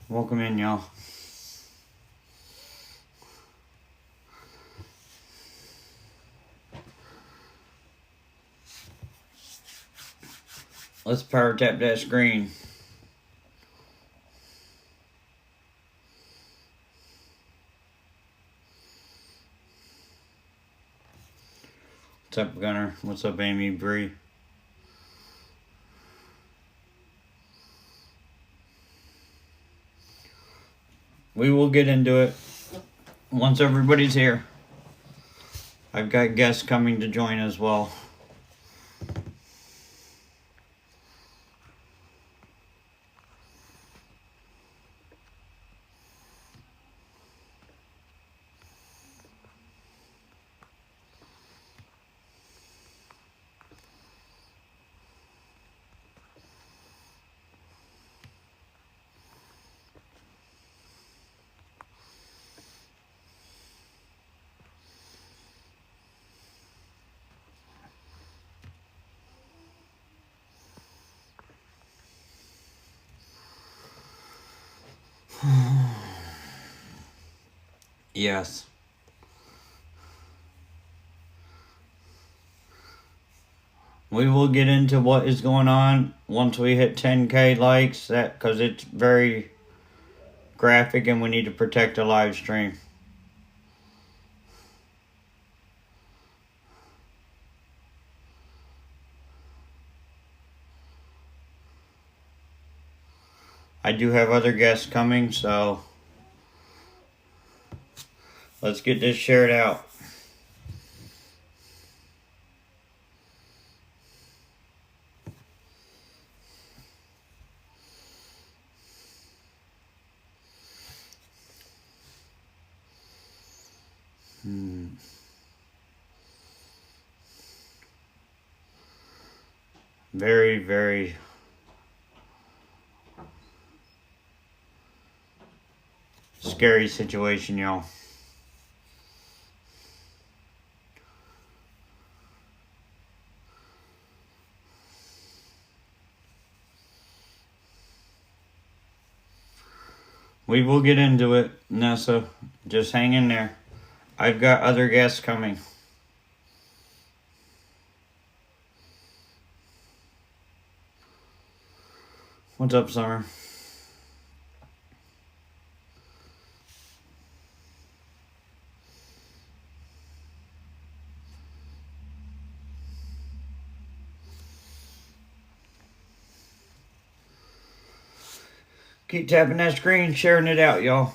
Welcome in, y'all. Let's power tap that screen. What's up, Gunner? What's up, Amy Bree? We will get into it once everybody's here. I've got guests coming to join as well. Yes. We will get into what is going on once we hit 10K likes, because it's very graphic and we need to protect a live stream. I do have other guests coming, so let's get this shared out. Very, very scary situation, y'all. We will get into it, Nessa. Just hang in there. I've got other guests coming. What's up, Summer? Keep tapping that screen, sharing it out, y'all.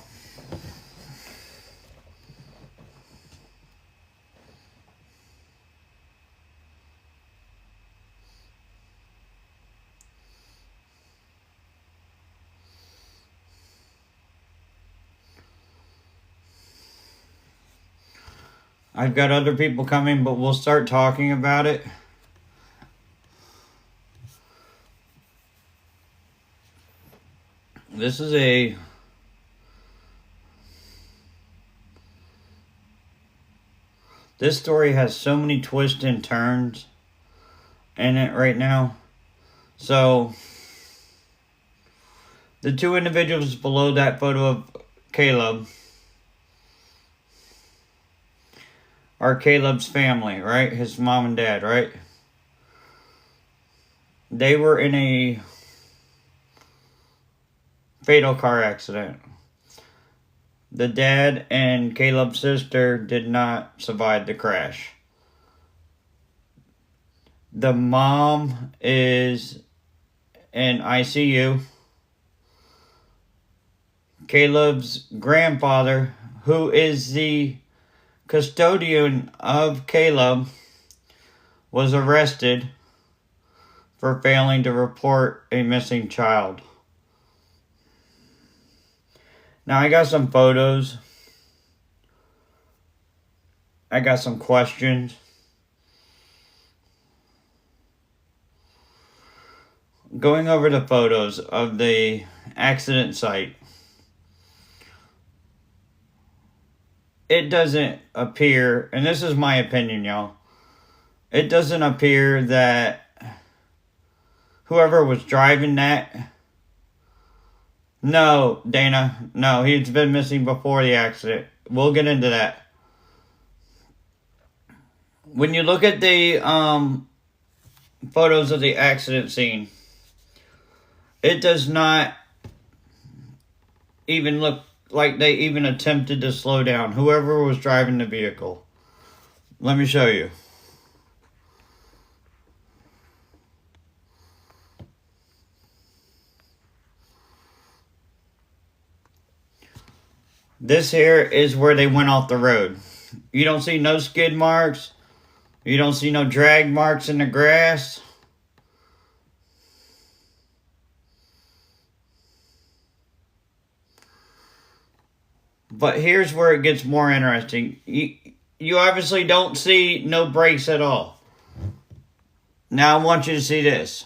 I've got other people coming, but we'll start talking about it. This story has so many twists and turns in it right now. So, the two individuals below that photo of Kahleb are Kahleb's family, right? His mom and dad, right? They were in a fatal car accident. The dad and Kahleb's sister did not survive the crash. The mom is in ICU. Kahleb's grandfather, who is the custodian of Kahleb, was arrested for failing to report a missing child. Now, I got some photos. I got some questions. Going over the photos of the accident site, it doesn't appear, and this is my opinion, y'all, it doesn't appear that whoever was driving that No, Dana. No, he's been missing before the accident. We'll get into that. When you look at the photos of the accident scene, it does not even look like they even attempted to slow down. Whoever was driving the vehicle. Let me show you. This here is where they went off the road. You don't see no skid marks. You don't see no drag marks in the grass. But here's where it gets more interesting. You obviously don't see no brakes at all. Now I want you to see this.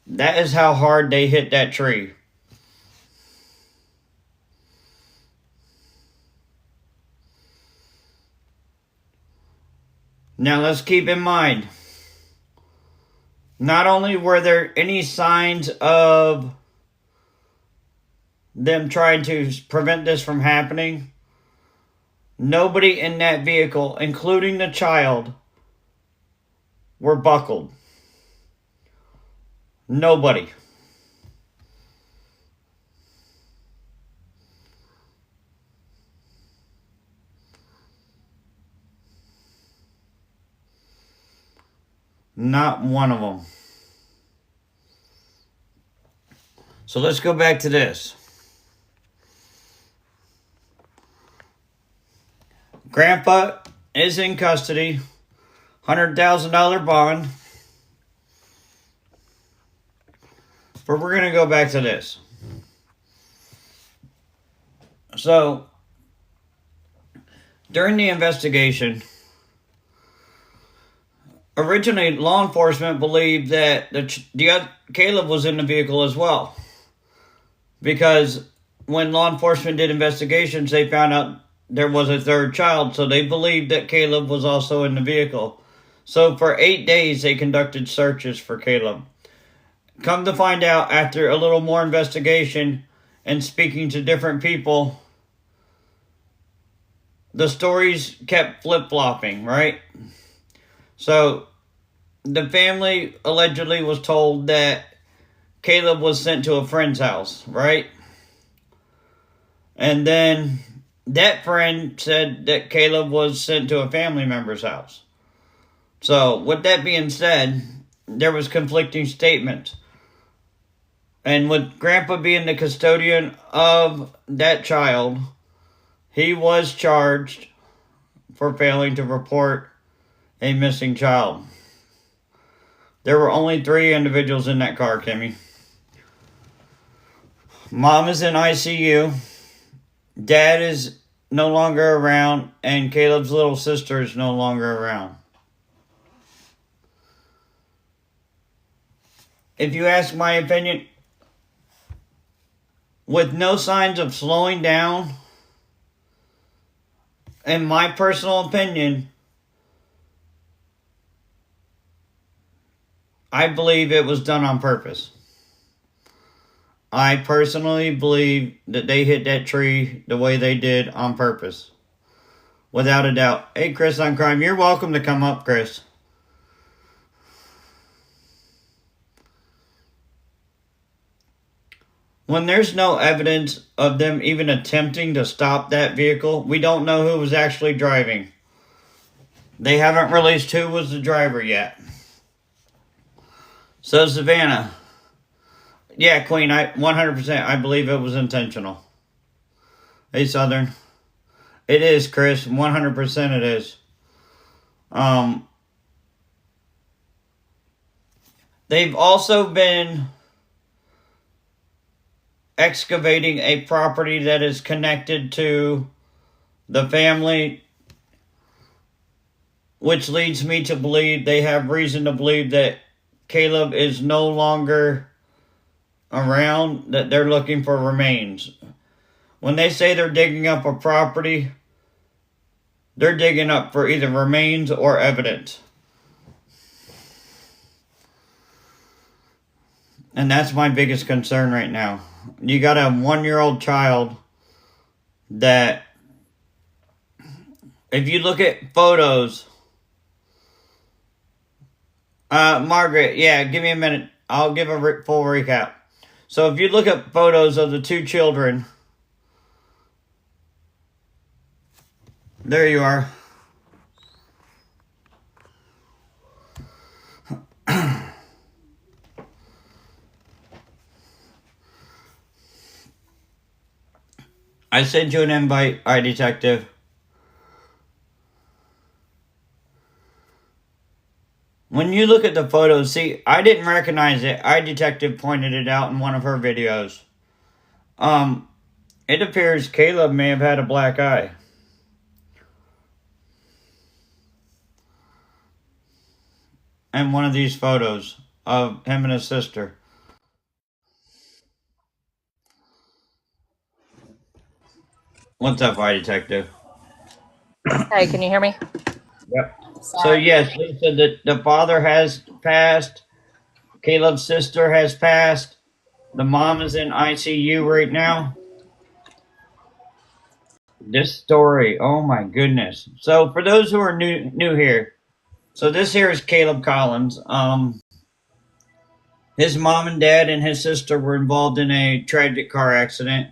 That is how hard they hit that tree. Now let's keep in mind, not only were there any signs of them trying to prevent this from happening, nobody in that vehicle, including the child, were buckled. Nobody. Not one of them. So let's go back to this. Grandpa is in custody. $100,000 bond. But we're going to go back to this. So, during the investigation, originally law enforcement believed that Kahleb was in the vehicle as well. Because when law enforcement did investigations, they found out there was a third child. So they believed that Kahleb was also in the vehicle. So for 8 days, they conducted searches for Kahleb. Come to find out, after a little more investigation and speaking to different people, the stories kept flip-flopping, right? So, the family allegedly was told that Kahleb was sent to a friend's house, right? And then that friend said that Kahleb was sent to a family member's house. So, with that being said, there was conflicting statements. And with Grandpa being the custodian of that child, he was charged for failing to report a missing child. There were only 3 individuals in that car, Kimmy. Mom is in ICU. Dad is no longer around. And Kahleb's little sister is no longer around. If you ask my opinion, with no signs of slowing down, in my personal opinion, I believe it was done on purpose. I personally believe that they hit that tree the way they did on purpose. Without a doubt. Hey, Chris on Crime, you're welcome to come up, Chris. When there's no evidence of them even attempting to stop that vehicle, we don't know who was actually driving. They haven't released who was the driver yet. So, Savannah. Yeah, Queen, 100%, I believe it was intentional. Hey, Southern. It is, Chris. 100% it is. They've also been excavating a property that is connected to the family, which leads me to believe they have reason to believe that Kahleb is no longer around, that they're looking for remains. When they say they're digging up a property, they're digging up for either remains or evidence. And that's my biggest concern right now. You got a 1-year-old child that, if you look at photos, Margaret, yeah, give me a minute. I'll give a full recap. So if you look at photos of the two children, there you are. I sent you an invite, detective. When you look at the photos, see, I didn't recognize it. Detective pointed it out in one of her videos. It appears Kahleb may have had a black eye. In one of these photos of him and his sister. What's up, detective? Hey, can you hear me? Yep. So Sorry. yes, they said that the father has passed. Kahleb's sister has passed. The mom is in ICU right now. This story, oh my goodness. So for those who are new here, so this here is Kahleb Collins. His mom and dad and his sister were involved in a tragic car accident.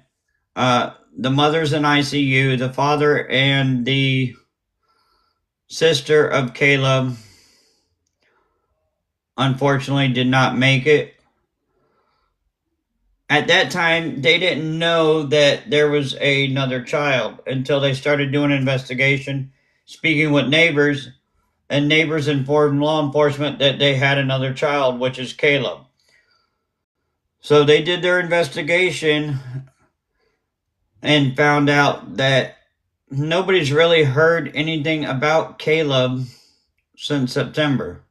The mother's in ICU. The father and the sister of Kahleb unfortunately did not make it. At that time, they didn't know that there was another child until they started doing an investigation, speaking with neighbors, and neighbors informed law enforcement that they had another child, which is Kahleb. So they did their investigation and found out that nobody's really heard anything about Kahleb since September.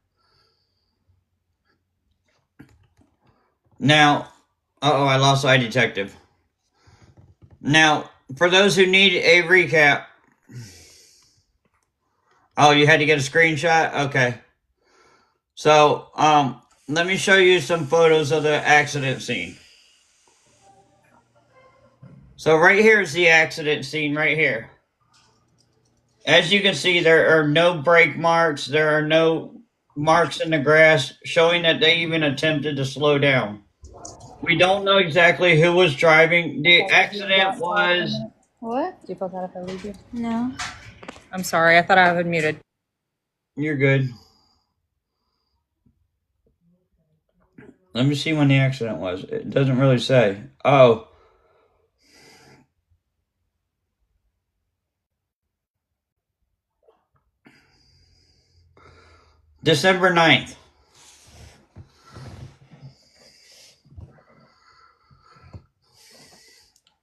Now, I lost detective. Now, for those who need a recap, you had to get a screenshot? Okay. So, let me show you some photos of the accident scene. So right here is the accident scene right here. As you can see, there are no brake marks. There are no marks in the grass showing that they even attempted to slow down. We don't know exactly who was driving. The accident was... What? Do you feel bad if I leave you? No. I'm sorry. I thought I had muted. You're good. Let me see when the accident was. It doesn't really say. Oh. December 9th.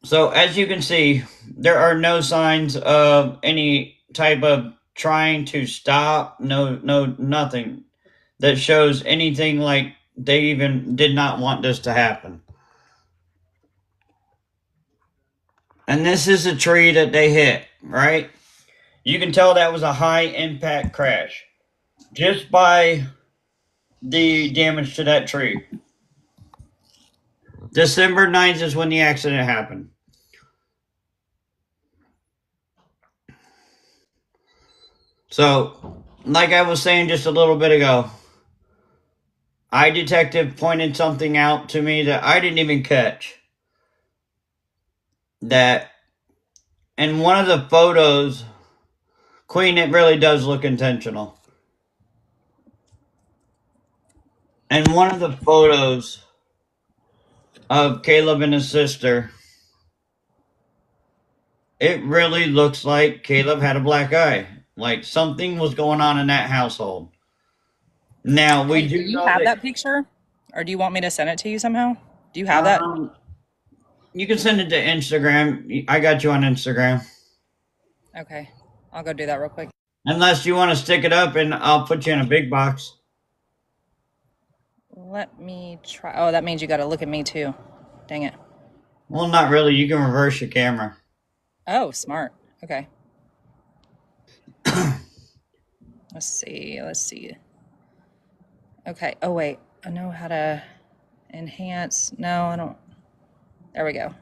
So as you can see, there are no signs of any type of trying to stop. No, nothing that shows anything like they even did not want this to happen. And this is a tree that they hit, right? You can tell that was a high impact crash just by the damage to that tree. December 9th is when the accident happened. So, like I was saying just a little bit ago, detective pointed something out to me that I didn't even catch. That in one of the photos, Queen, it really does look intentional. In one of the photos of Kahleb and his sister, it really looks like Kahleb had a black eye. Like something was going on in that household. Now, we Do you know have that picture? Or do you want me to send it to you somehow? Do you have that? You can send it to Instagram. I got you on Instagram. Okay. I'll go do that real quick. Unless you want to stick it up and I'll put you in a big box. Let me try. Oh, that means you got to look at me too. Dang it. Well, not really. You can reverse your camera. Oh, smart. Okay. Let's see. Okay. Oh, wait. I know how to Enhance. No, I don't. There we go.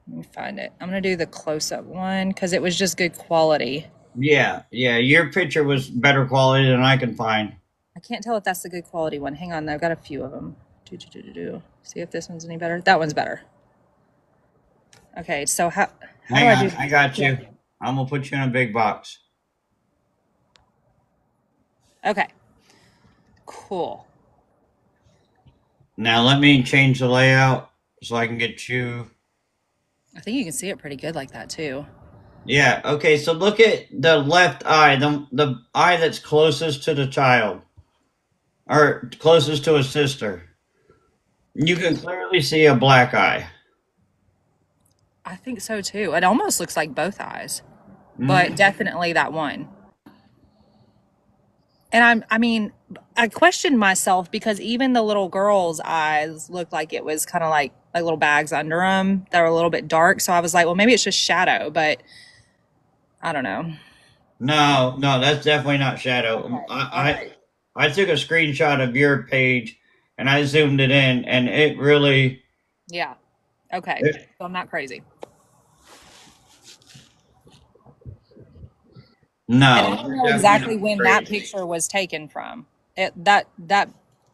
Let me find it. I'm going to do the close-up one because it was just good quality. Yeah, your picture was better quality than I can find. I can't tell if that's the good quality one. Hang on, I've got a few of them. See if this one's any better. That one's better. Okay, so how do I do? I got you. I'm gonna put you in a big box. Okay, cool. Now let me change the layout so I can get you. I think you can see it pretty good like that too. Yeah, okay, so look at the left eye, the eye that's closest to the child, or closest to his sister. You can clearly see a black eye. I think so too. It almost looks like both eyes, but Mhm. definitely that one. And I mean, I questioned myself because even the little girl's eyes looked like it was kind of like little bags under them that were a little bit dark. So I was like, well, maybe it's just shadow, but I don't know. No, that's definitely not shadow. Okay. All right. I took a screenshot of your page and I zoomed it in, and it really. Yeah. Okay. It, So I'm not crazy. And I no, don't you're know definitely exactly not when that crazy. picture was taken from. That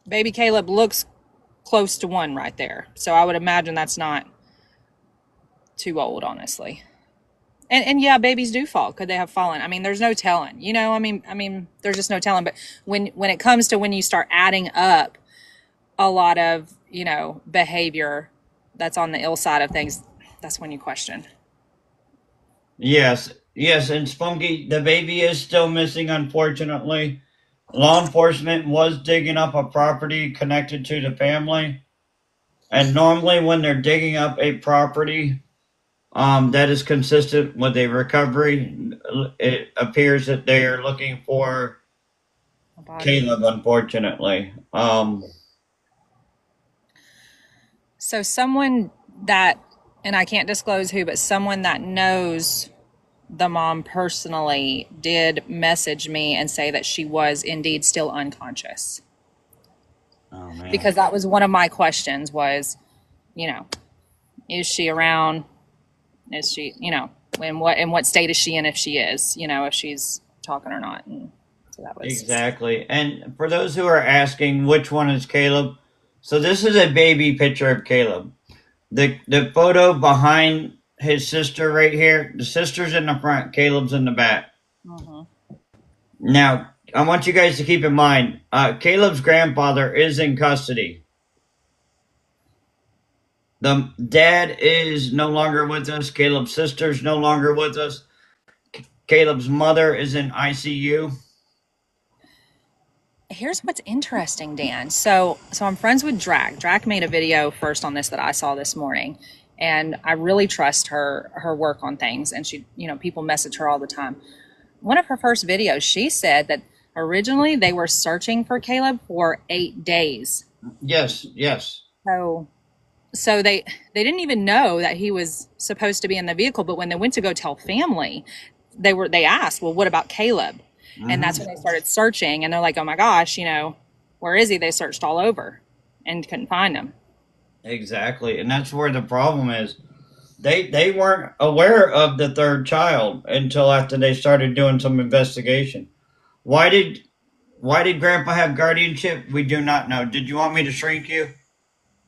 baby Caleb looks close to one right there. So I would imagine that's not too old, honestly. And yeah, babies do fall. Could they have fallen? I mean, there's no telling. You know, I mean, there's just no telling. But when it comes to when you start adding up a lot of, behavior that's on the ill side of things, that's when you question. Yes, and Spunky, the baby is still missing, unfortunately. Law enforcement was digging up a property connected to the family, and normally when they're digging up a property, that is consistent with a recovery. It appears that they are looking for A body. Caleb, unfortunately. So someone that, and I can't disclose who, but someone that knows the mom personally did message me and say that she was indeed still unconscious. Oh man. Because that was one of my questions was, you know, is she around? Is she, in what state is she in if she is, if she's talking or not. And so that was. Exactly. And for those who are asking which one is Caleb, so this is a baby picture of Caleb. The photo behind his sister right here, the sister's in the front, Caleb's in the back. Mhm. Now, I want you guys to keep in mind, Caleb's grandfather is in custody. The dad is no longer with us. Caleb's sister's no longer with us. Caleb's mother is in ICU. Here's what's interesting, Dan. So I'm friends with Drac. Drac made a video first on this that I saw this morning, and I really trust her work on things. And she, people message her all the time. One of her first videos, she said that originally they were searching for Caleb for 8 days. Yes. So they didn't even know that he was supposed to be in the vehicle. But when they went to go tell family, they asked, well, what about Caleb? And that's when they started searching, and they're like, oh my gosh, where is he? They searched all over and couldn't find him. Exactly. And that's where the problem is. They weren't aware of the third child until after they started doing some investigation. Why did Grandpa have guardianship? We do not know. Did you want me to shrink you?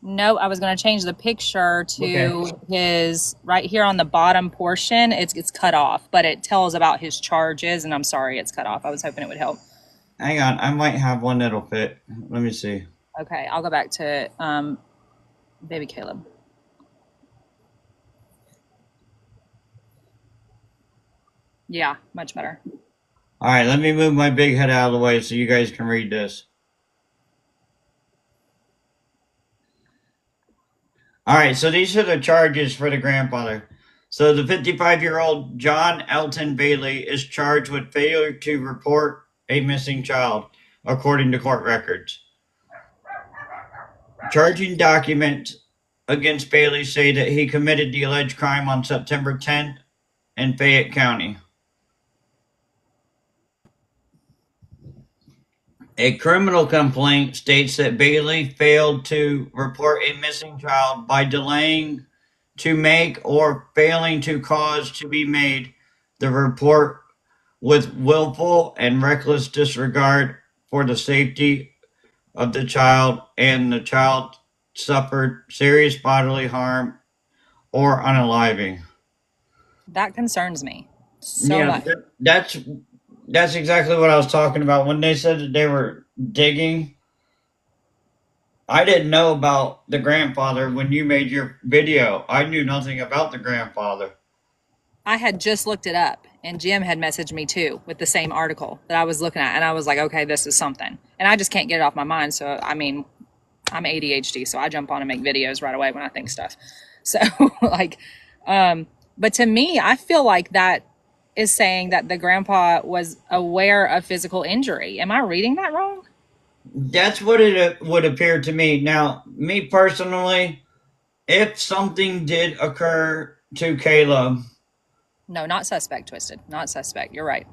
No, I was going to change the picture Okay. to his right here on the bottom portion. It's cut off, but it tells about his charges, and I'm sorry it's cut off. I was hoping it would help. Hang on, I might have one that'll fit. Let me see. Okay, I'll go back to baby Caleb. Yeah, much better. All right, let me move my big head out of the way so you guys can read this. All right, so these are the charges for the grandfather. So the 55-year-old John Elton Bailey is charged with failure to report a missing child, according to court records. Charging documents against Bailey say that he committed the alleged crime on September 10th in Fayette County. A criminal complaint states that Bailey failed to report a missing child by delaying to make or failing to cause to be made the report with willful and reckless disregard for the safety of the child, and the child suffered serious bodily harm or unaliving. That concerns me so Yeah, much. that's exactly what I was talking about when they said that they were digging. I didn't know about the grandfather when you made your video. I knew nothing about the grandfather. I had just looked it up, and Jim had messaged me too with the same article that I was looking at, and I was like, okay, this is something, and I just can't get it off my mind. So I mean, I'm ADHD, so I jump on and make videos right away when I think stuff. So like, but to me, I feel like that is saying that the grandpa was aware of physical injury. Am I reading that wrong? That's what it would appear to me. Now, me personally, if something did occur to Caleb, No, not suspect, Twisted. Not suspect. You're right.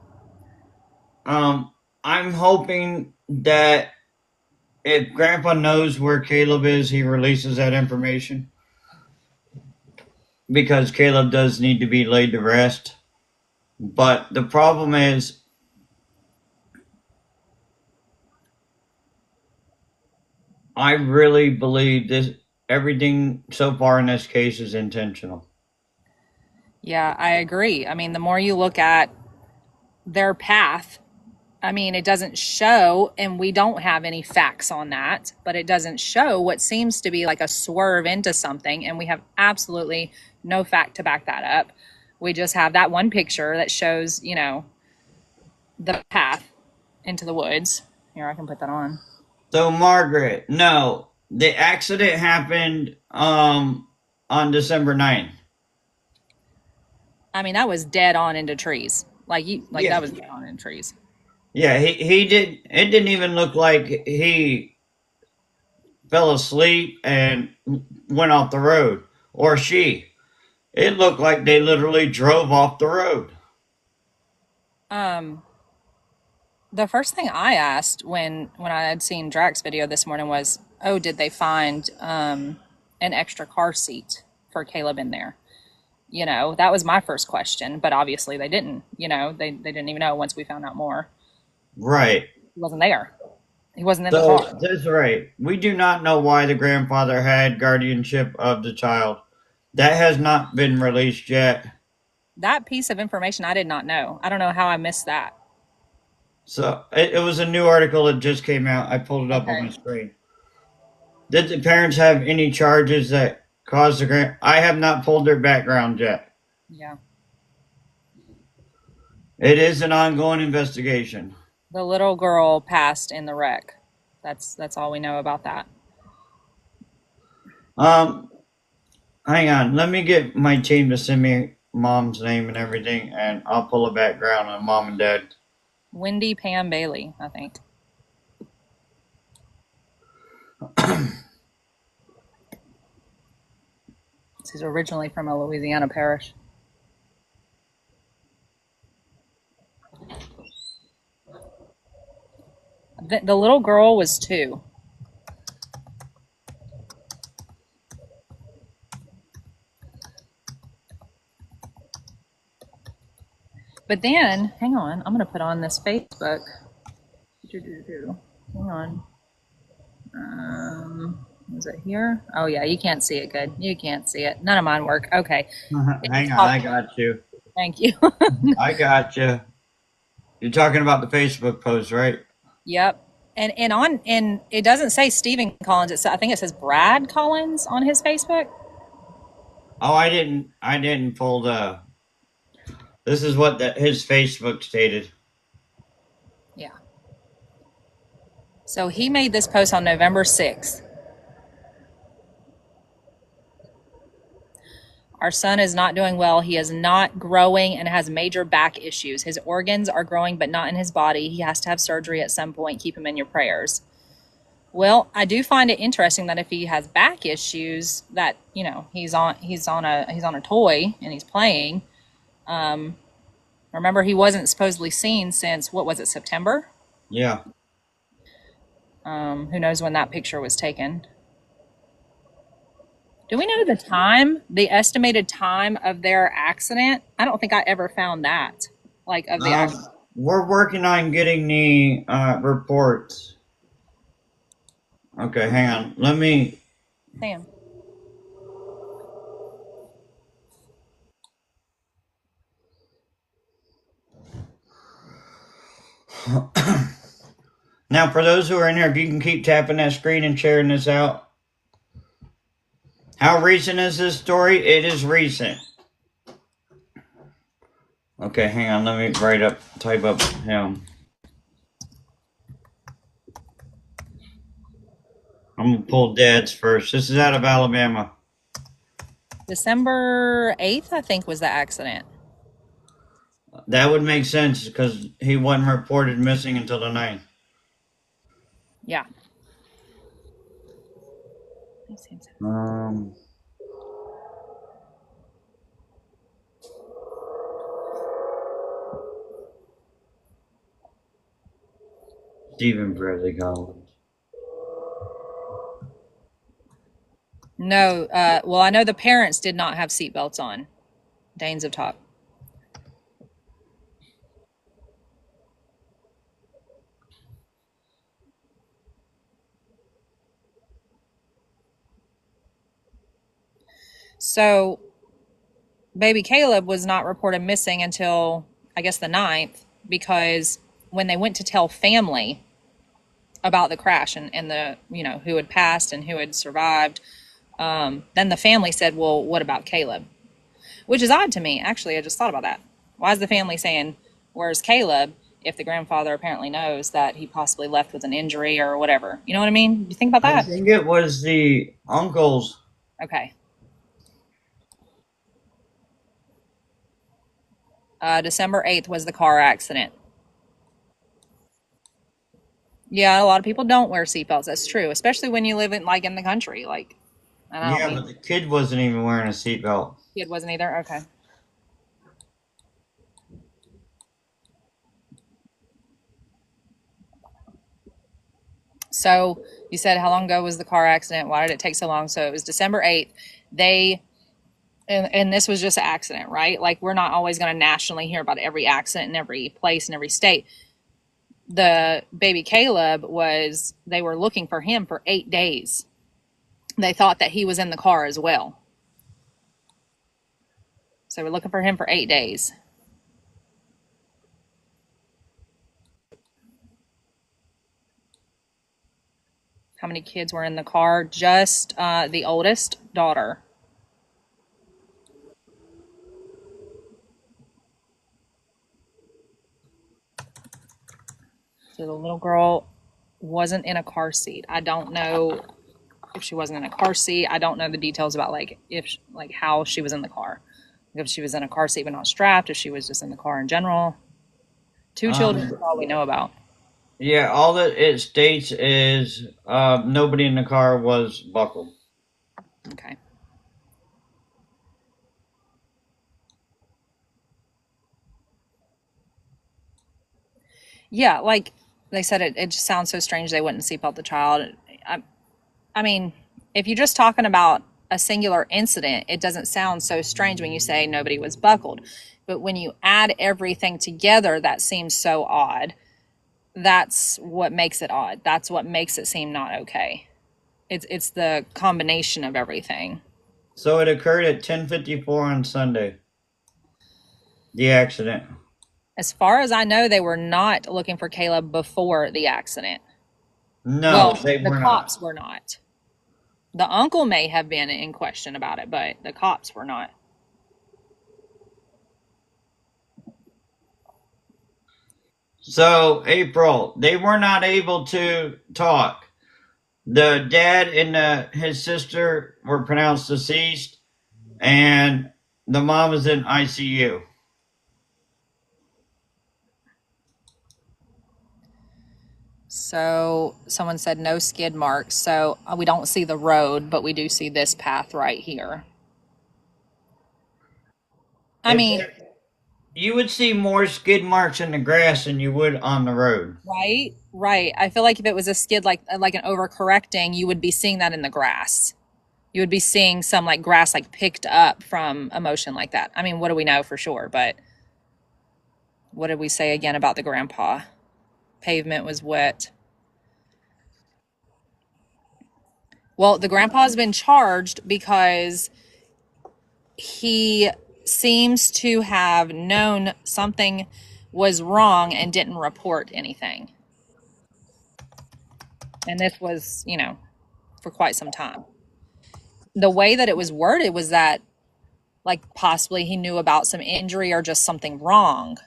I'm hoping that if Grandpa knows where Caleb is, he releases that information because Caleb does need to be laid to rest. But the problem is, I really believe this. Everything so far in this case is intentional. Yeah, I agree. I mean, the more you look at their path, I mean, it doesn't show, and we don't have any facts on that, but it doesn't show what seems to be like a swerve into something, and we have absolutely no fact to back that up. We just have that one picture that shows, the path into the woods. Here, I can put that on. So, Margaret, no, the accident happened on December 9th. I mean, that was dead on into trees. Like Yeah. that was dead on into trees. Yeah, he did. It didn't even look like he fell asleep and went off the road, or she. It looked like they literally drove off the road. Um, the first thing I asked when I had seen Drax's video this morning was, "Oh, did they find an extra car seat for Caleb in there?" That was my first question, but obviously they didn't. They didn't even know once we found out more. Right. He wasn't there. He wasn't in the So car. that's right. We do not know why the grandfather had guardianship of the child. That has not been released yet. That piece of information I did not know. I don't know how I missed that. So it was a new article that just came out. I pulled it up on Okay. the screen. Did the parents have any charges that caused the grand? I have not pulled their background yet. Yeah. It is an ongoing investigation. The little girl passed in the wreck. That's all we know about that. Um, Hang on. Let me get my team to send me mom's name and everything, and I'll pull a background on mom and dad. Wendy Pam Bailey, I think. She's originally from a Louisiana parish. The little girl was 2. But then, hang on, I'm going to put on this Facebook. Hang on. Is it here? Oh, yeah, you can't see it good. You can't see it. None of mine work. Okay. Hang on, I got you. Thank you. I got you. You're talking about the Facebook post, right? Yep. And it doesn't say Stephen Collins. I think it says Brad Collins on his Facebook. Oh, I didn't. I didn't pull the. This is what his Facebook stated. Yeah. So he made this post on November 6th. Our son is not doing well. He is not growing and has major back issues. His organs are growing, but not in his body. He has to have surgery at some point. Keep him in your prayers. Well, I do find it interesting that if he has back issues, that he's on a toy and he's playing. Remember, he wasn't supposedly seen since, what was it, September? Yeah. Who knows when that picture was taken? Do we know the time, the estimated time of their accident? I don't think I ever found that, like of the Um, accident. we're working on getting the reports. Okay, hang on. Let me. Sam. Now, for those who are in here, if you can keep tapping that screen and sharing this out. How recent is this story? It is recent. Okay, hang on. Let me type up him. I'm gonna pull Dad's first. This is out of Alabama. December 8th, I think, was the accident. That would make sense because he wasn't reported missing until the 9th. Yeah. Um, Stephen Bradley Collins. No, well, I know the parents did not have seatbelts on. Danes of Top. So, baby Kahleb was not reported missing until, I guess, the 9th, because when they went to tell family about the crash and the, who had passed and who had survived, then the family said, well, what about Kahleb? Which is odd to me. Actually, I just thought about that. Why is the family saying, where's Kahleb, if the grandfather apparently knows that he possibly left with an injury or whatever? You know what I mean? Do you think about I that? think it was the uncles. Okay. December 8th was the car accident. Yeah, a lot of people don't wear seatbelts. That's true, especially when you live in the country. And I don't Yeah, mean but the kid wasn't even wearing a seatbelt. kid wasn't either. Okay. So you said how long ago was the car accident? Why did it take so long? So it was December 8th. They and this was just an accident, right? Like we're not always going to nationally hear about every accident in every place in every state. The baby Kahleb they were looking for him for 8 days. They thought that he was in the car as well. So we're looking for him for 8 days. How many kids were in the car? Just the oldest daughter. So the little girl wasn't in a car seat. I don't know if she wasn't in a car seat. I don't know the details about how she was in the car. If she was in a car seat but not strapped, if she was just in the car in general. Two children is all we know about. Yeah, all that it states is nobody in the car was buckled. Okay. Yeah, like they said, it just sounds so strange they wouldn't seatbelt the child. I mean, if you're just talking about a singular incident, it doesn't sound so strange when you say nobody was buckled. But when you add everything together, that seems so odd. That's what makes it odd. That's what makes it seem not okay. It's the combination of everything. So it occurred at 10:54 on Sunday. The accident. As far as I know, they were not looking for Kahleb before the accident. No, Well, they the were cops not. were not. The uncle may have been in question about it, but the cops were not. So April, they were not able to talk. The dad and his sister were pronounced deceased, and the mom is in ICU. So someone said no skid marks. So we don't see the road, but we do see this path right here. I If mean, there, you would see more skid marks in the grass than you would on the road. right? Right. I feel like if it was a skid like an overcorrecting, you would be seeing that in the grass. You would be seeing some like grass like picked up from emotion like that. I mean, what do we know for sure? But what did we say again about the grandpa? Pavement was wet. Well, the grandpa has been charged because he seems to have known something was wrong and didn't report anything. And this was, for quite some time. The way that it was worded was that, like, possibly he knew about some injury or just something wrong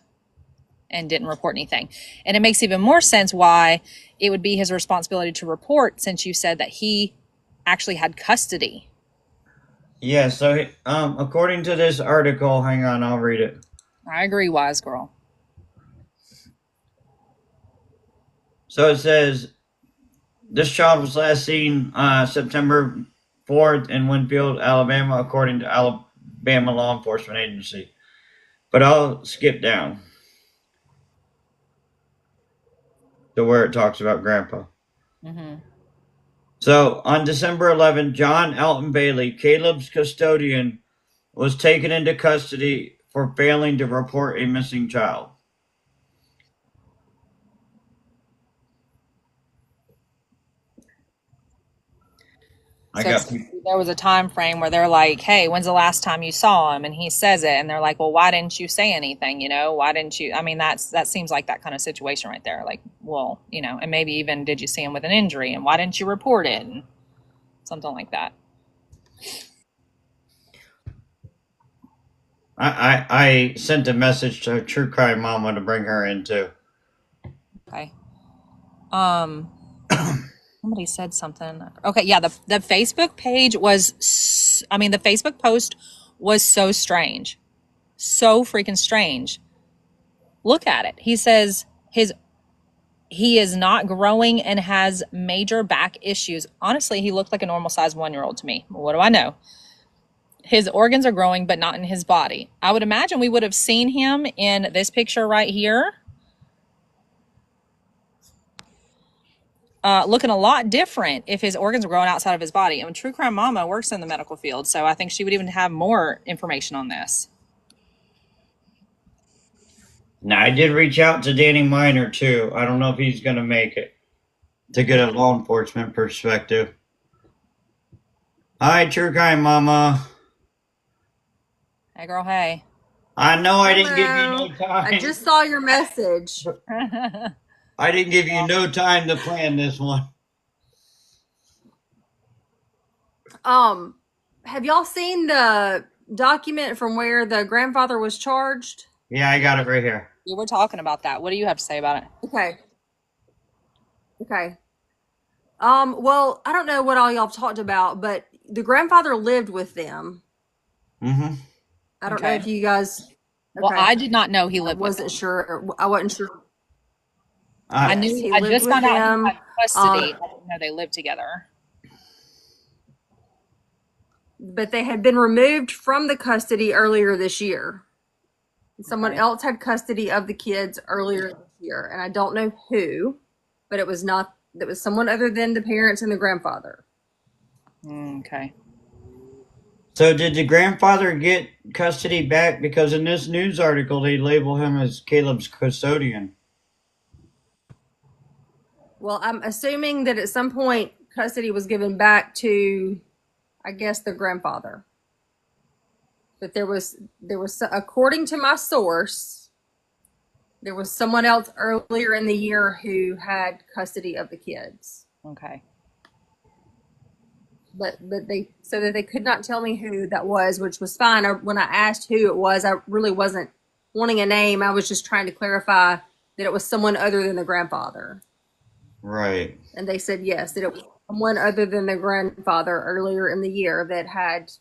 and didn't report anything. And it makes even more sense why it would be his responsibility to report, since you said that he actually had custody. Yeah, so according to this article, hang on, I'll read it. I agree, wise girl. So it says this child was last seen September 4th in Winfield, Alabama, according to Alabama law enforcement agency. But I'll skip down to where it talks about Grandpa. Mm-hmm. So on December 11th, John Alton Bailey, Caleb's custodian, was taken into custody for failing to report a missing child. So there was a time frame where they're like, "Hey, when's the last time you saw him?" And he says it, and they're like, "Well, why didn't you say anything? Why didn't you?" I mean, that seems like that kind of situation right there. Like, well, and maybe even did you see him with an injury, and why didn't you report it, and something like that. I sent a message to True Crime Mama to bring her in too. Okay. Somebody said something. Okay, yeah, the Facebook page was, the Facebook post was so strange. So freaking strange. Look at it. He says he is not growing and has major back issues. Honestly, he looked like a normal sized 1-year-old to me. What do I know? His organs are growing, but not in his body. I would imagine we would have seen him in this picture right here. Looking a lot different if his organs were growing outside of his body. And True Crime Mama works in the medical field, so I think she would even have more information on this. Now, I did reach out to Danny Miner too. I don't know if he's going to make it to get a law enforcement perspective. Hi, True Crime Mama. Hey, girl, hey. I know I didn't give you no time. I just saw your message. I didn't give you no time to plan this one. Have y'all seen the document from where the grandfather was charged? Yeah, I got it right here. We were talking about that. What do you have to say about it? Okay. Well, I don't know what all y'all talked about, but the grandfather lived with them. Mm-hmm. I don't know if you guys. Okay. Well, I did not know he lived with them. I wasn't sure. I knew. I just found out he had custody. I didn't know they lived together. But they had been removed from the custody earlier this year. Someone else had custody of the kids earlier this year, and I don't know who, but it was someone other than the parents and the grandfather. Okay. So did the grandfather get custody back? Because in this news article, they label him as Caleb's custodian. Well, I'm assuming that at some point custody was given back to, I guess, the grandfather. But there was, according to my source, there was someone else earlier in the year who had custody of the kids. Okay. But they could not tell me who that was, which was fine. When I asked who it was, I really wasn't wanting a name. I was just trying to clarify that it was someone other than the grandfather. Right. And they said yes, that it was someone other than the grandfather earlier in the year that had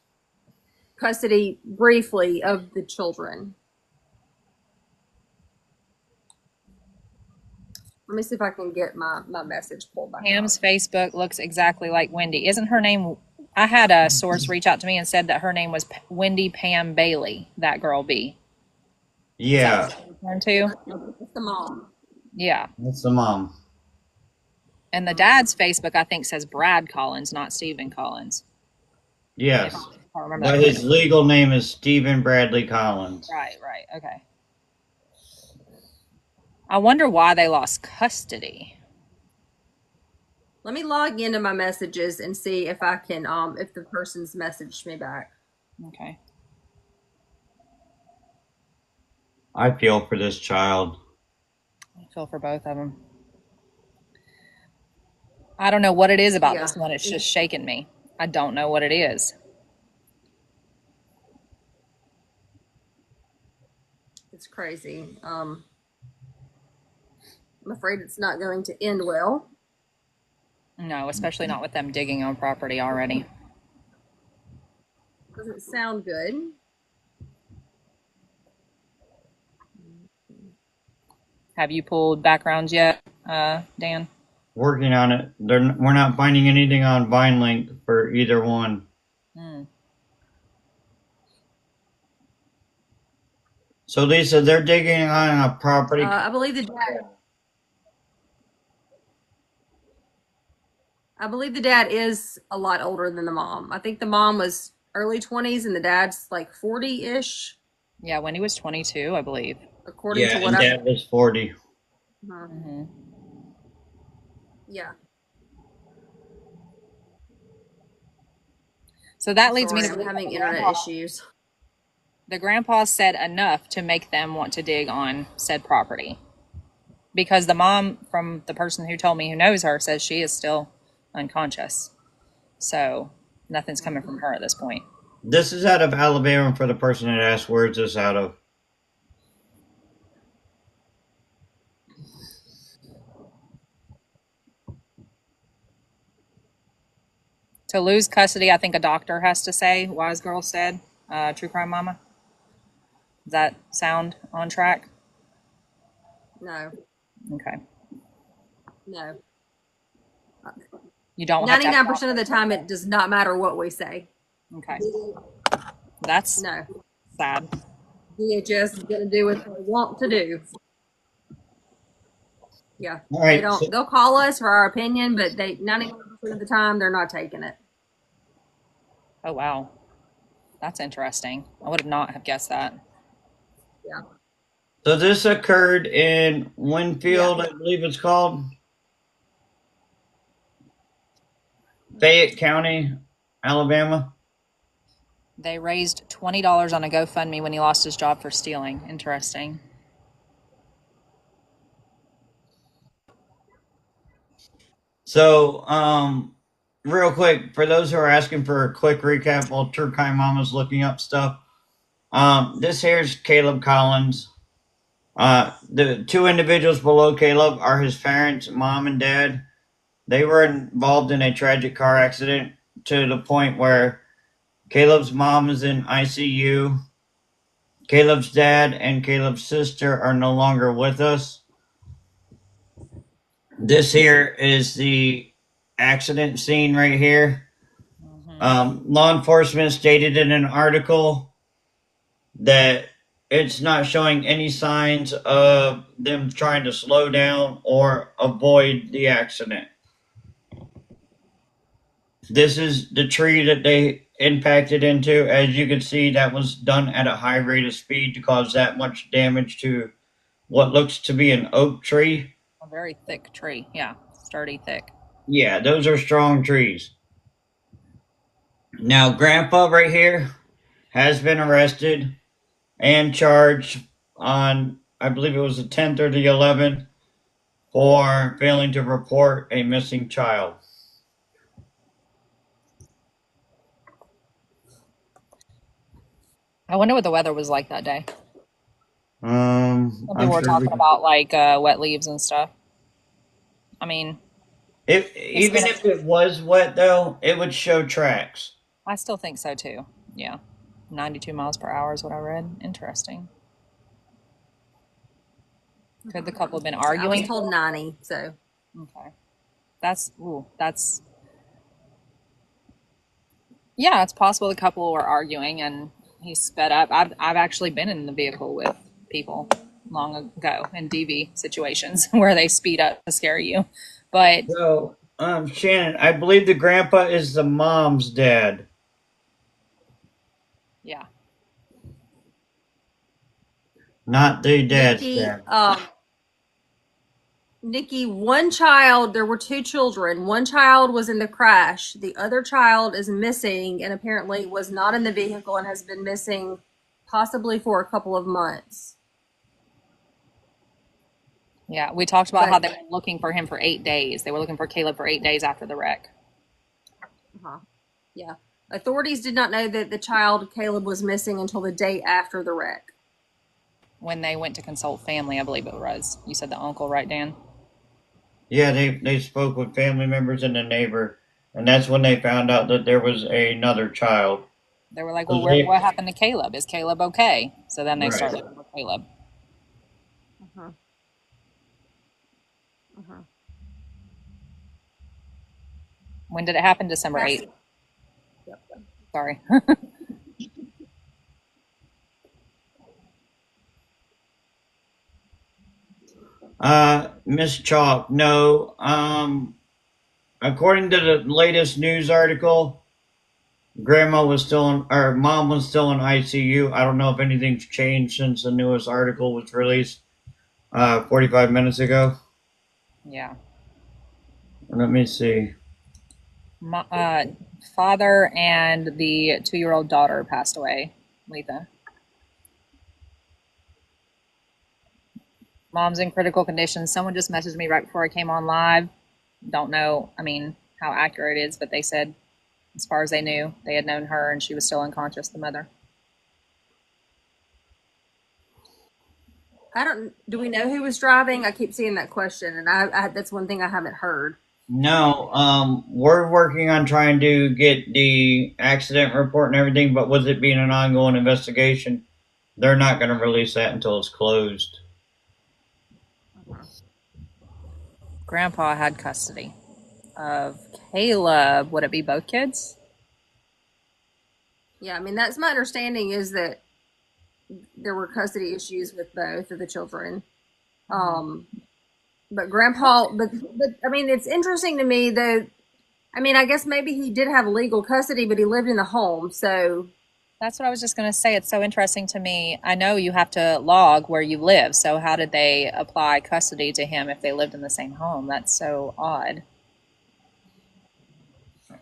custody briefly of the children. Let me see if I can get my message pulled back. Pam's Facebook looks exactly like Wendy. Isn't her name? I had a source reach out to me and said that her name was Wendy Pam Bailey, that girl B. Yeah. It's the mom. Yeah. That's the mom. And the dad's Facebook, I think, says Brad Collins, not Stephen Collins. Yes. If I remember But that his correctly. legal name is Stephen Bradley Collins. Right, okay. I wonder why they lost custody. Let me log into my messages and see if I can if the person's messaged me back. Okay. I feel for this child. I feel for both of them. I don't know what it is about Yeah. this one. It's just shaking me. I don't know what it is. It's crazy. I'm afraid it's not going to end well. No, especially not with them digging on property already. Doesn't sound good. Have you pulled backgrounds yet, Dan? Working on it. We're not finding anything on VineLink for either one. So Lisa, they're digging on a property. I believe the dad. I believe the dad is a lot older than the mom. I think the mom was early 20s and the dad's like 40-ish, Yeah, Wendy was 22, I believe. according Yeah, to what and I. Dad was 40. Yeah. So that leads Sorry, me to I'm believe having the internet grandpa, issues. the grandpa said enough to make them want to dig on said property. Because the mom, from the person who told me who knows her, says she is still unconscious. So nothing's coming from her at this point. This is out of Alabama for the person that asked, where's this out of? To lose custody, I think a doctor has to say, Wise Girl said, True Crime Mama. Does that sound on track? No, Okay. no. You don't have to have 99% of the time, it does not matter what we say. Okay. That's No. sad. DHS is going to do what they want to do. Yeah. All right, They don't. so- They'll call us for our opinion, but 99% of the time they're not taking it. Oh, wow. That's interesting. I would have not have guessed that. Yeah. So this occurred in Winfield, Yeah. I believe it's called. Fayette County, Alabama. They raised $20 on a GoFundMe when he lost his job for stealing. Interesting. So, real quick, for those who are asking for a quick recap while True Crime Mama's looking up stuff, this here's Kahleb Collins. The two individuals below Caleb are his parents, mom and dad. They were involved in a tragic car accident to the point where Caleb's mom is in ICU. Caleb's dad and Caleb's sister are no longer with us. This here is the accident scene right here. Law enforcement stated in an article that it's not showing any signs of them trying to slow down or avoid the accident. This is the tree that they impacted into. As you can see, that was done at a high rate of speed to cause that much damage to what looks to be an oak tree. A very thick tree. Yeah. Sturdy, thick. Yeah, those are strong trees. Now, Grandpa right here has been arrested and charged on, I believe it was the 10th or the 11th, for failing to report a missing child. I wonder what the weather was like that day. I'm Some people were sure talking about like wet leaves and stuff. I mean, even if it was wet though, it would show tracks. I still think so too. Yeah. 92 miles per hour is what I read. Interesting. Could the couple have been I was arguing? told 90, so. Okay. Yeah, it's possible the couple were arguing and he sped up. I've actually been in the vehicle with people long ago in DV situations where they speed up to scare you. But So, Shannon, I believe the grandpa is the mom's dad. yeah, Not the dad's Nikki, dad. Nikki, one child, there were two children. One child was in the crash. The other child is missing and apparently was not in the vehicle and has been missing possibly for a couple of months. yeah. We talked about how But they were looking for him for 8 days. They were looking for Caleb for 8 days after the wreck. yeah, authorities did not know that the child Caleb was missing until the day after the wreck. When they went to consult family, I believe it was. You said the uncle, right, Dan? Yeah, they spoke with family members and a neighbor, and that's when they found out that there was another child. They were like, well, 'Cause they- what happened to Caleb? Is Caleb okay? So then they right. started looking for Caleb. Uh-huh. Uh-huh. When did it happen? December 8th. Yep. Sorry. Miss Chalk, no. According to the latest news article, Grandma was still in, or Mom was still in ICU. I don't know if anything's changed since the newest article was released 45 minutes ago. Yeah. Let me see. Father and the 2-year-old daughter passed away. Letha. Mom's in critical condition. Someone just messaged me right before I came on live. Don't know, I mean, how accurate it is, but they said, as far as they knew, they had known her and she was still unconscious, the mother. Do we know who was driving? I keep seeing that question, and that's one thing I haven't heard. No, we're working on trying to get the accident report and everything, but with it being an ongoing investigation, they're not going to release that until it's closed. Grandpa had custody of Caleb. Would it be both kids? Yeah, I mean, that's my understanding is that there were custody issues with both of the children. But grandpa, but I mean, it's interesting to me though. I mean, I guess maybe he did have legal custody, but he lived in the home. So That's what I was just going to say. It's so interesting to me. I know you have to log where you live. So how did they apply custody to him if they lived in the same home? That's so odd.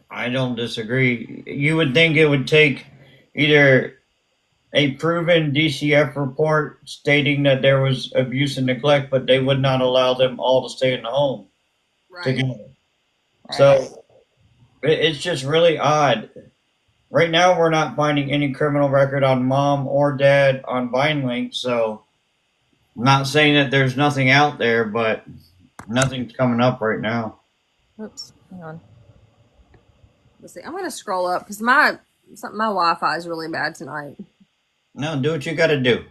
I don't disagree. You would think it would take either a proven DCF report stating that there was abuse and neglect, but they would not allow them all to stay in the home together. Right. So it's just really odd. Right now, we're not finding any criminal record on mom or dad on VineLink, so I'm not saying that there's nothing out there, but nothing's coming up right now. Oops. Hang on. let's see. I'm going to scroll up because my Wi-Fi is really bad tonight. No, do what you got to do.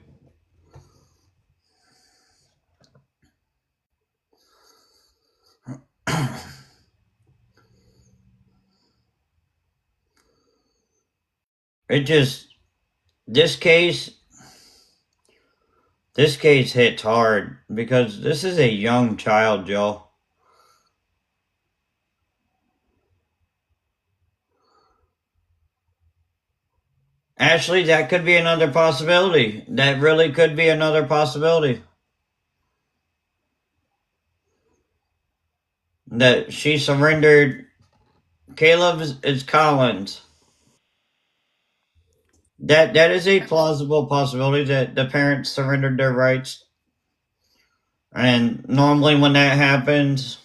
It just this case hits hard because this is a young child, Joe. Ashley, that could be another possibility. That really could be another possibility. That she surrendered. Caleb is Collins. That is a plausible possibility that the parents surrendered their rights. And normally when that happens,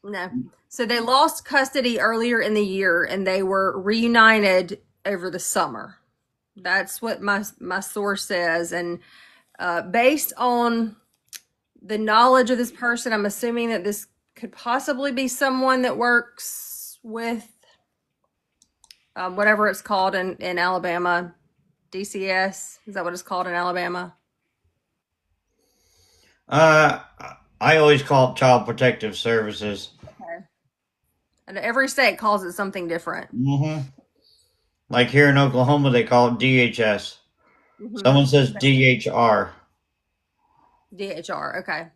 No. So they lost custody earlier in the year and they were reunited over the summer. That's what my source says. And based on the knowledge of this person, I'm assuming that this could possibly be someone that works with whatever it's called in Alabama. DCS. Is that what it's called in Alabama? I always call it Child Protective Services. Okay. And every state calls it something different. Mm-hmm. Like here in Oklahoma, they call it DHS. Mm-hmm. Someone says DHR. DHR. Okay.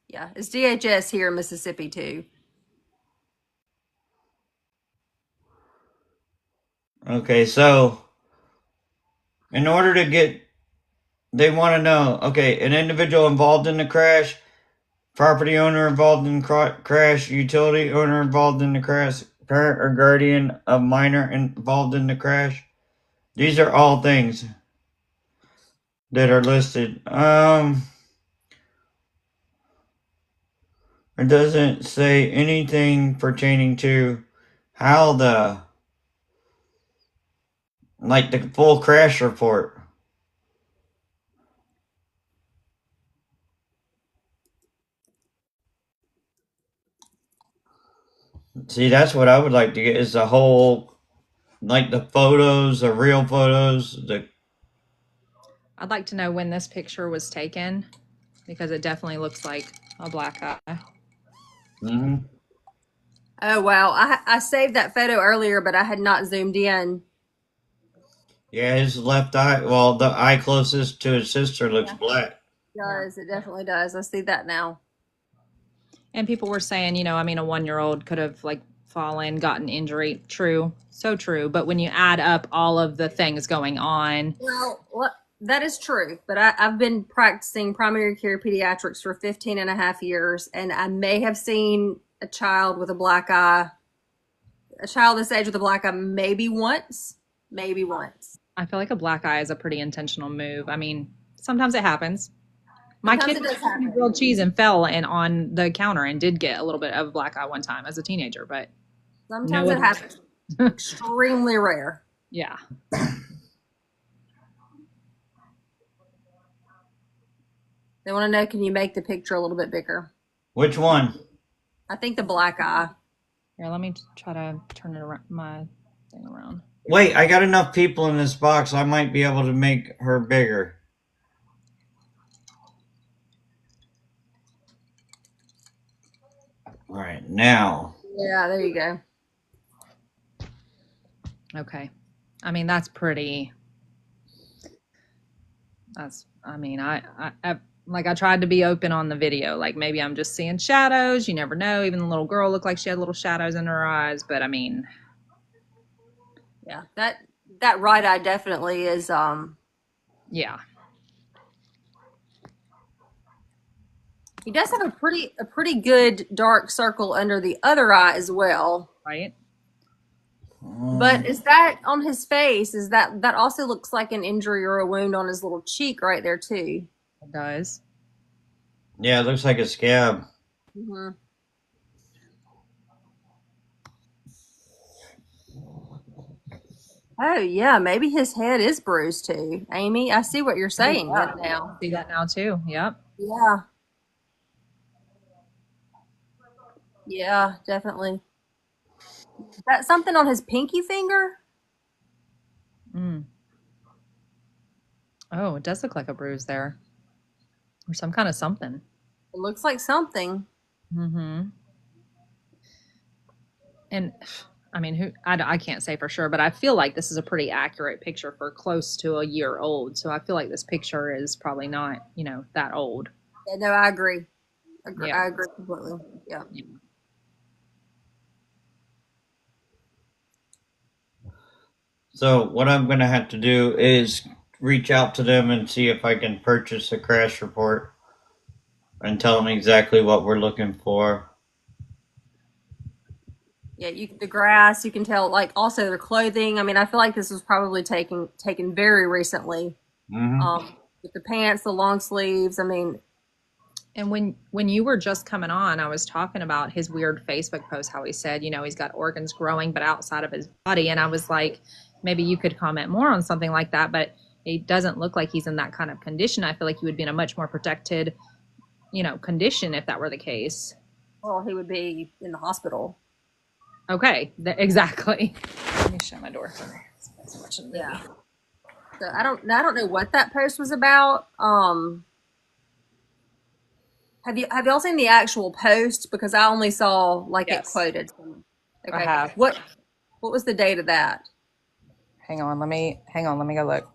Yeah, it's DHS here in Mississippi too. Okay, so in order to get, they want to know, okay, an individual involved in the crash, property owner involved in crash, utility owner involved in the crash, parent or guardian of minor involved in the crash. These are all things that are listed. It doesn't say anything pertaining to how like the full crash report. See, that's what I would like to get is the whole, like the photos, the real photos. I'd like to know when this picture was taken because it definitely looks like a black eye. Mhm. Oh wow, I saved that photo earlier, but I had not zoomed in. Yeah, his left eye. Well, the eye closest to his sister looks Yeah, black. it does. It definitely does. I see that now. And people were saying, I mean, a 1-year-old could have like fallen, gotten injury. True. So true. But when you add up all of the things going on, Well, that is true, but I've been practicing primary care pediatrics for 15 and a half years, and I may have seen a child with a black eye, a child this age with a black eye, maybe once, maybe once. I feel like a black eye is a pretty intentional move. I mean, sometimes it happens. My Sometimes kid it was does eating happen. grilled cheese and fell and on the counter and did get a little bit of black eye one time as a teenager, but no Sometimes it other. happens. Extremely rare. Yeah. They want to know, can you make the picture a little bit bigger? Which one? I think the black eye. Here, let me try to turn it around, my thing around. Wait, I got enough people in this box. I might be able to make her bigger. All right, now. Yeah, there you go. Okay. I mean, that's pretty. That's, I mean, I like I tried to be open on the video. Like maybe I'm just seeing shadows. You never know. Even the little girl looked like she had little shadows in her eyes. But I mean, Yeah, that right eye definitely is. yeah. He does have a pretty good dark circle under the other eye as well. Right. But is that on his face? Is that also looks like an injury or a wound on his little cheek right there too? It does. Yeah, it looks like a scab. Mm-hmm. Oh yeah, maybe his head is bruised too. Amy, I see what you're saying Yeah. now. See that now too. Yep. Yeah. Yeah, definitely. Is that something on his pinky finger? Mm. Oh, it does look like a bruise there, or some kind of something. It looks like something. Mm-hmm. And I mean, I can't say for sure, but I feel like this is a pretty accurate picture for close to a year old. So I feel like this picture is probably not, that old. Yeah, no, I agree. Yeah. I agree completely. Yeah. So what I'm going to have to do is reach out to them and see if I can purchase a crash report and tell them exactly what we're looking for. Yeah, the grass, you can tell, like also their clothing. I mean, I feel like this was probably taken very recently. Mm-hmm. With the pants, the long sleeves. I mean, And when you were just coming on, I was talking about his weird Facebook post, how he said, he's got organs growing, but outside of his body. And I was like, maybe you could comment more on something like that. But it doesn't look like he's in that kind of condition. I feel like he would be in a much more protected, condition if that were the case. well, he would be in the hospital. Okay, exactly. Let me shut my door. Yeah. So I don't know what that post was about. Have y'all seen the actual post? Because I only saw like it Yes. quoted. I have. What was the date of that? Hang on, let me go look.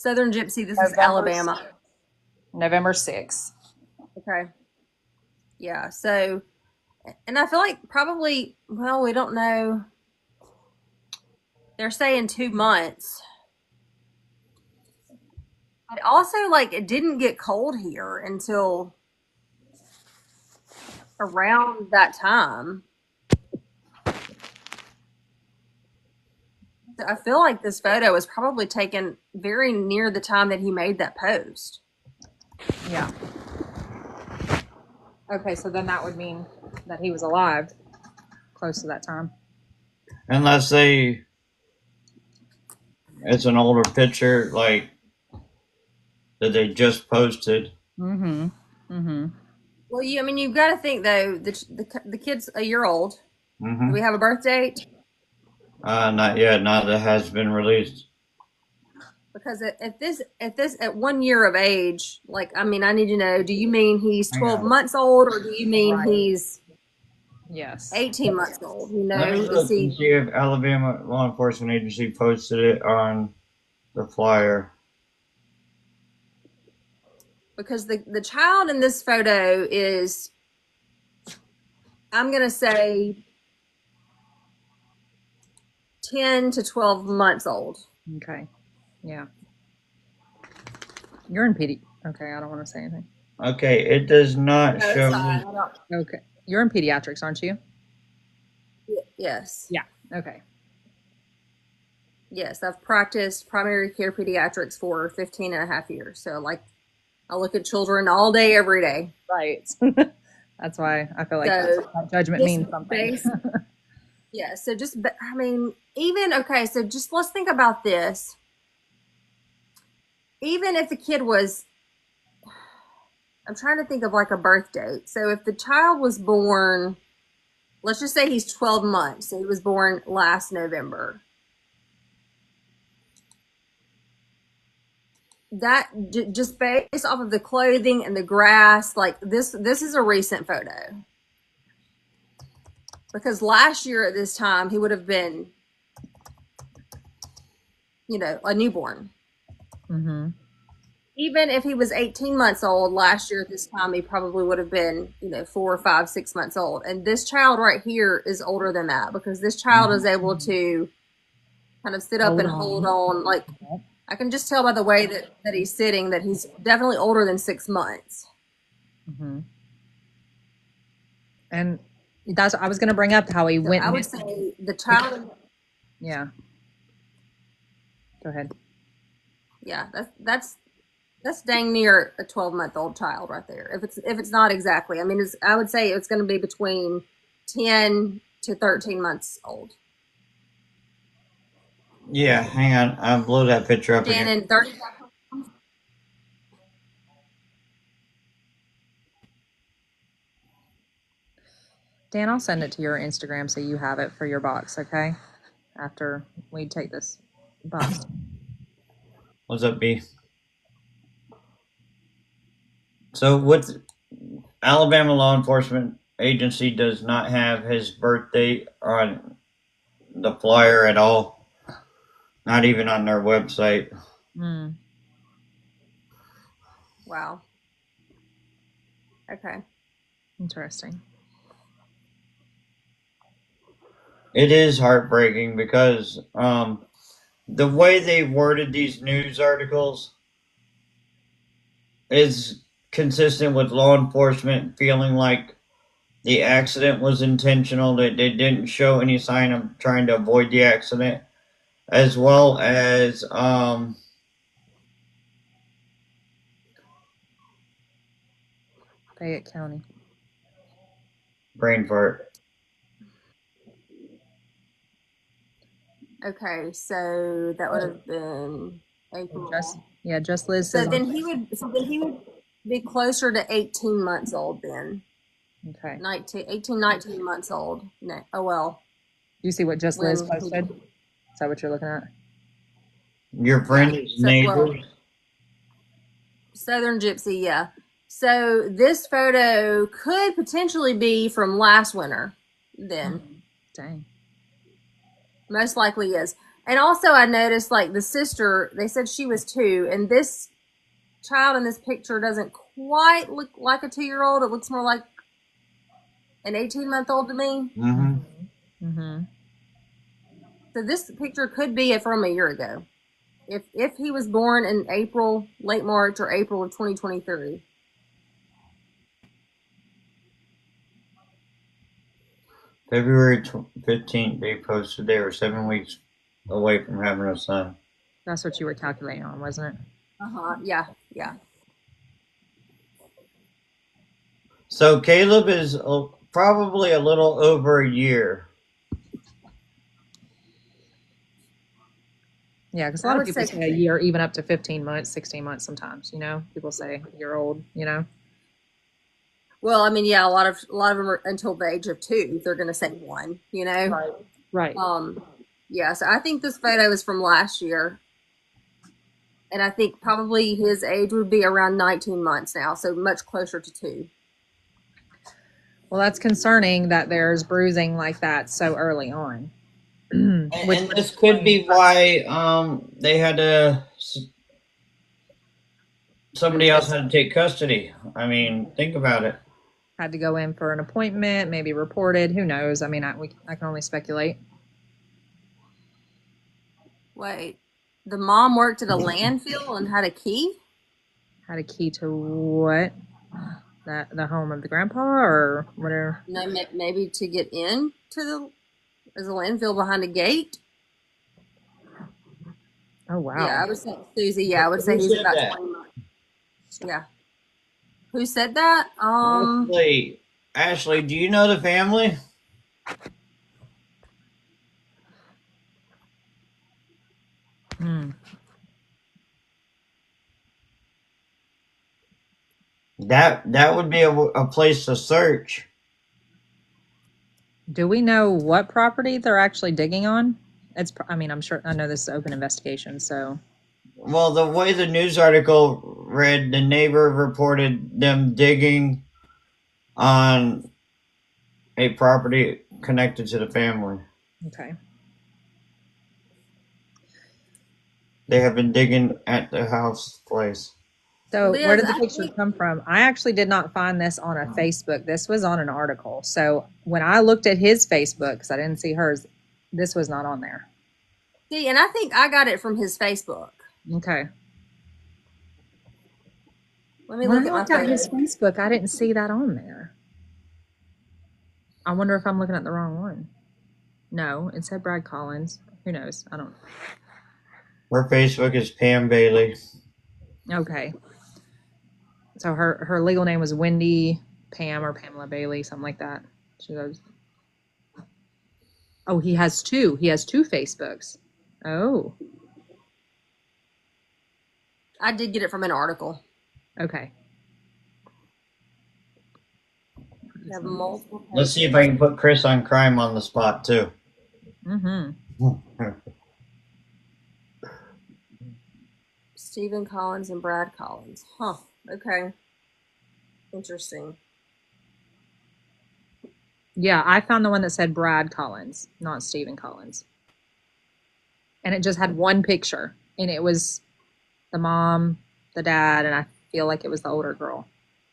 Southern Gypsy, this is November Alabama. November 6th. Okay. Yeah. So, and I feel like probably, well, we don't know. They're saying 2 months. But also, like, it didn't get cold here until around that time. I feel like this photo was probably taken very near the time that he made that post. Yeah. Okay, so then that would mean that he was alive close to that time. Unless it's an older picture, like that they just posted. Mm-hmm. Mm-hmm. Well, I mean, you've got to think though. The kid's a year old. Mm-hmm. Do we have a birth date? Not yet. Not that has been released. Because at 1 year of age, like, I mean, I need to know. Do you mean he's 12 months old, or do you mean he's Yes 18 months old? You know, Let me look and see if Alabama law enforcement agency posted it on the flyer. Because the child in this photo is, I'm gonna say, 10 to 12 months old. Okay. Yeah. You're in PD. Okay, I don't want to say anything. Okay, it does not show me. Okay. You're in pediatrics, aren't you? Yes. Yeah. Okay. Yes, I've practiced primary care pediatrics for 15 and a half years. So, like, I look at children all day, every day. Right. That's why I feel like So, that judgment means something. Yeah, so just, I mean, even, okay, so just let's think about this. Even if the kid was, I'm trying to think of like a birth date. So if the child was born, let's just say he's 12 months. So he was born last November. That just based off of the clothing and the grass, like this is a recent photo. Because last year at this time, he would have been, you know, a newborn. Mm-hmm. Even if he was 18 months old last year at this time, he probably would have been, you know, 4 or 5, 6 months old. And this child right here is older than that, because this child is able to kind of sit up and hold on. Like, I can just tell by the way that he's sitting that he's definitely older than 6 months. Mm-hmm. And that's, I was going to bring up how he went. I would say the child. Yeah. Go ahead. Yeah, that's dang near a 12-month-old child right there. If it's not exactly, I mean, I would say it's going to be between 10 to 13 months old. Yeah, hang on. I'll blow that picture up again. And 30. Dan, I'll send it to your Instagram so you have it for your box, okay? After we take this box. What's up, B? So, what Alabama law enforcement agency does not have his birth date on the flyer at all. Not even on their website. Mm. Wow. Okay. Interesting. It is heartbreaking because the way they worded these news articles is consistent with law enforcement feeling like the accident was intentional, that they didn't show any sign of trying to avoid the accident, as well as Fayette County. brain fart. Okay, so that would have been April. Just Liz. So then he would be closer to 18 months old then. Okay. 18, 19 months old. No, oh well. You see what Just Liz posted? Is that what you're looking at? Your friend's neighbor. Well, Southern Gypsy, yeah. So this photo could potentially be from last winter then. Dang. Most likely is. And also, I noticed like the sister. They said she was 2, and this child in this picture doesn't quite look like a 2-year-old. It looks more like an 18-month-old to me. Mm-hmm. Mm-hmm. So this picture could be from a year ago. If he was born in April, late March or April of 2023. February 15th, they posted they were 7 weeks away from having a son. That's what you were calculating on, wasn't it? Yeah, yeah. So Caleb is probably a little over a year. Yeah, because a I lot of would people say- say a year, even up to 15 months, 16 months sometimes, you know? People say a year old, you know? Well, I mean, yeah, a lot of them are until the age of 2. They're going to say 1. You know. Right. Yeah. So I think this photo is from last year, and I think probably his age would be around 19 months now, so much closer to 2. Well, that's concerning that there's bruising like that so early on. And this could be why they had to. Somebody else had to take custody. I mean, think about it. Had to go in for an appointment, maybe reported. Who knows? I mean, I can only speculate. Wait, the mom worked at a landfill and had a key? Had a key to what? The home of the grandpa or whatever? No, maybe to get in to there's a landfill behind a gate. Oh, wow. Yeah, I would say Susie. Yeah, I would say Who he's said about that? 20 months. Yeah. Who said that? Ashley, do you know the family? That would be a place to search. Do we know what property they're actually digging on? I mean, I'm sure, I know this is open investigation, so. Well, the way the news article read, the neighbor reported them digging on a property connected to the family. Okay. They have been digging at the house place. So Liz, where did the I picture think- come from? I actually did not find this on a Facebook. This was on an article. So when I looked at his Facebook, because I didn't see hers, this was not on there. See, and I think I got it from his Facebook. Okay. Let me When look I at my looked at his photo. Facebook, I didn't see that on there. I wonder if I'm looking at the wrong one. No, it said Brad Collins. Who knows? I don't. Her Facebook is Pam Bailey. Okay. So her legal name was Wendy Pam or Pamela Bailey, something like that. She goes. Oh, he has 2. He has 2 Facebooks. Oh, I did get it from an article. okay. You have multiple. Let's see if I can put Chris on crime on the spot too. Mm-hmm. Stephen Collins and Brad Collins. Huh. Okay. Interesting. Yeah, I found the one that said Brad Collins, not Stephen Collins. And it just had one picture, and it was the mom, the dad, and I feel like it was the older girl.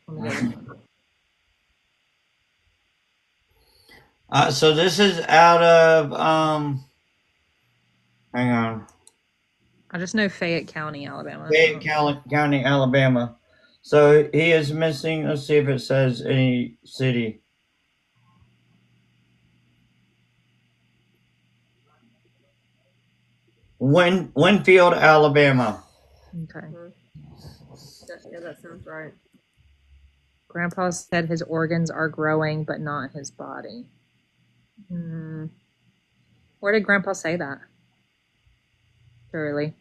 Let me go look. So this is out of hang on. I just know Fayette County, Alabama. Fayette County, Alabama. So he is missing. Let's see if it says any city. Winfield, Alabama. Okay. Yeah, that sounds right. Grandpa said his organs are growing, but not his body. Where did Grandpa say that? Surely.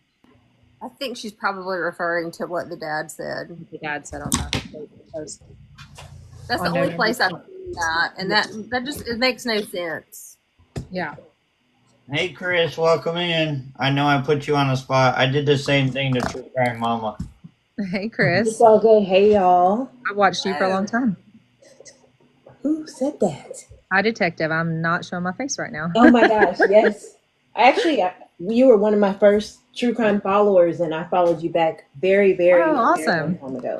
I think she's probably referring to what the dad said. The dad said on the post. That's the On only November place I've 10th. seen that, and that just it makes no sense. Yeah. Hey, Chris, welcome in. I know I put you on the spot. I did the same thing to True Crime Mama. Hey, Chris. It's all good. Hey, y'all. I watched you for a long time. Who said that? Hi, detective. I'm not showing my face right now. Oh my gosh, yes. Actually, you were one of my first true crime followers, and I followed you back very, Oh, very, very long awesome. time ago.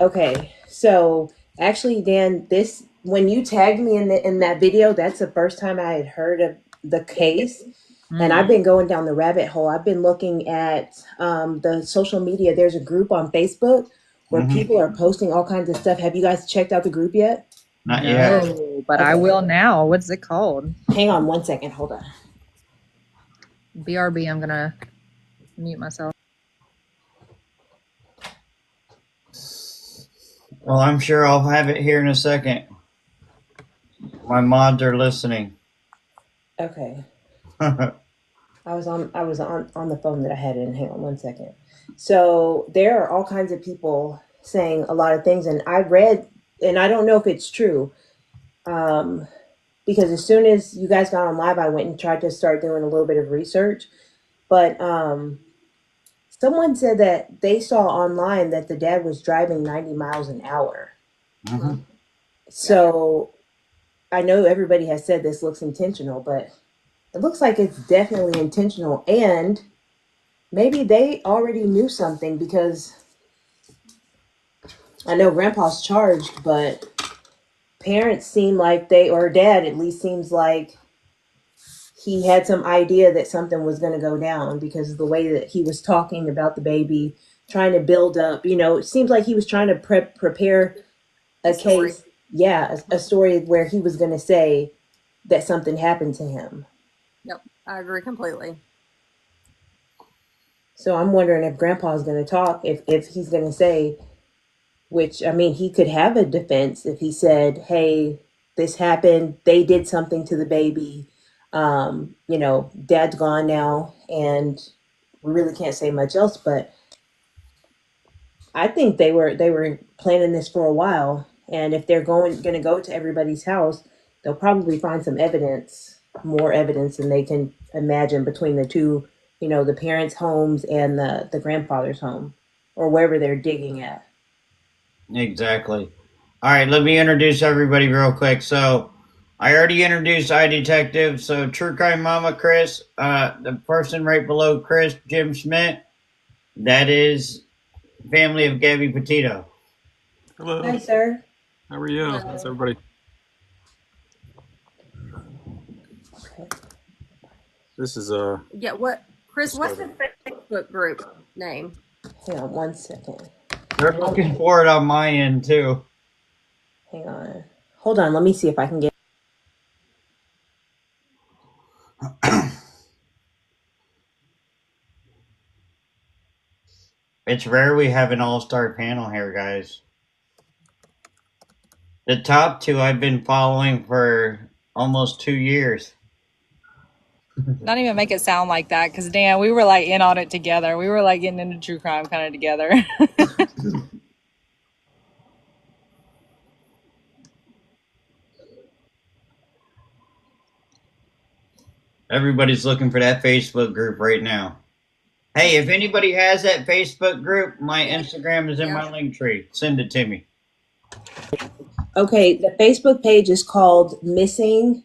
Okay, so actually, Dan, this when you tagged me in that video, that's the first time I had heard of the case, and I've been going down the rabbit hole. I've been looking at the social media. There's a group on Facebook where Mm-hmm. people are posting all kinds of stuff. Have you guys checked out the group yet? Not yet. No, but I Okay. will now. What's it called? Hang on one second. Hold on. BRB. I'm gonna mute myself. Well, I'm sure I'll have it here in a second. My mods are listening. Okay. I was on the phone that I had in. Hang on one second. So there are all kinds of people saying a lot of things, and I read, and I don't know if it's true, because as soon as you guys got on live, I went and tried to start doing a little bit of research. But someone said that they saw online that the dad was driving 90 miles an hour. Mhm. So I know everybody has said this looks intentional, but it looks like it's definitely intentional, and maybe they already knew something, because I know grandpa's charged, but parents seem like or dad at least seems like he had some idea that something was going to go down, because of the way that he was talking about the baby, trying to build up, it seems like he was trying to prepare a Story. case. Yeah, a story where he was going to say that something happened to him. Yep, I agree completely. So I'm wondering if grandpa's going to talk, if he's going to say, which, I mean, he could have a defense if he said, hey, this happened, they did something to the baby, dad's gone now, and we really can't say much else. But I think they were planning this for a while, and if they're going to go to everybody's house, they'll probably find some evidence, more evidence than they can imagine, between the two, the parents' homes and the grandfather's home, or wherever they're digging at. Exactly. All right, let me introduce everybody real quick. So, I already introduced iDetective. So, True Crime Mama Chris, the person right below Chris, Jim Schmidt, that is family of Gabby Petito. Hello. Hi, sir. How are you? Hello. How's everybody? Okay. This is Yeah, Chris, what's the Facebook group name? Hang on one second. They're looking for it on my end, too. Hang on. Hold on. Let me see if I can get. It's rare we have an all-star panel here, guys. The top two I've been following for almost 2 years. Not even make it sound like that, because Dan, we were like in on it together. We were like getting into true crime kind of together. Everybody's looking for that Facebook group right now. Hey, if anybody has that Facebook group, my Instagram is in my link tree. Send it to me. Okay, the Facebook page is called Missing.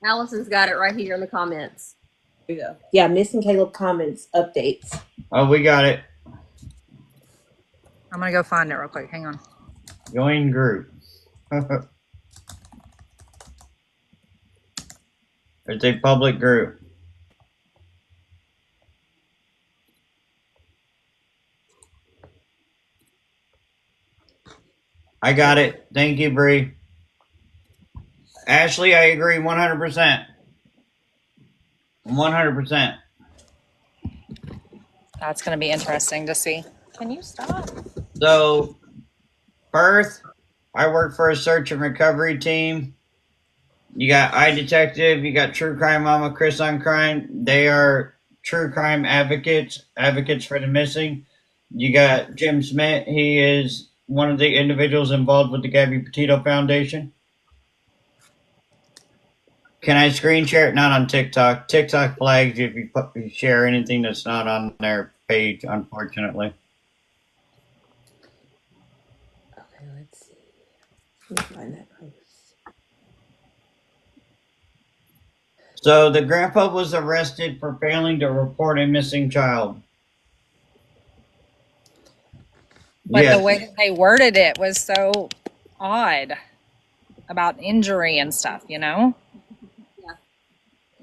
Allison's got it right here in the comments. Yeah, Missing Caleb comments updates. Oh, we got it. I'm gonna go find it real quick. Hang on. Join group. It's a public group. I got it. Thank you, Bree. Ashley, I agree 100%. 100%. That's gonna be interesting to see. Can you stop? So, birth, I work for a search and recovery team. You got iDetective, you got True Crime Mama, Chris on Crime. They are true crime advocates for the missing. You got Jim Smith. He is one of the individuals involved with the Gabby Petito Foundation. Can I screen share it? Not on TikTok. TikTok flags you if you share anything that's not on their page, unfortunately. Okay, let's see. Let me find that post. So the grandpa was arrested for failing to report a missing child. But the Yes. way that they worded it was so odd about injury and stuff, you know? Yeah.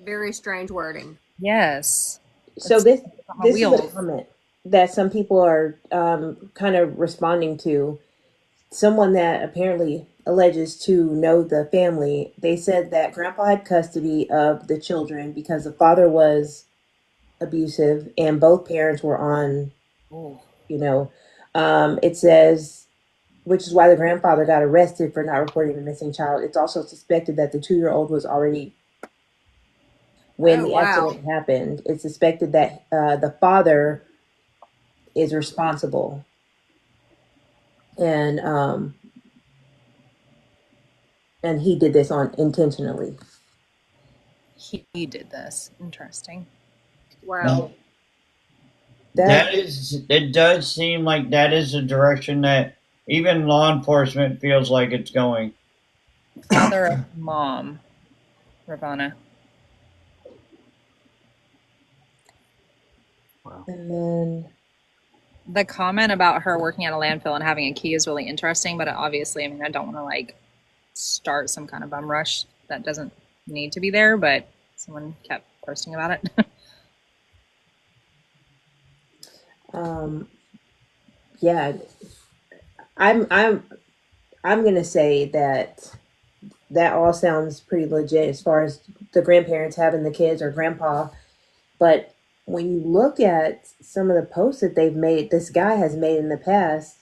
Very strange wording. Yes. So It's this on this is a wheels. comment that some people are kind of responding to. Someone that apparently alleges to know the family. They said that Grandpa had custody of the children because the father was abusive and both parents were on. Ooh. You know, it says, which is why the grandfather got arrested for not reporting the missing child. It's also suspected that the 2-year-old was already when Oh, the wow. accident happened. It's suspected that the father is responsible, and he did this on intentionally. He did this. Interesting. Wow. That It does seem like that is a direction that even law enforcement feels like it's going. Father of mom, Ravana. wow. and then The comment about her working at a landfill and having a key is really interesting, but obviously, I mean, I don't want to like start some kind of bum rush that doesn't need to be there, but someone kept posting about it. um, yeah, I'm I'm I'm gonna say that all sounds pretty legit as far as the grandparents having the kids or grandpa. But when you look at some of the posts that they've made, this guy has made in the past,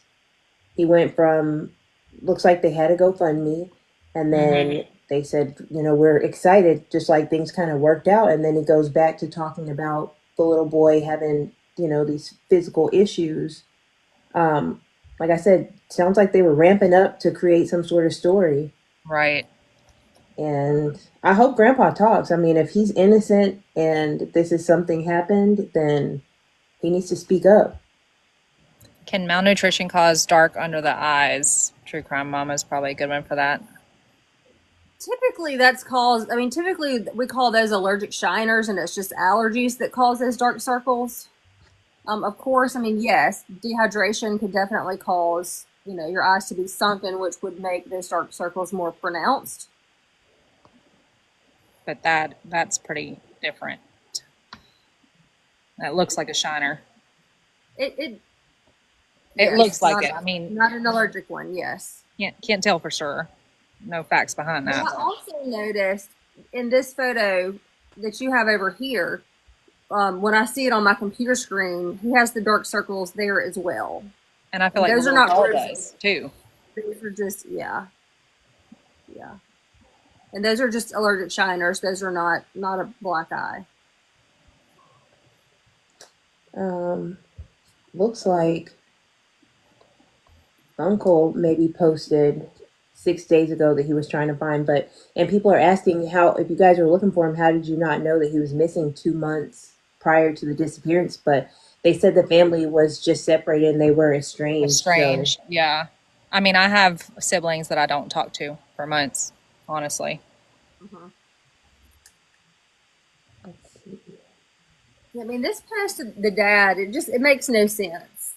he went from, looks like they had a GoFundMe, and then they said, we're excited, just like things kind of worked out. And then he goes back to talking about the little boy having, these physical issues. Um, like I said, sounds like they were ramping up to create some sort of story. Right. And I hope Grandpa talks. I mean, if he's innocent and this is something happened, then he needs to speak up. Can malnutrition cause dark under the eyes? True Crime Mama is probably a good one for that. Typically, typically we call those allergic shiners, and it's just allergies that cause those dark circles. Of course, I mean, yes, dehydration could definitely cause, your eyes to be sunken, which would make those dark circles more pronounced. But that's pretty different. That looks like a shiner. It It yes, looks like not it. I mean, not an allergic one. Yes. can't tell for sure. No facts behind But that. I also noticed in this photo that you have over here, when I see it on my computer screen, he has the dark circles there as well. And I feel And like those are little not doll bruises. does too. Those are just yeah. And those are just allergic shiners. Those are not a black eye. Um, Looks like Uncle maybe posted 6 days ago that he was trying to find, and people are asking how, if you guys were looking for him, how did you not know that he was missing 2 months prior to the disappearance? But they said the family was just separated and they were It's estranged. So strange. Yeah. I mean, I have siblings that I don't talk to for months, honestly. Mm-hmm. let's see. I mean, this past the dad, it makes no sense.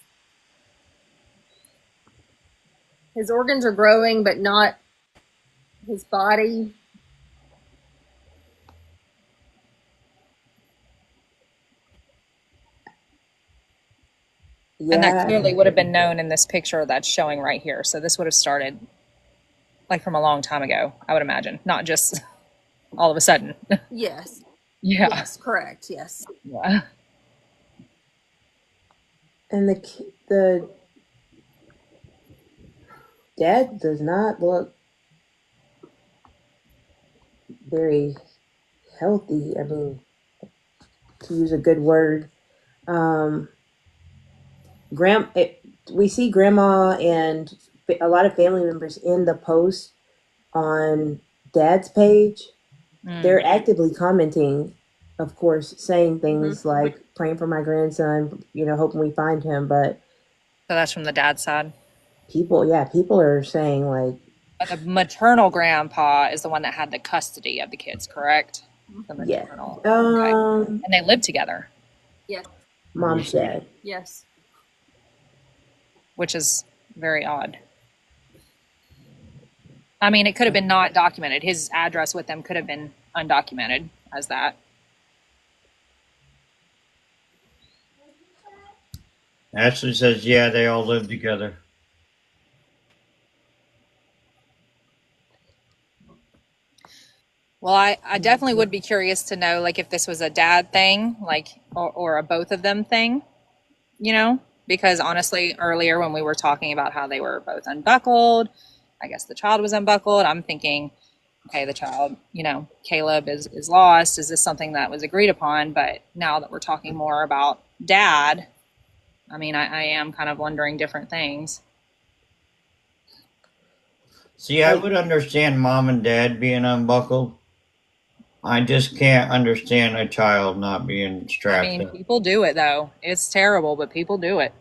His organs are growing, but not his body. And that Yeah, clearly would have been known in this picture that's showing right here. So this would have started like from a long time ago, I would imagine, not just all of a sudden. Yes. Yeah. Yes. Correct. Yes. Yeah. and the dad does not look very healthy. I mean, to use a good word. Um, we see grandma and a lot of family members in the post on dad's page. Mm. They're actively commenting, of course, saying Mm-hmm. things like praying for my grandson, hoping we find him. But So that's from the dad's side. people are saying like But the maternal grandpa is the one that had the custody of the kids, correct? The Yeah. maternal. Okay. And they lived together, Yes. Mom's dad. Yes. which is very odd. I mean, it could have been not documented. His address with them could have been undocumented as that. Ashley says, yeah, they all live together. Well, I definitely would be curious to know, like, if this was a dad thing, like, or a both of them thing, you know? Because honestly, earlier when we were talking about how they were both unbuckled, I guess the child was unbuckled. I'm thinking, okay, the child, Kahleb is lost. Is this something that was agreed upon? But now that we're talking more about dad, I mean, I am kind of wondering different things. See, I would understand mom and dad being unbuckled. I just can't understand a child not being I strapped mean, up. people do it though. It's terrible, but people do it.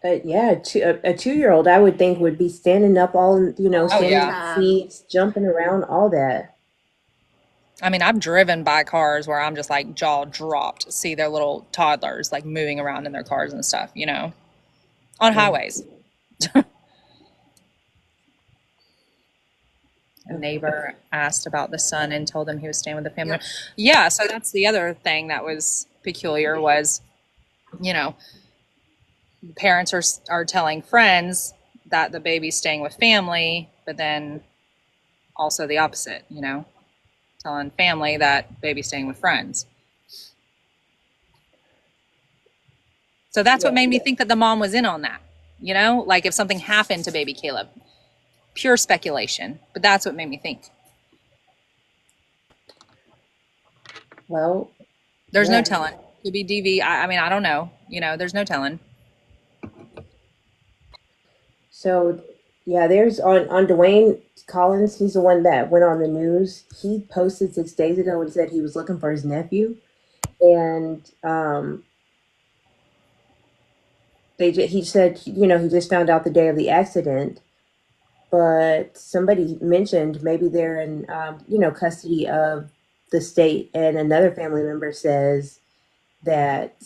Yeah, a 2-year-old I would think would be standing up all, Oh standing yeah. on seats, jumping around, all that. I mean, I've driven by cars where I'm just like jaw dropped to see their little toddlers like moving around in their cars and stuff, on Yeah. highways. A neighbor asked about the son and told him he was staying with the family. Yep. Yeah, so that's the other thing that was peculiar was, parents are telling friends that the baby's staying with family, but then also the opposite, telling family that baby's staying with friends. So that's what Yeah. made me think that the mom was in on that, like if something happened to baby Kahleb. Pure speculation, but that's what made me think. Well, There's yeah. no telling. Could be DV. I mean, I don't know. There's no telling. So, yeah, there's on Dwayne Collins. He's the one that went on the news. He posted 6 days ago and said he was looking for his nephew, and he said he just found out the day of the accident, but somebody mentioned maybe they're in custody of the state, and another family member says that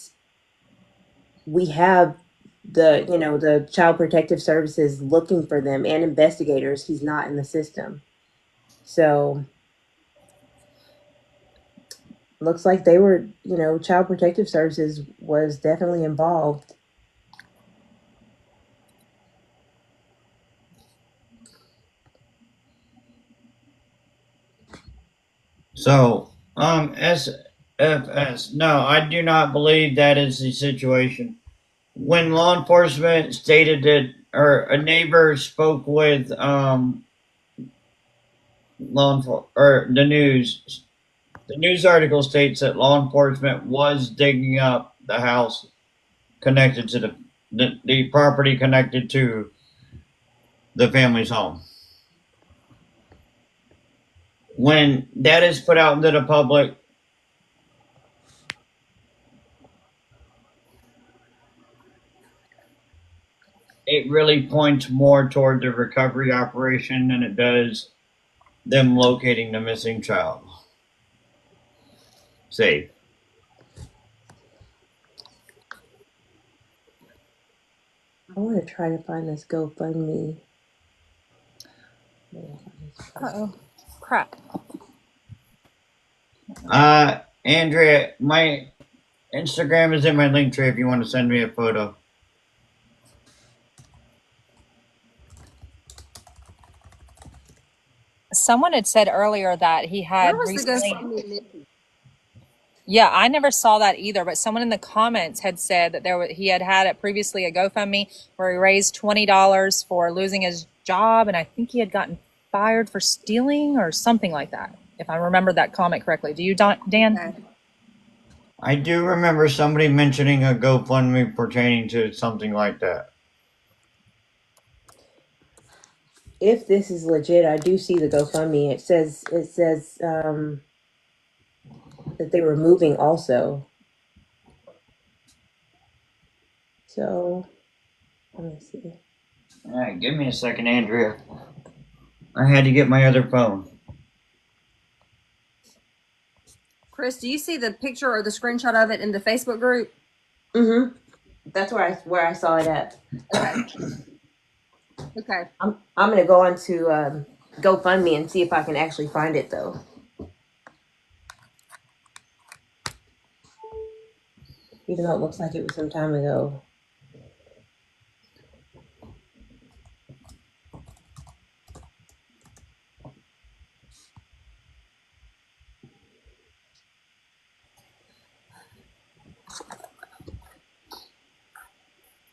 we have the child protective services looking for them and investigators. He's not in the system, so looks like they were child protective services was definitely involved. So, SFS, no, I do not believe that is the situation. When law enforcement stated that, or a neighbor spoke with or the news article states that law enforcement was digging up the house connected to the property connected to the family's home. When that is put out into the public, it really points more toward the recovery operation than it does them locating the missing child. Safe. I want to try to find this GoFundMe. Oh, crap. Andrea, my Instagram is in my link tree if you want to send me a photo. Someone had said earlier that he had Where was the recently. GoFundMe? Yeah, I never saw that either. But someone in the comments had said that he had it previously a GoFundMe where he raised $20 for losing his job, and I think he had gotten fired for stealing or something like that. If I remember that comment correctly, do you, Dan? Okay. I do remember somebody mentioning a GoFundMe pertaining to something like that. If this is legit, I do see the GoFundMe. It says that they were moving also. So let me see. All right, give me a second, Andrea. I had to get my other phone. Chris, do you see the picture or the screenshot of it in the Facebook group? Mm-hmm. That's where I saw it at. Okay. Okay. I'm gonna go on to GoFundMe and see if I can actually find it though. Even though it looks like it was some time ago.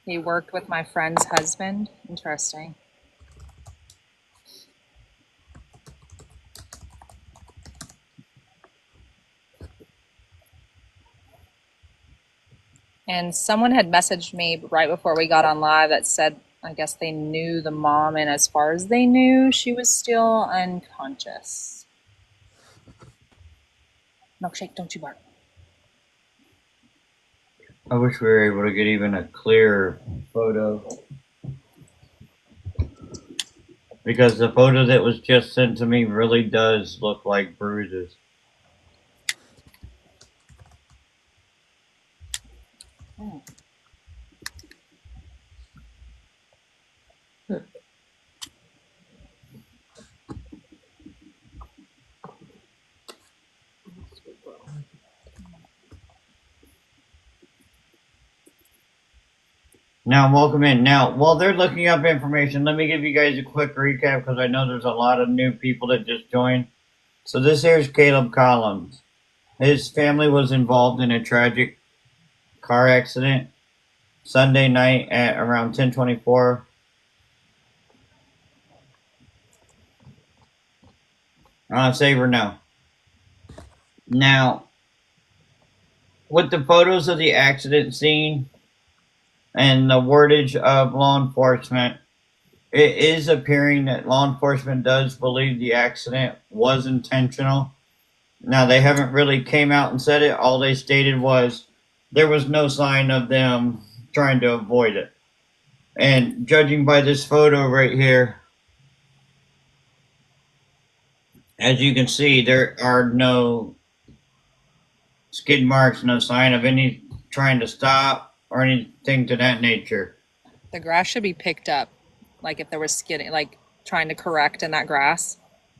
He worked with my friend's husband. Interesting. And someone had messaged me right before we got on live that said, I guess they knew the mom, and as far as they knew, she was still unconscious. Milkshake, don't you bark. I wish we were able to get even a clearer photo. Because the photo that was just sent to me really does look like bruises. Oh. Now, welcome in. Now, while they're looking up information, let me give you guys a quick recap because I know there's a lot of new people that just joined. So this here's Kahleb Collin. His family was involved in a tragic car accident Sunday night at around 10:24. Saver now. Now, with the photos of the accident scene and the wordage of law enforcement, it is appearing that law enforcement does believe the accident was intentional. Now, they haven't really came out and said it. All they stated was there was no sign of them trying to avoid it. And judging by this photo right here, as you can see, there are no skid marks, no sign of any trying to stop or anything to that nature. The grass should be picked up, like if there was skidding, like trying to correct in that grass,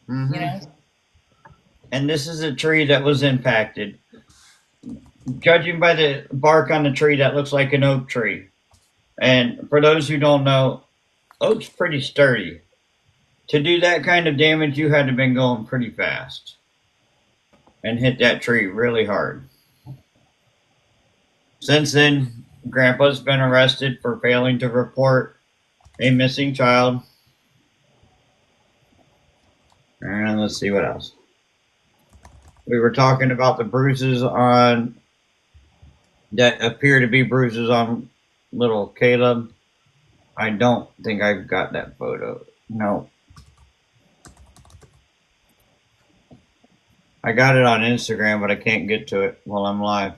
Mm-hmm. you know? And this is a tree that was impacted. Judging by the bark on the tree, that looks like an oak tree. And for those who don't know, oak's pretty sturdy. To do that kind of damage, you had to have been going pretty fast and hit that tree really hard. Since then, Grandpa's been arrested for failing to report a missing child. And let's see what else. We were talking about the bruises on that appear to be bruises on little Kahleb. I don't think I've got that photo. No. I got it on Instagram, but I can't get to it while I'm live.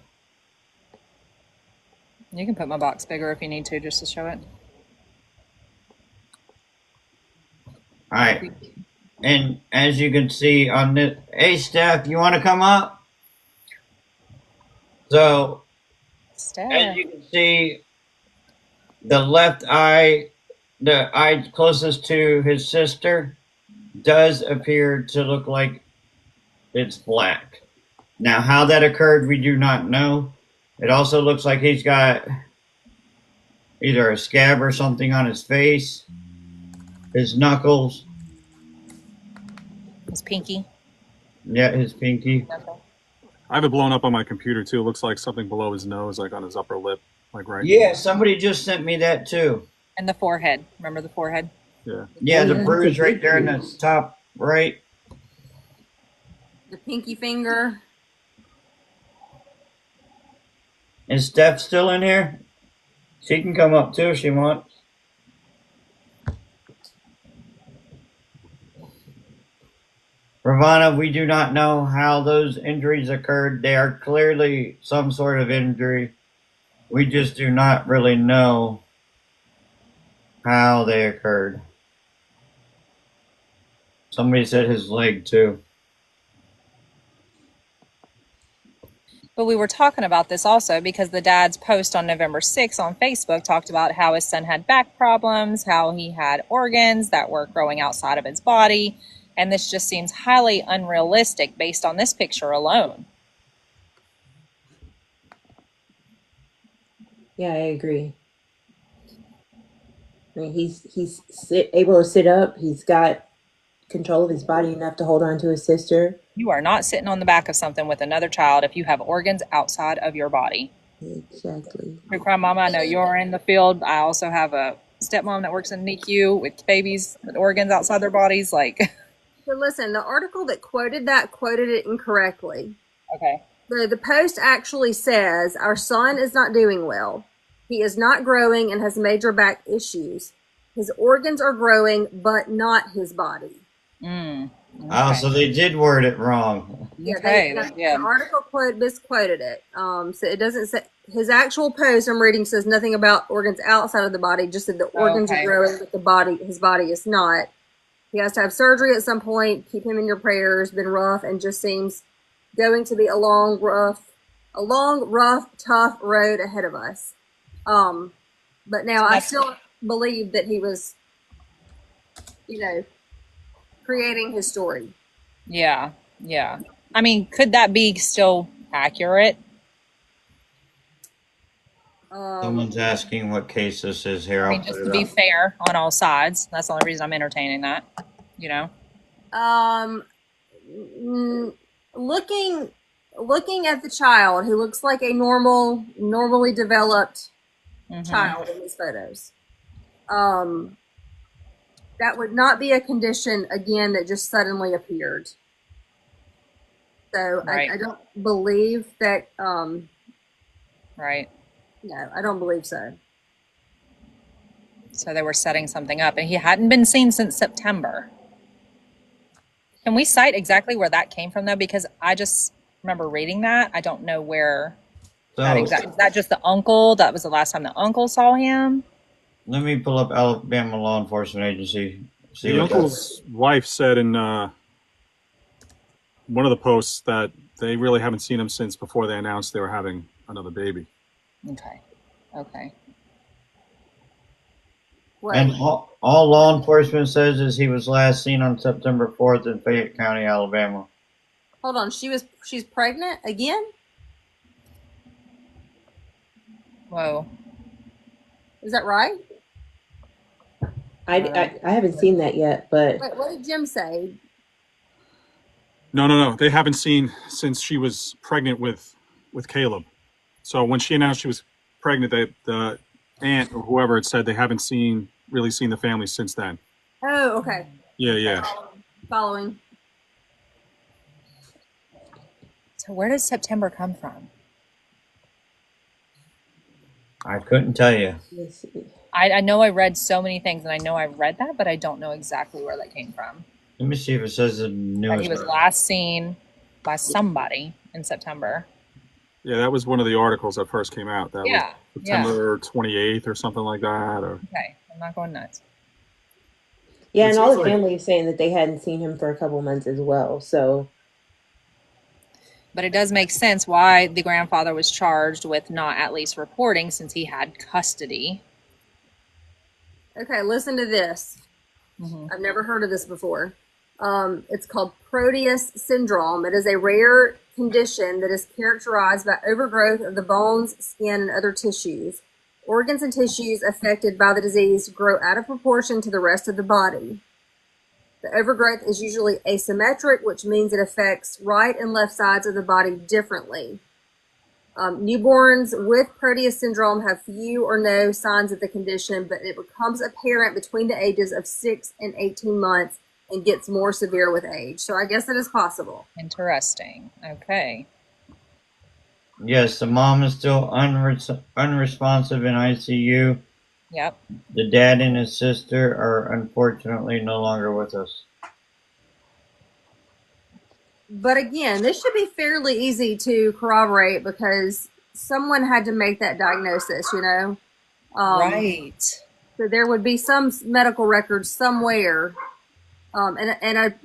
You can put my box bigger if you need to, just to show it. All right. And as you can see on this, hey, Steph, you want to come up? So, as you can see, the left eye, the eye closest to his sister, does appear to look like it's black. Now, how that occurred, we do not know. It also looks like he's got either a scab or something on his face, his knuckles. His pinky. Yeah, his pinky. Okay. I have it blown up on my computer too. It looks like something below his nose, like on his upper lip, like right. Yeah, somebody just sent me that too. And the forehead. Remember the forehead? Yeah. Yeah, the bruise right there in the top right. The pinky finger. Is Steph still in here? She can come up too if she wants. Ravana, we do not know how those injuries occurred. They are clearly some sort of injury. We just do not really know how they occurred. Somebody said his leg too. But we were talking about this also because the dad's post on November 6th on Facebook talked about how his son had back problems, how he had organs that were growing outside of his body. And this just seems highly unrealistic based on this picture alone. Yeah, I agree. I mean, able to sit up. He's got control of his body enough to hold on to his sister. You are not sitting on the back of something with another child if you have organs outside of your body. Exactly. True Crime Mama, I know you're in the field. I also have a stepmom that works in NICU with babies with organs outside their bodies. Like, So listen, the article that quoted that quoted it incorrectly. okay. So the post actually says, our son is not doing well. He is not growing and has major back issues. His organs are growing, but not his body. Okay. Oh, so they did word it wrong. Yeah, Okay, the article misquoted it. So it doesn't say his actual post I'm reading says nothing about organs outside of the body, just that the organs are growing, but his body is not. He has to have surgery at some point. Keep him in your prayers. Been rough and just seems going to be a long, rough, tough road ahead of us. But now I still believe that he was, creating his story. Yeah. I mean, could that be still accurate? Someone's asking what case this is here. I mean, just to be fair on all sides. That's the only reason I'm entertaining that, Looking at the child, who looks like a normally developed child in these photos. That would not be a condition, again, that just suddenly appeared. So right. I don't believe that. Right. No, I don't believe so. So they were setting something up, and he hadn't been seen since September. Can we cite exactly where that came from, though? Because I just remember reading that. I don't know where that exactly. Is that just the uncle? That was the last time the uncle saw him? Let me pull up Alabama Law Enforcement Agency. The uncle's wife said in one of the posts that they really haven't seen him since before they announced they were having another baby. Okay. What? And all law enforcement says is he was last seen on September 4th in Fayette County, Alabama. Hold on, she's pregnant again? Whoa. Is that right? I haven't seen that yet, but Wait, what did Jim say? No. They haven't seen since she was pregnant with Kahleb. So when she announced she was pregnant, the aunt or whoever had said they haven't really seen the family since then. Oh, okay. Yeah. Following. So where does September come from? I couldn't tell you. let's see. I know I read so many things, and I know I read that, but I don't know exactly where that came from. Let me see if it says the That newest. he was last seen by somebody in September. Yeah, that was one of the articles that first came out. That Yeah, was September 28th or something like that. Or Okay, I'm not going nuts. Yeah, It's and all the usually- family is saying that they hadn't seen him for a couple months as well. So But it does make sense why the grandfather was charged with not at least reporting since he had custody. Okay, listen to this. Mm-hmm. I've never heard of this before. It's called Proteus syndrome. It is a rare condition that is characterized by overgrowth of the bones, skin, and other tissues. Organs and tissues affected by the disease grow out of proportion to the rest of the body. The overgrowth is usually asymmetric, which means it affects right and left sides of the body differently. Newborns with Proteus syndrome have few or no signs of the condition, but it becomes apparent between the ages of 6 and 18 months and gets more severe with age. So I guess it is possible. Interesting. Okay. Yes, the mom is still unresponsive in ICU. Yep. The dad and his sister are unfortunately no longer with us. But again, this should be fairly easy to corroborate because someone had to make that diagnosis, Right. So So there would be some medical records somewhere,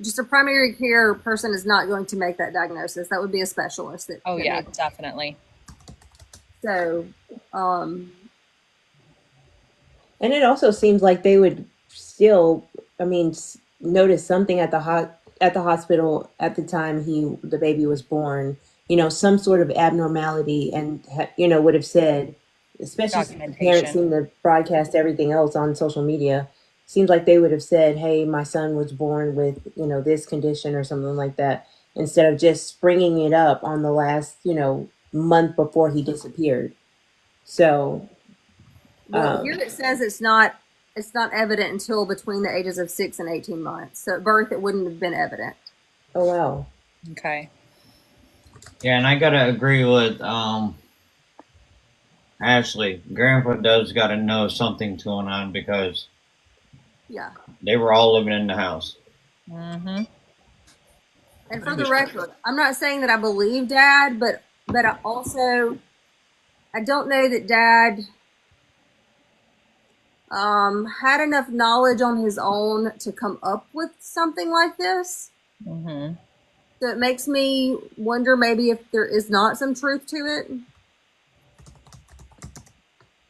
just a primary care person is not going to make that diagnosis. That would be a specialist. Oh that yeah, makes- definitely. So, And it also seems like they would still, notice something at the hospital at the time the baby was born. Some sort of abnormality, and would have said, especially since the parents seem to broadcast everything else on social media. Seems like they would have said, "Hey, my son was born with this condition" or something like that, instead of just springing it up on the last month before he disappeared. So. well, here it says it's not evident until between the ages of 6 and 18 months. So at birth, it wouldn't have been evident. Oh wow. Okay. Yeah, and I gotta agree with Ashley. Grandpa does gotta know something's going on because Yeah. they were all living in the house. Mm-hmm. And for the record, I'm not saying that I believe Dad, but I also I don't know that Dad had enough knowledge on his own to come up with something like this. Mm-hmm. So it makes me wonder maybe if there is not some truth to it.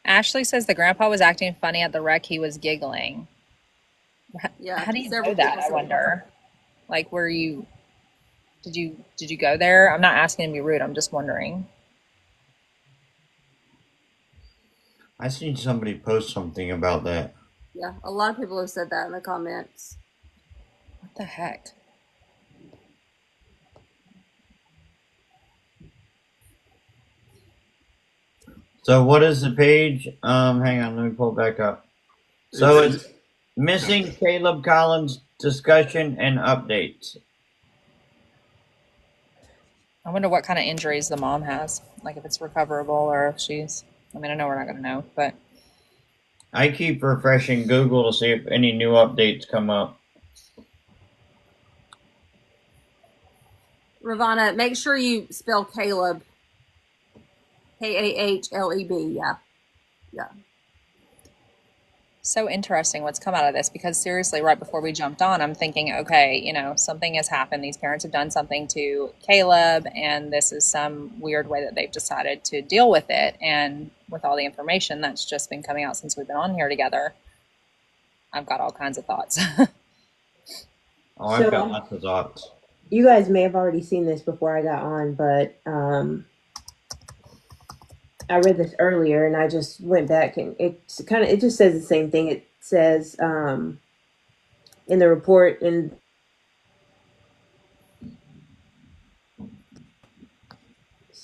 Ashley says the grandpa was acting funny at the wreck. He was giggling. Yeah. How do you know several that? people I said wonder. Like, did you go there? I'm not asking to be rude. I'm just wondering. I seen somebody post something about that. Yeah, a lot of people have said that in the comments. What the heck? So what is the page? Hang on, let me pull it back up. So it's missing Kahleb Collins discussion and updates. I wonder what kind of injuries the mom has. Like if it's recoverable or if she's. I mean, I know we're not going to know, but. I keep refreshing Google to see if any new updates come up. Ravana, make sure you spell Kahleb. Kahleb. Yeah. Yeah. So interesting what's come out of this, because seriously, right before we jumped on, I'm thinking, okay, something has happened. These parents have done something to Kahleb, and this is some weird way that they've decided to deal with it. And with all the information that's just been coming out since we've been on here together, I've got all kinds of thoughts. Oh, I've got lots of thoughts. You guys may have already seen this before I got on, but I read this earlier and I just went back, and it just says the same thing. It says in the report in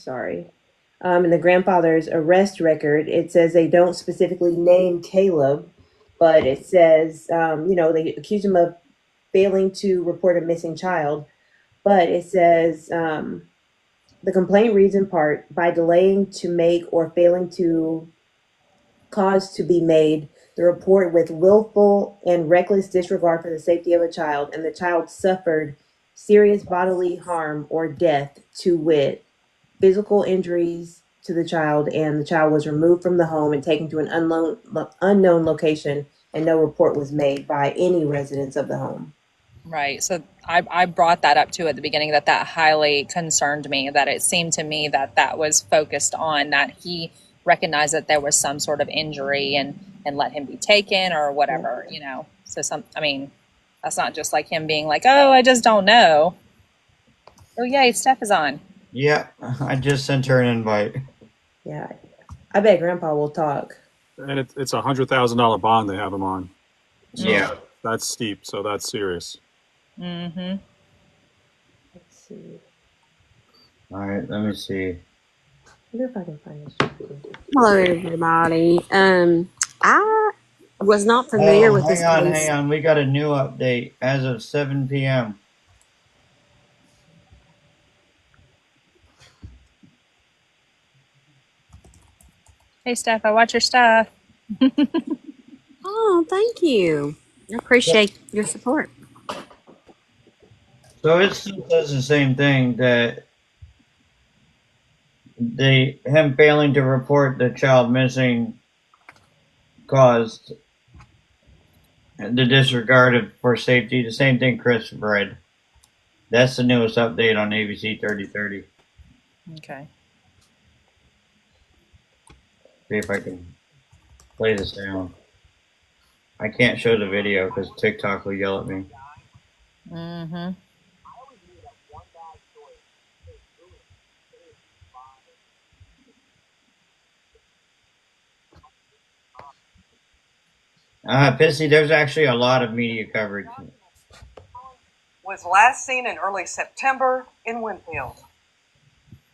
the grandfather's arrest record, it says they don't specifically name Kahleb, but it says they accuse him of failing to report a missing child, but it says the complaint reads in part, by delaying to make or failing to cause to be made the report with willful and reckless disregard for the safety of a child, and the child suffered serious bodily harm or death, to wit, physical injuries to the child, and the child was removed from the home and taken to an unknown location, and no report was made by any residents of the home. Right. So I brought that up too at the beginning, that highly concerned me, that it seemed to me that was focused on that he recognized that there was some sort of injury and let him be taken or whatever, So that's not just like him being like, oh, I just don't know. Oh, yay, Steph is on. Yeah, I just sent her an invite. Yeah, I bet Grandpa will talk. And it's $100,000 bond they have him on. So Yeah. That's steep, so that's serious. Mm-hmm. Let's see. All right, let me see. I wonder if I can find this. Hello, everybody. I was not familiar with this case. Hang on. We got a new update as of 7 p.m. Hey, Steph, I watch your stuff. Oh, thank you. I appreciate your support. So it still says the same thing, that him failing to report the child missing caused the disregard for safety. The same thing Chris read. That's the newest update on ABC 3030. Okay. See if I can play the sound. I can't show the video because TikTok will yell at me. Mm-hmm. Pissy, there's actually a lot of media coverage. Was last seen in early September in Winfield.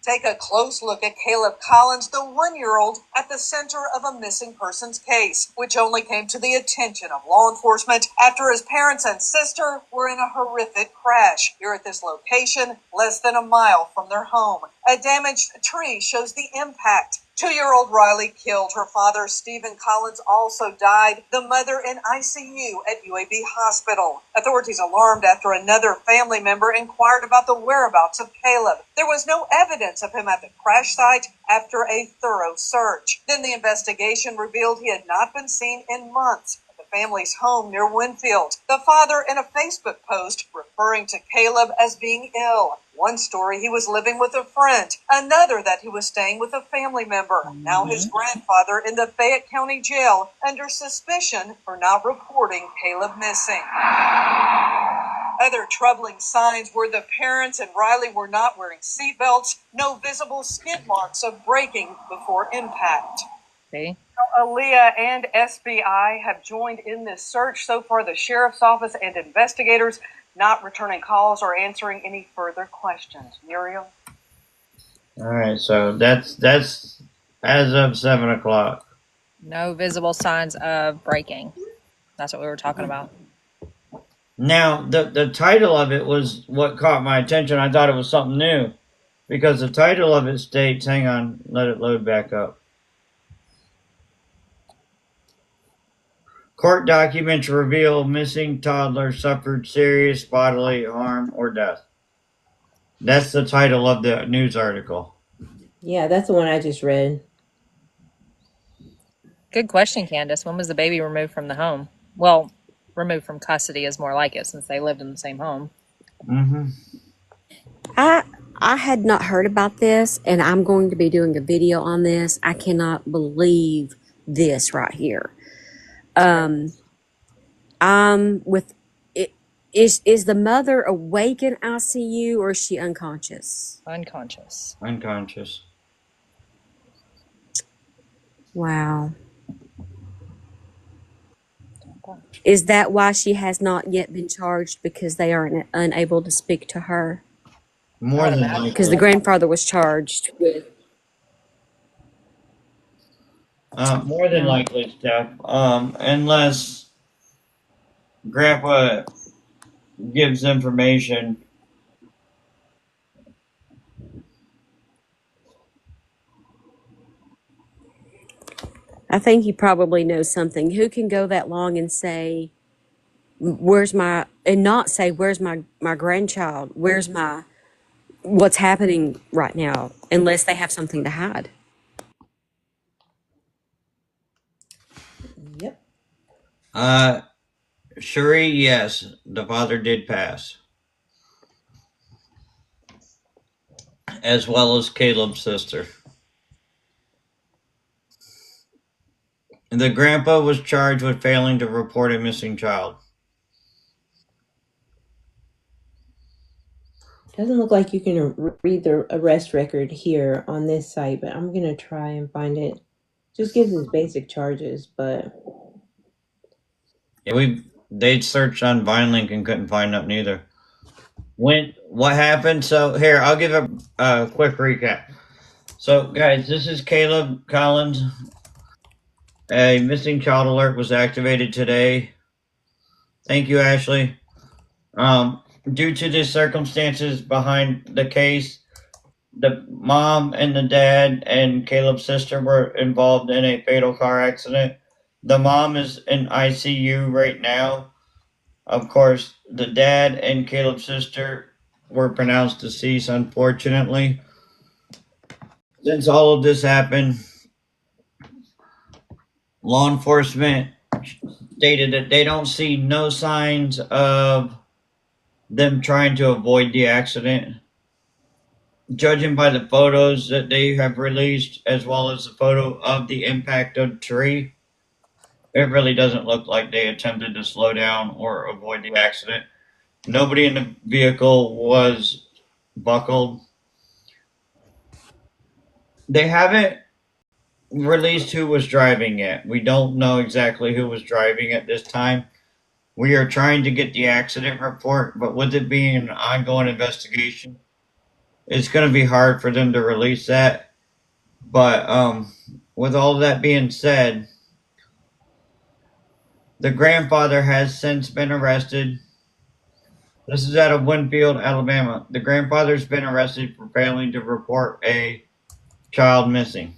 Take a close look at Kahleb Collins, the 1-year-old at the center of a missing persons case, which only came to the attention of law enforcement after his parents and sister were in a horrific crash here at this location, less than a mile from their home. A damaged tree shows the impact. 2-year-old Riley killed. Her father, Stephen Collins, also died. The mother in ICU at UAB Hospital. Authorities alarmed after another family member inquired about the whereabouts of Kahleb. There was no evidence of him at the crash site after a thorough search. Then the investigation revealed he had not been seen in months at the family's home near Winfield. The father in a Facebook post referring to Kahleb as being ill. One story, he was living with a friend. Another, that he was staying with a family member. Now his grandfather in the Fayette County Jail under suspicion for not reporting Kahleb missing. Other troubling signs were the parents and Riley were not wearing seatbelts. No visible skid marks of braking before impact. See? Aaliyah and SBI have joined in this search. So far, the sheriff's office and investigators not returning calls or answering any further questions. Muriel? All right, so that's as of 7 o'clock. No visible signs of braking. That's what we were talking about. Now, the title of it was what caught my attention. I thought it was something new because the title of it states, hang on, let it load back up. Court documents reveal missing toddler suffered serious bodily harm or death. That's the title of the news article. Yeah, that's the one I just read. Good question, Candace. When was the baby removed from the home? Well, removed from custody is more like it since they lived in the same home. Mm-hmm. I had not heard about this, and I'm going to be doing a video on this. I cannot believe this right here. I'm with it. Is the mother awake in ICU or is she unconscious? Unconscious. Unconscious. Wow. Is that why she has not yet been charged, because they are unable to speak to her? More than likely. Because the grandfather was charged with. More than likely, Steph. Unless Grandpa gives information. I think he probably knows something. Who can go that long and say, "Where's my," and not say, "Where's my grandchild? Where's my, what's happening right now?" Unless they have something to hide. Yep. Cherie, yes, the father did pass. As well as Caleb's sister. The grandpa was charged with failing to report a missing child. Doesn't look like you can read the arrest record here on this site, but I'm going to try and find it. Just gives us basic charges, but... Yeah, they searched on VineLink and couldn't find nothing either. What happened? So here, I'll give a quick recap. So guys, this is Kahleb Collins. A missing child alert was activated today. Thank you, Ashley. Due to the circumstances behind the case, the mom and the dad and Caleb's sister were involved in a fatal car accident. The mom is in ICU right now. Of course, the dad and Caleb's sister were pronounced deceased, unfortunately. Since all of this happened, law enforcement stated that they don't see no signs of them trying to avoid the accident. Judging by the photos that they have released, as well as the photo of the impact of the tree, it really doesn't look like they attempted to slow down or avoid the accident. Nobody in the vehicle was buckled. They haven't released who was driving yet. We don't know exactly who was driving at this time. We are trying to get the accident report, but with it being an ongoing investigation, it's going to be hard for them to release that. But with all that being said, the grandfather has since been arrested. This is out of Winfield, Alabama. The grandfather's been arrested for failing to report a child missing.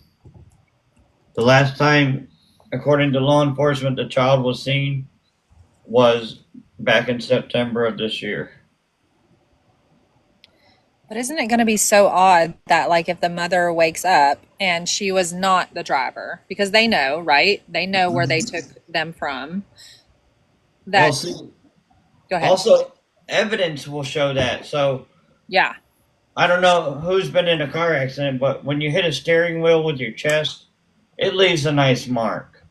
The last time, according to law enforcement, the child was seen was back in September of this year. But isn't it going to be so odd that, like, if the mother wakes up and she was not the driver, because they know, right? They know where they took them from. That, Well, see, go ahead. also, evidence will show that. So Yeah. I don't know who's been in a car accident, but when you hit a steering wheel with your chest, it leaves a nice mark.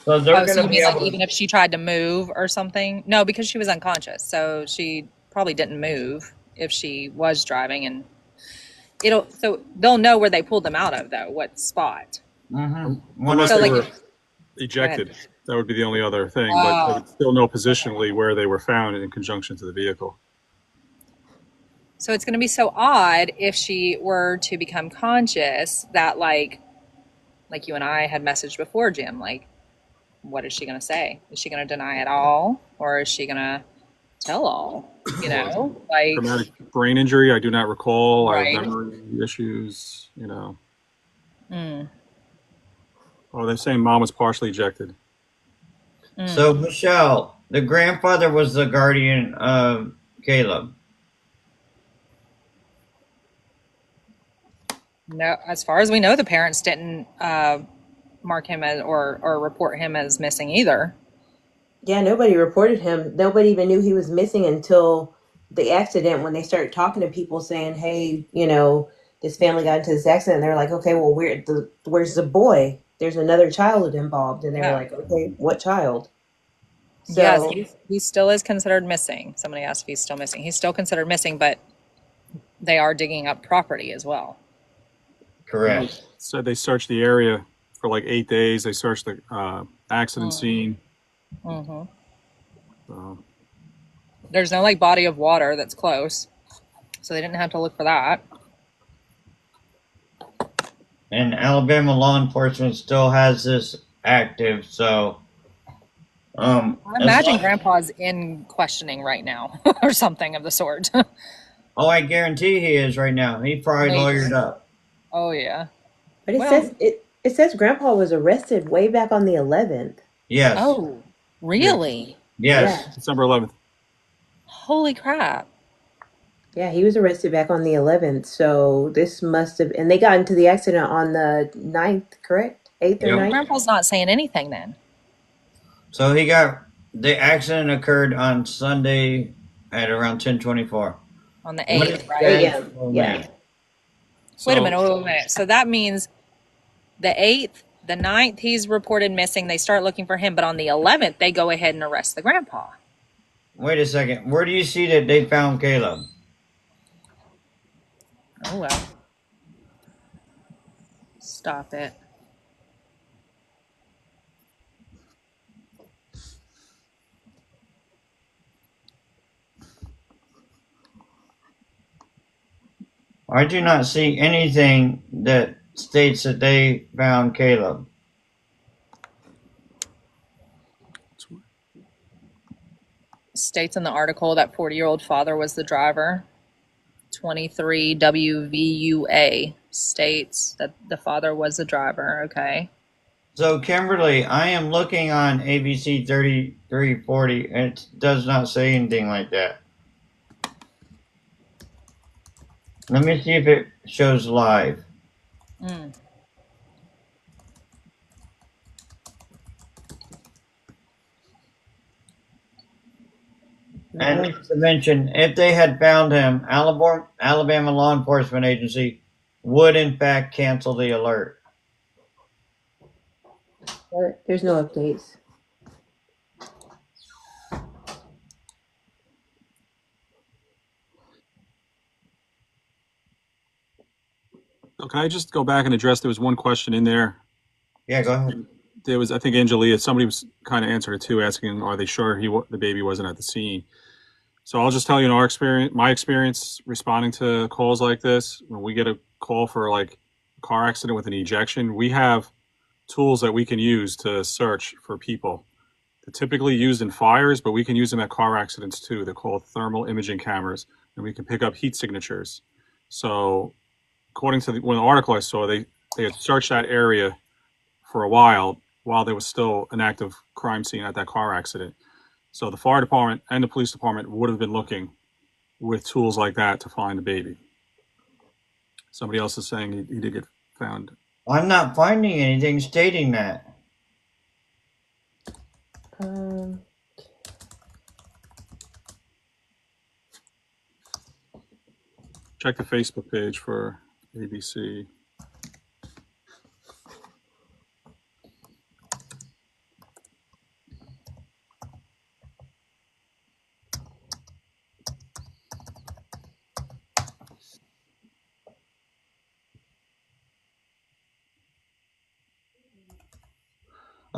So they're Oh, going so to you be mean like able even to. if she tried to move or something? No, because she was unconscious, so she probably didn't move if she was driving, and so they'll know where they pulled them out of, though, what spot. Unless So they like, were go ahead. ejected. That would be the only other thing, but they would still know positionally where they were found in conjunction to the vehicle. So it's going to be so odd if she were to become conscious that, like you and I had messaged before, Jim, like, what is she going to say? Is she going to deny it all, or is she going to tell all? You know, like, Traumatic brain injury, I do not recall. I have right? memory issues, you know. Mm, Oh, they're saying mom was partially ejected. So, Michelle, the grandfather was the guardian of Caleb. No, as far as we know, the parents didn't mark him as or report him as missing either. Yeah, nobody reported him. Nobody even knew he was missing until the accident when they started talking to people saying, "Hey, this family got into this accident." And they're like, "Okay, well, where's the boy? There's another child involved." And they were Yeah. like, "Okay, what child?" Yes, So, he still is considered missing. Somebody asked if he's still missing. He's still considered missing, but they are digging up property as well. Correct. Said they searched the area for like 8 days. They searched the accident scene. Mm-hmm. So, There's no like body of water that's close, so they didn't have to look for that. And Alabama law enforcement still has this active, so I as imagine long, Grandpa's in questioning right now or something of the sort. oh, I guarantee he is right now. He probably Maybe. lawyered up. Oh yeah. but it Well, says it says Grandpa was arrested way back on the 11th. Yes. oh, really? Yes. Yeah, December 11th. Holy crap. yeah, he was arrested back on the 11th. So this must have, and they got into the accident on the 9th, correct? 8th or Yep. 9th? Grandpa's not saying anything then. So the accident occurred on Sunday at around 10:24. On the What 8th, it right? says, AM. oh, Yeah. man. Wait a So- minute, wait a minute. So that means the 8th, the 9th, he's reported missing. They start looking for him, but on the 11th, they go ahead and arrest the grandpa. Wait a second. Where do you see that they found Caleb? Oh, well. Stop it. I do not see anything that states that they found Caleb. States in the article that 40-year-old father was the driver. 23 WVUA states that the father was the driver. Okay. So, Kimberly, I am looking on ABC 3340, and it does not say anything like that. Let me see if it shows live. And not to mention, if they had found him, Alabama law enforcement agency would in fact cancel the alert. There's no updates. So can I just go back and address? There was one question in there. Yeah, go ahead. There was, I think, Angelia. Somebody was kind of answered it too, asking, "Are they sure the baby wasn't at the scene?" So I'll just tell you, in our experience, my experience responding to calls like this, when we get a call for like a car accident with an ejection, we have tools that we can use to search for people. They're typically used in fires, but we can use them at car accidents too. They're called thermal imaging cameras, and we can pick up heat signatures. So, according to one article I saw, they had searched that area for a while there was still an active crime scene at that car accident. So the fire department and the police department would have been looking with tools like that to find the baby. Somebody else is saying he did get found. I'm not finding anything stating that. Check the Facebook page for ABC.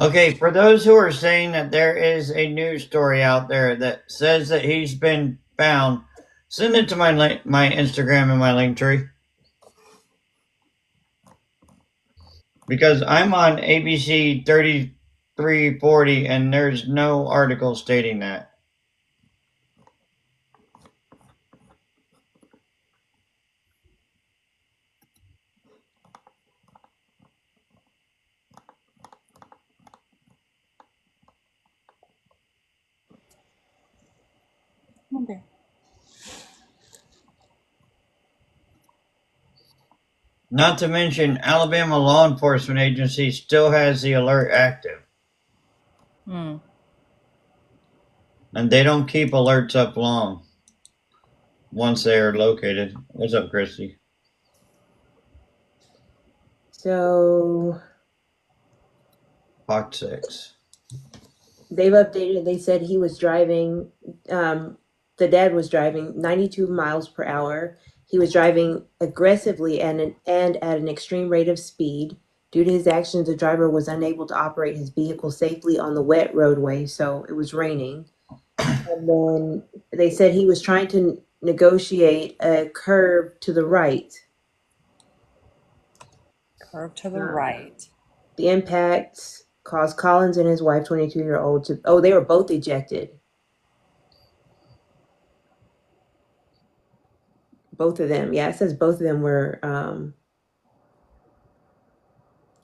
Okay, for those who are saying that there is a news story out there that says that he's been found, send it to my Instagram and my link tree. Because I'm on ABC 3340 and there's no article stating that. Okay. Not to mention, Alabama law enforcement agency still has the alert active. Hmm. And they don't keep alerts up long once they are located. What's up, Christy? So Fox 6. they've updated. They said he was driving. The dad was driving 92 miles per hour. He was driving aggressively and at an extreme rate of speed. Due to his actions, the driver was unable to operate his vehicle safely on the wet roadway, so it was raining. And then they said he was trying to negotiate a curve to the right. Curve to the right. The impact caused Collins and his wife, 22-year-old, to. Oh, they were both ejected. Both of them. Yeah, it says both of them were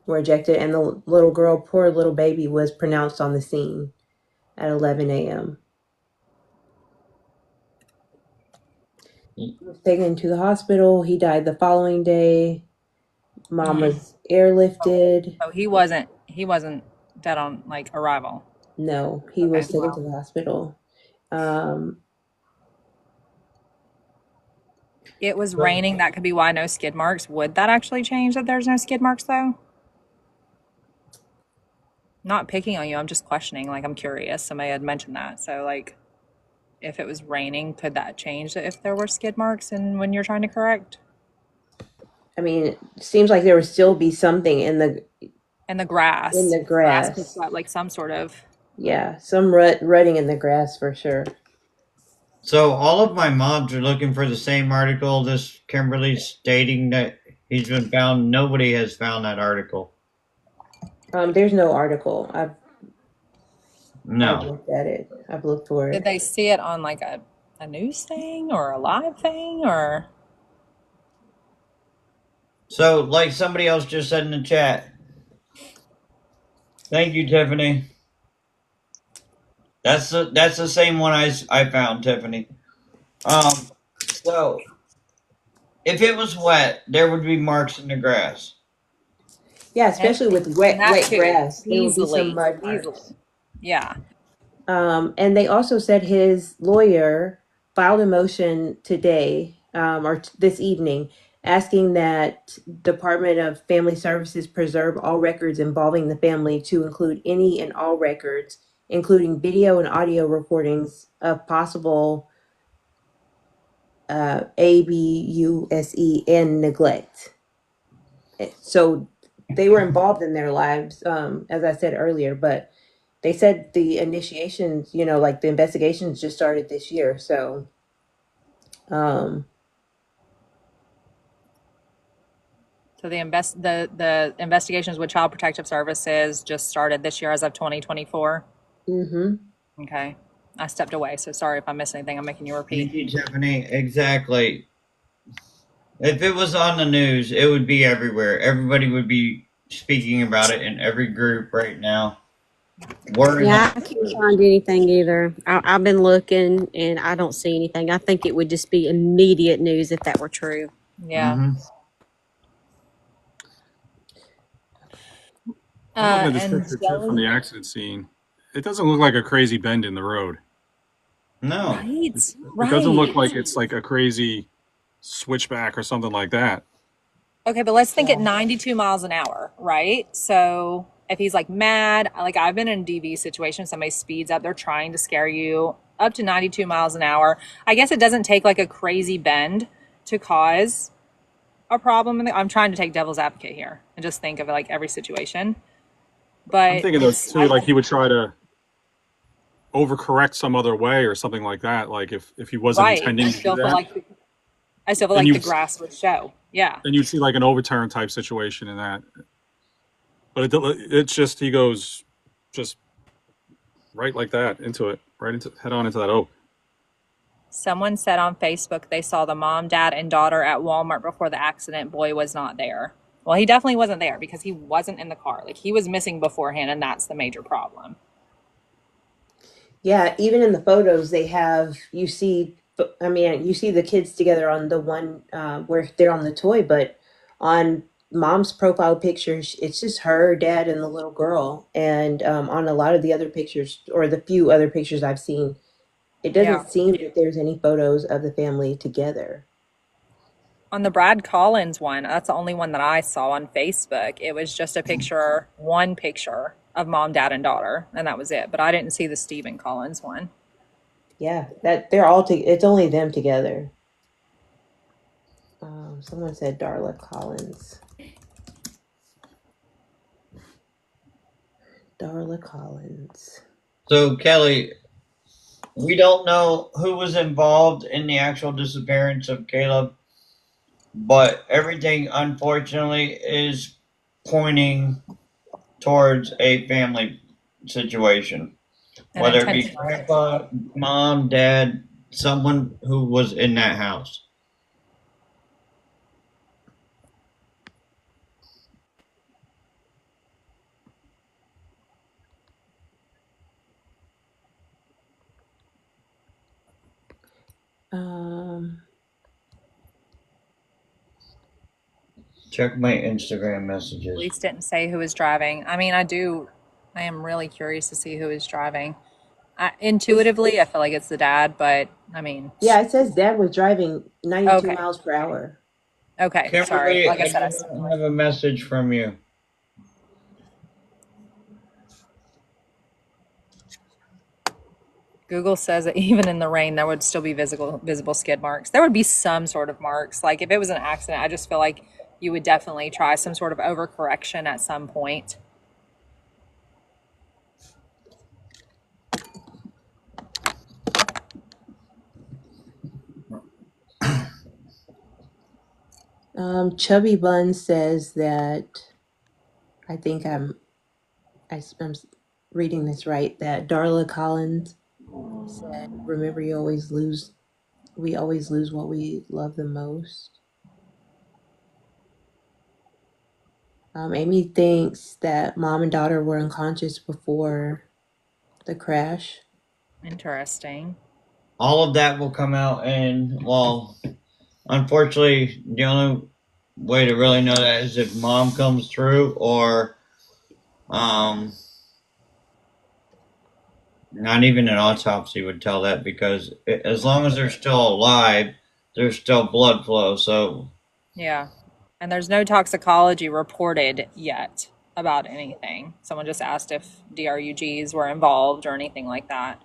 ejected, and the little girl, poor little baby, was pronounced on the scene at 11 a.m. He was taken to the hospital. He died the following day. Mom was airlifted. So he wasn't dead on like arrival. No, he was taken to the hospital. It was raining. That could be why no skid marks. Would that actually change that there's no skid marks though? Not picking on you. I'm just questioning. Like, I'm curious. Somebody had mentioned that. So, like, if it was raining, could that change if there were skid marks and when you're trying to correct? I mean, it seems like there would still be something in the grass. In the grass. Picks up, like some sort of. Yeah, some rutting in the grass for sure. So all of my mods are looking for the same article. This Kimberly stating that he's been found. Nobody has found that article. There's no article. I've No. looked at it. I've looked for it. Did they see it on like a news thing or a live thing or? So, like somebody else just said in the chat. Thank you, Tiffany. That's the same one I found, Tiffany. So if it was wet, there would be marks in the grass. Yeah, especially with wet grass. There would be Easily. some mud marks. Yeah. And they also said his lawyer filed a motion today, this evening, asking that Department of Family Services preserve all records involving the family to include any and all records, including video and audio recordings of possible abuse and neglect. So they were involved in their lives, as I said earlier, but they said the initiations, like the investigations just started this year. So, um, So the investigations with Child Protective Services just started this year as of 2024. mhm. Okay. I stepped away, so sorry if I missed anything. I'm making you Thank repeat. you, Tiffany. Exactly. If it was on the news, it would be everywhere. Everybody would be speaking about it in every group right now. Words Yeah, on I can't find anything either. I've been looking and I don't see anything. I think it would just be immediate news if that were true. Yeah. I'm looking at this And picture too from Jelly, the accident scene. It doesn't look like a crazy bend in the road. No. right, It doesn't look right. like it's like a crazy switchback or something like that. Okay, but let's think at Yeah. 92 miles an hour, right? So if he's like mad, like I've been in a DV situation, somebody speeds up, they're trying to scare you up to 92 miles an hour. I guess it doesn't take like a crazy bend to cause a problem. I'm trying to take devil's advocate here and just think of like every situation. I'm But thinking though too, like he would try to overcorrect some other way or something like that. Like if he wasn't right, intending to do that, I still feel then like you the grass would show. Yeah. then you'd see like an overturn type situation in that. But it's just he goes just right like that into it, right into head on into that oak. Someone said on Facebook they saw the mom, dad, and daughter at Walmart before the accident. Boy was not there. Well, he definitely wasn't there because he wasn't in the car. Like he was missing beforehand, and that's the major problem. Yeah, even in the photos you see the kids together on the one where they're on the toy, but on mom's profile pictures, it's just her, dad, and the little girl. And on a lot of the other pictures, or the few other pictures I've seen, it Yeah. doesn't seem that there's any photos of the family together. On the Brad Collins one, that's the only one that I saw on Facebook. It was just a picture, one picture of mom, dad, and daughter, and that was it. But I didn't see the Stephen Collins one. Yeah, that they're all it's only them together. Someone said Darla Collins. Darla Collins. So, Kelly, we don't know who was involved in the actual disappearance of Caleb, but everything, unfortunately, is pointing towards a family situation. And Whether it be intentional. grandpa, mom, dad, someone who was in that house. Um, Check my Instagram messages. Police didn't say who was driving. I mean, I am really curious to see who is driving. Intuitively, I feel like it's the dad, but I mean, yeah, it says dad was driving 92 okay, miles per hour. okay, sorry. Kimberly, Like I I said, do not have a message from you. Google says that even in the rain, there would still be visible skid marks. There would be some sort of marks. Like if it was an accident, I just feel like you would definitely try some sort of overcorrection at some point. Chubby Bun says that I think I'm reading this right. That Darla Collins said, "Remember, we always lose what we love the most." Amy thinks that mom and daughter were unconscious before the crash. Interesting. All of that will come out, and well, unfortunately, the only way to really know that is if mom comes through or Not even an autopsy would tell that because as long as they're still alive, there's still blood flow. So, Yeah. And there's no toxicology reported yet about anything. Someone just asked if DRUGs were involved or anything like that.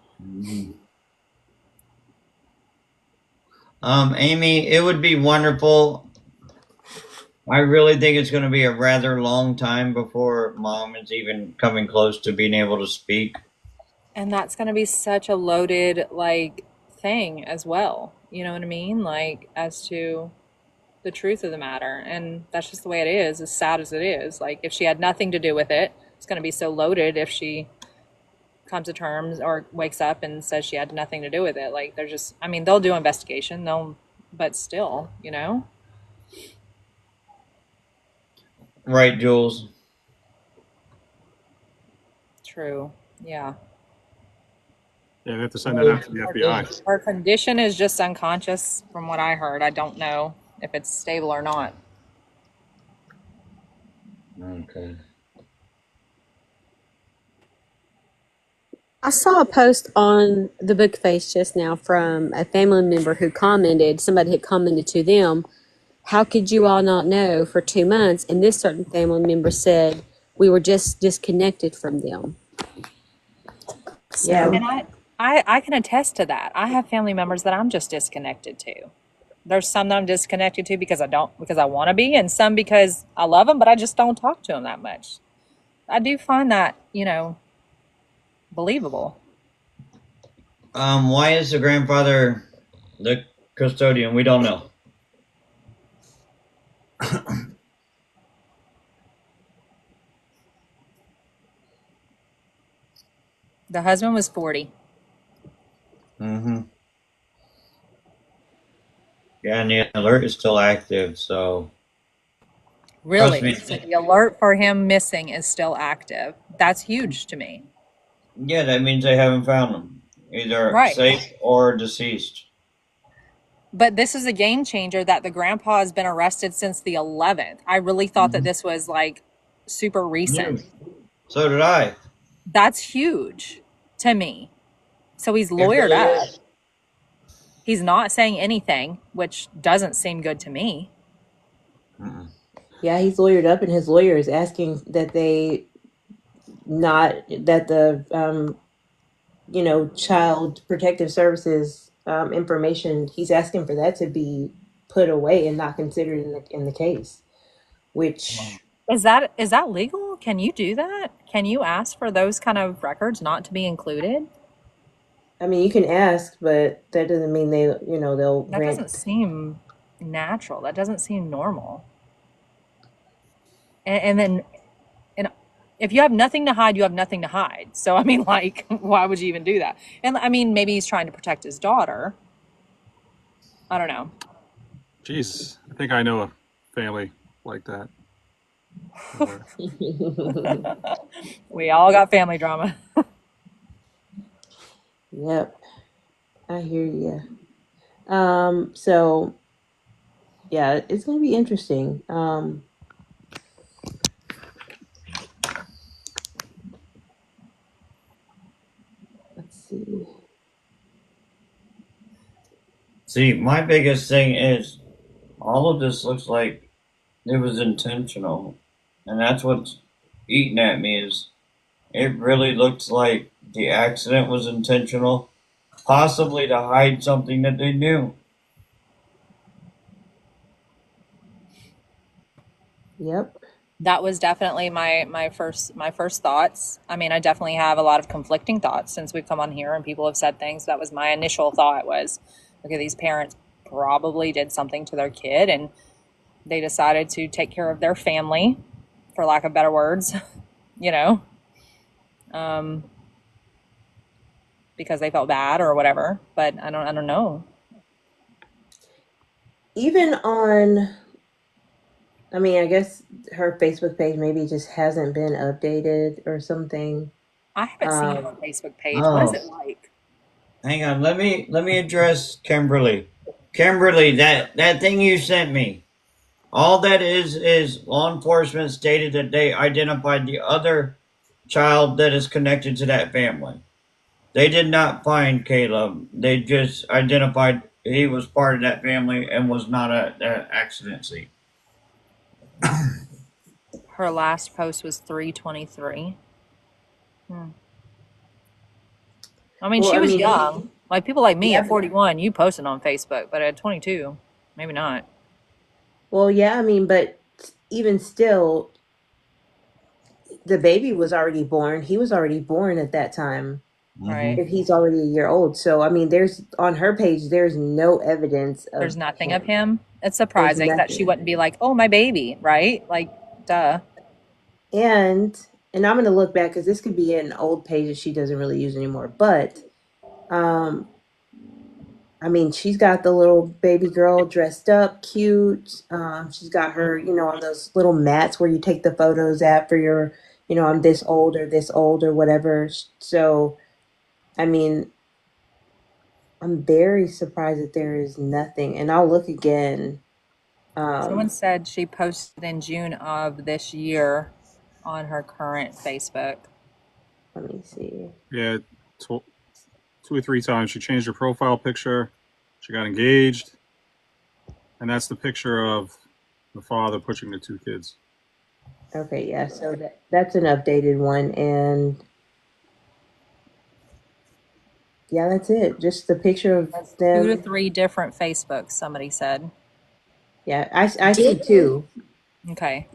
Amy, it would be wonderful. I really think it's going to be a rather long time before mom is even coming close to being able to speak. And that's going to be such a loaded like thing as well. You know what I mean? Like as to the truth of the matter. And that's just the way it is, as sad as it is. Like if she had nothing to do with it, it's going to be so loaded if she comes to terms or wakes up and says she had nothing to do with it. Like they're just, I mean, they'll do investigation, but still, you know? Right, Jules? True. Yeah. Yeah, they have to send that out to the FBI. Her condition is just unconscious from what I heard. I don't know if it's stable or not. Okay. I saw a post on the book face just now from a family member who commented, somebody had commented to them, how could you all not know for 2 months? And this certain family member said, we were just disconnected from them. Yeah. So, And I can attest to that. I have family members that I'm just disconnected to. There's some that I'm disconnected to because I want to be, and some because I love them, but I just don't talk to them that much. I do find that, believable. Why is the grandfather the custodian? We don't know. The husband was 40. Mm-hmm. Yeah, and the alert is still active, so trust Really? me. So the alert for him missing is still active. That's huge to me. Yeah, that means they haven't found him, either Right. safe or deceased. But this is a game changer that the grandpa has been arrested since the 11th. I really thought that this was like super recent. So did I. That's huge to me. So he's It lawyered really up. is. He's not saying anything, which doesn't seem good to me. Mm-mm. Yeah, he's lawyered up, and his lawyer is asking that the child protective services information. He's asking for that to be put away and not considered in the case. Which Is that legal? Can you do that? Can you ask for those kind of records not to be included? I mean, you can ask, but that doesn't mean they'll That grant. doesn't seem natural. That doesn't seem normal. And then, and if you have nothing to hide, you have nothing to hide. So I mean, like, why would you even do that? And I mean, maybe he's trying to protect his daughter. I don't know. Jeez, I think I know a family like that. We all got family drama. Yep, I hear you. So yeah, it's gonna be interesting. Let's see. See, my biggest thing is all of this looks like it was intentional, and that's what's eating at me. Is it really looks like the accident was intentional, possibly to hide something that they knew. Yep. That was definitely my first thoughts. I mean, I definitely have a lot of conflicting thoughts since we've come on here and people have said things. That was my initial thought was, okay, these parents probably did something to their kid and they decided to take care of their family, for lack of better words, you know, because they felt bad or whatever. But I don't know. Even on, I mean, I guess her Facebook page maybe just hasn't been updated or something. I haven't seen her Facebook page. What is it like? Hang on, let me address Kimberly. Kimberly, that thing you sent me, all that is law enforcement stated that they identified the other child that is connected to that family. They did not find Caleb. They just identified he was part of that family and was not at that accident scene. Her last post was 3/23. I mean, Well, she I was mean, young. Like people like me yeah, at 41, you posted on Facebook, but at 22, maybe not. well, yeah, I mean, but even still, the baby was already born. He was already born at that time. Right. If he's already a year old, so I mean, there's on her page, there's no evidence There's of nothing of him. him. It's There's surprising that she nothing. wouldn't be like, "Oh, my baby," right? Like, duh. And I'm gonna look back because this could be an old page that she doesn't really use anymore. But um, I mean, she's got the little baby girl dressed up, cute. She's got her, on those little mats where you take the photos at for your, I'm this old or whatever. So, I mean, I'm very surprised that there is nothing. And I'll look again. Someone Um, said she posted in June of this year on her current Facebook. Let me see. Yeah, 2 or 3 times she changed her profile picture. She got engaged, and that's the picture of the father pushing the 2 kids. Okay, yeah. So that's an updated one, and yeah, that's it. Just the picture of That's 2 to them. 3 different Facebooks, somebody said. Yeah, I see Did two. Okay.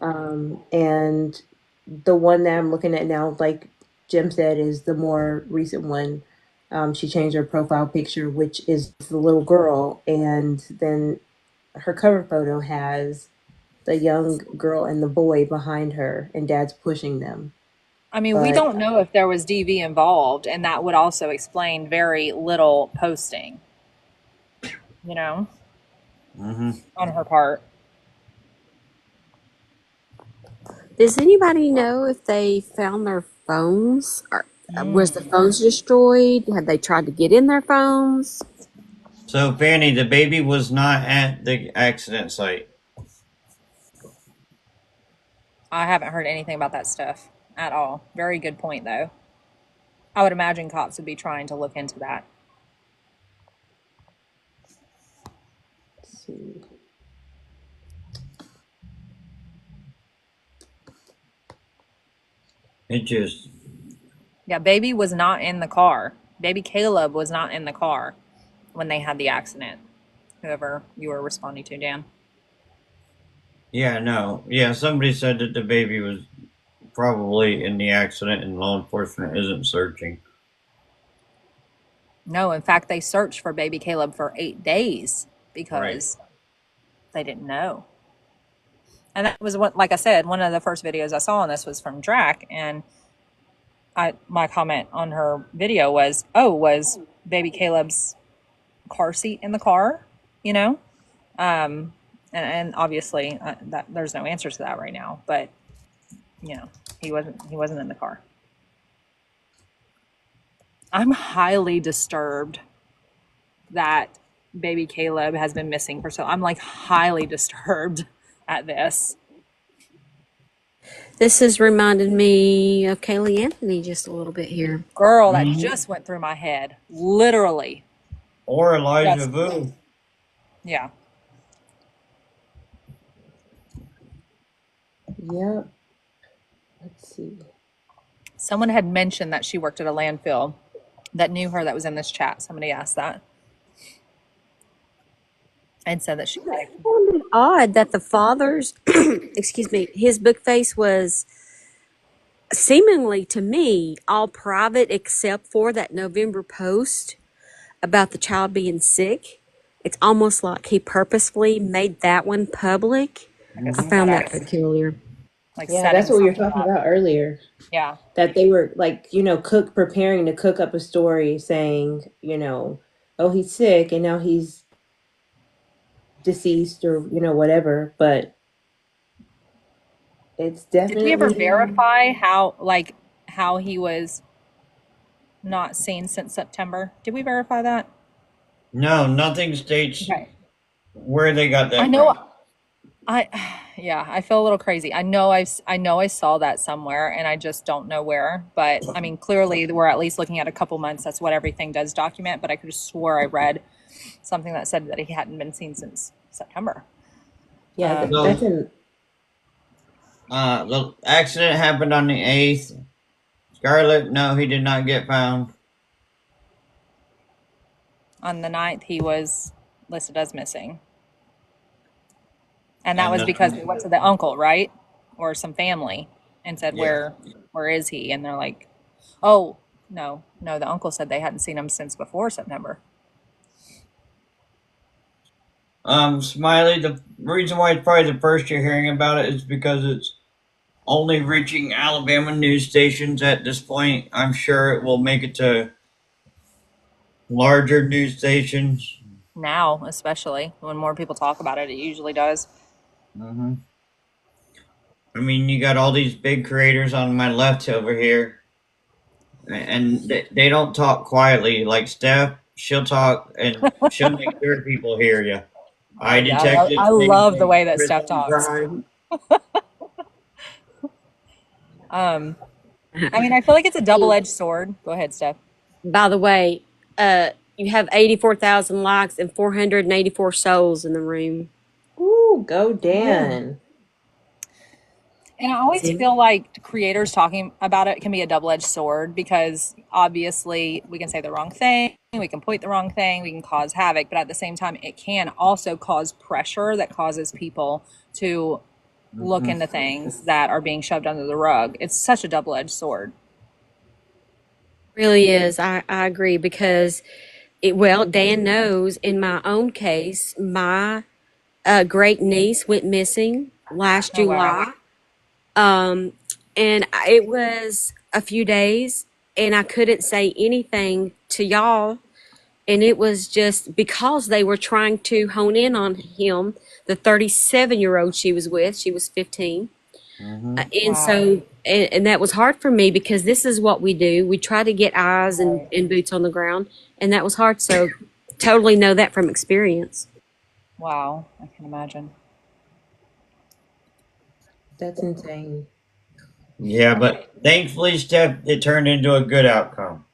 And the one that I'm looking at now, like Jim said, is the more recent one. She changed her profile picture, which is the little girl, and then her cover photo has the young girl and the boy behind her, and dad's pushing them. I mean, we But don't know if there was DV involved, and that would also explain very little posting, you know, on her part. Does anybody know if they found their phones? Or was the Mm. phones destroyed? Had they tried to get in their phones? So, Fanny, the baby was not at the accident site. I haven't heard anything about that stuff at all. Very good point, though. I would imagine cops would be trying to look into that. let's see. It just, Yeah, baby was not in the car. Baby Caleb was not in the car when they had the accident. Whoever you were responding to, Dan. yeah, no. Yeah, somebody said that the baby was probably in the accident and law enforcement isn't searching. No, in fact, they searched for baby Caleb for 8 days Right. because they didn't know. And that was what, like I said, one of the first videos I saw on this was from Drac, and my comment on her video was, "Oh, was baby Caleb's car seat in the car?" You know, and obviously that there's no answer to that right now, but he wasn't in the car. I'm highly disturbed that baby Caleb has been missing for so. I'm like highly disturbed at this. This has reminded me of Kaylee Anthony just a little bit here. Girl, that just went through my head. Literally. Or Elijah Just, Vu. yeah. Yep. Let's see. Someone had mentioned that she worked at a landfill that knew her that was in this chat. Somebody asked that and said that she. I found it odd that the father's, excuse me, his book face was seemingly to me all private except for that November post about the child being sick. It's almost like he purposefully made that one public. Like a I found that setup, peculiar. like Yeah, that's setting what we were something talking up. about earlier. Yeah. That they were like, preparing to cook up a story saying, oh, he's sick and now he's deceased or, whatever. But it's Did we ever definitely, verify how he was not seen since September? Did we verify that? No, nothing states Okay. where they got I that know. from. I Yeah, I feel a little crazy. I know I saw that somewhere and I just don't know where. But I mean, clearly we're at least looking at a couple months. That's what everything does document, but I could have swore I read something that said that he hadn't been seen since September. Yeah, So, that's in. the accident happened on the 8th. Scarlett, no, he did not get found. On the 9th, he was listed as missing. And that And was because they went to the uncle, right? Or some family and said, yeah. where is he? And they're like, oh, no, the uncle said they hadn't seen him since before September. Smiley, the reason why it's probably the first you're hearing about it is because it's only reaching Alabama news stations at this point. I'm sure it will make it to larger news stations. Now, especially when more people talk about it, it usually does. Hmm. I mean, you got all these big creators on my left over here, and they don't talk quietly. Like Steph, she'll talk and she'll make sure people hear you. I Yeah, detected I things love the from way that Steph prison talks. crime. I mean, I feel like it's a double-edged sword. Go ahead, Steph. By the way, you have 84,000 likes and 484 souls in the room. Ooh, go Dan. And I always See? feel like creators talking about it can be a double-edged sword because obviously we can say the wrong thing, we can point the wrong thing, we can cause havoc, but at the same time, it can also cause pressure that causes people to look Hmm. into things that are being shoved under the rug. It's such a double-edged sword. Really is. I agree because well, Dan knows in my own case, my great niece went missing last Oh, wow. July. Um, and it was a few days, and I couldn't say anything to y'all. And it was just because they were trying to hone in on him, the 37-year-old she was with, she was 15. Hmm. And Wow. so, and that was hard for me because this is what we do. We try to get eyes and boots on the ground, and that was hard. So, totally know that from experience. Wow. I can imagine. That's insane. Yeah, but thankfully, Steph, it turned into a good outcome.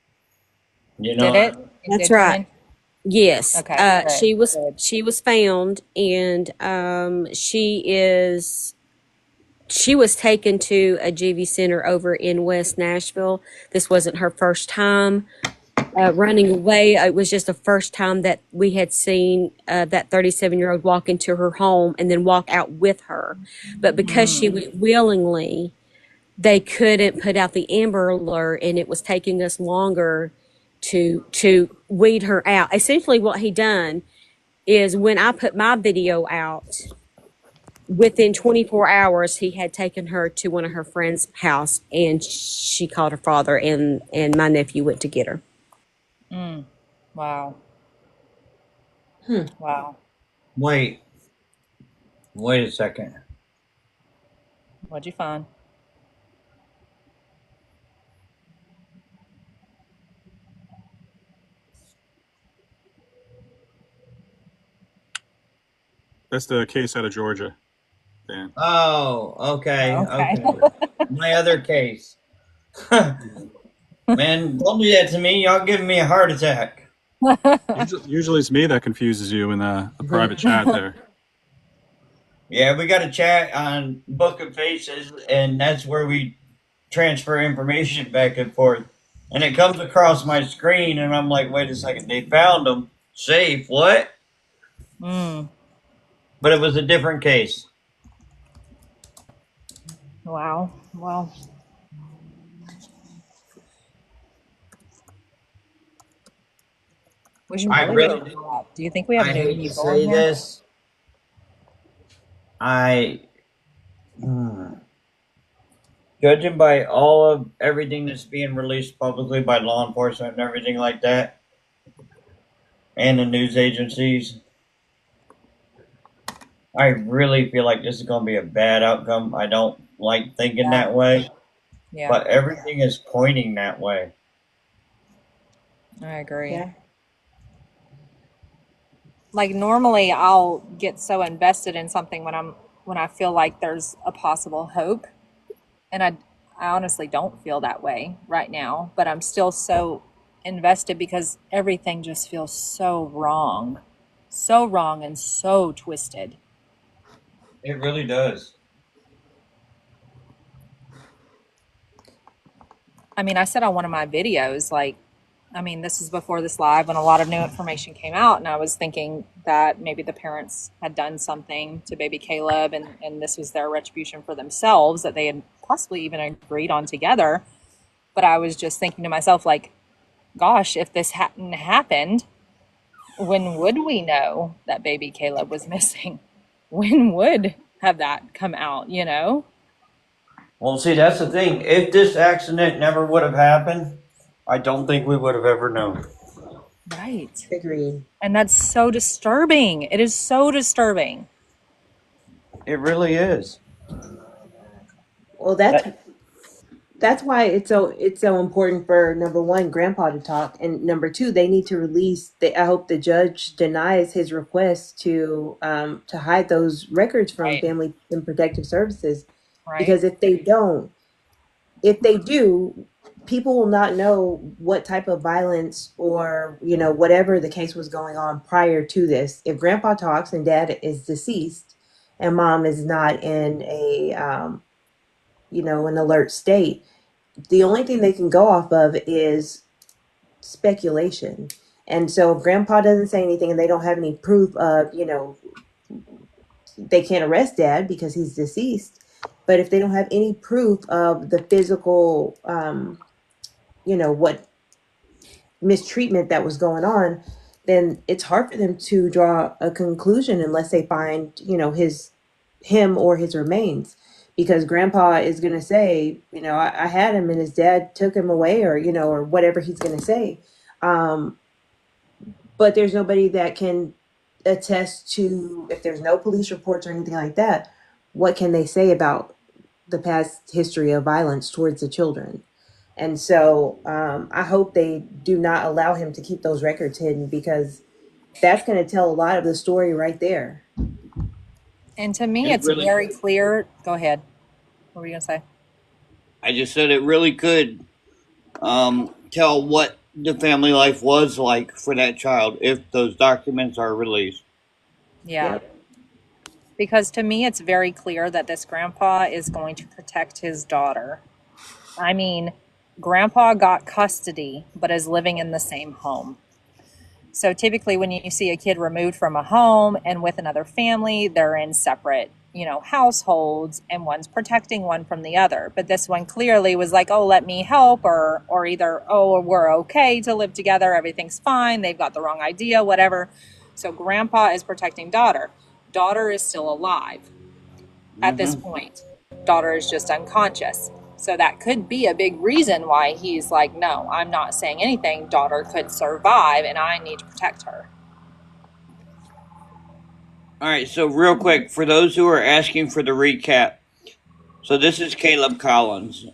You Did know, it? It That's did turn right. in? Yes, Okay, good, good. she was found, and she was taken to a GV center over in West Nashville. This wasn't her first time running away. It was just the first time that we had seen that 37-year-old walk into her home and then walk out with her. But because she went willingly, they couldn't put out the Amber Alert, and it was taking us longer to weed her out. Essentially, what he done is when I put my video out, within 24 hours, he had taken her to one of her friends' house, and she called her father, and my nephew went to get her. Wow. Hmm. Wow. wait a second. What'd you find? That's the case out of Georgia, Dan. Oh, okay, Okay. okay. My other case. Man, don't do that to me. Y'all giving me a heart attack. Usually it's me that confuses you in the private chat there. Yeah, we got a chat on Book of Faces, and that's where we transfer information back and forth. And it comes across my screen, and I'm like, wait a second, they found him. Safe, what? Mm. But it was a different case. Wow. Well, we should I really really, wrap. Do you think we have I new hate to people in say here? this. I, hmm. Judging by all of everything that's being released publicly by law enforcement and everything like that, and the news agencies, I really feel like this is going to be a bad outcome. I don't like thinking Yeah. that way, Yeah, but everything is pointing that way. I agree. Yeah. Like normally I'll get so invested in something when when I feel like there's a possible hope. And I honestly don't feel that way right now, but I'm still so invested because everything just feels so wrong and so twisted. It really does. I mean, I said on one of my videos, like, I mean, this is before this live when a lot of new information came out, and I was thinking that maybe the parents had done something to baby Caleb, and this was their retribution for themselves that they had possibly even agreed on together. But I was just thinking to myself, like, gosh, if this hadn't happened, when would we know that baby Caleb was missing? When would have that come out, you know? Well, see, that's the thing. If this accident never would have happened, I don't think we would have ever known. Right. Agreed. And that's so disturbing. It is so disturbing. It really is. Well, that's why it's so important for number one, Grandpa to talk, and number two, they need to release. I hope the judge denies his request to hide those records from Right. Family and Protective Services, Right. because if they do, people will not know what type of violence or whatever the case was going on prior to this. If Grandpa talks and Dad is deceased, and Mom is not in an alert state, the only thing they can go off of is speculation. And so if Grandpa doesn't say anything and they don't have any proof of, they can't arrest Dad because he's deceased. But if they don't have any proof of the physical, what mistreatment that was going on, then it's hard for them to draw a conclusion unless they find, him or his remains. Because Grandpa is going to say, I had him and his dad took him away, or whatever he's going to say. Um, but there's nobody that can attest to, if there's no police reports or anything like that, what can they say about the past history of violence towards the children? And so I hope they do not allow him to keep those records hidden, because that's going to tell a lot of the story right there. And to me, It it's really. very clear. Go ahead. What were you going to say? I just said it really could tell what the family life was like for that child if those documents are released. Yeah. Yep. Because to me, it's very clear that this grandpa is going to protect his daughter. I mean, grandpa got custody, but is living in the same home. So typically, when you see a kid removed from a home and with another family, they're in separate, households, and one's protecting one from the other. But this one clearly was like, "Oh, let me help," or either, "Oh, we're okay to live together, everything's fine." They've got the wrong idea, whatever. So grandpa is protecting daughter. Daughter is still alive at this Hmm. point. Daughter is just unconscious. So that could be a big reason why he's like, no, I'm not saying anything. Daughter could survive and I need to protect her. All right, so real quick, for those who are asking for the recap, so this is Caleb Collins.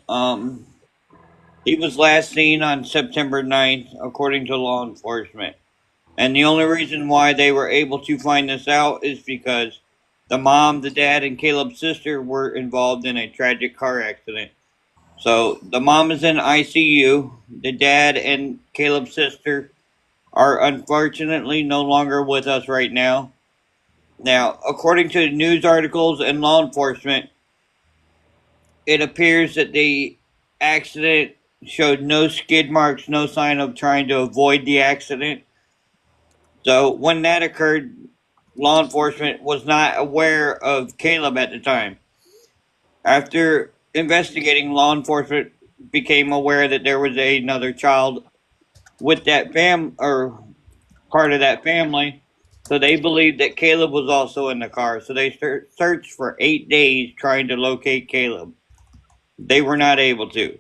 He was last seen on September 9th, according to law enforcement. And the only reason why they were able to find this out is because the mom, the dad, and Caleb's sister were involved in a tragic car accident. So the mom is in ICU. The dad and Caleb's sister are unfortunately no longer with us right now. Now, according to news articles and law enforcement, it appears that the accident showed no skid marks, no sign of trying to avoid the accident. So when that occurred, law enforcement was not aware of Caleb at the time. After investigating, law enforcement became aware that there was another child with that or part of that family. So they believed that Caleb was also in the car. So they searched for 8 days trying to locate Caleb. They were not able to.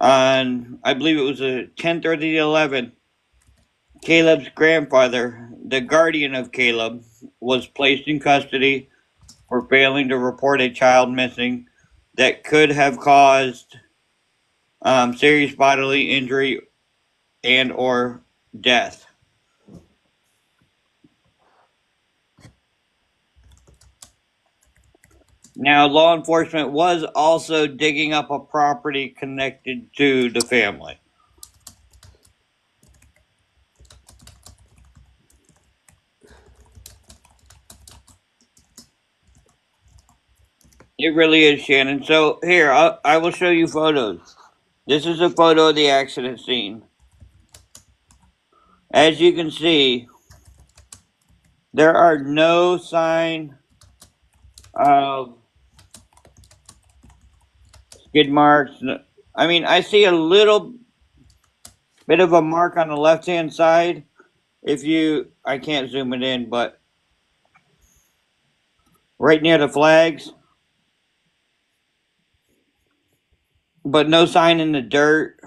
On, I believe it was a 10:30 to 11, Caleb's grandfather, the guardian of Caleb, was placed in custody for failing to report a child missing that could have caused serious bodily injury and or death. Now, law enforcement was also digging up a property connected to the family. It really is, Shannon. So here, I will show you photos. This is a photo of the accident scene. As you can see, there are no sign of skid marks. I mean, I see a little bit of a mark on the left-hand side. I can't zoom it in, but right near the flags, but no sign in the dirt,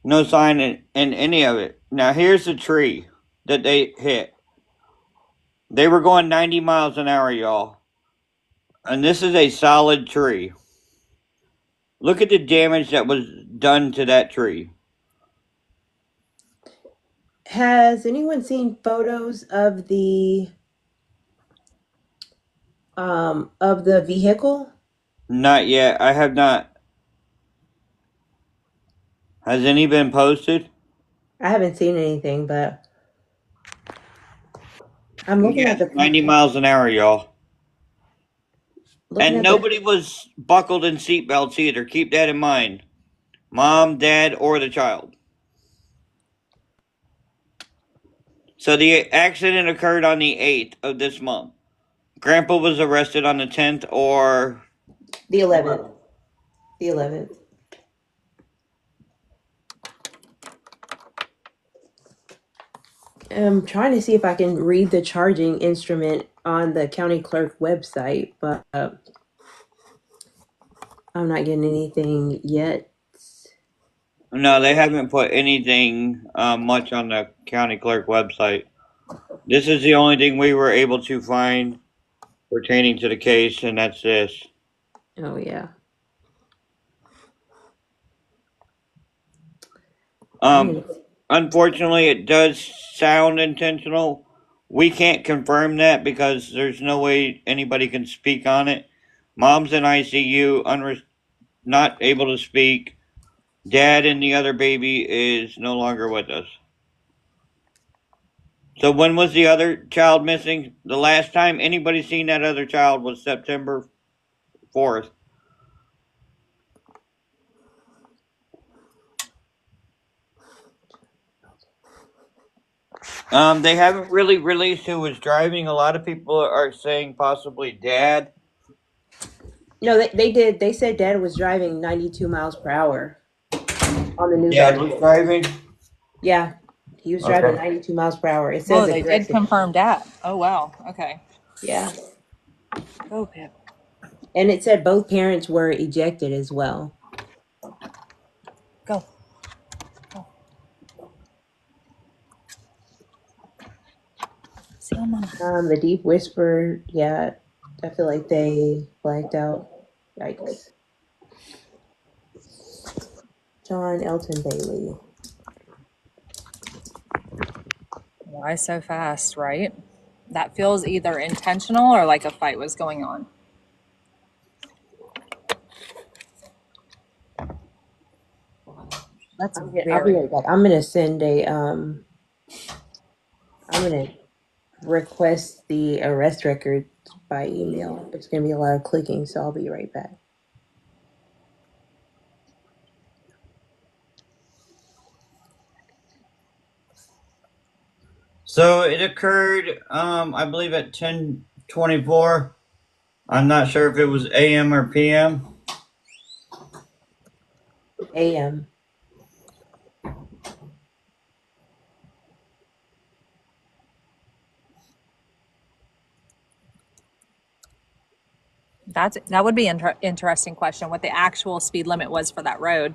no sign in any of it. Now, here's the tree that they hit. They were going 90 miles an hour, y'all. And this is a solid tree. Look at the damage that was done to that tree. Has anyone seen photos of the vehicle? Not yet. I have not. Has any been posted? I haven't seen anything, but I'm looking at Yes, the 90 miles an hour, y'all. looking And at the nobody was buckled in seatbelts either. Keep that in mind. Mom, dad, or the child. So the accident occurred on the 8th of this month. Grandpa was arrested on the 10th or the 11th. The 11th. I'm trying to see if I can read the charging instrument on the county clerk website, but I'm not getting anything yet. No, they haven't put anything much on the county clerk website. This is the only thing we were able to find pertaining to the case, and that's this. Oh yeah. Unfortunately, it does sound intentional. We can't confirm that because there's no way anybody can speak on it. Mom's in ICU, not able to speak. Dad and the other baby is no longer with us. So when was the other child missing? The last time anybody seen that other child was September 4th. They haven't really released who was driving. A lot of people are saying possibly dad. No, they did. They said dad was driving 92 miles per hour on the news Dad article. was driving? Yeah, he was driving 92 miles per hour. It says Oh, they did aggressive. confirm that. Oh, wow. Okay. Yeah. Go, Pip. And it said both parents were ejected as well. Go. Go. See you, Mama. The Deep Whisper, yeah, I feel like they blanked out. Yikes. John Elton Bailey. Why so fast, right? That feels either intentional or like a fight was going on. That's I'll be very. right back. I'm gonna send I'm gonna request the arrest record by email. It's gonna be a lot of clicking, so I'll be right back. So it occurred, I believe at 10:24. I'm not sure if it was AM or PM. AM. That would be interesting question. What the actual speed limit was for that road,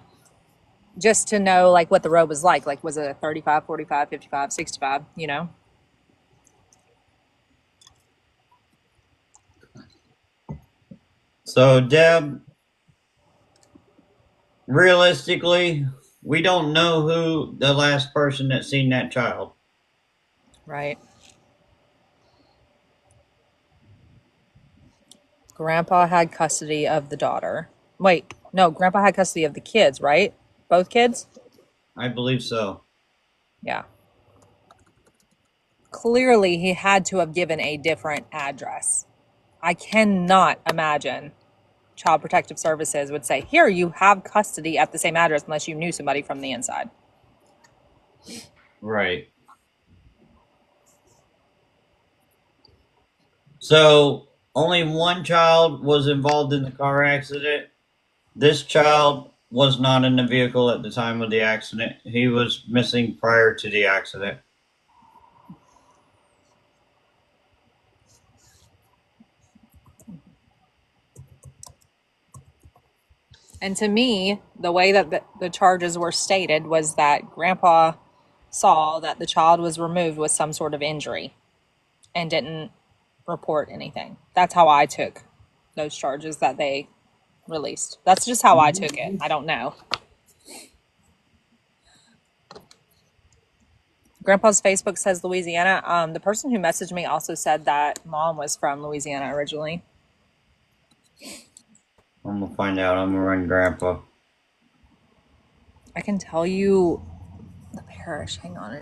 just to know like what the road was like. Like was it a 35, 45, 55, 65? You know. So Deb, realistically, we don't know who the last person that seen that child. Right. Grandpa had custody of the daughter. Wait, no, Grandpa had custody of the kids, right? Both kids? I believe so. Yeah. Clearly, he had to have given a different address. I cannot imagine Child Protective Services would say, here, you have custody at the same address unless you knew somebody from the inside. Right. So only one child was involved in the car accident. This child was not in the vehicle at the time of the accident. He was missing prior to the accident. And to me, the way that the charges were stated was that Grandpa saw that the child was removed with some sort of injury and didn't report anything. That's how I took those charges that they released. That's just how I took it. I don't know. Grandpa's Facebook says Louisiana. The person who messaged me also said that Mom was from Louisiana originally. I'm gonna find out. I'm gonna run Grandpa. I can tell you the parish. Hang on.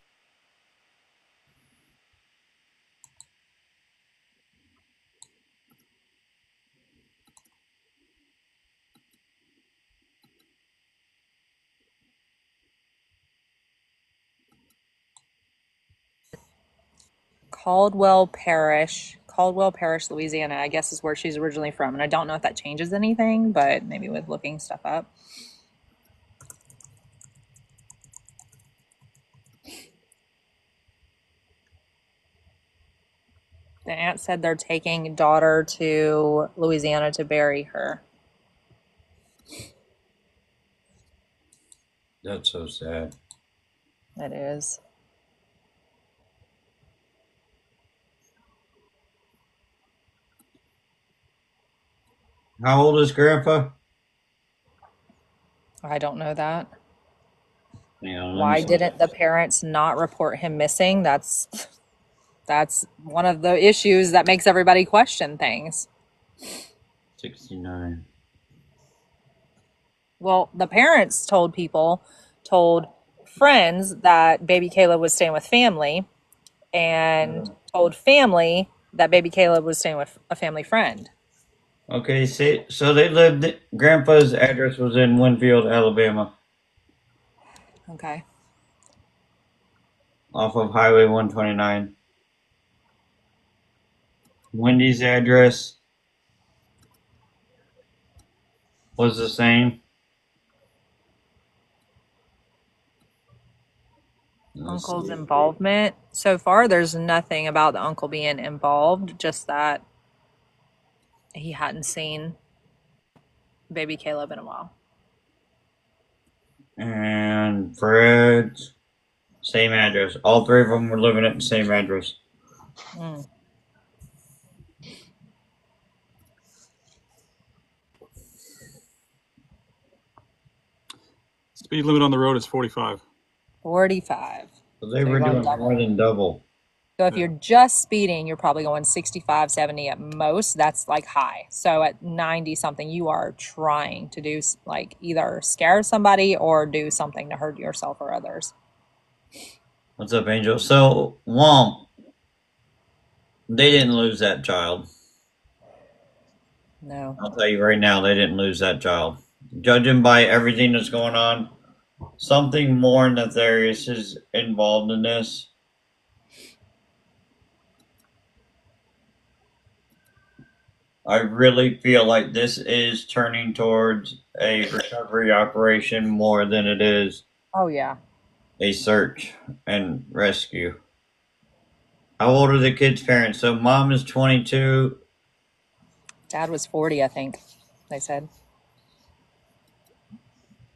Caldwell Parish, Louisiana, I guess is where she's originally from. And I don't know if that changes anything, but maybe with looking stuff up. The aunt said they're taking daughter to Louisiana to bury her. That's so sad. It is. How old is Grandpa? I don't know that. Hang on, let me Why see. didn't the parents not report him missing? That's one of the issues that makes everybody question things. 69. Well, the parents told friends that baby Caleb was staying with family, and told family that baby Caleb was staying with a family friend. Okay, so they lived. Grandpa's address was in Winfield, Alabama, Okay. off of Highway 129. Wendy's address was the same. Uncle's involvement. So far, there's nothing about the uncle being involved, just that he hadn't seen baby Caleb in a while. And Fred, same address. All three of them were living at the same address. Mm. Speed limit on the road is 45. 45. So they were doing more than double. So if you're just speeding, you're probably going 65, 70 at most. That's like high. So at 90 something, you are trying to do like either scare somebody or do something to hurt yourself or others. What's up, Angel? So, Womp, they didn't lose that child. No. I'll tell you right now, they didn't lose that child. Judging by everything that's going on, something more nefarious is involved in this. I really feel like this is turning towards a recovery operation more than it is Oh, yeah. a search and rescue. How old are the kids' parents? So mom is 22. Dad was 40, I think they said.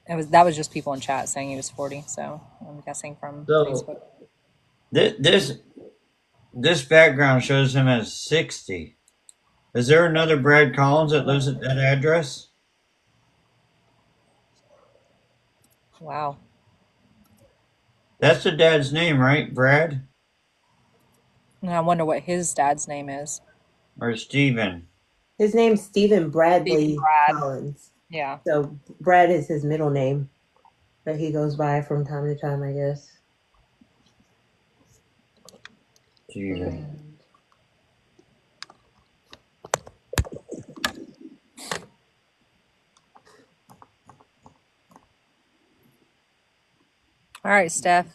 That was just people in chat saying he was 40, so I'm guessing from Facebook. This background shows him as 60. Is there another Brad Collins that lives at that address? Wow. That's the dad's name, right? Brad? And I wonder what his dad's name is. Or Steven? His name's Stephen Stephen Bradley Brad. Collins. Yeah. So Brad is his middle name that he goes by from time to time, I guess. Steven. And All right, Steph.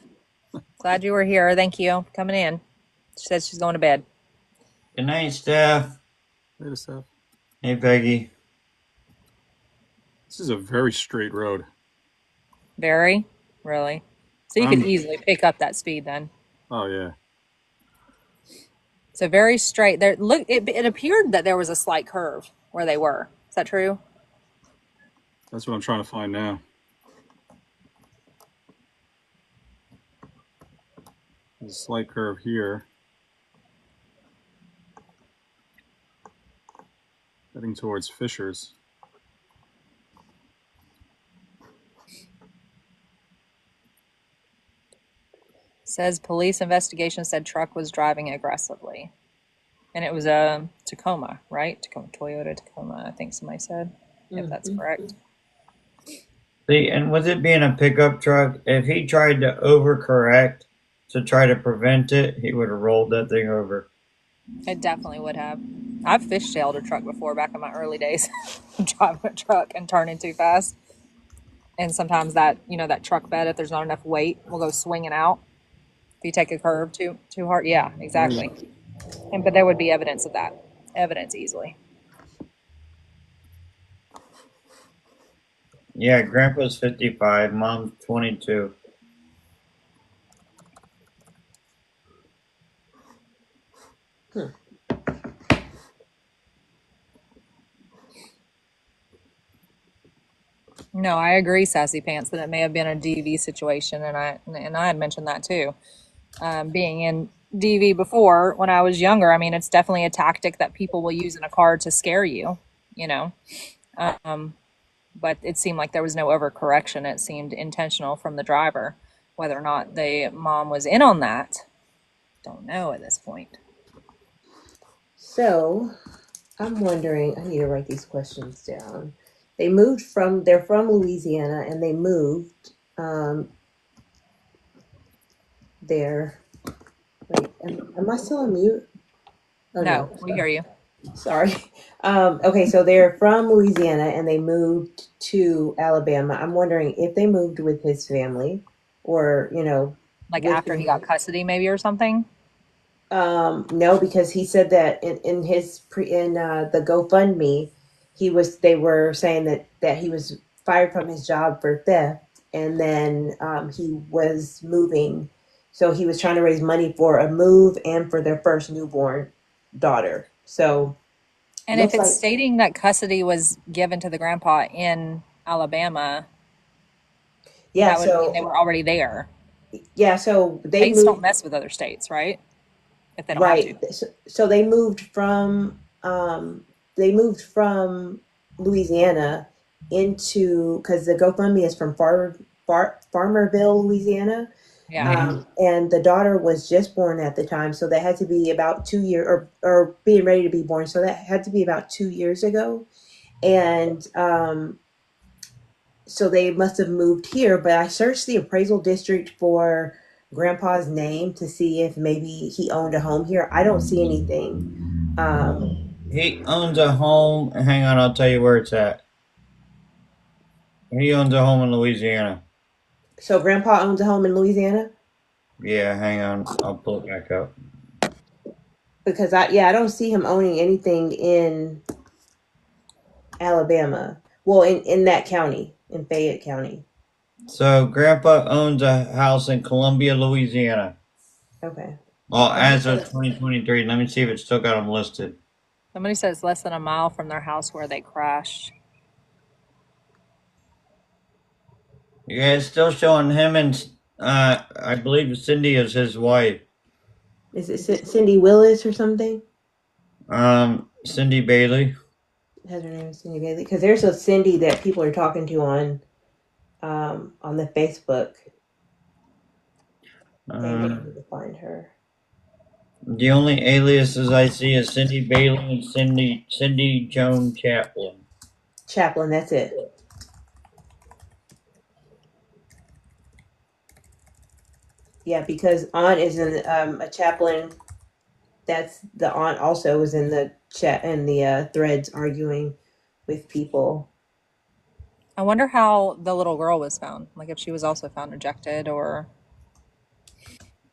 Glad you were here. Thank you. Coming in. She says she's going to bed. Good night, Steph. Later, Steph. Hey, Peggy. This is a very straight road. Very? Really? So you could easily pick up that speed then. Oh yeah. So very straight. There, look. It appeared that there was a slight curve where they were. Is that true? That's what I'm trying to find now. There's a slight curve here. Heading towards Fisher's. Says police investigation said truck was driving aggressively. And it was a Tacoma, right? Toyota Tacoma, I think somebody said, if that's correct. See, and with it being a pickup truck, if he tried to overcorrect to try to prevent it, he would have rolled that thing over. It definitely would have. I've fishtailed a truck before back in my early days, driving a truck and turning too fast. And sometimes that, that truck bed, if there's not enough weight, will go swinging out. If you take a curve too hard. Yeah, exactly. But there would be evidence of that. Evidence easily. Yeah, Grandpa's 55, Mom's 22. No, I agree, Sassy Pants, that it may have been a DV situation, and I had mentioned that too. Being in DV before when I was younger, I mean, it's definitely a tactic that people will use in a car to scare you, But it seemed like there was no overcorrection. It seemed intentional from the driver. Whether or not the mom was in on that, don't know at this point. so I'm wondering, I need to write these questions down. They're from Louisiana, and they moved there. Wait, am I still on mute? Oh, No, we hear you. Sorry. Okay, so they're from Louisiana and they moved to Alabama. I'm wondering if they moved with his family or, Like with after he got custody, maybe, or something. no, because he said that in the GoFundMe, they were saying that he was fired from his job for theft, and then he was moving, so he was trying to raise money for a move and for their first newborn daughter. So, And if looks it's like stating that custody was given to the grandpa in Alabama, yeah. that would mean So they were already there. yeah, so they States don't moved. mess with other states, right? If they don't have Right. to. So they moved from Louisiana into because the GoFundMe is from Farmerville, Louisiana. Yeah. And the daughter was just born at the time, so that had to be about 2 years or being ready to be born. So that had to be about 2 years ago. And so they must have moved here, but I searched the appraisal district for grandpa's name to see if maybe he owned a home here. I don't see anything. He owns a home. Hang on, I'll tell you where it's at. He owns a home in Louisiana. So grandpa owns a home in Louisiana? Yeah, hang on. I'll pull it back up. Because I don't see him owning anything in Alabama. Well, in that county, in Fayette County. So, Grandpa owns a house in Columbia, Louisiana. Okay. Well, as of 2023, let me see if it's still got them listed. Somebody says less than a mile from their house where they crashed. Yeah, it's still showing him and I believe Cindy is his wife. Is it Cindy Willis or something? Cindy Bailey. Has her name is Cindy Bailey? Because there's a Cindy that people are talking to on the Facebook. Maybe I need to find her. The only aliases I see is Cindy Bailey and Cindy Joan Chaplin. Chaplain, that's it. Yeah, because aunt is in a chaplain. That's the aunt also was in the chat in the threads arguing with people. I wonder how the little girl was found. Like if she was also found ejected or.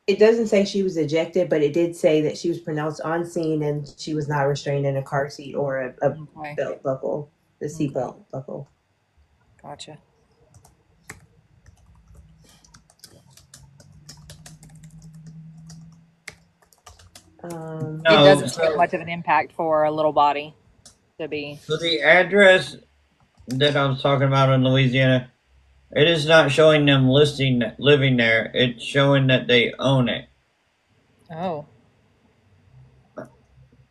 It doesn't say she was ejected, but it did say that she was pronounced on scene and she was not restrained in a car seat or a Okay. belt buckle, the seat Okay. belt buckle. Gotcha. It Um, No, doesn't take so much of an impact for a little body to be. so the address that I was talking about in Louisiana, it is not showing them living there. It's showing that they own it. Oh,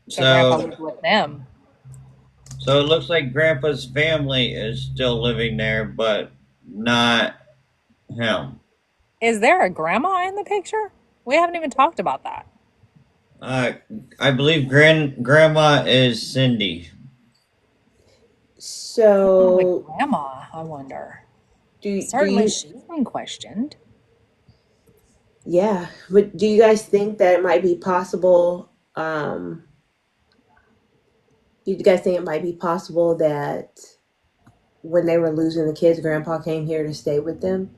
so Grandpa So lived with them. so it looks like Grandpa's family is still living there, but not him. Is there a grandma in the picture? We haven't even talked about that. Uh, I believe grandma is Cindy. What's wrong with so grandma? I wonder. do Certainly, you she's been questioned. yeah, but do you guys think that it might be possible do you guys think it might be possible that when they were losing the kids, Grandpa came here to stay with them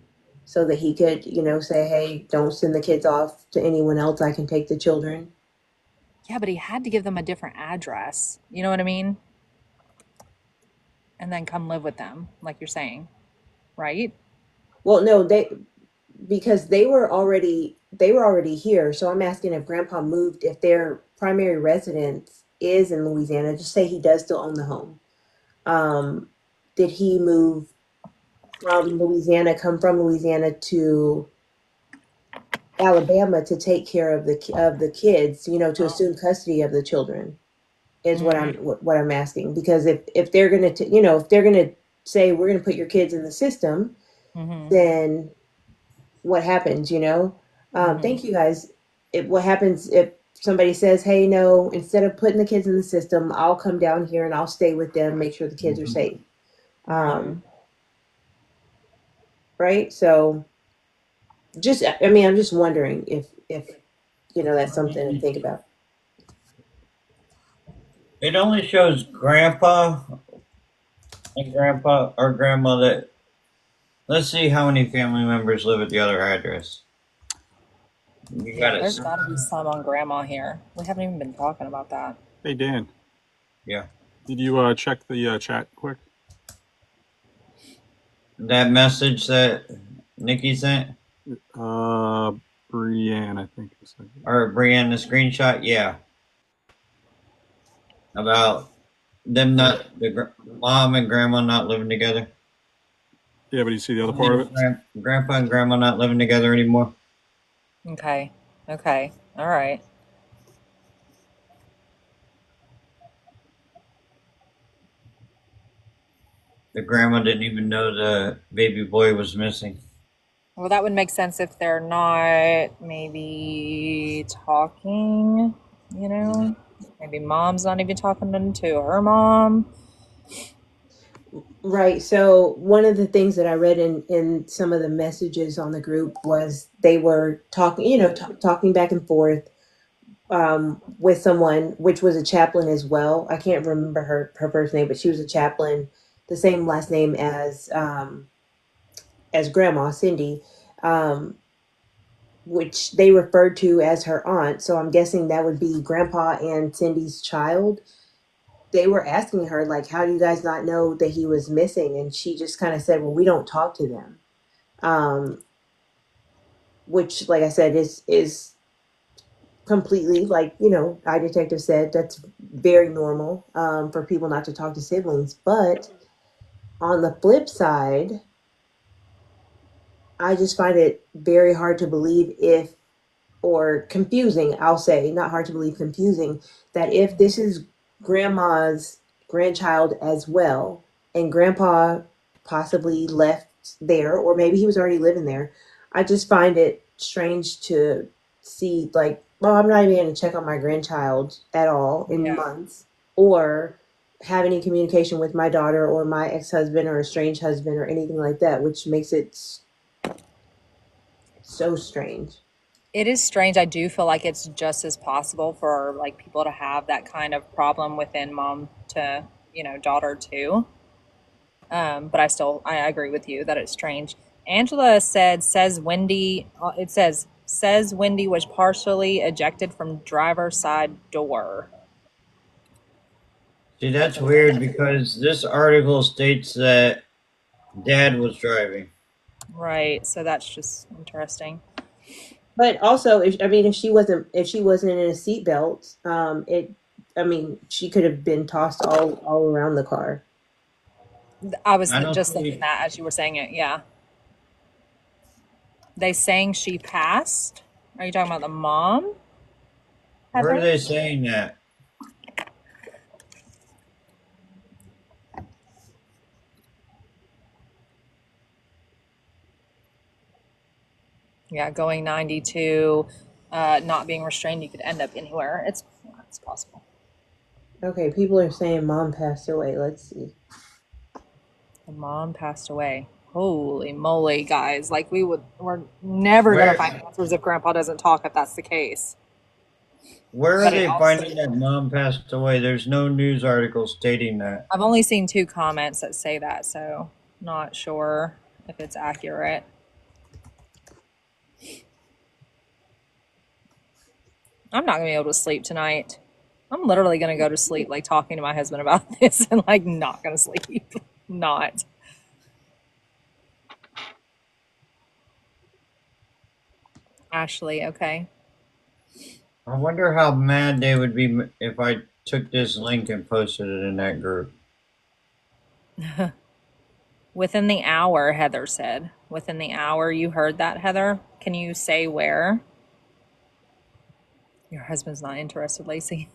so that he could, say, hey, don't send the kids off to anyone else. I can take the children. Yeah, but he had to give them a different address. You know what I mean? And then come live with them, like you're saying, right? Well, no, because they were already here. So I'm asking if Grandpa moved, if their primary residence is in Louisiana. Just say he does still own the home. Um, did he move from Louisiana, come from Louisiana to Alabama to take care of the kids, to Oh. assume custody of the children is what Mm-hmm. I'm asking. Because if they're gonna if they're gonna say we're gonna put your kids in the system, Mm-hmm. then what happens? Mm-hmm. Thank you guys. What happens if somebody says, hey, no, instead of putting the kids in the system, I'll come down here and I'll stay with them, make sure the kids are safe. Mm-hmm. Right? So I'm just wondering if that's something to think about. It only shows grandpa and grandpa or grandma that. Let's see how many family members live at the other address. You got Yeah, it. there's got to be some on grandma here. We haven't even been talking about that. Hey Dan, Yeah. did you check the chat quick? That message that Nikki sent Brienne, I think. or Brienne the screenshot, yeah. About them not the mom and grandma not living together. Yeah, but you see the other part of it? Grandpa and grandma not living together anymore. Okay. Okay. All right. The grandma didn't even know the baby boy was missing. Well, that would make sense if they're not maybe talking, you know? Maybe mom's not even talking to her mom. Right. So one of the things that I read in some of the messages on the group was they were talking, talking back and forth with someone, which was a chaplain as well. I can't remember her first name, but she was a chaplain, the same last name as Grandma Cindy, um, which they referred to as her aunt. So I'm guessing that would be Grandpa and Cindy's child. They were asking her like, how do you guys not know that he was missing? And she just kind of said, well, we don't talk to them. um, which, like I said, is completely, like, I detective said, that's very normal, for people not to talk to siblings. But on the flip side, I just find it very hard to believe, if or confusing, I'll say, not hard to believe, confusing, that if this is grandma's grandchild as well, and grandpa possibly left there, or maybe he was already living there, I just find it strange to see, like, well, I'm not even going to check on my grandchild at all in Yeah. months, or have any communication with my daughter or my ex-husband or estranged husband or anything like that, which makes it so strange. It is strange. I do feel like it's just as possible for like people to have that kind of problem within mom to, daughter too. But I agree with you that it's strange. Angela says Wendy, says Wendy was partially ejected from driver's side door. See, that's weird because this article states that dad was driving. Right. So that's just interesting. But also, if she wasn't in a seatbelt, she could have been tossed all around the car. I was I don't just see. thinking that as you were saying it. Yeah. They saying she passed. Are you talking about the mom, Where are Heather? they saying that? Yeah, going 92, not being restrained, you could end up anywhere. It's possible. Okay, people are saying mom passed away. Let's see. The mom passed away. Holy moly, guys! Like we're never gonna Where find answers if Grandpa doesn't talk. If that's the case. where are But it they also, finding that mom passed away? There's no news article stating that. I've only seen 2 comments that say that, so not sure if it's accurate. I'm not gonna be able to sleep tonight. I'm literally gonna go to sleep like talking to my husband about this and like not gonna sleep. Not. Ashley, okay. I wonder how mad they would be if I took this link and posted it in that group. Within the hour, Heather said. Within the hour, you heard that, Heather? Can you say where? Your husband's not interested, Lacey.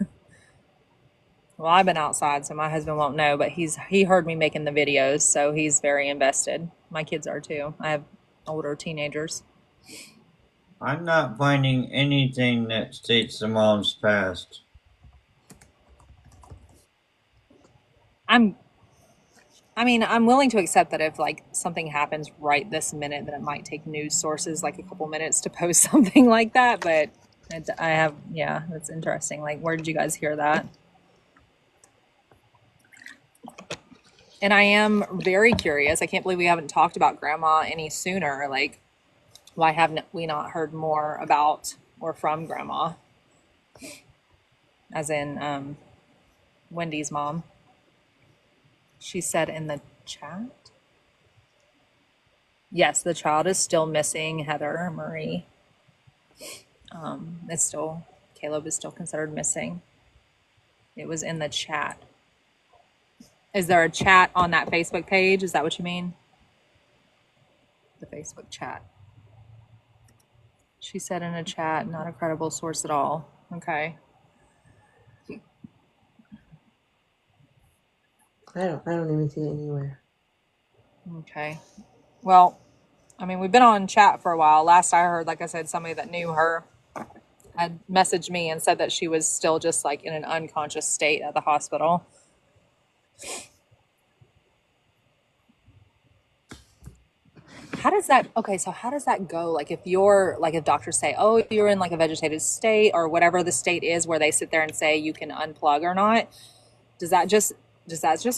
Well, I've been outside, so my husband won't know, but he heard me making the videos, so he's very invested. My kids are too. I have older teenagers. I'm not finding anything that states the mom's passed. I'm I'm willing to accept that if like something happens right this minute, that it might take news sources like a couple minutes to post something like that, but yeah, that's interesting. Like, where did you guys hear that? And I am very curious. I can't believe we haven't talked about Grandma any sooner. Like, why haven't we not heard more about or from Grandma? As in Wendy's mom. She said in the chat. Yes, the child is still missing, Heather Marie. Kahleb is still considered missing. It was in the chat. Is there a chat on that Facebook page? Is that what you mean? The Facebook chat. She said in a chat, not a credible source at all. Okay. I don't even see it anywhere. Okay. Well, we've been on chat for a while. Last I heard, like I said, somebody that knew her had messaged me and said that she was still just like in an unconscious state at the hospital. How does that go? Like if doctors say, oh, you're in like a vegetative state or whatever the state is where they sit there and say you can unplug or not, does that just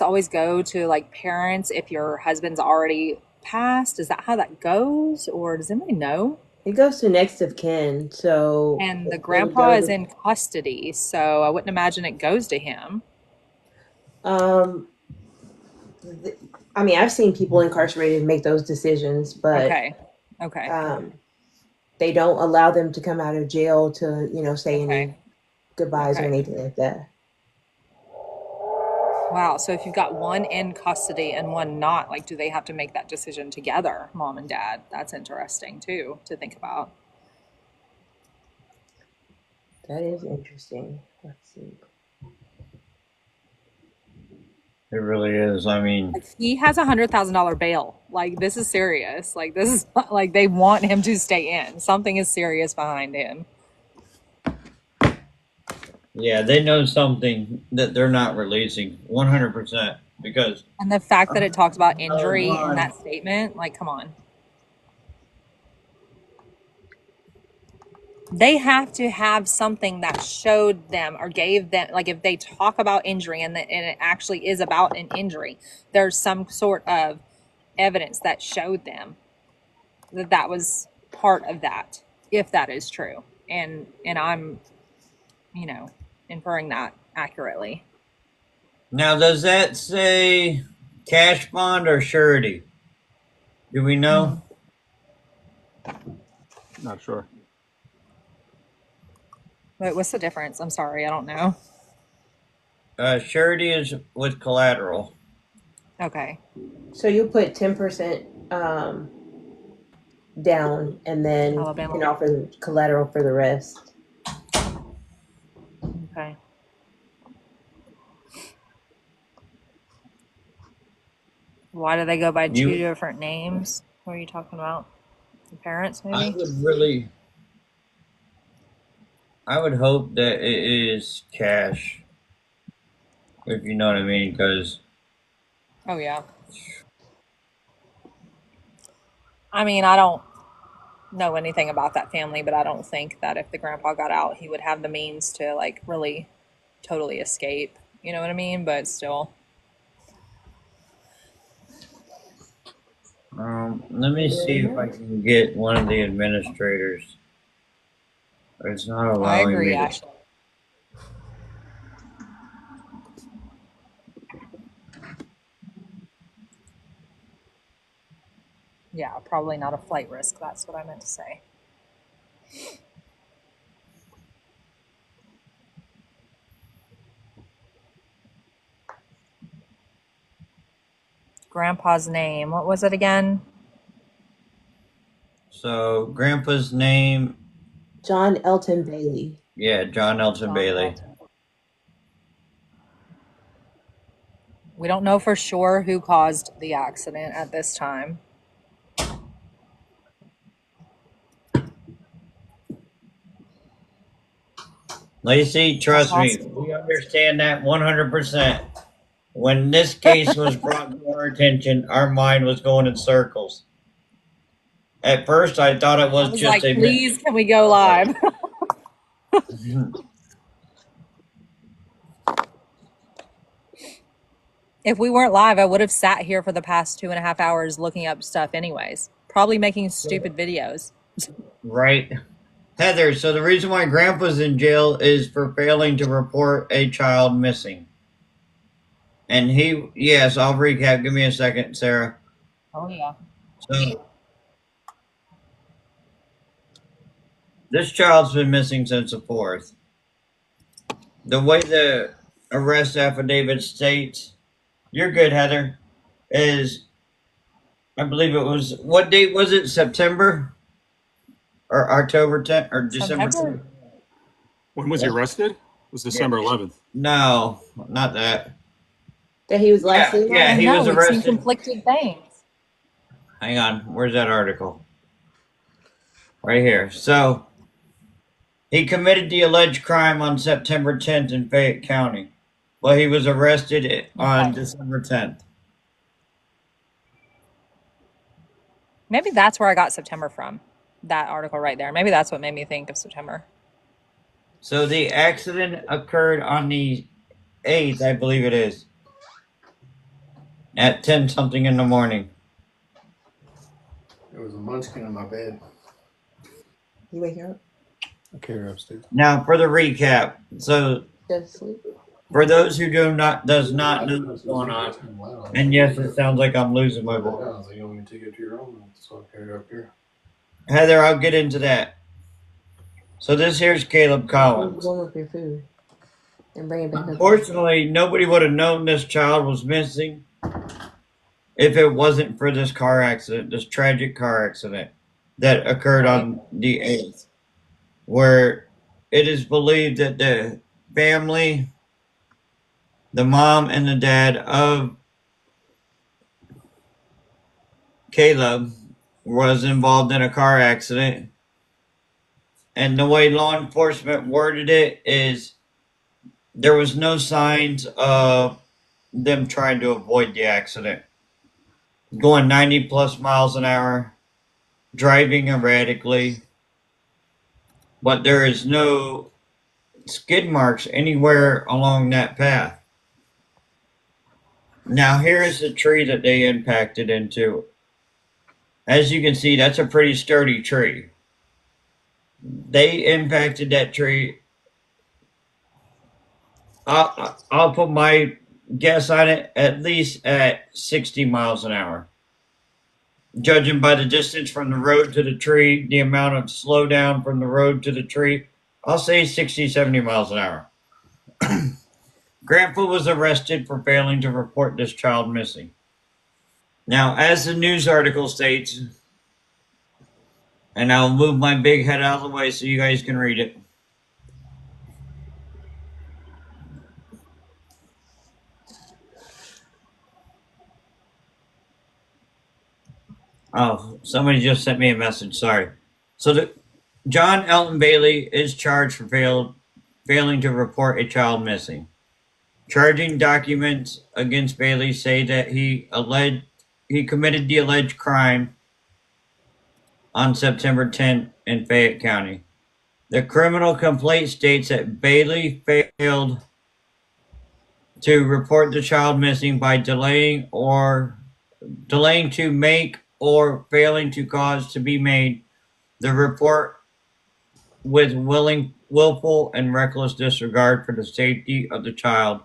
always go to like parents if your husband's already passed? Is that how that goes? Or does anybody know? It goes to next of kin, so And the it would grandpa go is to, in custody, so I wouldn't imagine it goes to him. um I've seen people incarcerated make those decisions, but Okay. Okay. they don't allow them to come out of jail to, say any Okay. goodbyes or Okay. anything like that. Wow. So if you've got one in custody and one not, like, do they have to make that decision together, mom and dad? That's interesting too to think about. That is interesting. Let's see. It really is. I mean, Like, he has $100,000 bail. Like, this is serious. Like, this is not, like they want him to stay in. Something is serious behind him. Yeah, they know something that they're not releasing 100% because And the fact that it talks about number injury in one, that statement, like, come on. They have to have something that showed them or gave them, like, if they talk about injury and it actually is about an injury, there's some sort of evidence that showed them that that was part of that, if that is true. And I'm, you know, inferring that accurately. now does that say cash bond or surety? Do we know? Not sure. But what's the difference? I'm sorry, I don't know. Surety is with collateral. Okay. So you put 10% down, and then you Alabama. can offer collateral for the rest. Okay. Why do they go by two You, different names? What are you talking about? The parents, I maybe? would really, I would hope that it is cash, if you know what I mean, because Oh, yeah. I mean, I don't know anything about that family, but I don't think that if the grandpa got out, he would have the means to, like, really totally escape. You know what I mean? But still. let me see if I can get one of the administrators. It's not I allowing agree, me to. Ashley. Yeah, probably not a flight risk. That's what I meant to say. Grandpa's name. What was it again? So, Grandpa's name, John Elton Bailey. yeah, John Elton John Bailey. Elton. We don't know for sure who caused the accident at this time. Lacey, What trust me, hospital? we understand that 100%. When this case was brought to our attention, our mind was going in circles. At first, I thought it I was was just like, a. please, can we go live? If we weren't live, I would have sat here for the past 2.5 hours looking up stuff, anyways. Probably making stupid videos. Right. Heather, so the reason why Grandpa's in jail is for failing to report a child missing. And yes, I'll recap. Give me a second, Sarah. Oh, yeah. So, this child's been missing since the 4th. The way the arrest affidavit states, you're good, Heather, is I believe it was, what date was it? September? Or October 10th? Or December September. 10th? When was he arrested? It was Yeah. December 11th. No, not that. That he was last Yeah, seen yeah, I on? he know, was we've seen arrested. conflicting things. Hang on, where's that article? Right here. So, he committed the alleged crime on September 10th in Fayette County. Well, he was arrested on Okay. December 10th. Maybe that's where I got September from. That article right there. Maybe that's what made me think of September. So, the accident occurred on the 8th, I believe it is, at 10 something in the morning. There was a munchkin in my bed. You wake up? I carry her upstairs. Now, for the recap. So, Just sleep? for those who does not know what's going on, and yes, it sounds like I'm losing my voice. I was like, you want me to take it to your room? So I carried her up here. Heather, I'll get into that. So this here's Kahleb Collins. Go with your food and bring it back up. Unfortunately, nobody would have known this child was missing if it wasn't for this car accident, this tragic car accident that occurred on the 8th, where it is believed that the family, the mom and the dad of Kahleb was involved in a car accident. And the way law enforcement worded it is There was no signs of them trying to avoid the accident. Going 90 plus miles an hour, driving erratically, but there is no skid marks anywhere along that path. Now, here is the tree that they impacted into. As you can see, that's a pretty sturdy tree. They impacted that tree. I'll put my guess on it at least at 60 miles an hour. Judging by the distance from the road to the tree, the amount of slowdown from the road to the tree, I'll say 60, 70 miles an hour. Grandpa was arrested for failing to report this child missing. Now, as the news article states, and I'll move my big head out of the way so you guys can read it. Oh, somebody just sent me a message. Sorry. So, John Elton Bailey is charged for failing to report a child missing. Charging documents against Bailey say that he committed the alleged crime on September 10th in Fayette County. The criminal complaint states that Bailey failed to report the child missing by delaying to make or failing to cause to be made the report with willful and reckless disregard for the safety of the child,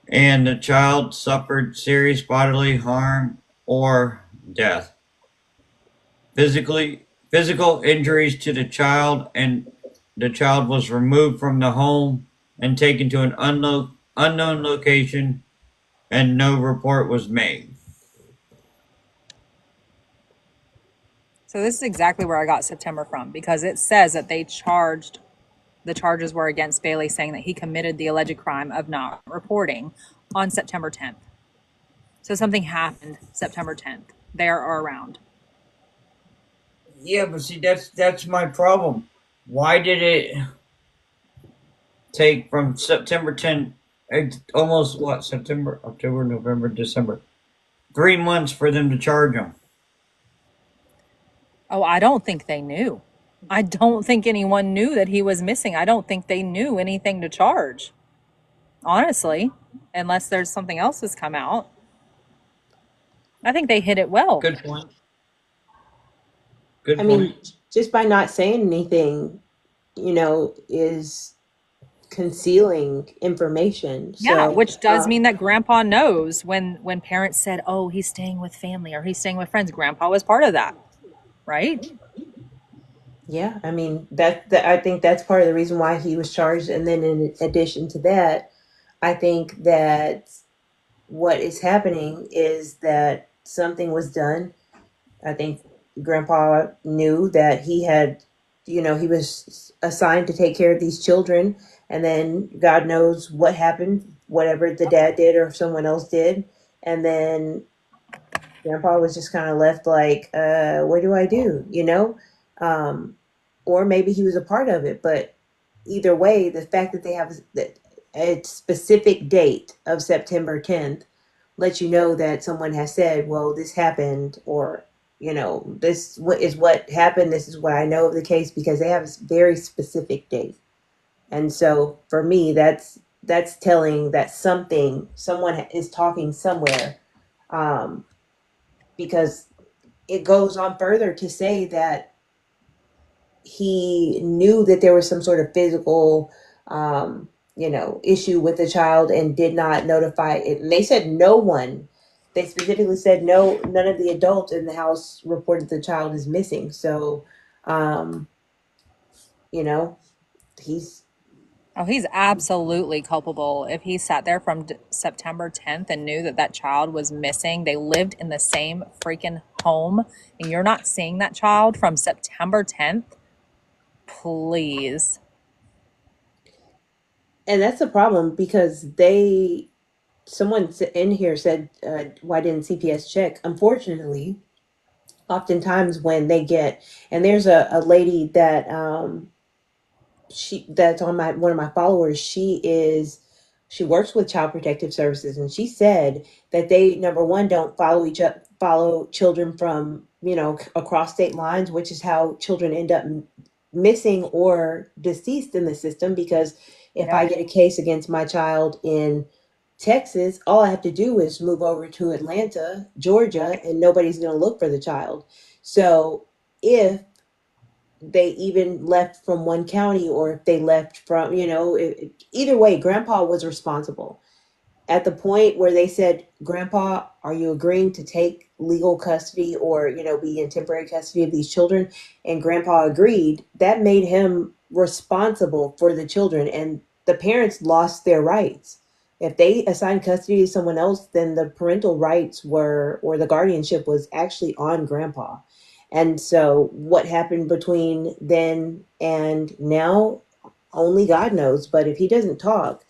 and the child suffered serious bodily harm or death. Physical injuries to the child, and the child was removed from the home and taken to an unknown location, and no report was made. So this is exactly where I got September from, because it says that the charges were against Bailey, saying that he committed the alleged crime of not reporting on September 10th. So something happened September 10th, there or around. Yeah, but see, that's my problem. Why did it take from September 10th, almost what, September, October, November, December, 3 months for them to charge him? Oh, I don't think they knew. I don't think anyone knew that he was missing. I don't think they knew anything to charge. Honestly, unless there's something else that's come out. I think they hit it well. Good point. Good I point. mean, just by not saying anything, is concealing information. Yeah, So, which does mean that Grandpa knows when parents said, "Oh, he's staying with family or he's staying with friends." Grandpa was part of that, right? yeah, I mean that I think that's part of the reason why he was charged. And then in addition to that, I think that what is happening is that something was done. I think Grandpa knew that he was assigned to take care of these children, and then God knows what happened, whatever the dad did or if someone else did, and then Grandpa was just kind of left like, what do I do? Um, or maybe he was a part of it, but either way, the fact that they have a specific date of September 10th lets you know that someone has said, well, this happened, or this is what happened. This is what I know of the case, because they have a very specific date. And so for me, that's telling that someone is talking somewhere, because it goes on further to say that he knew that there was some sort of physical, issue with the child and did not notify it. And they said no one. They specifically said none of the adults in the house reported the child is missing. So, um, he's Oh, he's absolutely culpable. If he sat there from September 10th and knew that that child was missing, they lived in the same freaking home, and you're not seeing that child from September 10th, please. and that's the problem, because someone in here said, why didn't CPS check? Unfortunately, oftentimes when they get, and there's a lady that that's on my one of my followers. She works with Child Protective Services, and she said that they, number one, don't follow children from, across state lines, which is how children end up missing or deceased in the system. Because if I Yep. get a case against my child in Texas, all I have to do is move over to Atlanta, Georgia, and nobody's going to look for the child. So if they even left from one county, or if they left from, either way, grandpa was responsible. At the point where they said, Grandpa, are you agreeing to take legal custody, or, be in temporary custody of these children? And Grandpa agreed. That made him responsible for the children, and the parents lost their rights. If they assigned custody to someone else, then the parental rights or the guardianship was actually on Grandpa. And so what happened between then and now, only God knows. But if he doesn't talk,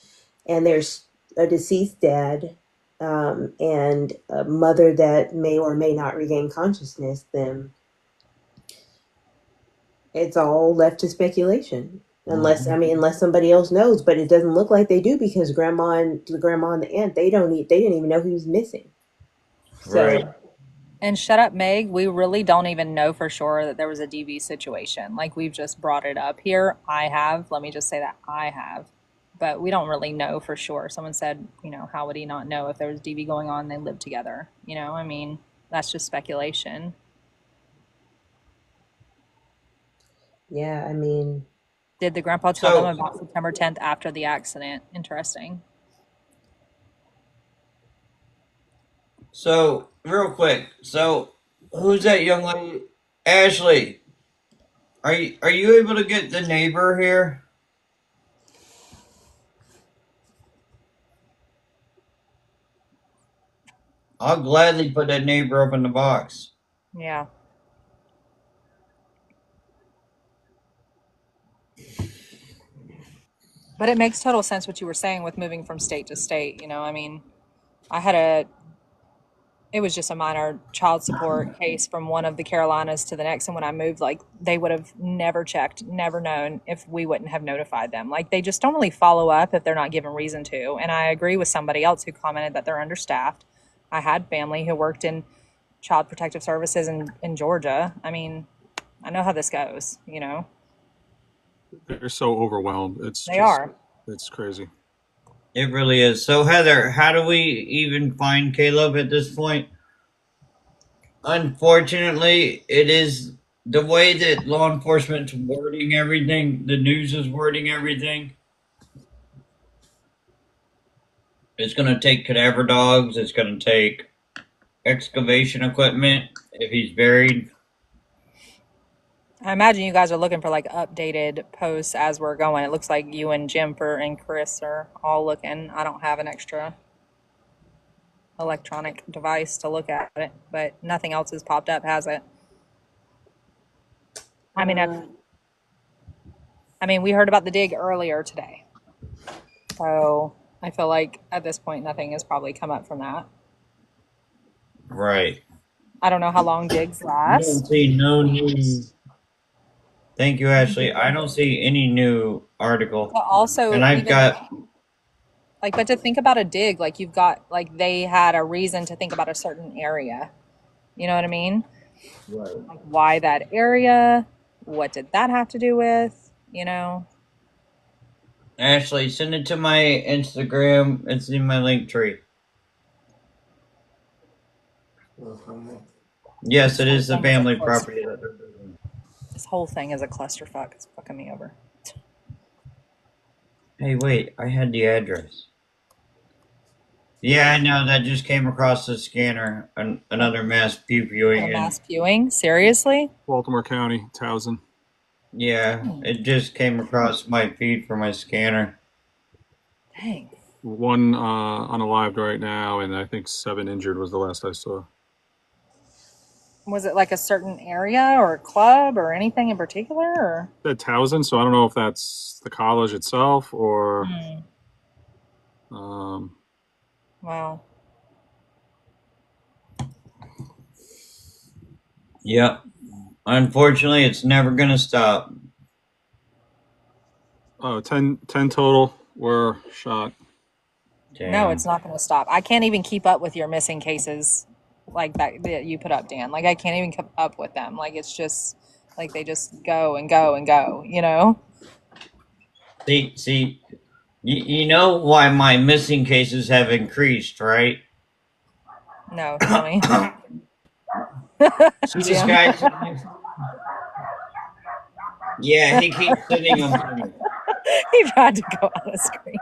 and there's a deceased dad, and a mother that may or may not regain consciousness, then it's all left to speculation. Unless somebody else knows, but it doesn't look like they do, because the grandma and the aunt, they didn't even know he was missing. Right. So And shut up, Meg. We really don't even know for sure that there was a DV situation. Like, we've just brought it up here. I have. Let me just say that I have. But we don't really know for sure. Someone said, how would he not know if there was DV going on and they lived together? That's just speculation. yeah, Did the grandpa tell them So, about September 10th after the accident? Interesting. so real quick. So, who's that young lady? Ashley, are you able to get the neighbor here? I'll gladly put that neighbor up in the box. Yeah. But it makes total sense what you were saying with moving from state to state. I had it was just a minor child support case from one of the Carolinas to the next. And when I moved, like, they would have never checked, never known if we wouldn't have notified them. Like, they just don't really follow up if they're not given reason to. And I agree with somebody else who commented that they're understaffed. I had family who worked in child protective services in Georgia. I know how this goes. They're so overwhelmed. They are. It's crazy. It really is. So, Heather, how do we even find Caleb at this point? Unfortunately, it is the way that law enforcement's wording everything, the news is wording everything. It's going to take cadaver dogs, it's going to take excavation equipment if he's buried. I imagine you guys are looking for like updated posts as we're going. It looks like you and Jimper and Chris are all looking. I don't have an extra electronic device to look at it, but nothing else has popped up, has it? We heard about the dig earlier today. So I feel like at this point, nothing has probably come up from that. Right. I don't know how long digs I don't last. see no new. Thank you, Ashley. I don't see any new article. But also, And I've got. but to think about a dig, like you've got, like they had a reason to think about a certain area. You know what I mean? Right. Like, why that area? What did that have to do with? Ashley, send it to my Instagram. It's in my link tree. Yes, it is the family property that they're building. This whole thing is a clusterfuck. It's fucking me over. Hey, wait, I had the address. Yeah, I know, that just came across the scanner. Another mass viewing. Mass viewing? Seriously? Baltimore County, Towson. Yeah, it just came across my feed for my scanner. Dang. One unalived right now, and I think 7 injured was the last I saw. Was it like a certain area or a club or anything in particular? Or? At Towson, so I don't know if that's the college itself or. Wow. Yep. Unfortunately, it's never going to stop. Oh, 10 total were shot. No, it's not going to stop. I can't even keep up with your missing cases like that you put up, Dan. Like I can't even keep up with them. Like it's just like they just go and go and go, you know? See, you know why my missing cases have increased, right? No, tell me. See this Jim. guy? Yeah, he keeps sending them to me. He tried to go on the screen.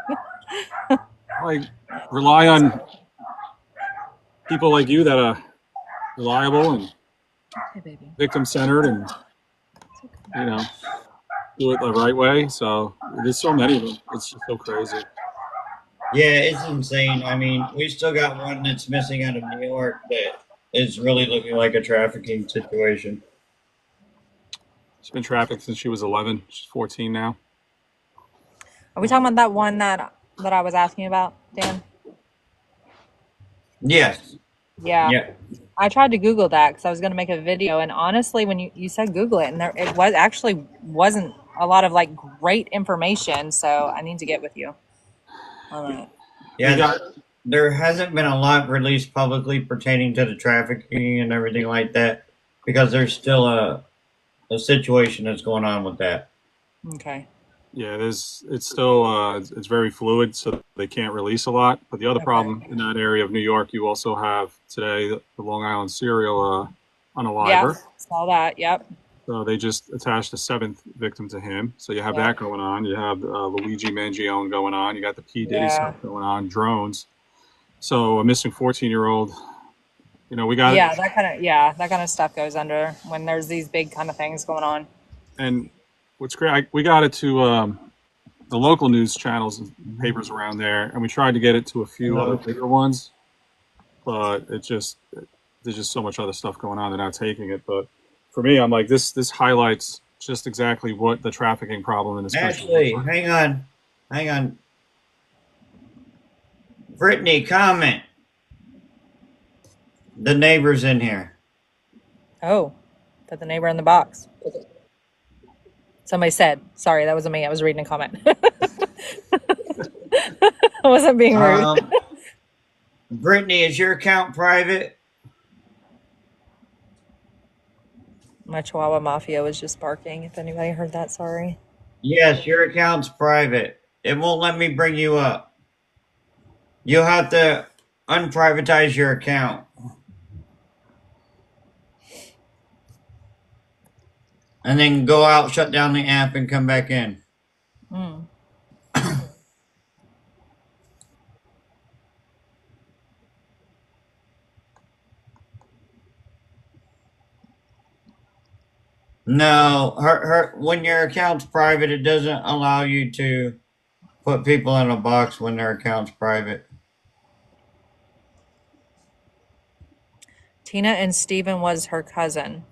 Like, rely on people like you that are reliable and Hey, baby. victim-centered and, you know, do it the right way. So there's so many of them. It's just so crazy. Yeah, it's insane. I mean, we still got one that's missing out of New York that is really looking like a trafficking situation. She's been trafficked since she was 11. She's 14 now. Are we talking about that one that I was asking about, Dan? Yes. Yeah. Yeah. I tried to Google that because I was going to make a video, and honestly, when you said Google it, and it was actually wasn't a lot of like great information, so I need to get with you on that. Yeah, there hasn't been a lot released publicly pertaining to the trafficking and everything like that because there's still a situation that's going on with that. Okay. Yeah, it's still it's very fluid, so they can't release a lot. But the other problem in that area of New York, you also have today the Long Island serial unaliver. Yeah, saw that. Yep. So they just attached a 7th victim to him. So you have that going on. You have Luigi Mangione going on. You got the P Diddy stuff going on. Drones. So a missing 14-year-old. You know, we got that kind of stuff goes under when there's these big kind of things going on. And what's great, we got it to the local news channels and papers around there, and we tried to get it to a few other bigger ones, but there's just so much other stuff going on. They're not taking it. But for me, I'm like, this highlights just exactly what the trafficking problem in this country. Actually, hang on. Brittany, comment. The neighbor's in here. Oh, put the neighbor in the box. Somebody said, sorry, that wasn't me. I was reading a comment. I wasn't being rude. Brittany, is your account private? My Chihuahua Mafia was just barking. If anybody heard that, sorry. Yes, your account's private. It won't let me bring you up. You'll have to unprivatize your account. And then go out, shut down the app, and come back in. No, when your account's private, it doesn't allow you to put people in a box when their account's private. Tina and Steven was her cousin.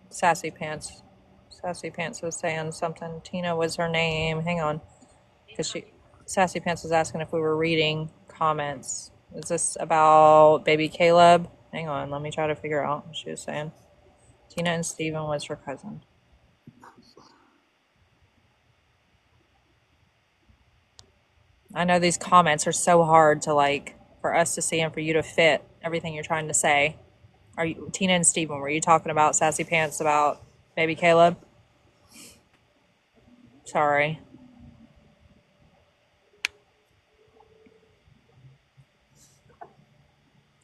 Sassy Pants. Sassy Pants was saying something. Tina was her name. Hang on. Because Sassy Pants was asking if we were reading comments. Is this about baby Kahleb? Hang on. Let me try to figure out what she was saying. Tina and Steven was her cousin. I know these comments are so hard to for us to see and for you to fit everything you're trying to say. Are you Tina and Steven? Were you talking about Sassy Pants about baby Kahleb? Sorry.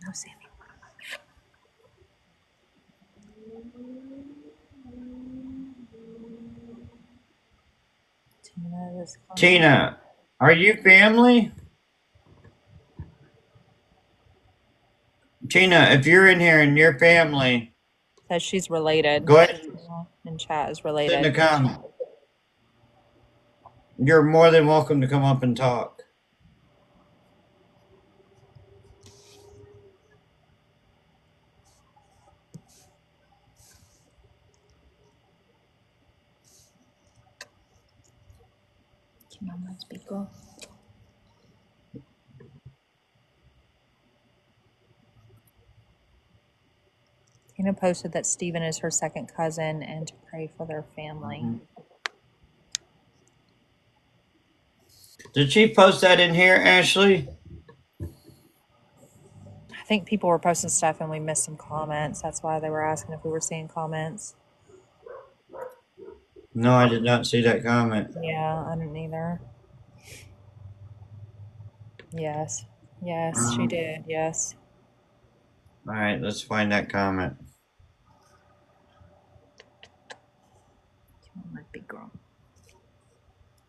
No, Sammy. Tina, are you family? Tina, if you're in here and you're family, says she's related. Go ahead. In chat is related. In the comment. You're more than welcome to come up and talk. Tina posted that Steven is her second cousin and to pray for their family. Did she post that in here, Ashley? I think people were posting stuff and we missed some comments. That's why they were asking if we were seeing comments. No, I did not see that comment. Yeah, I didn't either. Yes. Yes, she did. Yes. All right, let's find that comment. Come on, my big girl.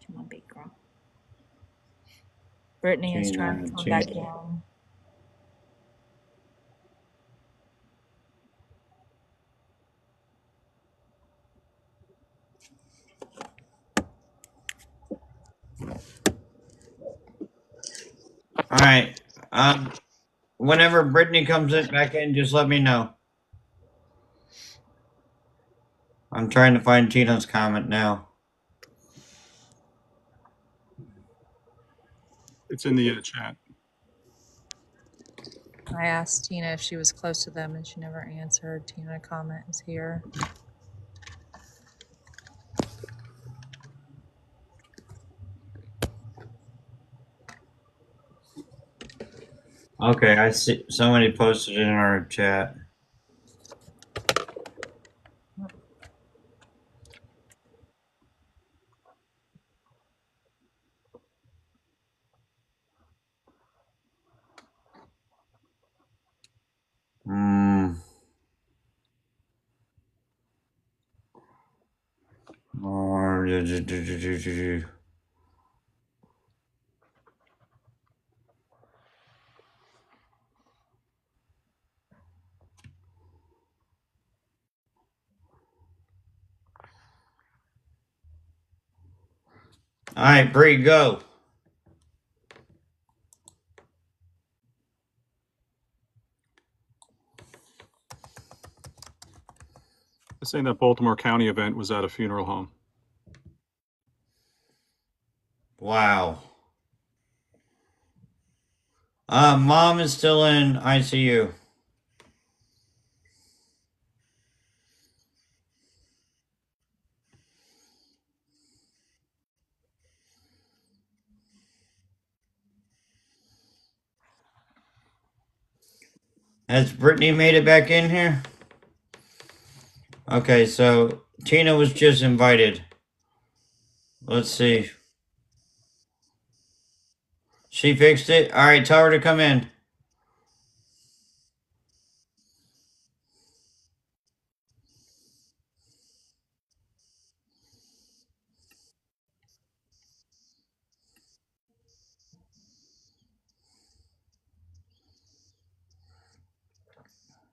Come on, big girl. Brittany is trying to come back in. All right. Whenever Brittany comes back in, just let me know. I'm trying to find Tina's comment now. It's in the chat. I asked Tina if she was close to them and she never answered. Tina comment is here. Okay, I see somebody posted it in our chat. All right, Bree, go. They're saying that Baltimore County event was at a funeral home. Wow. Mom is still in ICU. Has Brittany made it back in here? Okay, so Tina was just invited. Let's see. She fixed it? All right, tell her to come in.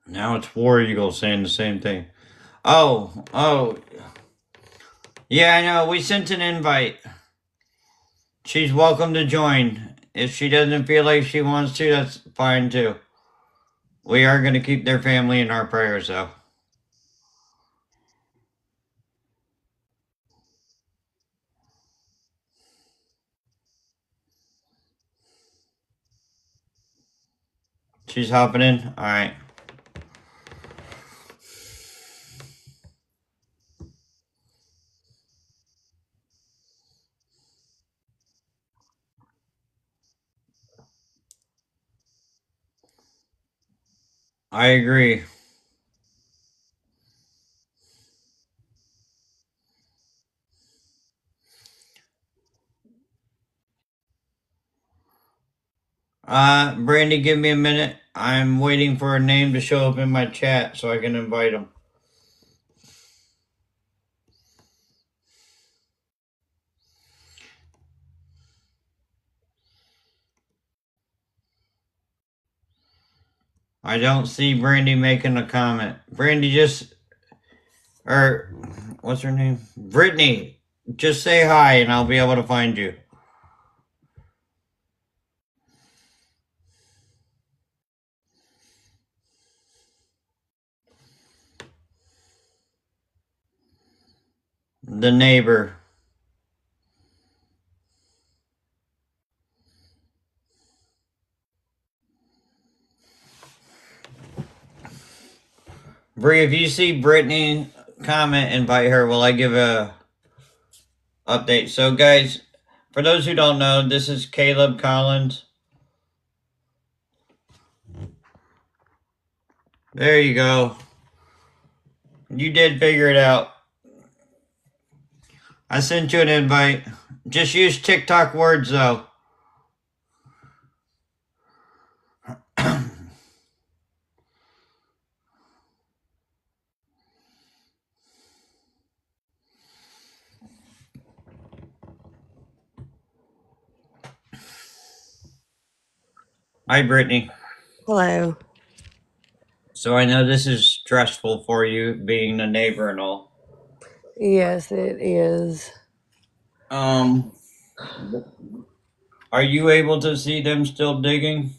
Now it's War Eagle saying the same thing. Oh. Yeah, I know. We sent an invite. She's welcome to join. If she doesn't feel like she wants to, that's fine too. We are going to keep their family in our prayers, though. She's hopping in? All right. I agree. Brandy, give me a minute. I'm waiting for a name to show up in my chat so I can invite them. I don't see Brandy making a comment. Brandy, what's her name? Brittany, just say hi and I'll be able to find you. The neighbor. Bree, if you see Brittany comment, invite her while I give a update. So, guys, For those who don't know, this is Kahleb Collins. There you go. You did figure it out. I sent you an invite. Just use TikTok words, though. Hi, Brittany. Hello. So I know this is stressful for you, being the neighbor and all. Yes, it is. Are you able to see them still digging?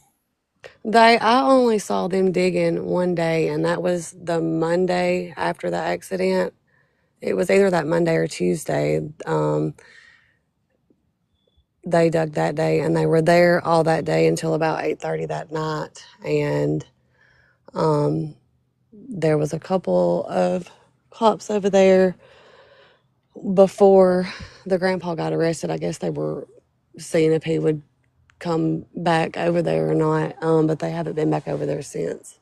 I only saw them digging one day, and that was the Monday after the accident. It was either that Monday or Tuesday. They dug that day, and they were there all that day until about 8:30 that night. And there was a couple of cops over there before the grandpa got arrested. I guess they were seeing if he would come back over there or not, but they haven't been back over there since.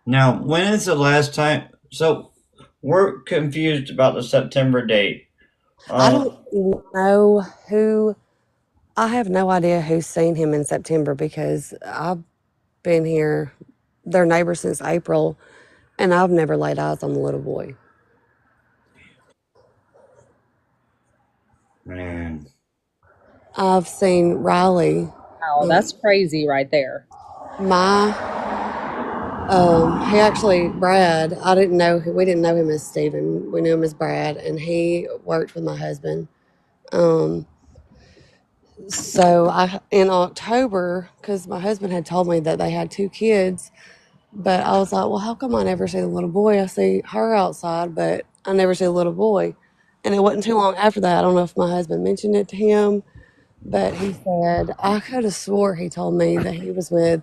Now, when is the last time? So we're confused about the September date. I don't know who. I have no idea who's seen him in September because I've been here, their neighbor, since April, and I've never laid eyes on the little boy. Man. I've seen Riley. Oh, that's crazy right there. He actually, Brad, we didn't know him as Stephen. We knew him as Brad, and he worked with my husband. So in October, because my husband had told me that they had 2 kids, but I was like, well, how come I never see the little boy? I see her outside, but I never see the little boy. And it wasn't too long after that. I don't know if my husband mentioned it to him, but he said, I could have swore he told me that he was with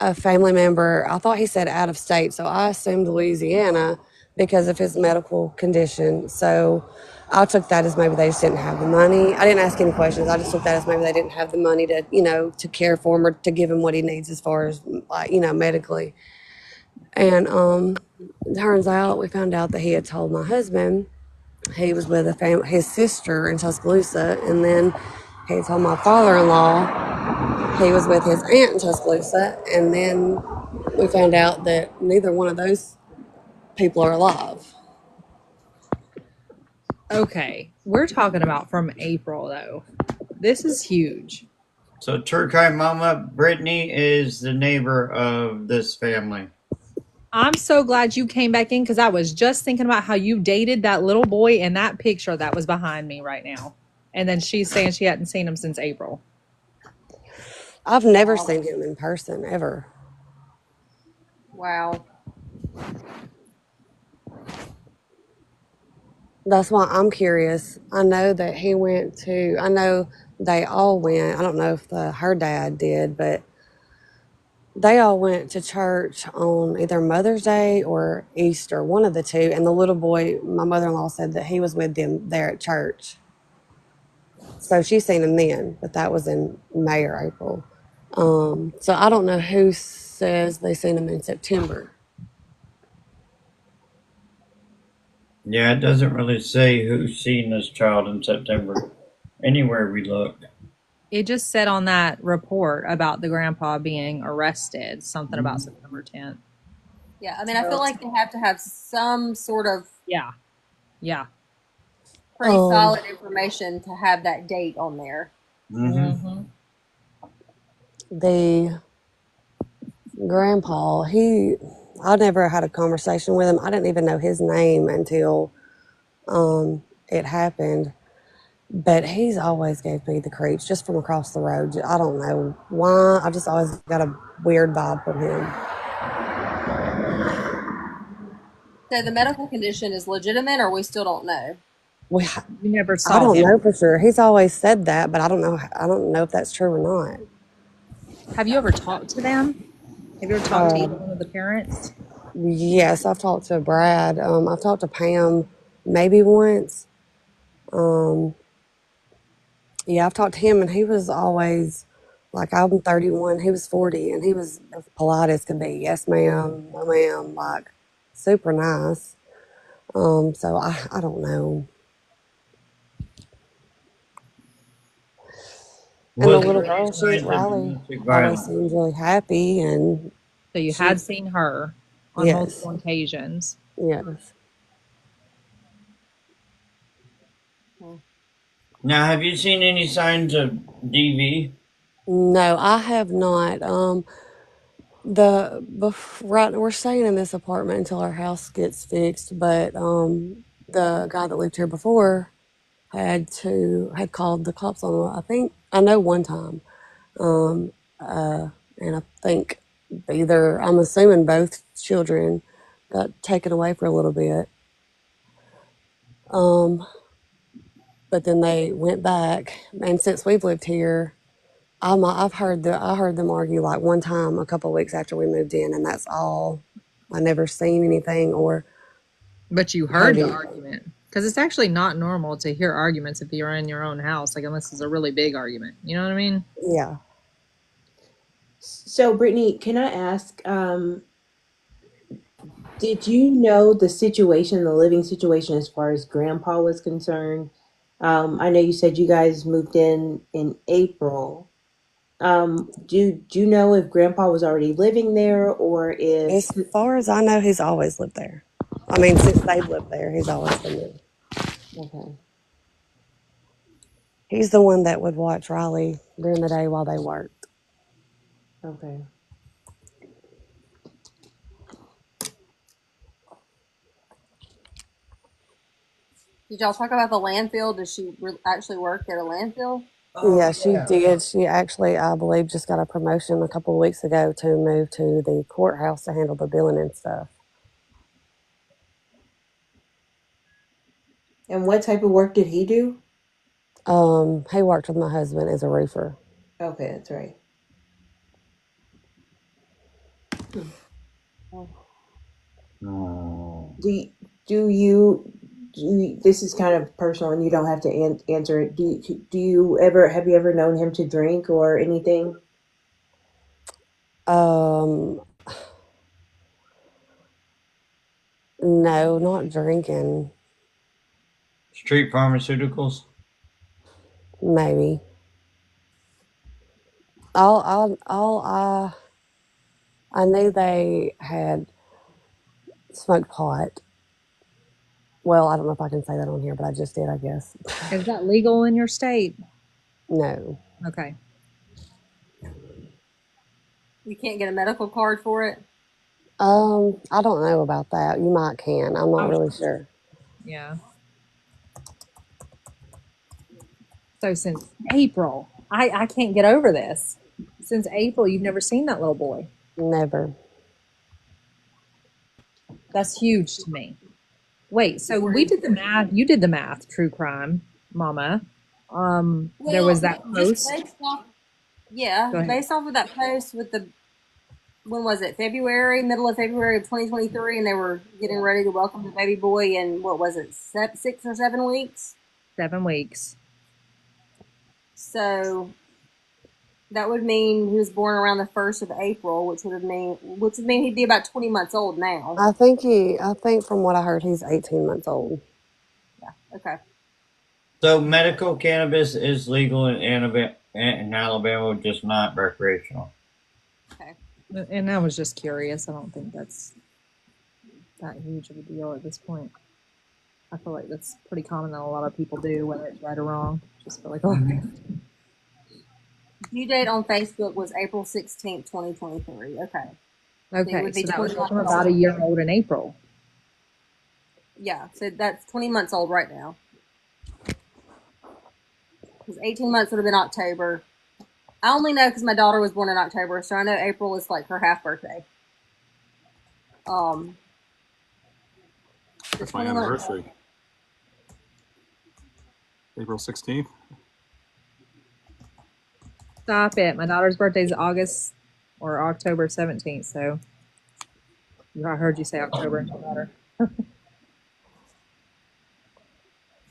a family member. I thought he said out of state, so I assumed Louisiana because of his medical condition. So I took that as maybe they just didn't have the money. I didn't ask any questions. I just took that as maybe they didn't have the money to, to care for him or to give him what he needs as far as, like, medically. And turns out we found out that he had told my husband he was with his sister in Tuscaloosa, and then he told my father-in-law he was with his aunt in Tuscaloosa, and then we found out that neither one of those people are alive. Okay, we're talking about from April though. This is huge. So Turkey Mama Brittany is the neighbor of this family. I'm so glad you came back in because I was just thinking about how you dated that little boy in that picture that was behind me right now. And then she's saying she hadn't seen him since April. I've never seen him in person, ever. Wow. That's why I'm curious. I know that I know they all went. I don't know if her dad did, but they all went to church on either Mother's Day or Easter, one of the two. And the little boy, my mother-in-law said that he was with them there at church. So she's seen him then, but that was in May or April. So I don't know who says they seen him in September. Yeah, it doesn't really say who's seen this child in September. Anywhere we look. It just said on that report about the grandpa being arrested, something about September 10th. Yeah, I mean, I feel like they have to have some sort of Yeah. pretty solid information to have that date on there. Mm-hmm. The grandpa, I never had a conversation with him. I didn't even know his name until it happened. But he's always gave me the creeps just from across the road. I don't know why. I just always got a weird vibe from him. So the medical condition is legitimate, or we still don't know? You never saw I don't him. know for sure. He's always said that, but I don't know. I don't know if that's true or not. Have you ever talked to them? Have you ever talked to either one of the parents? Yes, I've talked to Brad. I've talked to Pam maybe once. Yeah, I've talked to him, and he was always like, I'm 31, he was 40, and he was as polite as could be. Yes, ma'am, no, ma'am, like super nice. So I don't know. And the Was little there any girl, signs of Riley, domestic always violence? seems really happy, and So you she, had seen her on yes, multiple occasions. yes. Now, have you seen any signs of DV? No, I have not. Right, we're staying in this apartment until our house gets fixed, but the guy that lived here before had called the cops on him. I know one time, um, and I think I'm assuming both children got taken away for a little bit. Um, but then they went back, and since we've lived here, I heard them argue like one time a couple of weeks after we moved in, and that's all. I never seen anything or But you heard heard the any. argument. Because it's actually not normal to hear arguments if you're in your own house, like unless it's a really big argument. You know what I mean? Yeah. So, Brittany, can I ask, did you know the situation, the living situation, as far as Grandpa was concerned? I know you said you guys moved in April. Do you know if Grandpa was already living there, or if... As far as I know, he's always lived there. I mean, since they've lived there, he's always been there. Okay, He's the one that would watch Riley during the day while they worked. okay. Did y'all talk about the landfill? Does she actually work at a landfill? Yeah, she did. She actually, I believe, just got a promotion a couple of weeks ago to move to the courthouse to handle the billing and stuff. And what type of work did he do? He worked with my husband as a roofer. Okay, that's right. No. This is kind of personal, and you don't have to answer it. Do you ever have you ever known him to drink or anything? Um, no, not drinking. Street pharmaceuticals? Maybe. I knew they had smoked pot. Well, I don't know if I can say that on here, but I just did, I guess. Is that legal in your state? No. Okay. You can't get a medical card for it? I don't know about that. You might can. I'm not really sure. Yeah. So since April, I can't get over this. Since April, you've never seen that little boy. Never. That's huge to me. Wait, so we did the math. You did the math, true crime, mama. There was that just post. based off, yeah, Go ahead. based off of that post with the, when was it? February, middle of February of 2023, and they were getting ready to welcome the baby boy in, what was it, 6 or 7 weeks? 7 weeks. So that would mean he was born around the 1st of April, which would mean he'd be about 20 months old now. I think from what I heard, he's 18 months old. Yeah. Okay. So medical cannabis is legal in Alabama, just not recreational. Okay. And I was just curious. I don't think that's that huge of a deal at this point. I feel like that's pretty common that a lot of people do, whether it's right or wrong. Just feel like, oh, Due date on Facebook was April 16th, 2023. Okay. okay. would be So that was 20 from months about a old. year old in April. Yeah, so that's 20 months old right now. Because 18 months would have been October. I only know because my daughter was born in October, so I know April is like her half birthday. That's my anniversary. April 16th. Stop it. My daughter's birthday is August or October 17th. So I heard you say October and my daughter.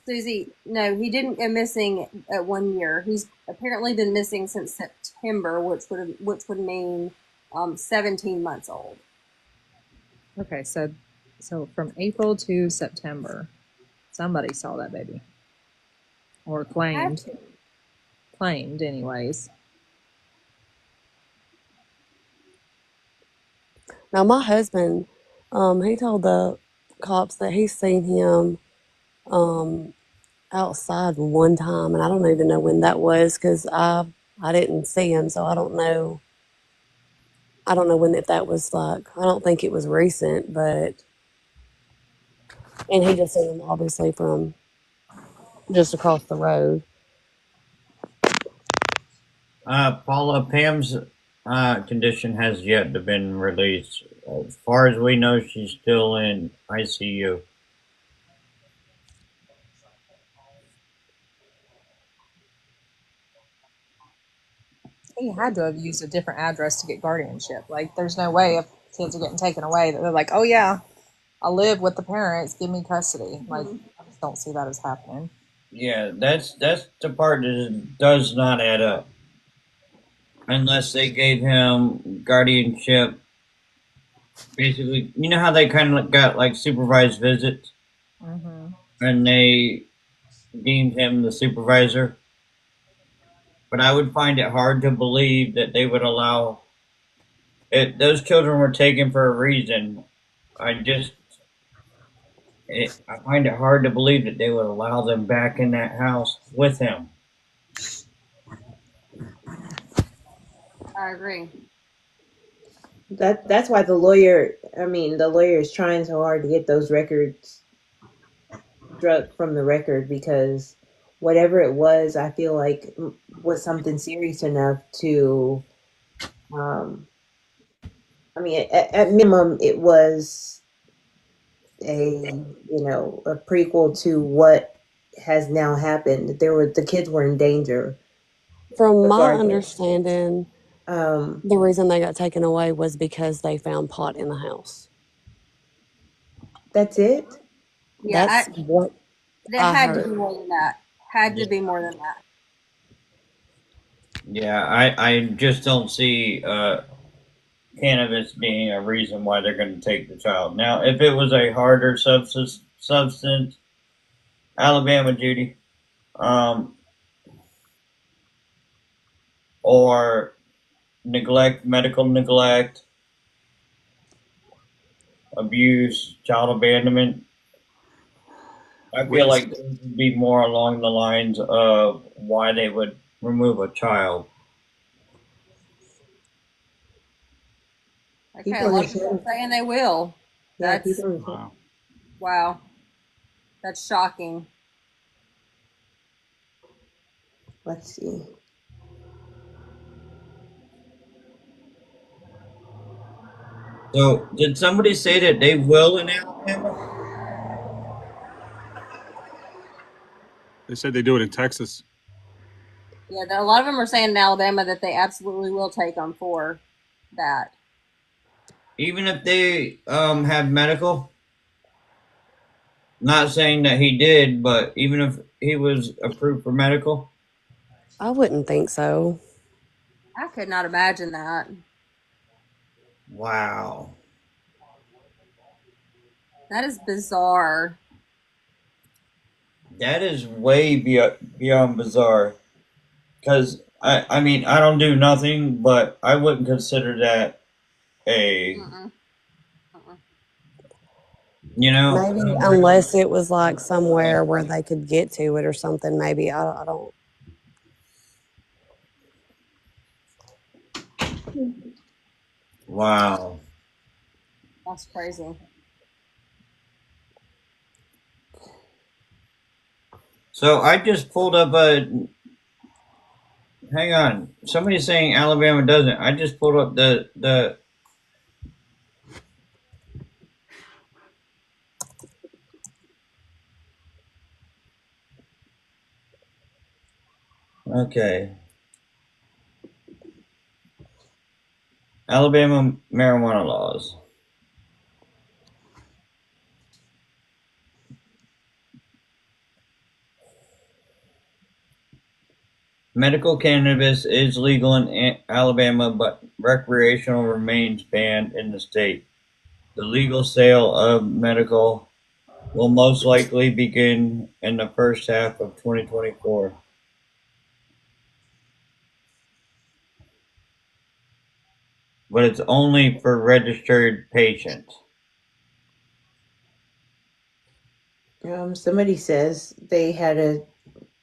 Susie, no, he didn't go missing at 1 year. He's apparently been missing since September, which would mean 17 months old. Okay, so from April to September, somebody saw that baby, or claimed anyways. Now, my husband, he told the cops that he's seen him outside one time, and I don't even know when that was because I didn't see him, so I don't know. I don't know when if that was like. I don't think it was recent, but and he just seen him obviously from just across the road. Paula, Pam's condition has yet to been released. As far as we know, she's still in ICU. He had to have used a different address to get guardianship. Like, there's no way if kids are getting taken away that they're like, oh yeah, I live with the parents, give me custody. Like, I just don't see that as happening. Yeah, that's the part that does not add up. Unless they gave him guardianship. Basically, you know how they kind of got like supervised visits, and they deemed him the supervisor. But I would find it hard to believe that they would allow it. Those children were taken for a reason. I find it hard to believe that they would allow them back in that house with him. I agree. That's why the lawyer is trying so hard to get those records struck from the record, because whatever it was, I feel like was something serious enough to at minimum it was a prequel to what has now happened. The kids were in danger. From my Regardless. understanding, the reason they got taken away was because they found pot in the house. That's it? Yeah, That's what that I had to heard. be more than that. Had to be more than that. Yeah, I just don't see cannabis being a reason why they're going to take the child. Now, if it was a harder substance, Alabama, Judy, or medical neglect, abuse, child abandonment, I feel like this would be more along the lines of why they would remove a child. Okay, People a lot are of people saying- are saying they will. Yeah, That's wow. That's shocking. Let's see. So, did somebody say that they will in Alabama? They said they do it in Texas. Yeah, a lot of them are saying in Alabama that they absolutely will take them for that. Even if they have medical? Not saying that he did, but even if he was approved for medical? I wouldn't think so. I could not imagine that. Wow. That is bizarre. That is way beyond bizarre. Because, I mean, I don't do nothing, but I wouldn't consider that a, you know? Maybe unless it was like somewhere where they could get to it or something. Maybe I don't. Wow. That's crazy. So I just pulled up a. Hang on. Somebody's saying Alabama doesn't. I just pulled up the. Okay. Alabama marijuana laws. Medical cannabis is legal in Alabama, but recreational remains banned in the state. The legal sale of medical will most likely begin in the first half of 2024. But it's only for registered patients. Somebody says they had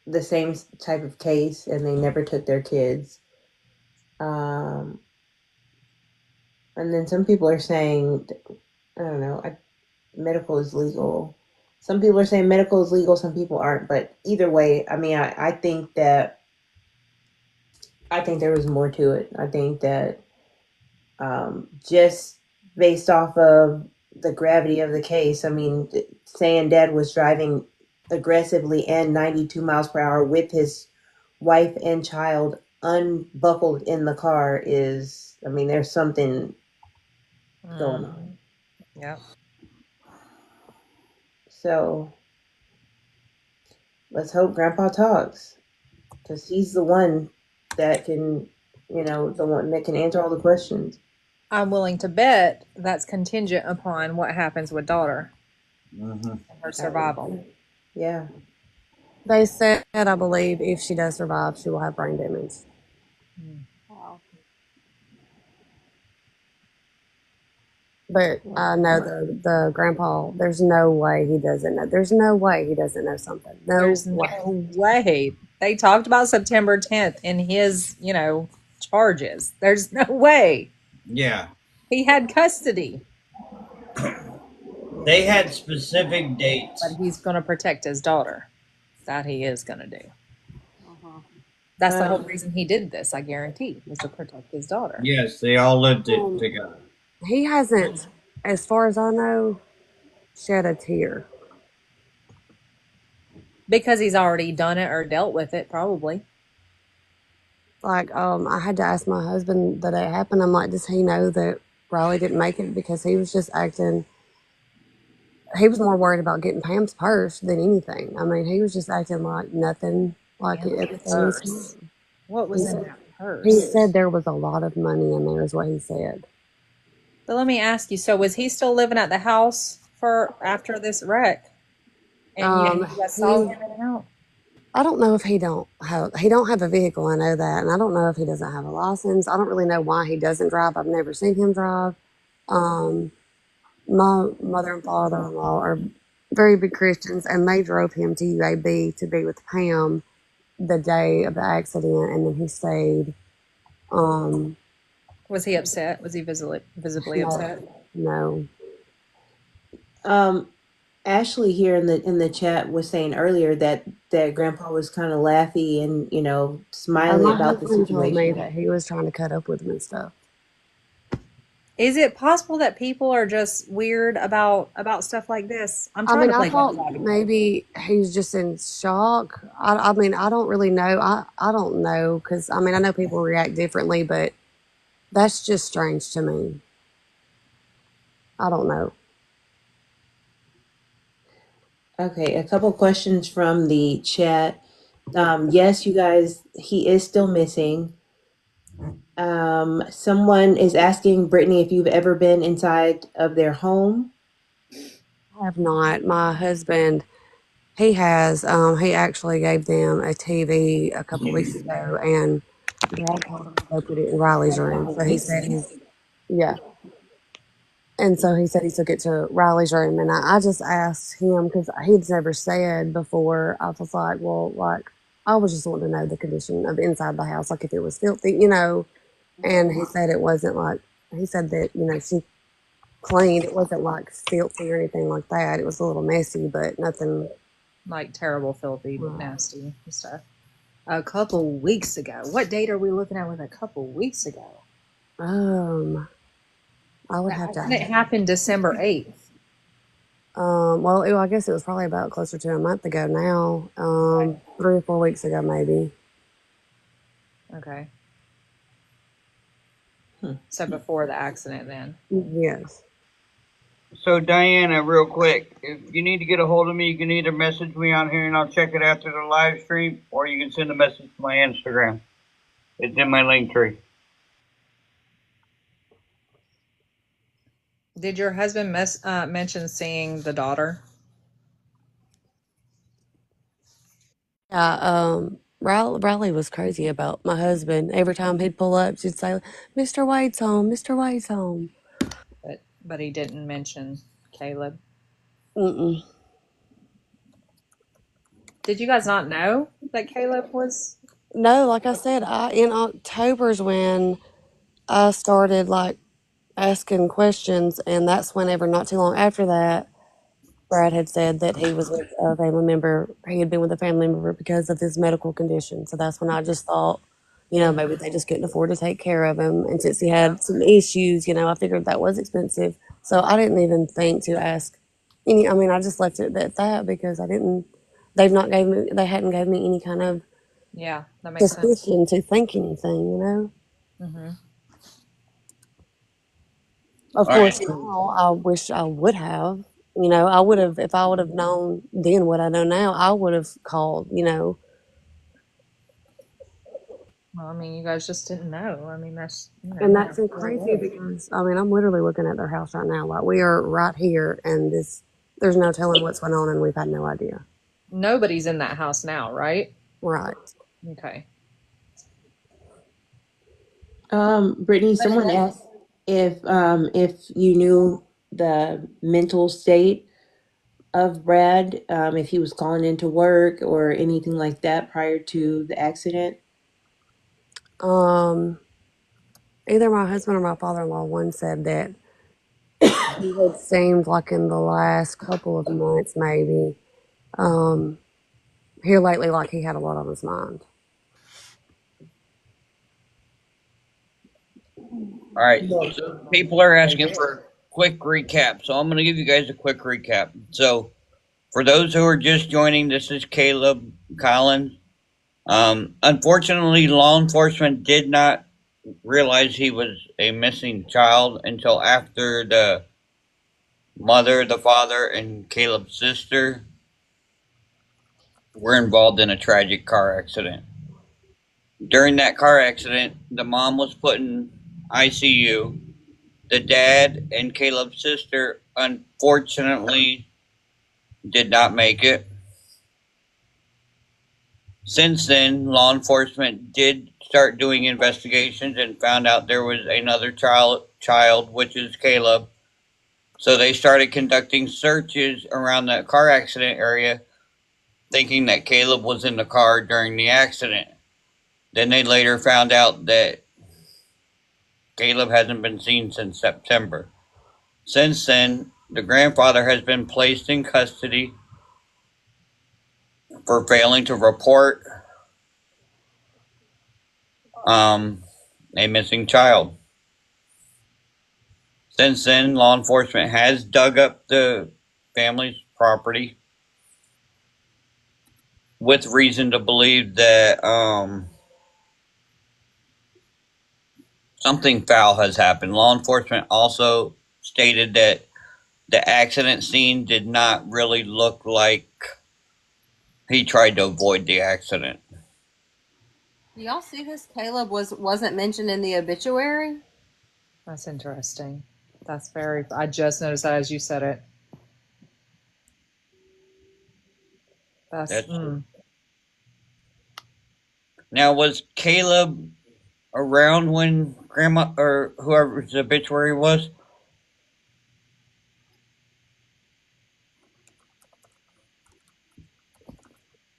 the same type of case and they never took their kids. And then some people are saying, I don't know, medical is legal. Some people are saying medical is legal, some people aren't. But either way, I mean, I think there was more to it. I think that just based off of the gravity of the case, I mean, saying dad was driving aggressively and 92 miles per hour with his wife and child unbuckled in the car is, I mean, there's something going on. Yeah. So let's hope Grandpa talks, because he's the one that can, the one that can answer all the questions. I'm willing to bet that's contingent upon what happens with daughter Mm-hmm. and her survival. Yeah. They said, I believe, if she does survive, she will have brain damage. Wow. But I know the grandpa, there's no way he doesn't know. There's no way he doesn't know something. There's no way. They talked about September 10th in his, charges. There's no way. Yeah. He had custody. They had specific dates. But he's going to protect his daughter. That he is going to do. That's the whole reason he did this, I guarantee, was to protect his daughter. Yes, they all lived it together. He hasn't, as far as I know, shed a tear. Because he's already done it or dealt with it, probably. Like, I had to ask my husband the day it happened. I'm like, does he know that Riley didn't make it? Because he was just acting, he was more worried about getting Pam's purse than anything. I mean, he was just acting like nothing, like everything was. What was in that purse? He said there was a lot of money in there, is what he said. But let me ask you, so was he still living at the house for after this wreck? And you guys saw him in and out? I don't know if he don't have a vehicle. I know that, and I don't know if he doesn't have a license. I don't really know why he doesn't drive. I've never seen him drive. My mother and father-in-law are very big Christians, and they drove him to UAB to be with Pam the day of the accident, and then he stayed. Was he upset? Was he visibly upset? No. Ashley here in the chat was saying earlier that Grandpa was kind of laughy and smiley about the situation. Told me that he was trying to cut up with him and stuff. Is it possible that people are just weird about stuff like this? I thought maybe he's just in shock. I mean, I don't really know. I don't know, because I know people react differently, but that's just strange to me. I don't know. Okay, a couple questions from the chat. Yes, you guys, he is still missing. Someone is asking Brittany if you've ever been inside of their home. I have not. My husband, he has. He actually gave them a TV a couple weeks ago, and Dad told him to go put it in Riley's room. So he said and so he said he took it to Riley's room, and I just asked him, because he'd never said before. I was like, well, I was just wanting to know the condition of inside the house, like if it was filthy, And he said it wasn't he said that, she cleaned. It wasn't filthy or anything like that. It was a little messy, but nothing. Like terrible, filthy, nasty stuff. A couple weeks ago. What date are we looking at with a couple weeks ago? I would have to. It happened December 8th. Well, I guess it was probably about closer to a month ago now. 3 or 4 weeks ago, maybe. Okay. So before the accident, then. Yes. So Diana, real quick, if you need to get a hold of me, you can either message me on here and I'll check it after the live stream, or you can send a message to my Instagram. It's in my link tree. Did your husband mention seeing the daughter? Yeah, Riley was crazy about my husband. Every time he'd pull up, she'd say, "Mr. Wade's home. Mr. Wade's home." But he didn't mention Kahleb. Mm-mm. Did you guys not know that Kahleb was? No, like I said, in October's when I started like asking questions, and that's whenever not too long after that, Brad had said that he was with a family member. He had been with a family member because of his medical condition. So that's when I just thought, maybe they just couldn't afford to take care of him. And since he had some issues, I figured that was expensive. So I didn't even think to ask any. I mean, I just left it at that because I didn't. They hadn't gave me any kind of Yeah, that makes sense. suspicion to think anything. Mm-hmm. Of All right. course, now I wish I would have. I would have, if I would have known then what I know now, I would have called. Well, I mean, you guys just didn't know. I mean, that's And that's so what it crazy was. because, I mean, I'm literally looking at their house right now. Like, we are right here, and there's no telling what's going on, and we've had no idea. Nobody's in that house now, right? Right. Okay. Brittany, someone asked if you knew the mental state of Brad, if he was calling into work or anything like that prior to the accident. Um, Either my husband or my father-in-law, one said that he had seemed like in the last couple of months, maybe, um, here lately, like he had a lot on his mind. All right. So people are asking for a quick recap. So I'm going to give you guys a quick recap. So for those who are just joining, this is Kahleb Collin. Unfortunately, law enforcement did not realize he was a missing child until after the mother, the father, and Caleb's sister were involved in a tragic car accident. During that car accident, the mom was put in ICU. The dad and Caleb's sister unfortunately did not make it. Since then, law enforcement did start doing investigations and found out there was another child, which is Caleb. So they started conducting searches around the car accident area, thinking that Caleb was in the car during the accident. Then they later found out that Caleb hasn't been seen since September. Since then, the grandfather has been placed in custody for failing to report a missing child. Since then, law enforcement has dug up the family's property with reason to believe that something foul has happened. Law enforcement also stated that the accident scene did not really look like he tried to avoid the accident. Do y'all see this? Caleb wasn't mentioned in the obituary. That's interesting. That's very. I just noticed that as you said it. That's. That's Now, was Caleb around when Grandma or whoever's obituary was?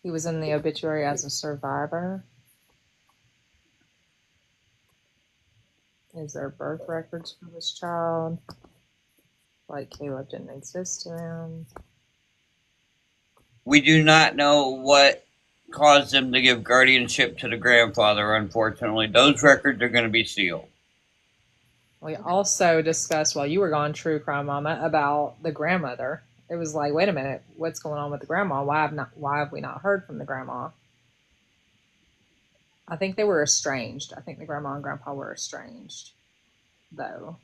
He was in the obituary as a survivor. Is there birth records for this child? Like Caleb didn't exist to him. We do not know what caused them to give guardianship to the grandfather, unfortunately. Those records are going to be sealed. We also discussed while you were gone, True Crime Mama, about the grandmother. It was like, wait a minute, what's going on with the grandma? Why have we not heard from the grandma? I think they were estranged. I think the grandma and grandpa were estranged, though.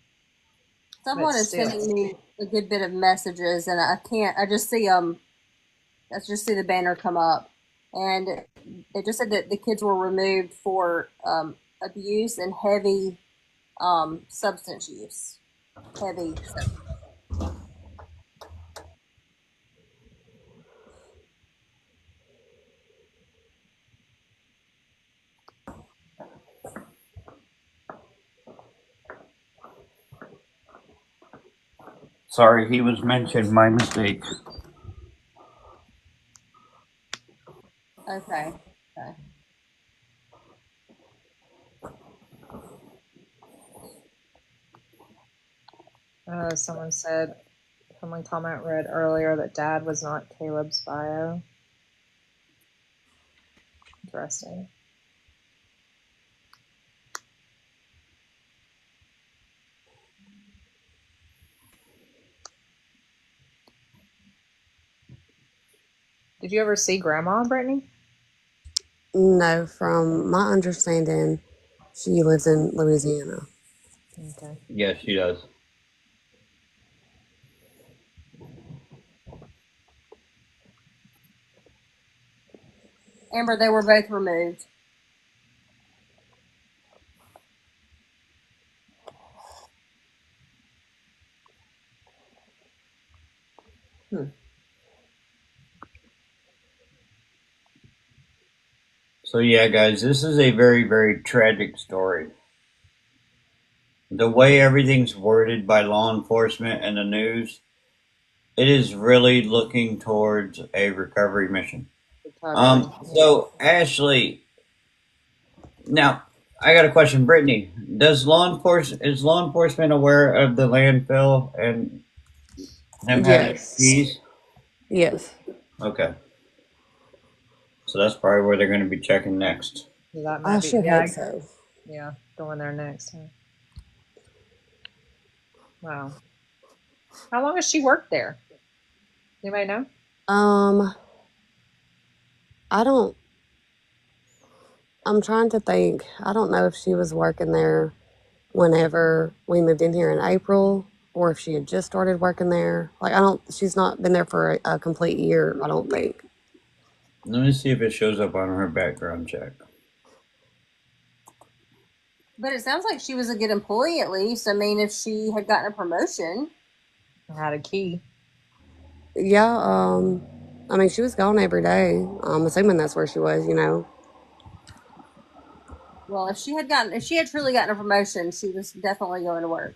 Someone is still. sending me a good bit of messages, and I can't. I just see I just see the banner come up, and they just said that the kids were removed for abuse and heavy substance use. Heavy substance. Sorry, he was mentioned. My mistake. Okay. Okay. Someone comment read earlier that Dad was not Caleb's bio. Interesting. Did you ever see Grandma, Brittany? No, from my understanding, she lives in Louisiana. Okay. Yes, she does. Amber, they were both removed. So yeah, guys, this is a very, very tragic story. The way everything's worded by law enforcement and the news, it is really looking towards a recovery mission. So Ashley, now I got a question, Brittany. Is law enforcement aware of the landfill and them having Yes. keys? Yes. Okay. So that's probably where they're going to be checking next. That I might be. should Yeah, hope so. yeah, going there next. Huh? Wow. How long has she worked there? Anybody know? I'm trying to think. I don't know if she was working there whenever we moved in here in April or if she had just started working there. Like, she's not been there for a complete year, I don't think. Let me see if it shows up on her background check. But it sounds like she was a good employee at least. I mean, if she had gotten a promotion. Had a key. Yeah, I mean, she was gone every day. I'm assuming that's where she was, you know. Well, if she had truly gotten a promotion, she was definitely going to work.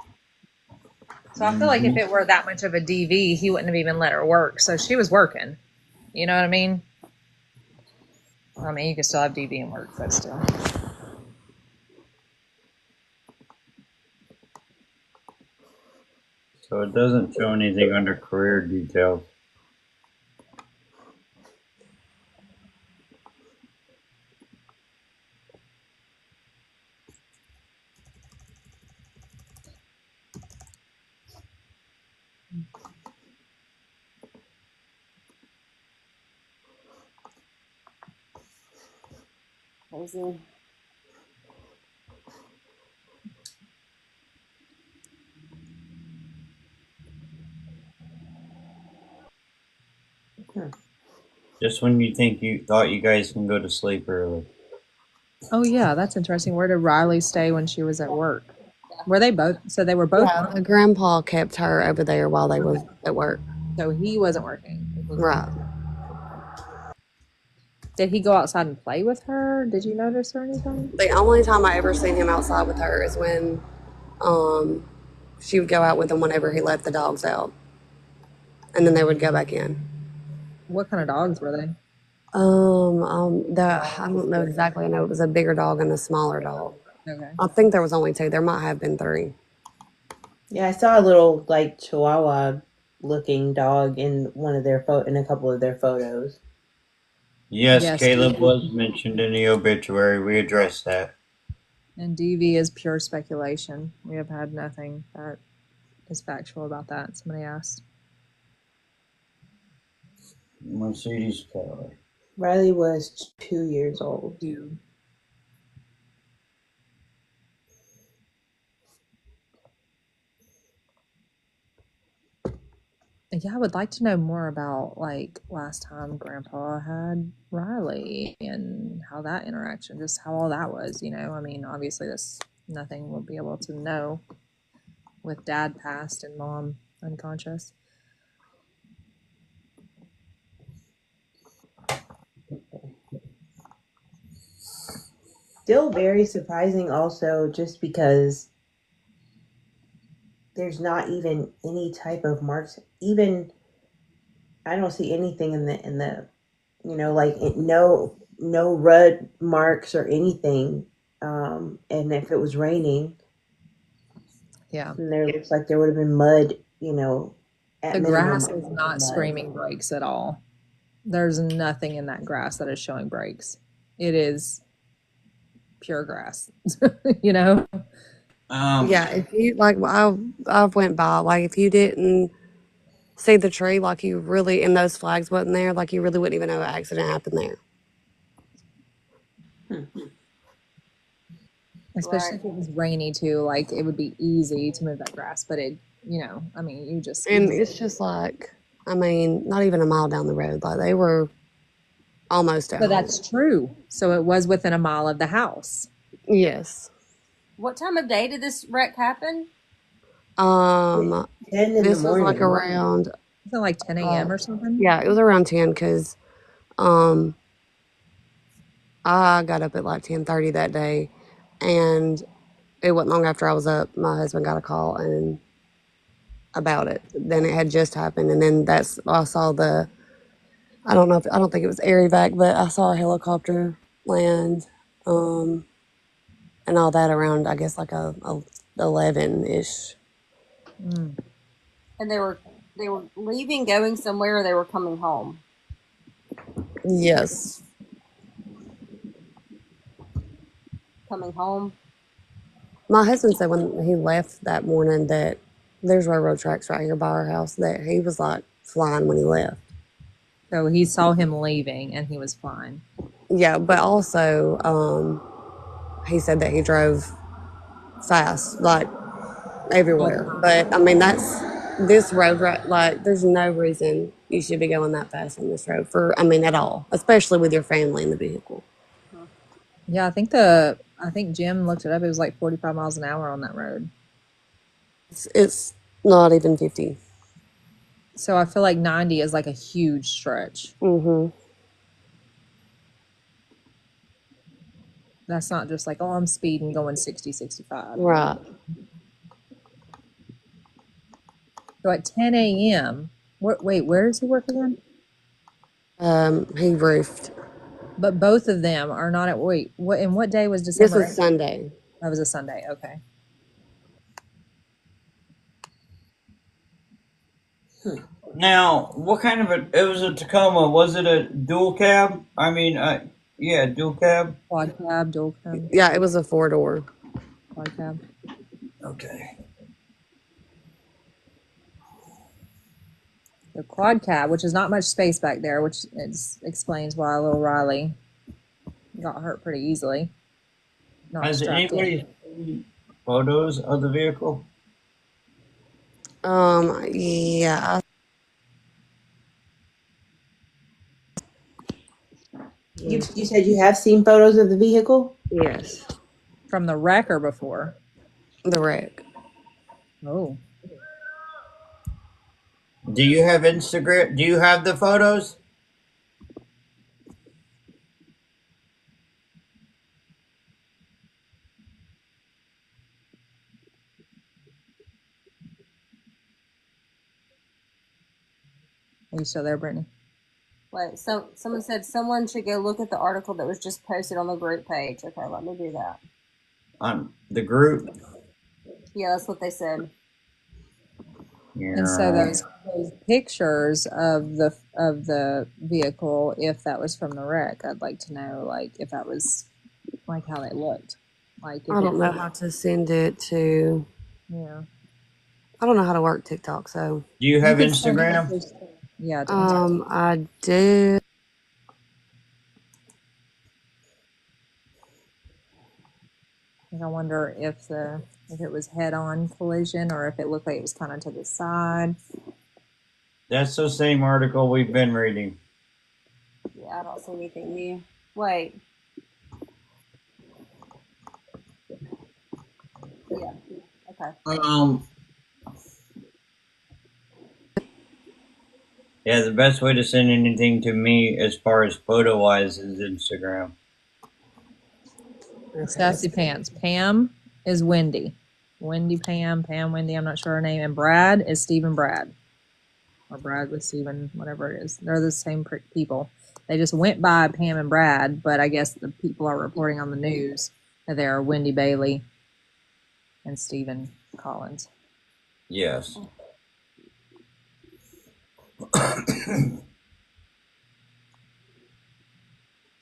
So I feel like if it were that much of a DV, he wouldn't have even let her work. So she was working. You know what I mean? I mean, you can still have DV and work, but still. So it doesn't show anything under career details. Crazy. Just when you think you thought you guys can go to sleep early. Oh, yeah, that's interesting. Where did Riley stay when she was at work? Were they both? So they were both. Yeah, the grandpa kept her over there while they was at work. So he wasn't working. Right. Did he go outside and play with her? Did you notice or anything? The only time I ever seen him outside with her is when she would go out with him whenever he let the dogs out. And then they would go back in. What kind of dogs were they? I don't know exactly. I know it was a bigger dog and a smaller dog. Okay. I think there was only 2. There might have been 3. Yeah, I saw a little like Chihuahua looking dog in one of their in a couple of their photos. Yes, Caleb was mentioned in the obituary. We addressed that. And DV is pure speculation. We have had nothing that is factual about that. Somebody asked. Mercedes Kelly. Riley was 2 years old. Yeah, I would like to know more about like last time Grandpa had Riley and how that interaction, just how all that was. I mean, obviously, this nothing we'll be able to know with Dad passed and Mom unconscious. Still very surprising, also, just because there's not even any type of marks. Even I don't see anything in the like no rud marks or anything. And if it was raining, Yeah, then there looks like there would have been mud. At the minimum, grass is not mud. screaming breaks at all. There's nothing in that grass that is showing breaks. It is pure grass. you know. Yeah, if you like, I went by. Like, if you didn't see the tree, like you really, and those flags wasn't there, like you really wouldn't even know an accident happened there. Especially Right. if it was rainy too, like it would be easy to move that grass, but I mean, you just. And it's just like, I mean, not even a mile down the road. Like they were almost at So home. that's true. So it was within a mile of the house. Yes. What time of day did this wreck happen? 10 in the This was like morning. around, Is it like 10 a.m. or something? yeah, it was around 10 because um, I got up at like 10:30 that day, and it wasn't long after I was up, my husband got a call and about it. Then it had just happened, and then I saw I don't think it was air evac, but I saw a helicopter land, and all that around, I guess, like a 11-ish. Mm. And they were leaving, going somewhere, or they were coming home. Yes. Coming home. My husband said when he left that morning that there's railroad tracks right here by our house, that he was like flying when he left. So he saw him leaving and he was fine. Yeah, but also he said that he drove fast, like everywhere. But I mean, that's this road, right? Like, there's no reason you should be going that fast on this road at all, especially with your family in the vehicle. Yeah, I think Jim looked it up. It was like 45 miles an hour on that road. It's not even 50. So I feel like 90 is like a huge stretch. Mm-hmm. That's not just like, oh, I'm speeding going 60, 65. Right. So at 10 a.m., wait, where does he work again? He roofed. But both of them are not and what day was This December was 8th? Sunday. That was a Sunday. Okay. Now, what kind of it was a Tacoma? Was it a dual cab? I mean, yeah, dual cab. Quad cab, dual cab, Yeah, it was a 4-door. quad cab. Okay. The quad cab, which is not much space back there, which explains why little Riley got hurt pretty easily. Not Has strapped in. anybody seen photos of the vehicle? Yeah. You said you have seen photos of the vehicle? Yes. From the wreck or before? The wreck. Oh. Do you have Instagram? Do you have the photos? Are you still there, Brittany? Wait, so someone said someone should go look at the article that was just posted on the group page. Okay, let me do that. On the group? Yeah, that's what they said. Yeah. And so those pictures of the vehicle, if that was from the wreck, I'd like to know, like, if that was like how they looked. Like, if I don't know how to send it to. Yeah. I don't know how to work TikTok, so. Do you have could send Instagram? pictures to- Yeah. to Instagram. I do. I wonder if it was head-on collision or if it looked like it was kind of to the side. That's the same article we've been reading. Yeah, I don't see anything new. Wait. Yeah. Okay. Yeah, the best way to send anything to me as far as photo wise is Instagram. Sassy Pants. Pam is Wendy. Wendy Pam, Pam Wendy, I'm not sure her name. And Brad is Stephen Brad. Or Brad with Stephen, whatever it is. They're the same people. They just went by Pam and Brad, but I guess the people are reporting on the news that they are Wendy Bailey and Stephen Collins. Yes.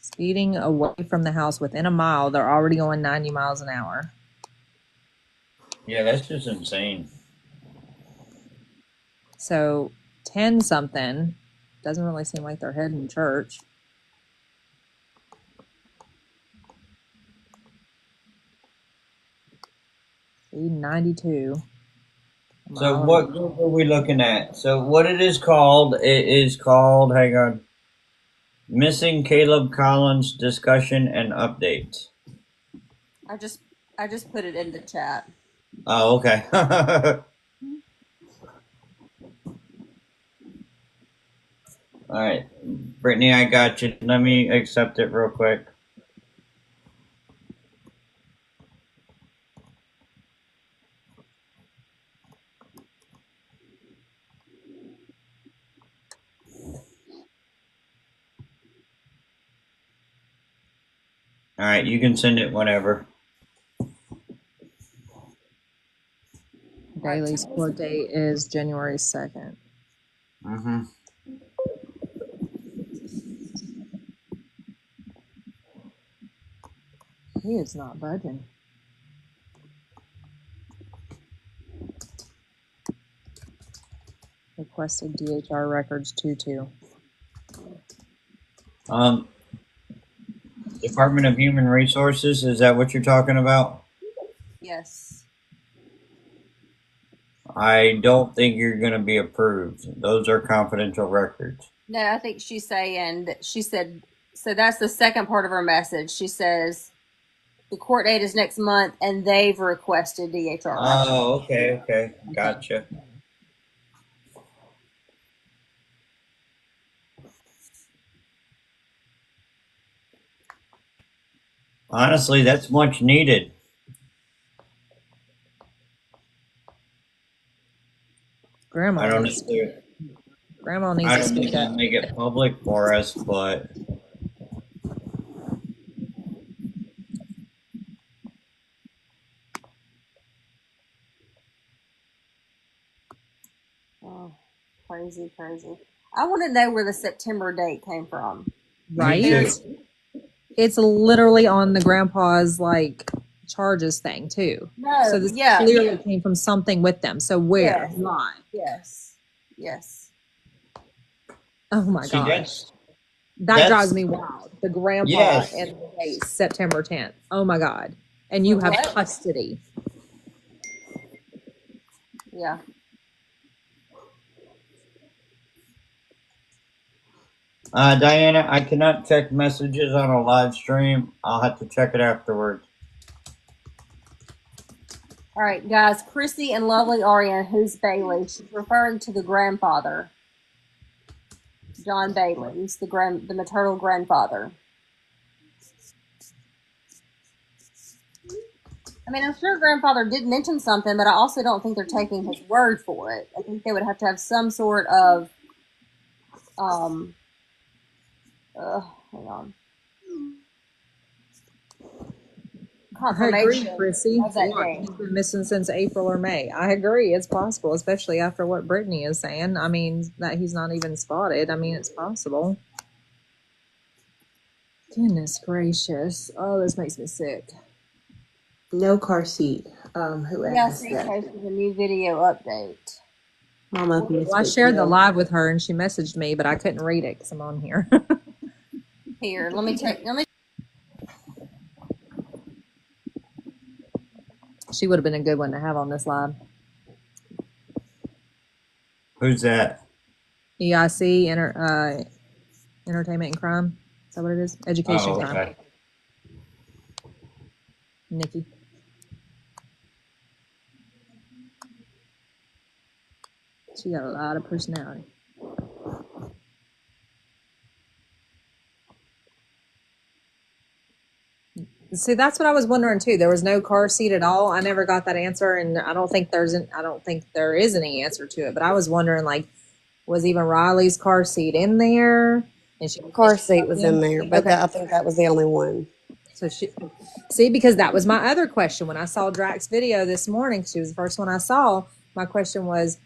Speeding away from the house within a mile. They're already going 90 miles an hour. Yeah, that's just insane. So 10 something doesn't really seem like they're heading to church. Speed 92. So what group are we looking at? So what it is called, hang on, Missing Kahleb Collins Discussion and Updates. I just put it in the chat. Oh, okay. All right, Brittany, I got you. Let me accept it real quick. All right, you can send it whenever. Bailey's court date is January 2nd. Mm-hmm. He is not budging. Requested DHR records 2-2. Department of Human Resources, is that what you're talking about? Yes. I don't think you're going to be approved. Those are confidential records. No, I think she's saying that she said, so that's the second part of her message. She says the court date is next month and they've requested DHR. Oh, okay. Gotcha. Honestly, that's much needed. Grandma I don't needs know. Grandma needs I to don't speak think they'll up. make it public for us, but Oh, crazy. I want to know where the September date came from. Right? me too. It's literally on the grandpa's like charges thing too. No, So this yeah. clearly came from something with them. So where? Yes. Why? Yes. Oh my See, gosh. That that's- drives me wild. The grandpa Yes. and the date, September 10th. Oh my God. And you have What? custody. Yeah. Diana, I cannot check messages on a live stream. I'll have to check it afterwards. All right, guys. Chrissy and lovely Ariane, who's Bailey? She's referring to the grandfather, John Bailey. He's the maternal grandfather. I mean, I'm sure grandfather did mention something, but I also don't think they're taking his word for it. I think they would have to have some sort of, hang on. Confirmation I agree, Chrissy. of that Look, date. he's been missing since April or May. I agree. It's possible, especially after what Brittany is saying. I mean, that he's not even spotted. I mean, it's possible. Goodness gracious. Oh, this makes me sick. No car seat. Who asked DLC that? posted a new video update. Mama, Well, I shared the live with her and she messaged me, but I couldn't read it because I'm on here. Here, let me check. She would have been a good one to have on this live. Who's that? EIC, Entertainment and Crime. Is that what it is? Education Oh, Crime. okay. Nikki. She got a lot of personality. See, that's what I was wondering too. There was no car seat at all. I never got that answer, and I don't think there is any answer to it. But I was wondering, like, was even Riley's car seat in there? And she Car seat was in there, but Okay. I think that was the only one. So see, because that was my other question when I saw Drax's video this morning. She was the first one I saw. My question was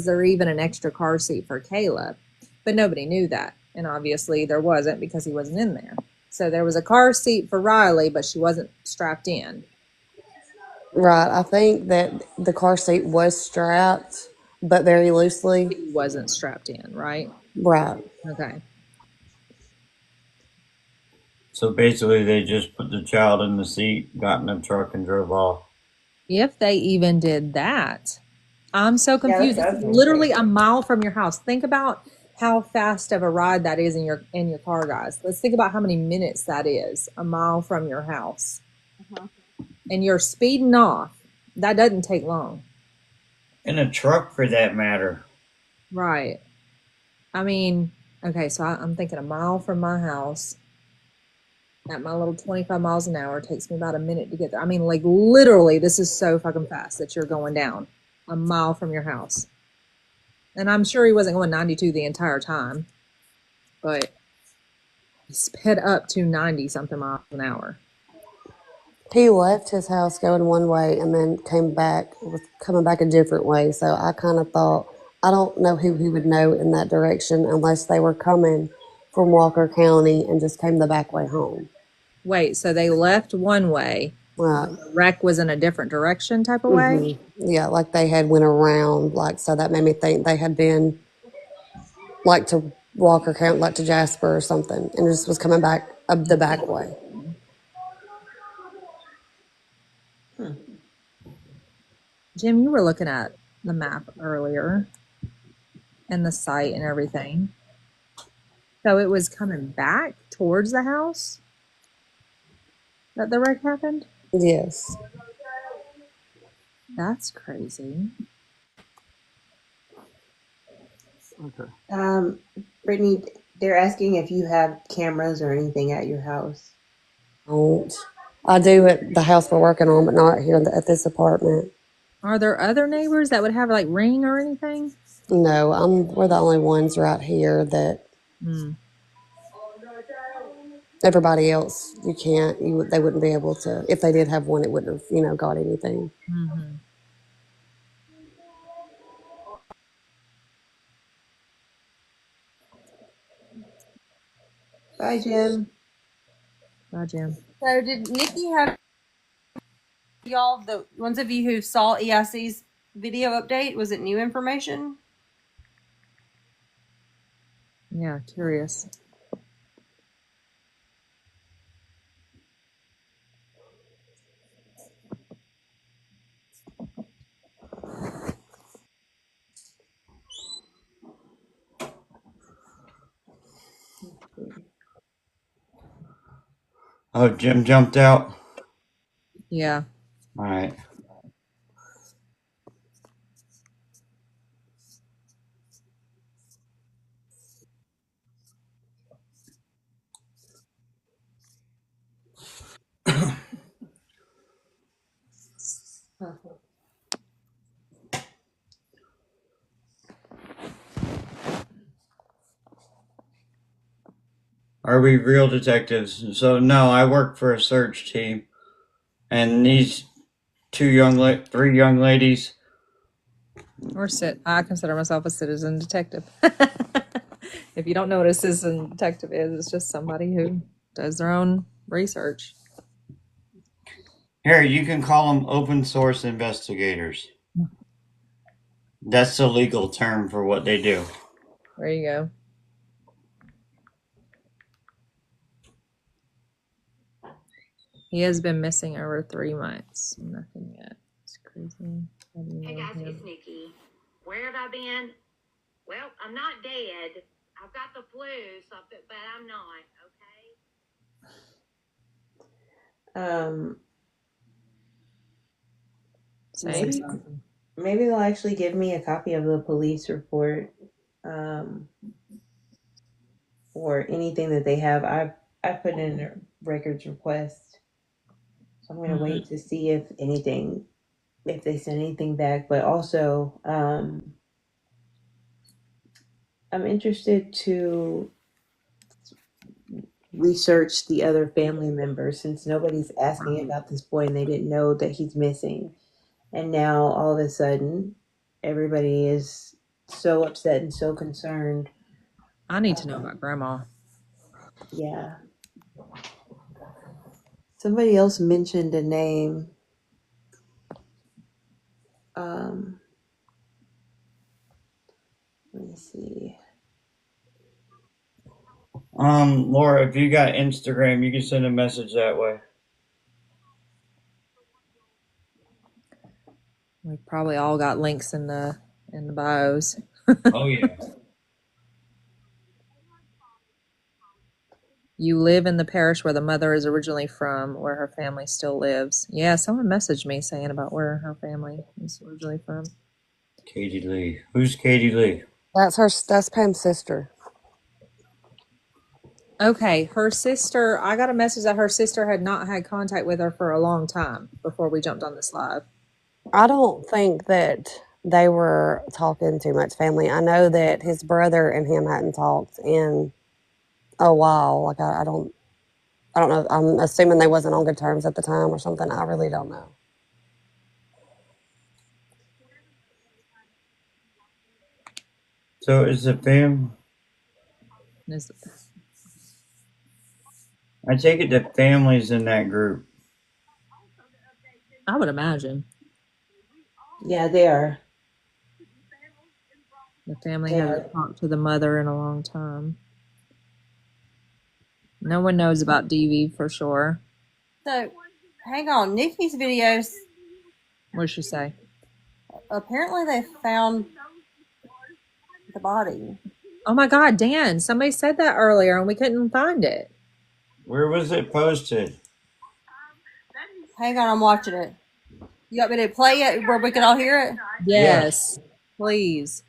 there even an extra car seat for Caleb? But nobody knew that, and obviously there wasn't because he wasn't in there. So there was a car seat for Riley, but she wasn't strapped in. Right. I think that the car seat was strapped, but very loosely. He wasn't strapped in, right? Right. Okay. So basically, they just put the child in the seat, got in the truck, and drove off. If they even did that, I'm so confused. Yeah, It's literally a mile from your house. Think about how fast of a ride that is in your car, guys. Let's think about how many minutes that is, a mile from your house. And you're speeding off. That doesn't take long. In a truck, for that matter. Right. I mean, okay, so I'm thinking a mile from my house at my little 25 miles an hour takes me about a minute to get there. I mean, like, literally, this is so fucking fast that you're going down a mile from your house. And I'm sure he wasn't going 92 the entire time, but he sped up to 90 something miles an hour. He left his house going one way and then came back, was coming back a different way. So I kind of thought, I don't know who he would know in that direction unless they were coming from Walker County and just came the back way home. Wait, so they left one way. Right. The wreck was in a different direction type of way? Yeah, like they had went around, like, so that made me think they had been like to Walker County, like to Jasper or something, and just was coming back up the back way. Jim, you were looking at the map earlier and the site and everything. So it was coming back towards the house that the wreck happened? Yes. That's crazy. Okay. Brittany, they're asking if you have cameras or anything at your house. I do at the house we're working on, but not here at this apartment. Are there other neighbors that would have like Ring or anything? No, we're the only ones right here that everybody else they wouldn't be able to. If they did have one, it wouldn't have got anything. Mm-hmm. Bye, Jim. Bye, Jim. So did Nikki have y'all, the ones of you who saw EIC's video update? Was it new information? Yeah, curious. Oh, Jim jumped out? Yeah. All right. Are we real detectives? So no, I work for a search team, and these three young ladies. I consider myself a citizen detective. If you don't know what a citizen detective is, it's just somebody who does their own research. Here, you can call them open source investigators. That's the legal term for what they do. There you go. He has been missing over 3 months. Nothing yet. It's crazy. Hey guys, it's Nikki. Where have I been? Well, I'm not dead. I've got the flu, but I'm not, okay? Saying Maybe something. maybe they'll actually give me a copy of the police report, um, or anything that they have. I put in a records request, so I'm gonna wait to see if they send anything back. But also, I'm interested to research the other family members since nobody's asking about this boy and they didn't know that he's missing. And now all of a sudden, everybody is so upset and so concerned. I need to know about grandma. Yeah. Somebody else mentioned a name. Let me see. Laura, if you got Instagram, you can send a message that way. We probably all got links in the bios. Oh yeah. You live in the parish where the mother is originally from, where her family still lives. Yeah, someone messaged me saying about where her family is originally from. Katie Lee. Who's Katie Lee? That's Pam's sister. Okay, her sister, I got a message that her sister had not had contact with her for a long time before we jumped on this live. I don't think that they were talking too much family. I know that his brother and him hadn't talked in a while. Like I don't know. I'm assuming they wasn't on good terms at the time or something. I really don't know. So is the fam? I take it the families in that group. I would imagine. Yeah, they are. The family hasn't talked to the mother in a long time. No one knows about DV for sure. So, hang on. Nikki's videos, What did she say? apparently they found the body. Oh my God, Dan, somebody said that earlier and we couldn't find it. Where was it posted? Hang on, I'm watching it. You want me to play it where we can all hear it? Yes, please.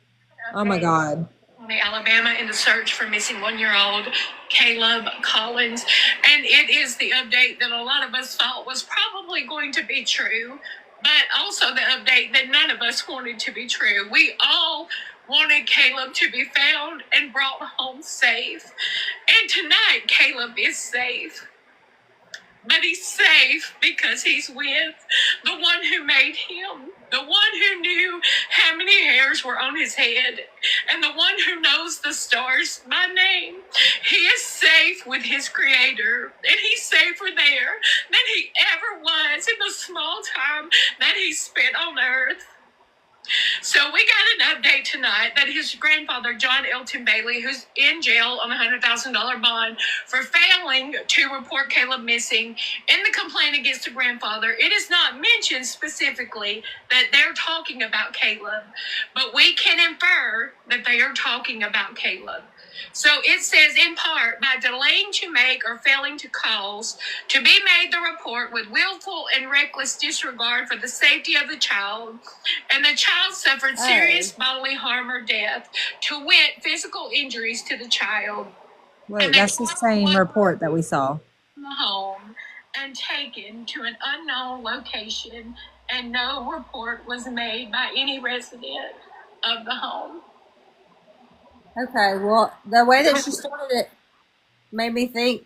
Oh my God. Alabama in the search for missing 1-year-old Kahleb Collins. And it is the update that a lot of us thought was probably going to be true, but also the update that none of us wanted to be true. We all wanted Kahleb to be found and brought home safe. And tonight, Kahleb is safe. But he's safe because he's with the one who made him, the one who knew how many hairs were on his head, and the one who knows the stars by name. He is safe with his creator, and he's safer there than he ever was in the small time that he spent on earth. So we got an update tonight that his grandfather, John Elton Bailey, who's in jail on a $100,000 bond for failing to report Kahleb missing in the complaint against the grandfather, it is not mentioned specifically that they're talking about Kahleb, but we can infer that they are talking about Kahleb. So it says, in part, by delaying to make or failing to cause, to be made the report with willful and reckless disregard for the safety of the child, and the child suffered serious bodily harm or death, to wit, physical injuries to the child. Wait, that's the same report that we saw. The home and taken to an unknown location, and no report was made by any resident of the home. Okay, well, the way that she started it made me think.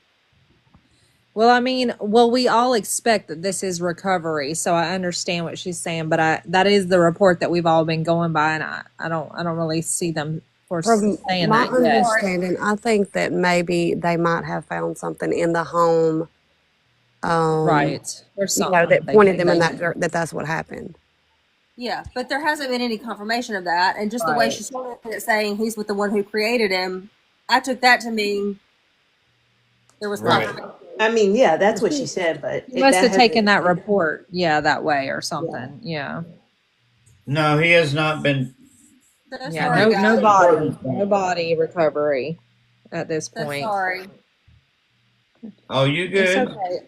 Well, I mean, we all expect that this is recovery, so I understand what she's saying, but that is the report that we've all been going by, and I don't really see them for From saying my that yet. understanding, I think that maybe they might have found something in the home, right? Or something that pointed them in that's what happened. Yeah, but there hasn't been any confirmation of that, and just the way she started it, saying he's with the one who created him, I took that to mean there was confirmation. I mean, yeah, that's what she said, but He must have taken that report, that way or something. Yeah. No, he has not been. So Yeah, sorry, It's guys. important. no body recovery at this So point. sorry. Oh, you It's good? okay.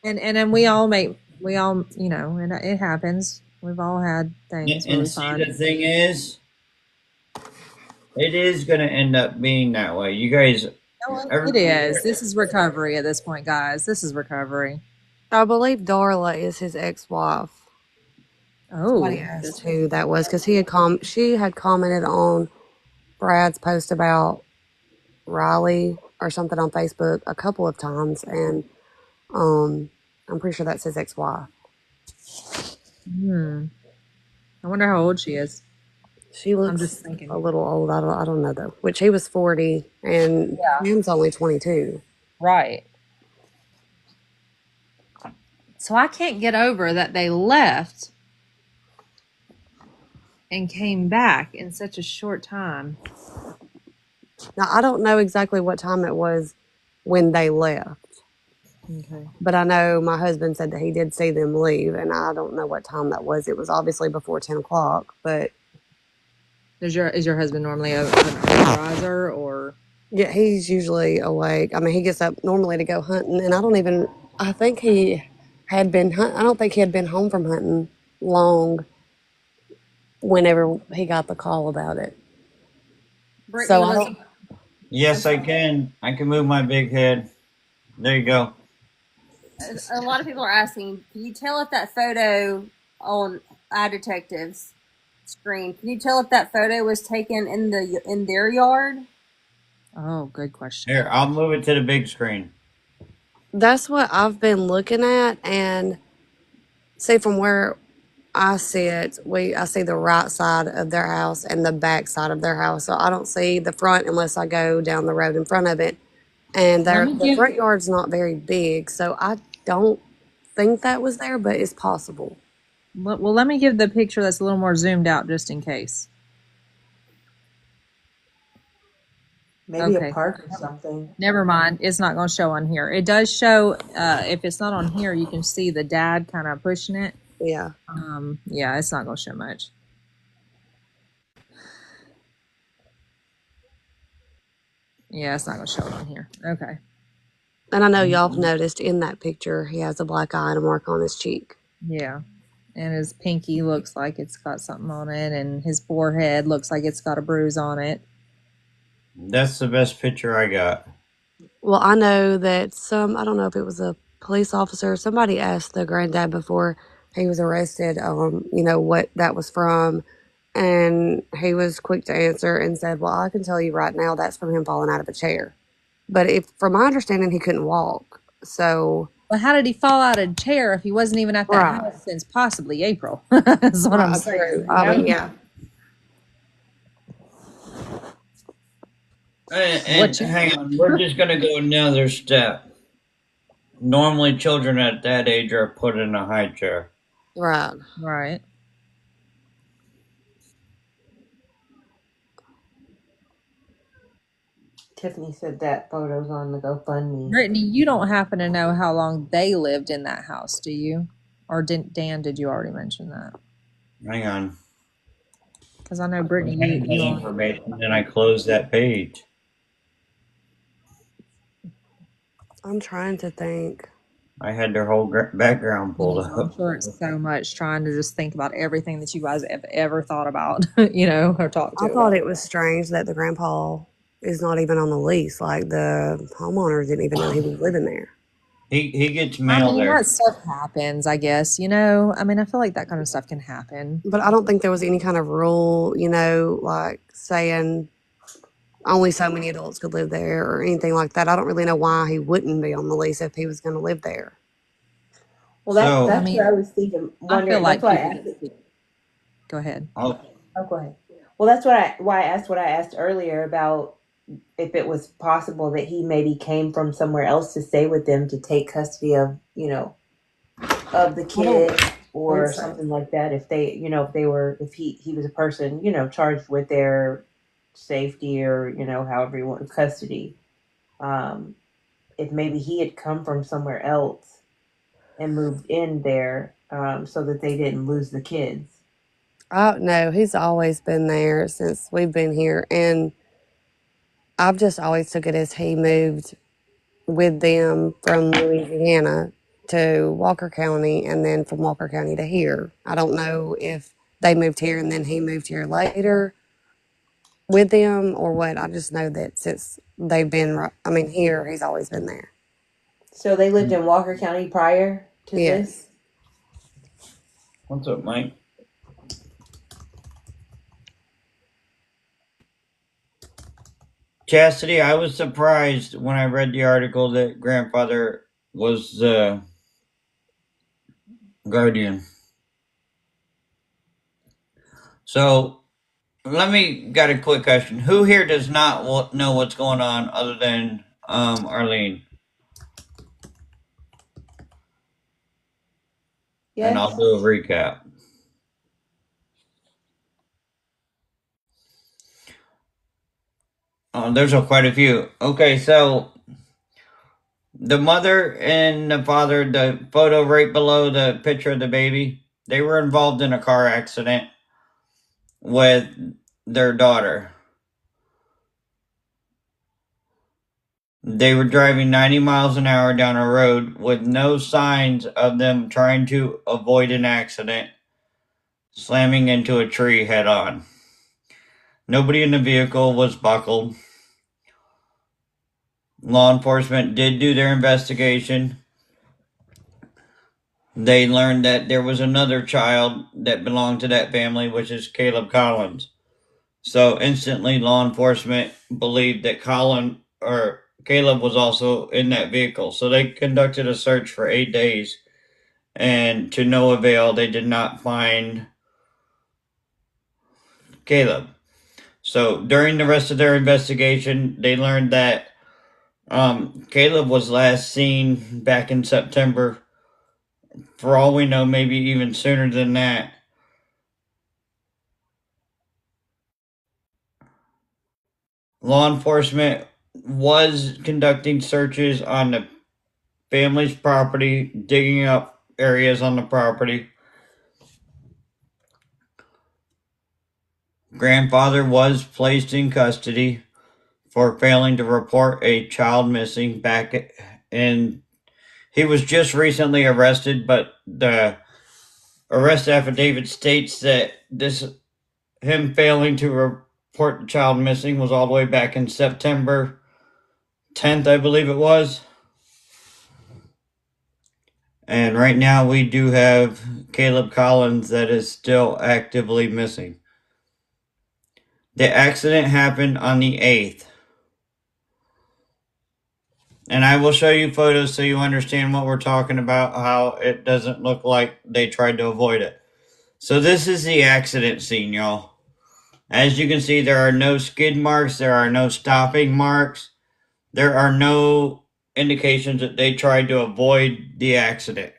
And then we all you know, and it happens. We've all had things where And we see, find. the thing is, it is going to end up being that way. You guys, It is. This is recovery at this point, guys. This is recovery. I believe Darla is his ex-wife. Somebody Oh, asked who that was because she had commented on Brad's post about Riley or something on Facebook a couple of times, and I'm pretty sure that's his ex-wife. I wonder how old she is. She looks just thinking. a little old. I don't know though. Which he was 40 and Kim's only 22. Right. So I can't get over that they left and came back in such a short time. Now I don't know exactly what time it was when they left. Okay. But I know my husband said that he did see them leave, and I don't know what time that was. It was obviously before 10 o'clock, but... Is your husband normally an riser, or? Yeah, he's usually awake. I mean, he gets up normally to go hunting, and I think he had been I don't think he had been home from hunting long whenever he got the call about it. Brittany, So I don't... Yes, I can. I can move my big head. There you go. A lot of people are asking, can you tell if that photo on iDetective's screen, can you tell if that photo was taken in their yard? Oh, good question. Here, I'll move it to the big screen. That's what I've been looking at, and see, from where I see it, I see the right side of their house and the back side of their house. So I don't see the front unless I go down the road in front of it. And the front yard's not very big, so I don't think that was there, but it's possible. Well, let me give the picture that's a little more zoomed out just in case. Maybe a park or something. Never mind. It's not going to show on here. It does show, if it's not on here, you can see the dad kind of pushing it. Yeah. Yeah, it's not going to show much. Yeah, it's not going to show it on here. Okay. And I know y'all have noticed in that picture, he has a black eye and a mark on his cheek. Yeah. And his pinky looks like it's got something on it, and his forehead looks like it's got a bruise on it. That's the best picture I got. Well, I know that I don't know if it was a police officer, somebody asked the granddad before he was arrested, what that was from. And he was quick to answer and said, well, I can tell you right now that's from him falling out of a chair. But from my understanding, he couldn't walk. So... Well, how did he fall out of a chair if he wasn't even at that house since possibly April? That's what I'm saying. I mean, yeah. And hang on, we're just going to go another step. Normally, children at that age are put in a high chair. Right. Right. Tiffany said that photo's on the GoFundMe. Brittany, you don't happen to know how long they lived in that house, do you? Or Dan, did you already mention that? Hang on. Because I know Brittany, you information, and I closed that page. I'm trying to think. I had their whole background pulled up. I'm sure it's so much trying to just think about everything that you guys have ever thought about, or talked to. I thought it was strange that the grandpa is not even on the lease. Like, the homeowner didn't even know he was living there. He gets mail there. That stuff happens, I guess. I feel like that kind of stuff can happen. But I don't think there was any kind of rule, like saying only so many adults could live there or anything like that. I don't really know why he wouldn't be on the lease if he was going to live there. Well, that's what I was thinking. Wondering. I feel like go ahead. Oh, go ahead. Well, that's why I asked what I asked earlier about if it was possible that he maybe came from somewhere else to stay with them to take custody of, of the kid or something like that. If they, if he was a person, charged with their safety or, however you want custody. If maybe he had come from somewhere else and moved in there so that they didn't lose the kids. No, he's always been there since we've been here, and I've just always took it as he moved with them from Louisiana to Walker County and then from Walker County to here. I don't know if they moved here and then he moved here later with them or what. I just know that since they've been, here, he's always been there. So they lived in Walker County prior to Yes. this? What's up, Mike? Chastity, I was surprised when I read the article that grandfather was the guardian. So, let me got a quick question. Who here does not know what's going on other than Arlene? Yes. And I'll do a recap. There's quite a few. Okay, so the mother and the father, the photo right below the picture of the baby, they were involved in a car accident with their daughter. They were driving 90 miles an hour down a road with no signs of them trying to avoid an accident, slamming into a tree head on. Nobody in the vehicle was buckled. Law enforcement did do their investigation. They learned that there was another child that belonged to that family, which is Kahleb Collins. So instantly, law enforcement believed that Kahleb was also in that vehicle. So they conducted a search for 8 days, and to no avail, they did not find Kahleb. So during the rest of their investigation, they learned that Kahleb was last seen back in September. For all we know, maybe even sooner than that. Law enforcement was conducting searches on the family's property, digging up areas on the property. Grandfather was placed in custody for failing to report a child missing back in. He was just recently arrested, but the arrest affidavit states that him failing to report the child missing was all the way back in September 10th, I believe it was. And right now we do have Kahleb Collins that is still actively missing. The accident happened on the 8th. And I will show you photos so you understand what we're talking about, how it doesn't look like they tried to avoid it. So this is the accident scene, y'all. As you can see, there are no skid marks, there are no stopping marks, there are no indications that they tried to avoid the accident.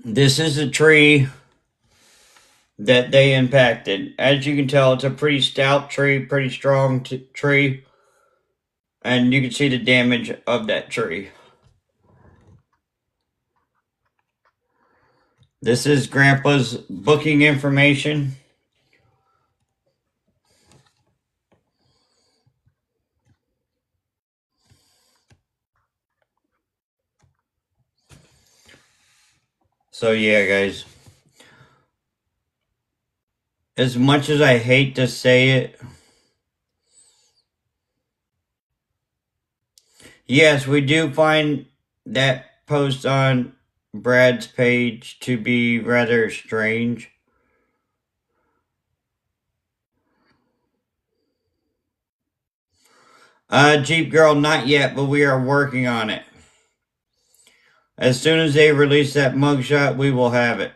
This is a tree that they impacted. As you can tell, it's a pretty stout tree, pretty strong tree. And you can see the damage of that tree. This is Grandpa's booking information. So yeah, guys. As much as I hate to say it, yes, we do find that post on Brad's page to be rather strange. Jeep Girl, not yet, but we are working on it. As soon as they release that mugshot, we will have it.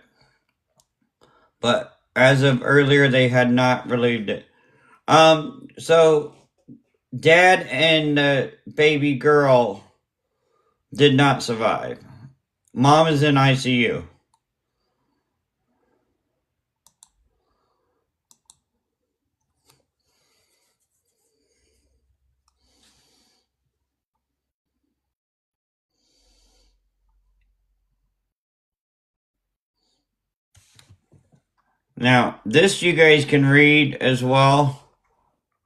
But as of earlier, they had not released it. So Dad and the baby girl did not survive. Mom is in ICU. Now, this you guys can read as well.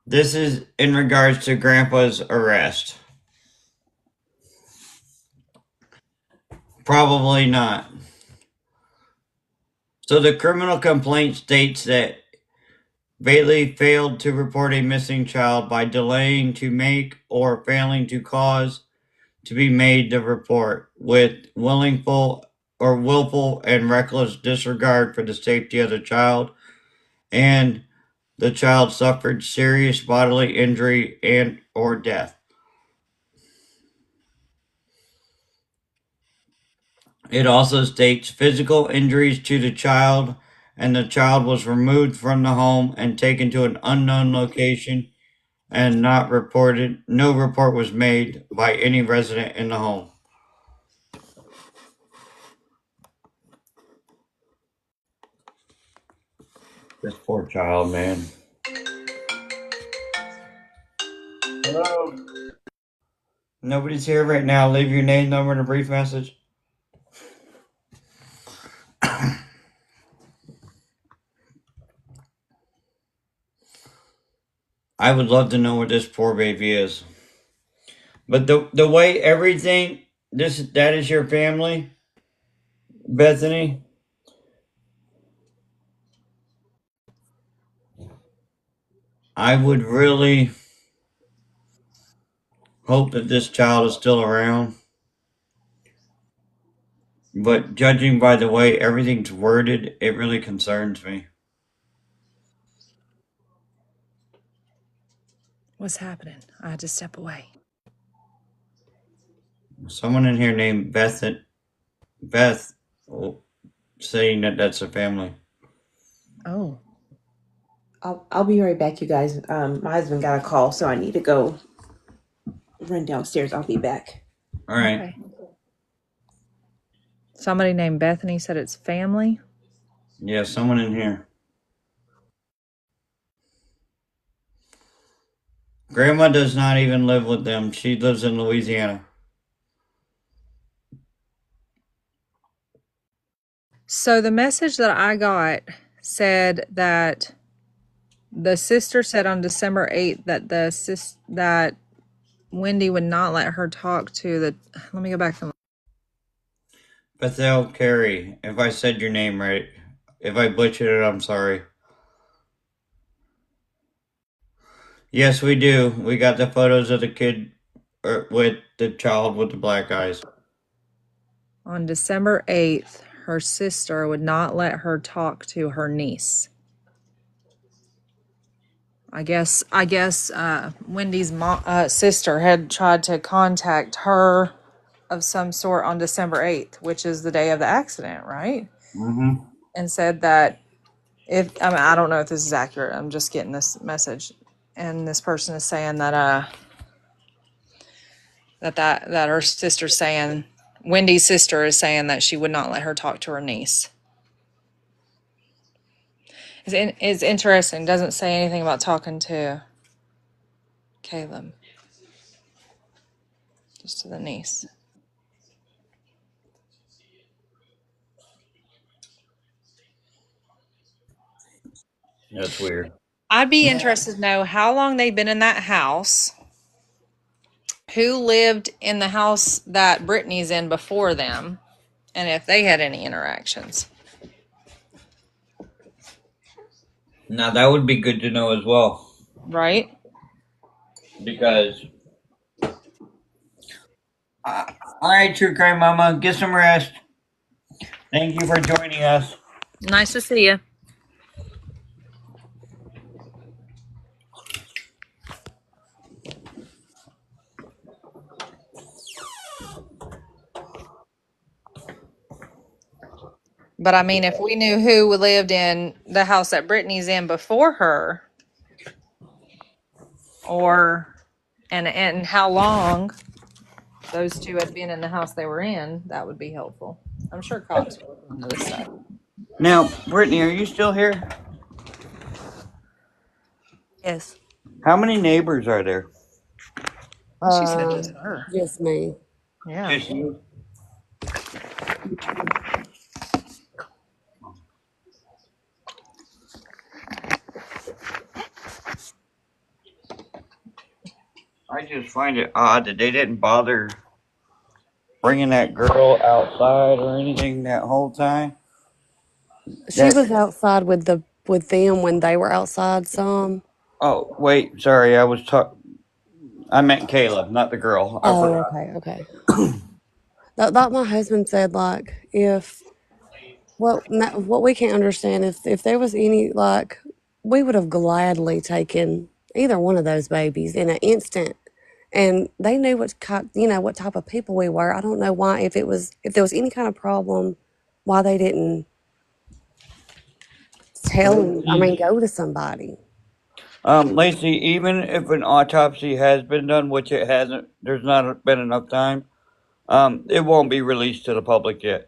This is in regards to Grandpa's arrest. Probably not. So the criminal complaint states that Bailey failed to report a missing child by delaying to make or failing to cause to be made the report with willful and reckless disregard for the safety of the child, and the child suffered serious bodily injury and or death. It also states physical injuries to the child, and the child was removed from the home and taken to an unknown location and not reported. No report was made by any resident in the home. This poor child, man. Hello. Nobody's here right now. Leave your name, number, and a brief message. I would love to know where this poor baby is. But the way everything that is your family, Bethany. I would really hope that this child is still around. But judging by the way everything's worded, it really concerns me. What's happening? I had to step away. Someone in here named Beth saying that that's a family. Oh. I'll be right back, you guys. My husband got a call, so I need to go run downstairs. I'll be back. All right. Okay. Somebody named Bethany said it's family. Yeah, someone in here. Grandma does not even live with them. She lives in Louisiana. So the message that I got said that the sister said on December 8th that that Wendy would not let her talk to the. Let me go back and. Bethel Carey. If I said your name right, if I butchered it, I'm sorry. Yes, we do. We got the photos of the kid with the child with the black eyes. On December 8th, her sister would not let her talk to her niece. I guess Wendy's sister had tried to contact her of some sort on December 8th, which is the day of the accident, right? Mm-hmm. And said that I don't know if this is accurate. I'm just getting this message. And this person is saying that that her sister's saying, Wendy's sister is saying that she would not let her talk to her niece. It's interesting. It doesn't say anything about talking to Kahleb. Just to the niece. That's weird. I'd be interested to know how long they've been in that house. Who lived in the house that Brittany's in before them, and if they had any interactions. Now that would be good to know as well. Right? Because all right, True Crime Mama, get some rest. Thank you for joining us. Nice to see you. But I mean, if we knew who lived in the house that Brittany's in before her, and how long those two had been in the house they were in, that would be helpful. I'm sure cops are looking into this stuff. Now, Brittany, are you still here? Yes. How many neighbors are there? She said just her. Just me. Yeah. Just you? just find it odd that they didn't bother bringing that girl outside or anything that whole time. She That was outside with them when they were outside some. oh wait, sorry, I meant Caleb, not the girl. I Oh, forgot. okay, okay. That my husband said, like, if what we can't understand, if there was any, like, we would have gladly taken either one of those babies in an instant. And they knew what type of people we were. I don't know why, if there was any kind of problem, why they didn't go to somebody. Lacey, even if an autopsy has been done, which it hasn't, there's not been enough time. It won't be released to the public yet.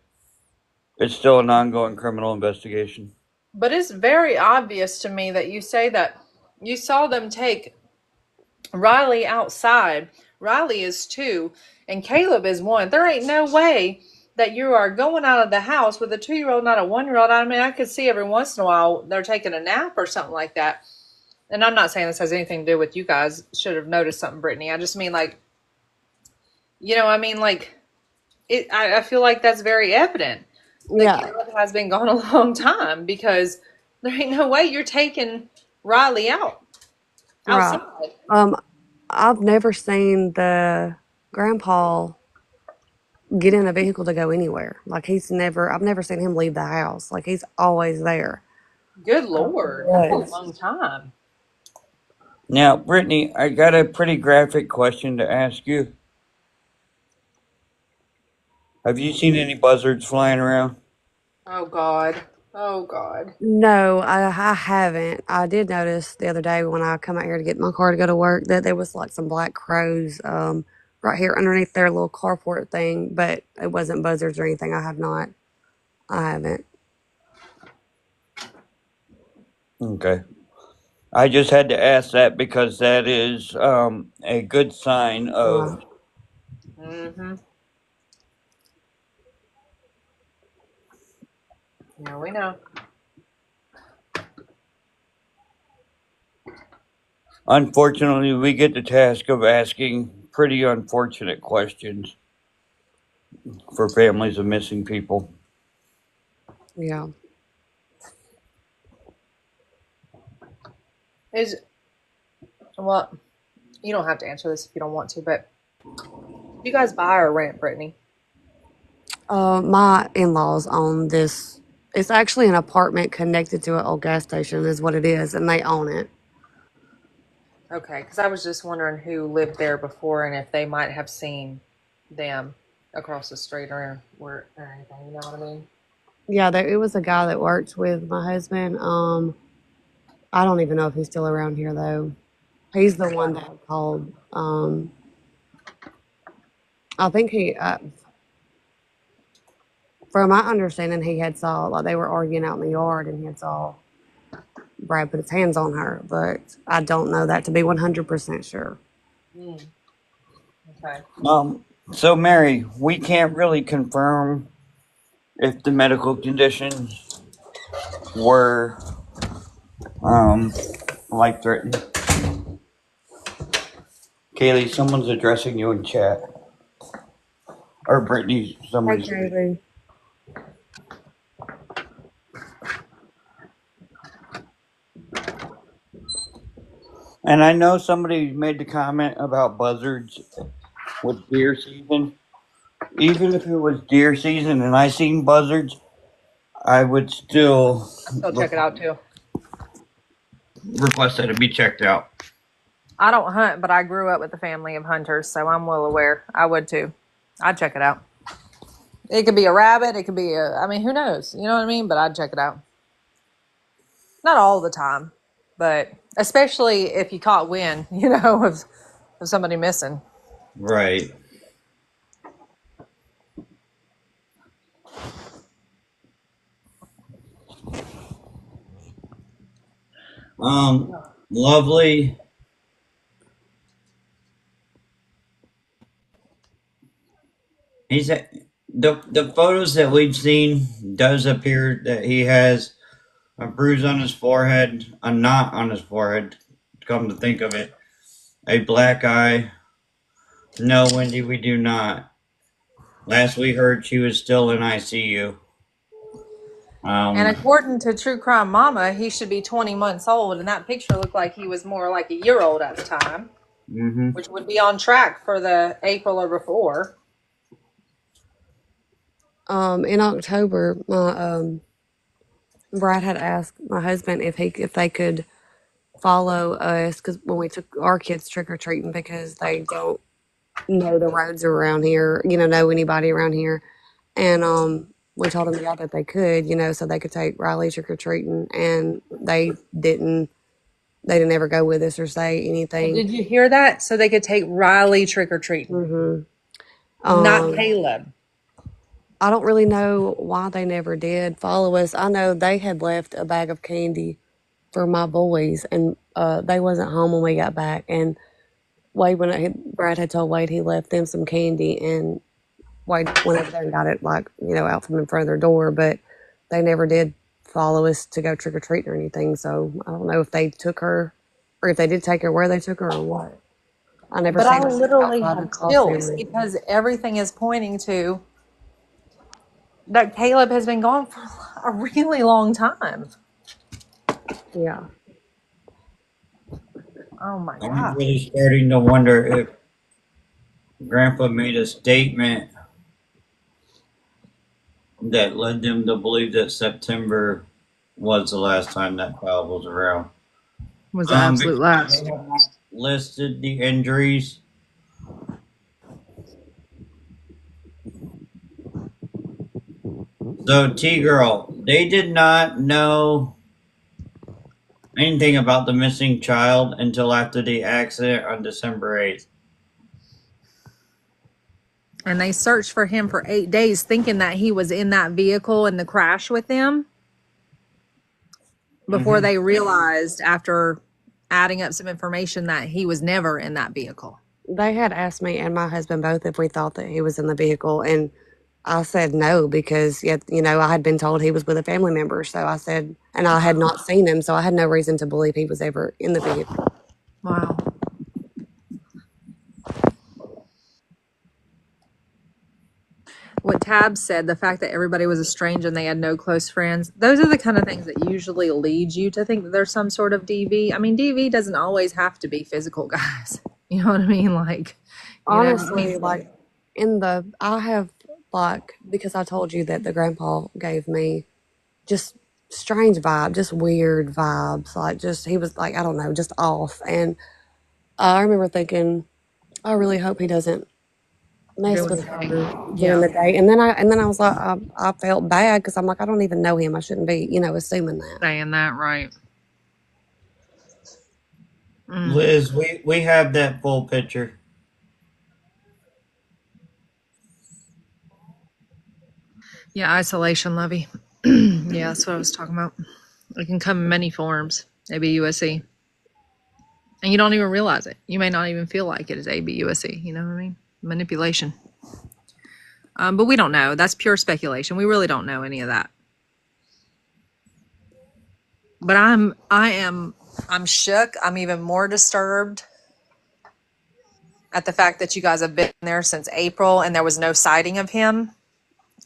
It's still an ongoing criminal investigation. But it's very obvious to me that you say that you saw them take Riley outside. Riley is 2 and Caleb is 1. There ain't no way that you are going out of the house with a 2-year-old, not a 1-year-old. I mean, I could see every once in a while they're taking a nap or something like that. And I'm not saying this has anything to do with you guys. Should have noticed something, Brittany. I just mean, like, I feel like that's very evident. Yeah. Caleb has been gone a long time, because there ain't no way you're taking Riley outside. Right. I've never seen the grandpa get in a vehicle to go anywhere. Like, I've never seen him leave the house. Like, he's always there. Good Lord. That's a long time. Now, Brittany, I got a pretty graphic question to ask you. Have you seen any buzzards flying around? Oh, God. Oh, God. No, I haven't. I did notice the other day when I come out here to get my car to go to work that there was, like, some black crows right here underneath their little carport thing, but it wasn't buzzards or anything. I haven't. Okay. I just had to ask that because that is a good sign of. Mm-hmm. Yeah, we know. Unfortunately, we get the task of asking pretty unfortunate questions for families of missing people. Yeah. Well, you don't have to answer this if you don't want to, but you guys buy or rent, Brittany? My in-laws own this. It's actually an apartment connected to an old gas station is what it is, and they own it. Okay, because I was just wondering who lived there before and if they might have seen them across the street or anything. You know what I mean? Yeah, it was a guy that worked with my husband. I don't even know if he's still around here, though. He's the one that called. I think from my understanding, he had saw, like, they were arguing out in the yard, and he had saw Brad put his hands on her, but I don't know that to be 100% sure. Okay. So Mary, we can't really confirm if the medical conditions were life threatening. Kaylee, someone's addressing you in chat. Or Brittany, somebody's. Hey, Kaylee. And I know somebody made the comment about buzzards with deer season. Even if it was deer season and I seen buzzards, I would still check it out too. Request that it be checked out. I don't hunt, but I grew up with a family of hunters, so I'm well aware. I would too. I'd check it out. It could be a rabbit. It could be who knows? You know what I mean? But I'd check it out. Not all the time, but especially if you caught wind, of somebody missing. Right. Lovely. The photos that we've seen does appear that he has a bruise on his forehead, a knot on his forehead. Come to think of it, a black eye, No, Wendy, we do not. Last we heard, she was still in ICU. And Um, according to True Crime Mama, he should be 20 months old, and that picture looked like he was more like a year old at the time, mhm. which would be on track for the April or before. In October, my Brad had asked my husband if they could follow us because when we took our kids trick or treating because they don't know the roads around here, know anybody around here, and we told them that they could, so they could take Riley trick or treating, and they didn't. They didn't ever go with us or say anything. Did you hear that? So they could take Riley trick or treating, not Caleb. I don't really know why they never did follow us. I know they had left a bag of candy for my boys, and they wasn't home when we got back. And Brad had told Wade he left them some candy, and Wade went over there and got it, out from in front of their door. But they never did follow us to go trick or treating or anything. So I don't know if they took her, or if they did take her, where they took her, or what. I never. But seen I her literally outside the have Claus chills family. because everything is pointing to that Caleb has been gone for a really long time. Yeah. Oh my I'm God. really starting to wonder if Grandpa made a statement that led them to believe that September was the last time that child was around. Was the absolute last. They have not listed the injuries. So, T-Girl, they did not know anything about the missing child until after the accident on December 8th. And they searched for him for 8 days, thinking that he was in that vehicle in the crash with them before they realized, after adding up some information, that he was never in that vehicle. They had asked me and my husband both if we thought that he was in the vehicle, and I said no because, I had been told he was with a family member. So I said, and I had not seen him, so I had no reason to believe he was ever in the vehicle. Wow. What Tab said, the fact that everybody was estranged and they had no close friends, those are the kind of things that usually lead you to think that there's some sort of DV. I mean, DV doesn't always have to be physical, guys. You know what I mean? Honestly, I have, because I told you that the grandpa gave me just strange vibe, just weird vibes. He was I don't know, just off. And I remember thinking, I really hope he doesn't mess with her during the day. And then I was like, I felt bad because I'm like, I don't even know him. I shouldn't be, assuming that. Saying that, right. Liz, we have that full picture. Yeah, isolation, Lovey. Yeah, that's what I was talking about. It can come in many forms, ABUSE. And you don't even realize it. You may not even feel like it is ABUSE. You know what I mean? Manipulation. But we don't know. That's pure speculation. We really don't know any of that. But I'm shook. I'm even more disturbed at the fact that you guys have been there since April and there was no sighting of him.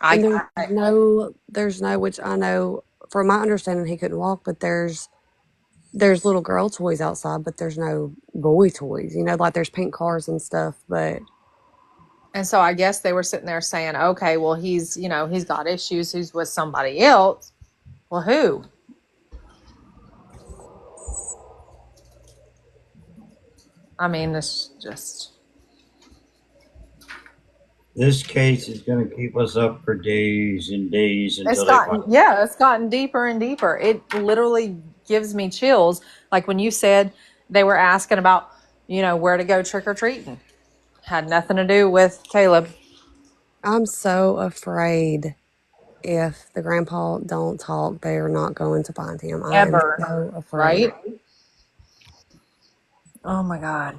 There's no, which I know from my understanding he couldn't walk, but there's little girl toys outside, but there's no boy toys, there's pink cars and stuff, but. And so I guess they were sitting there saying, okay, well, he's got issues. He's with somebody else. Well, who? I mean, it's just. This case is going to keep us up for days and days until it's gotten deeper and deeper. It literally gives me chills. Like when you said they were asking about, where to go trick-or-treating. Had nothing to do with Caleb. I'm so afraid if the grandpa don't talk, they are not going to find him. Ever. I'm so afraid. Right? Oh my God.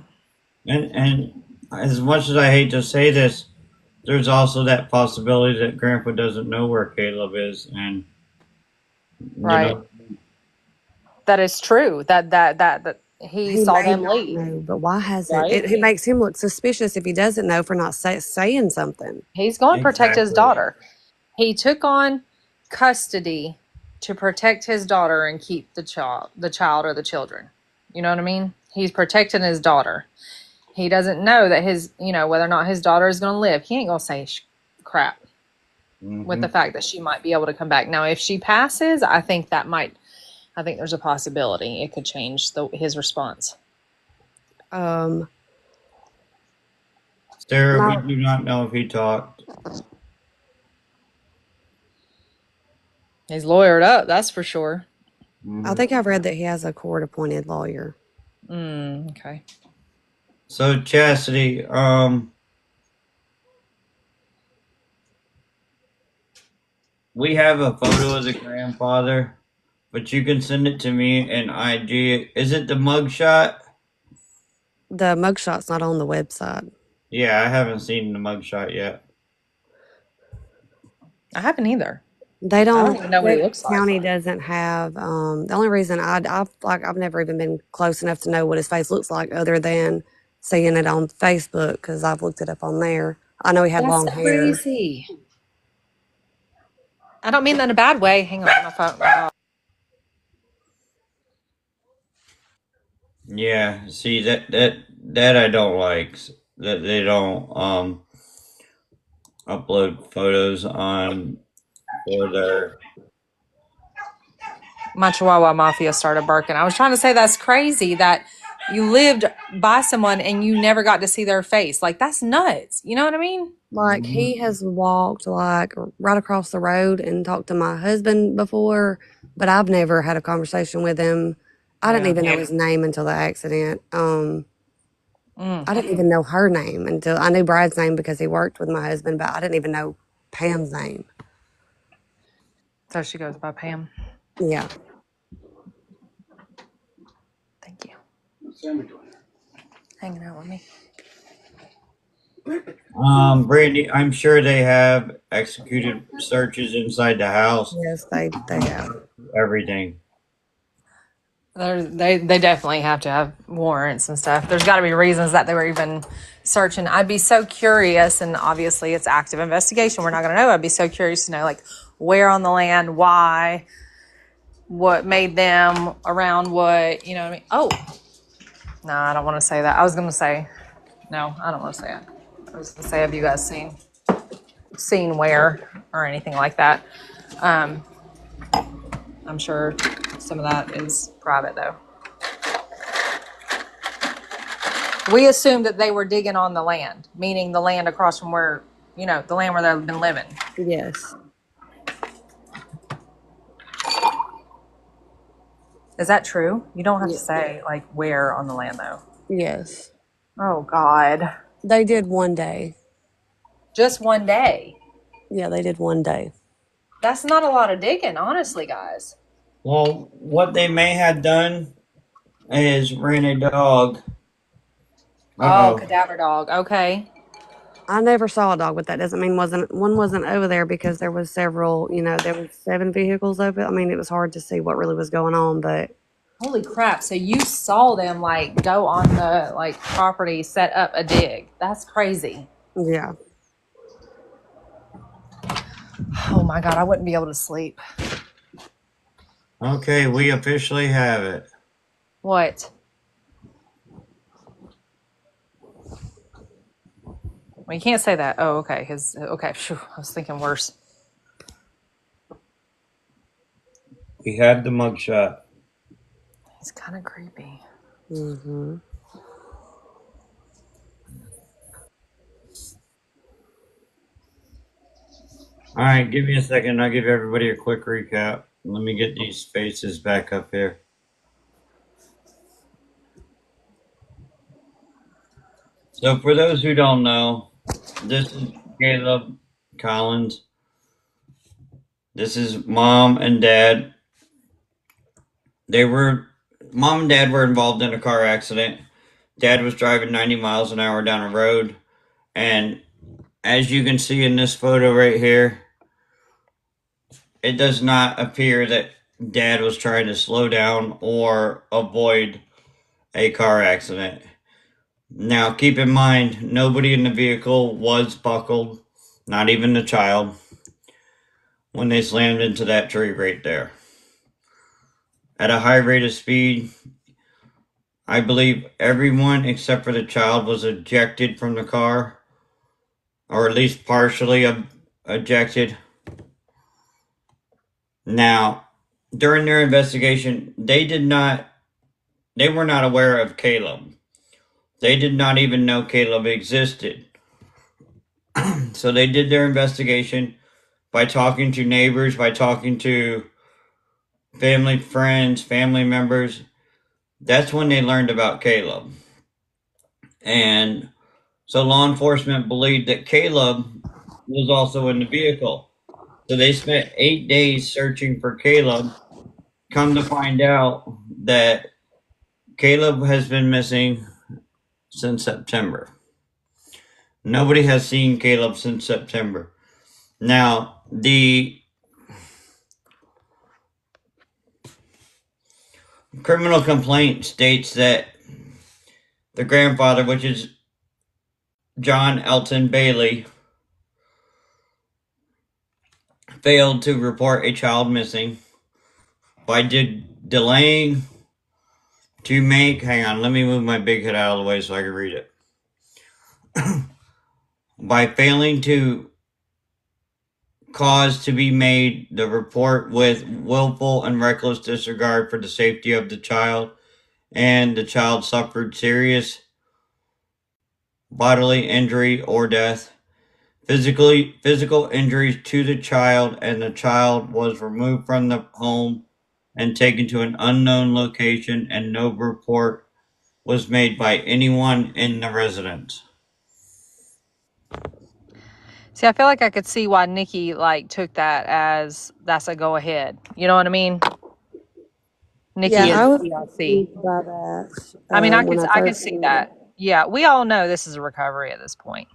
And as much as I hate to say this, there's also that possibility that Grandpa doesn't know where Caleb is, and right. That is true. That he He saw may them not leave, know, but why hasn't right? it makes him look suspicious if he doesn't know for not saying something. He's going to protect his Exactly. daughter. He took on custody to protect his daughter and keep the child or the children. You know what I mean? He's protecting his daughter. He doesn't know that whether or not his daughter is going to live. He ain't going to say crap with the fact that she might be able to come back. Now, if she passes, I think there's a possibility it could change his response. Um, Sarah, we my, do not know if he talked. He's lawyered up, that's for sure. I think I've read that he has a court-appointed lawyer. Okay. So Chastity, we have a photo of the grandfather, but you can send it to me in IG. Is it the mugshot? The mugshot's not on the website. Yeah, I haven't seen the mugshot yet. I haven't either. They I don't don't. even know what he looks like. County doesn't have. The only reason I've never even been close enough to know what his face looks like, other than seeing it on Facebook because I've looked it up on there. I know he had long hair. Crazy. I don't mean that in a bad way. Hang on, my phone. Yeah, see that I don't like that they don't upload photos on for their. My Chihuahua Mafia started barking. I was trying to say that's crazy that you lived by someone and you never got to see their face. Like, that's nuts. You know what I mean? Like, he has walked like right across the road and talked to my husband before, but I've never had a conversation with him. I didn't even know his name until the accident. I didn't even know her name until I knew Brad's name because he worked with my husband, but I didn't even know Pam's name. So she goes by Pam. Yeah. Thank you. What's Sammy doing? Hanging out with me. Brandy, I'm sure they have executed searches inside the house. Yes, they have. Everything. They definitely have to have warrants and stuff. There's got to be reasons that they were even searching. I'd be so curious, and obviously it's active investigation. We're not going to know. I'd be so curious to know, like, where on the land, why, what made them around what, you know what I mean? Oh, no, I don't want to say that. I was going to say, no, I don't want to say it. I was going to say, have you guys seen where or anything like that? I'm sure some of that is private, though. We assumed that they were digging on the land, meaning the land across from where, the land where they've been living. Yes. Is that true? You don't have to say, like, where on the land, though. Yes. Oh, God. They did one day. Just one day? Yeah, they did one day. That's not a lot of digging, honestly, guys. Well, what they may have done is ran a dog. Oh, cadaver dog. Okay. I never saw a dog, but that doesn't mean one wasn't over there because there was several, there was 7 vehicles over. I mean, it was hard to see what really was going on, but holy crap. So you saw them like go on the property, set up a dig. That's crazy. Yeah. Oh my God, I wouldn't be able to sleep. Okay, we officially have it. What? Well, you can't say that. Oh, okay. Okay. Phew, I was thinking worse. We have the mugshot. It's kind of creepy. Mm-hmm. All right, give me a second. I'll give everybody a quick recap. Let me get these faces back up here. So for those who don't know, this is Kahleb Collins. This is mom and dad. Mom and dad were involved in a car accident. Dad was driving 90 miles an hour down a road. And as you can see in this photo right here, it does not appear that dad was trying to slow down or avoid a car accident. Now, keep in mind, nobody in the vehicle was buckled, not even the child, when they slammed into that tree right there. At a high rate of speed, I believe everyone except for the child was ejected from the car, or at least partially ejected. Now, during their investigation, they were not aware of Caleb. They did not even know Caleb existed. So they did their investigation by talking to neighbors, by talking to family, friends, family members. That's when they learned about Caleb. And so law enforcement believed that Caleb was also in the vehicle. So they spent 8 days searching for Caleb. Come to find out that Caleb has been missing since September. Nobody has seen Caleb since September. Now, the criminal complaint states that the grandfather, which is John Elton Bailey, failed to report a child missing by delaying to make. Hang on, let me move my big head out of the way so I can read it. By failing to cause to be made the report with willful and reckless disregard for the safety of the child, and the child suffered serious bodily injury or death, physical injuries to the child, and the child was removed from the home and taken to an unknown location, and no report was made by anyone in the residence. See, I feel like I could see why Nikki like took that as that's a go ahead. You know what I mean? Nikki Yeah, is I was PIC. confused by that I mean, when I I could first see seen it. that. Yeah, we all know this is a recovery at this point.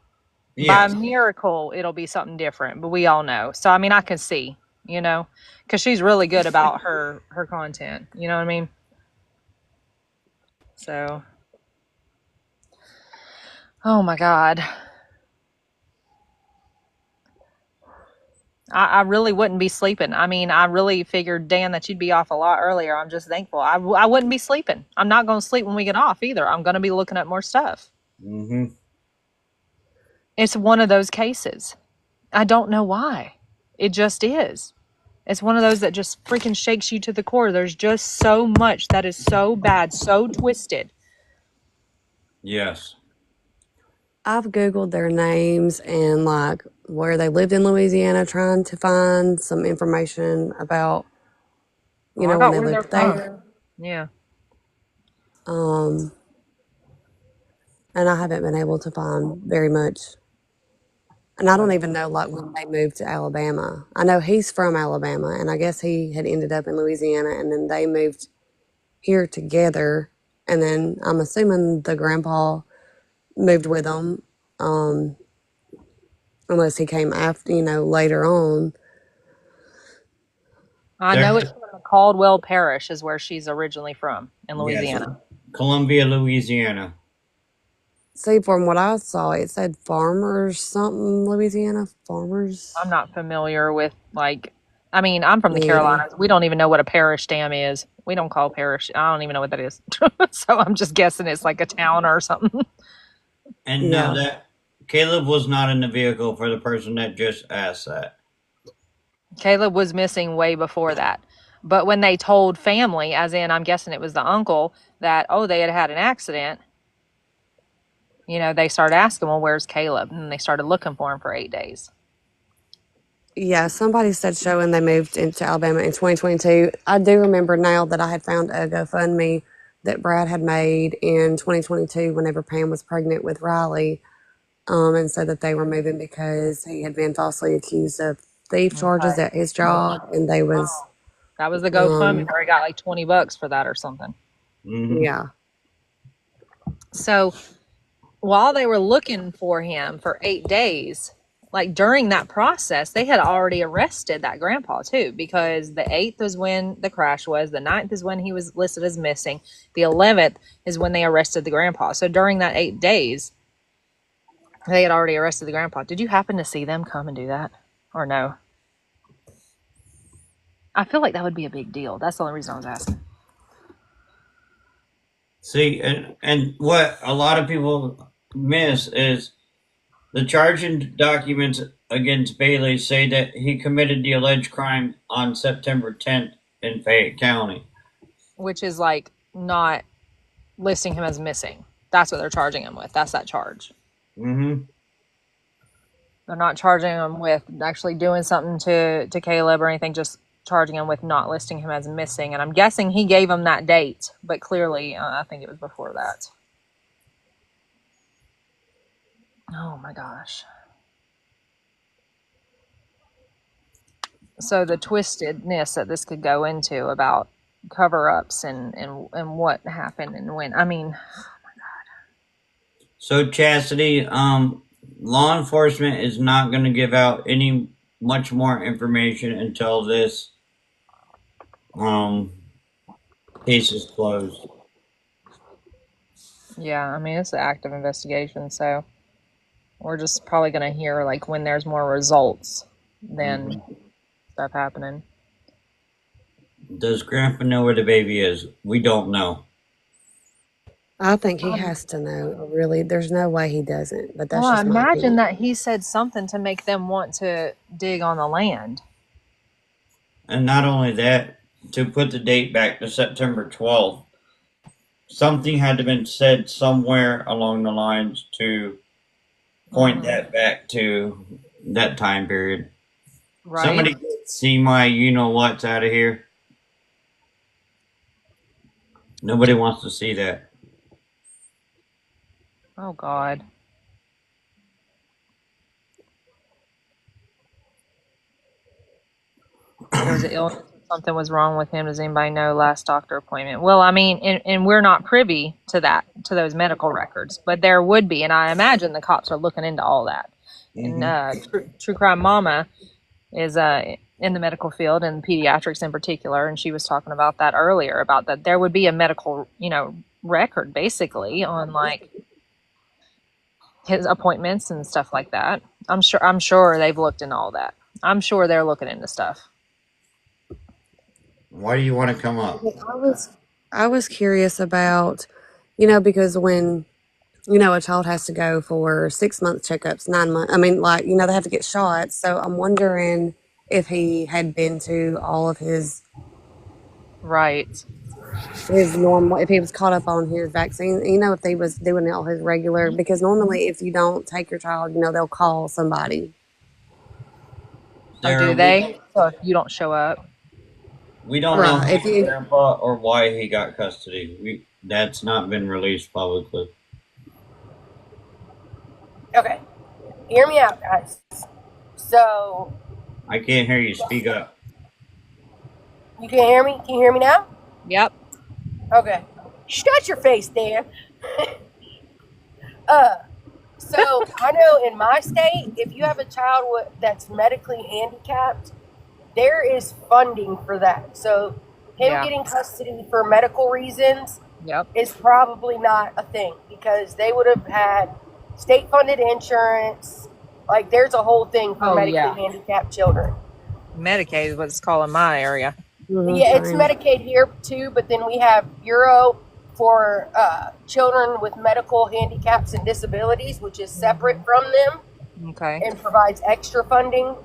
By Yes. miracle, it'll be something different, but we all know. So I mean, I can see, you know, because she's really good about her content. You know what I mean? So, oh my God. I really wouldn't be sleeping. I mean, I really figured, Dan, that you'd be off a lot earlier. I'm just thankful. I wouldn't be sleeping. I'm not going to sleep when we get off either. I'm going to be looking at more stuff. Mm-hmm. It's one of those cases. I don't know why. It just is. It's one of those that just freaking shakes you to the core. There's just so much that is so bad, so twisted. Yes. I've Googled their names and like where they lived in Louisiana, trying to find some information about, Oh, I when got they where they're lived from. there. Yeah. And I haven't been able to find very much. And I don't even know like when they moved to Alabama. I know he's from Alabama, and I guess he had ended up in Louisiana, and then they moved here together. And then I'm assuming the grandpa moved with them, unless he came after, later on. I know it's from Caldwell Parish is where she's originally from in Louisiana. Yes. Columbia, Louisiana. See, from what I saw, it said Farmers something, Louisiana. Farmers. I'm not familiar with I'm from the Yeah. Carolinas. We don't even know what a parish dam is. We don't call parish. I don't even know what that is. So I'm just guessing it's like a town or something. And Yeah. no, that Caleb was not in the vehicle for the person that just asked that. Caleb was missing way before that. But when they told family, as in I'm guessing it was the uncle, that, they had had an accident, they started asking, well, where's Caleb? And they started looking for him for 8 days. Yeah, somebody said so when they moved into Alabama in 2022. I do remember now that I had found a GoFundMe that Brad had made in 2022 whenever Pam was pregnant with Riley, and said that they were moving because he had been falsely accused of thief charges at his job, and they was That was the GoFundMe where he got like $20 for that or something. Mm-hmm. Yeah. So while they were looking for him for 8 days, like during that process, they had already arrested that grandpa too, because the 8th was when the crash was, the 9th is when he was listed as missing, the 11th is when they arrested the grandpa. So during that 8 days, they had already arrested the grandpa. Did you happen to see them come and do that, or no? I feel like that would be a big deal. That's the only reason I was asking. See, and what a lot of people miss is the charging documents against Bailey say that he committed the alleged crime on September 10th in Fayette County. Which is like not listing him as missing. That's what they're charging him with. That's that charge. Mm-hmm. They're not charging him with actually doing something to Kahleb or anything, just charging him with not listing him as missing. And I'm guessing he gave him that date, but clearly I think it was before that. Oh my gosh. So the twistedness that this could go into about cover-ups and what happened and when. I mean, So Chastity, law enforcement is not going to give out any much more information until this case is closed. yeah, I mean, it's an active investigation, so we're just probably going to hear like when there's more results than stuff happening. Does Grandpa know where the baby is? We don't know. I think he has to know. Really, there's no way he doesn't. But that's Well, I just my imagine opinion. that he said something to make them want to dig on the land. And not only that, to put the date back to September 12th, something had to have been said somewhere along the lines to point that back to that time period. Right. Somebody see my you-know-what's out of here. Nobody wants to see that. Oh, God. There was an illness. Something was wrong with him. Does anybody know last doctor appointment? Well, I mean, and we're not privy to that, to those medical records, but there would be, and I imagine the cops are looking into all that. Mhm. And True Crime Mama is in the medical field and pediatrics in particular, and she was talking about that earlier, about that there would be a medical, record basically on like his appointments and stuff like that. I'm sure they've looked into all that. I'm sure they're looking into stuff. Why do you want to come up? I was curious about, because when, a child has to go for 6-month checkups, 9 months, I mean, like, they have to get shots. So I'm wondering if he had been to all of his Right. normal, if he was caught up on his vaccine, if he was doing all his regular, because normally if you don't take your child, they'll call somebody. Or do they? So if you don't show up. We don't know Right, who Grandpa or why he got custody. That's not been released publicly. Okay, hear me out, guys. So I can't hear you. Speak up. you can hear me? Can you hear me now? Yep. Okay. Shut your face, Dan. So I know in my state, if you have a child that's medically handicapped, there is funding for that. So him getting custody for medical reasons is probably not a thing, because they would have had state-funded insurance. Like, there's a whole thing for medically handicapped children. Medicaid is what it's called in my area. Yeah, it's Medicaid here too, but then we have Euro for children with medical handicaps and disabilities, which is separate from them. Okay. And provides extra funding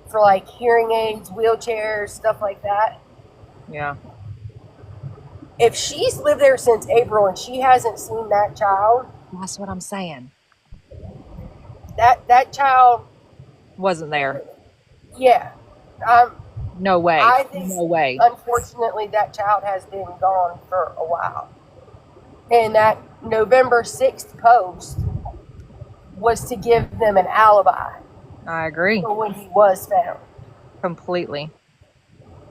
for like hearing aids, wheelchairs, stuff like that. Yeah. If she's lived there since April and she hasn't seen that child, that's what I'm saying. That child wasn't there. Yeah. No way. I think, no way. Unfortunately, that child has been gone for a while. And that November 6th post was to give them an alibi. I agree. For when he was found. Completely.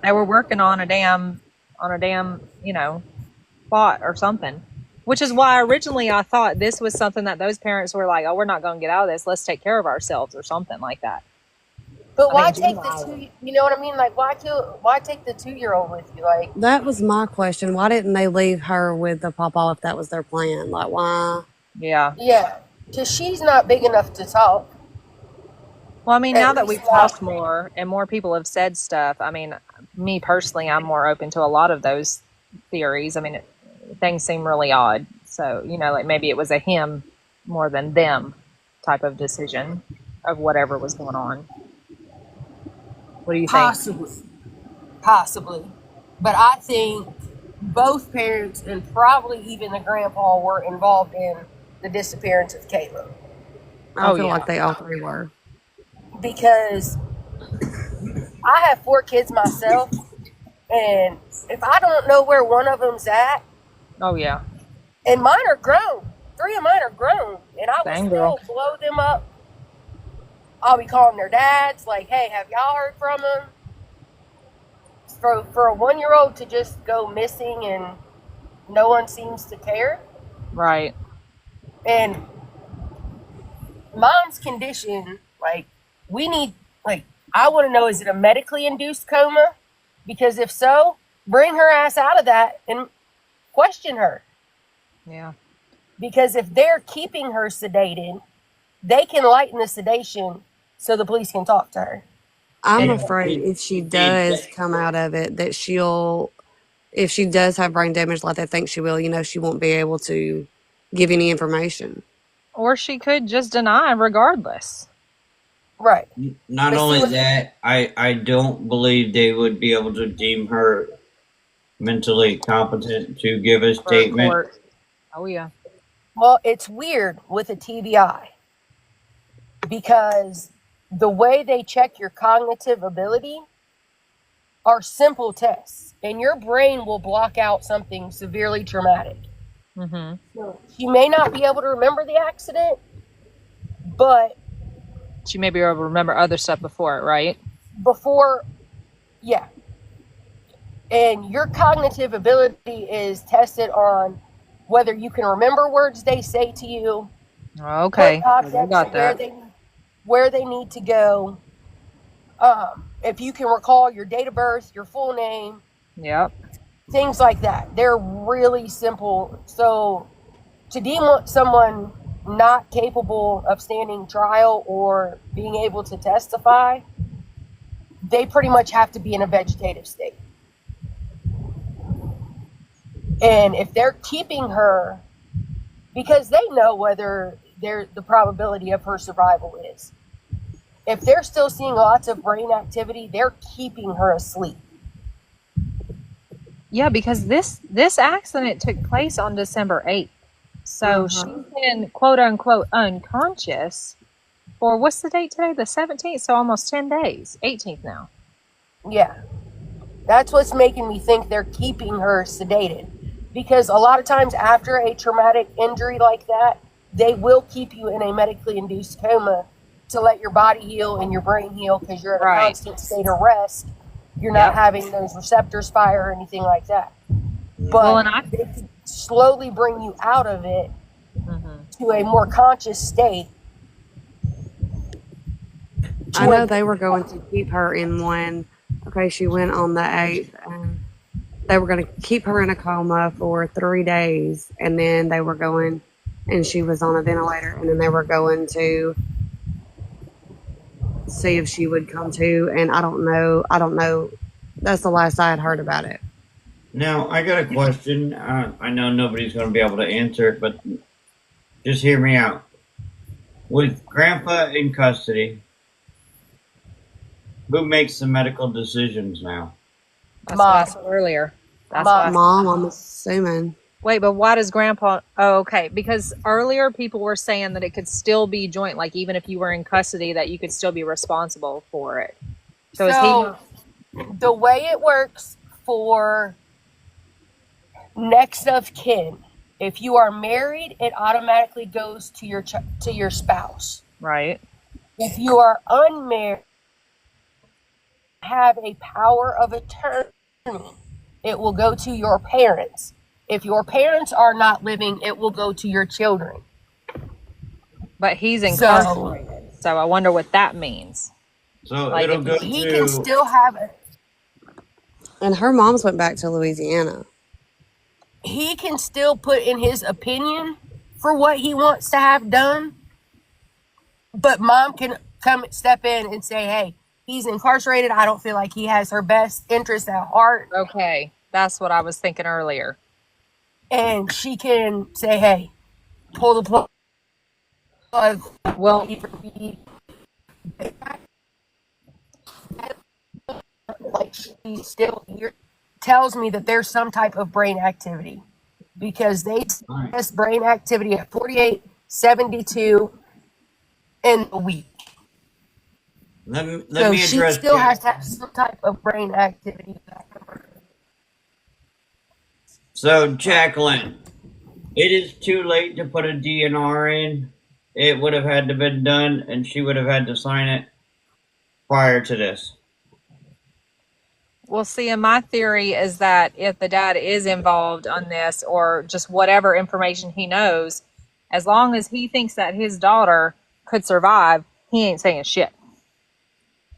They were working on a damn, spot or something. Which is why originally I thought this was something that those parents were like, oh, we're not going to get out of this. Let's take care of ourselves or something like that. But why take the 2? You know what I mean? Like, why take the 2-year-old with you? Like, That was my question. Why didn't they leave her with the pawpaw if that was their plan? Like, why? Yeah. yeah, because she's not big enough to talk. Well, I mean, At now that least we've talked more and more people have said stuff, I mean, me personally, I'm more open to a lot of those theories. I mean, things seem really odd. So, you know, like maybe it was a him more than them type of decision of whatever was going on. What do you think? Possibly. But I think both parents and probably even the grandpa were involved in the disappearance of Caleb. I feel like they all three were. Because I have 4 kids myself, and if I don't know where one of them's at, oh yeah, and mine are grown, 3 of mine are grown, and I Dang, will girl. still blow them up. I'll be calling their dads, like, hey, have y'all heard from them? For a 1-year-old to just go missing and no one seems to care. Right. And mom's condition, like, we need, like, I want to know, is it a medically induced coma? Because if so, bring her ass out of that and question her. Yeah. Because if they're keeping her sedated, they can lighten the sedation so the police can talk to her. I'm afraid if she does come out of it, that if she does have brain damage like they think she will, you know, she won't be able to give any information. Or she could just deny regardless. Right. Not only that, I don't believe they would be able to deem her mentally competent to give a statement. Oh yeah. Well, it's weird with a TBI because the way they check your cognitive ability are simple tests, and your brain will block out something severely traumatic. Mm-hmm. So she may not be able to remember the accident, but she may be able to remember other stuff before it, right? Yeah. And your cognitive ability is tested on whether you can remember words they say to you. Okay. I got that. Where they need to go. If you can recall your date of birth, your full name. Yep. Things like that. They're really simple. So to deem someone not capable of standing trial or being able to testify, they pretty much have to be in a vegetative state. And if they're keeping her, because they know whether the probability of her survival is. If they're still seeing lots of brain activity, they're keeping her asleep. Yeah, because this accident took place on December 8th. So she's been quote unquote unconscious for what's the date today? The 17th, so almost 10 days. 18th now. Yeah. That's what's making me think they're keeping her sedated. Because a lot of times after a traumatic injury like that, they will keep you in a medically induced coma to let your body heal and your brain heal because you're in a constant state of rest. You're not having those receptors fire or anything like that. But they can slowly bring you out of it to a more conscious state. I know they were going to keep her in one. Okay, she went on the 8th, and they were going to keep her in a coma for 3 days, and then they were going, and she was on a ventilator, and then they were going to see if she would come to, and I don't know. That's the last I had heard about it. Now, I got a question. I know nobody's going to be able to answer it, but just hear me out. With Grandpa in custody, who makes the medical decisions now? That's what I said earlier. That's Mom, I'm assuming. Wait, but why does Grandpa... Oh, okay. Because earlier people were saying that it could still be joint, like even if you were in custody, that you could still be responsible for it. So is he... The way it works for next of kin, if you are married, it automatically goes to your spouse. Right. If you are unmarried, have a power of attorney, it will go to your parents. If your parents are not living, it will go to your children. But he's incarcerated, so I wonder what that means. So Like, it'll if go He to. can still have it. And her mom's went back to Louisiana. He can still put in his opinion for what he wants to have done, but mom can come step in and say, hey, he's incarcerated. I don't feel like he has her best interest at heart. Okay, that's what I was thinking earlier. And she can say, hey, pull the plug. Well, like she's still here, tells me that there's some type of brain activity, because they test brain activity at 48, 72 in a week. Let So me she address still has to have some type of brain activity. So, Jacqueline, it is too late to put a DNR in. It would have had to been done, and she would have had to sign it prior to this. well, see, and my theory is that if the dad is involved on this, or just whatever information he knows, as long as he thinks that his daughter could survive, he ain't saying shit.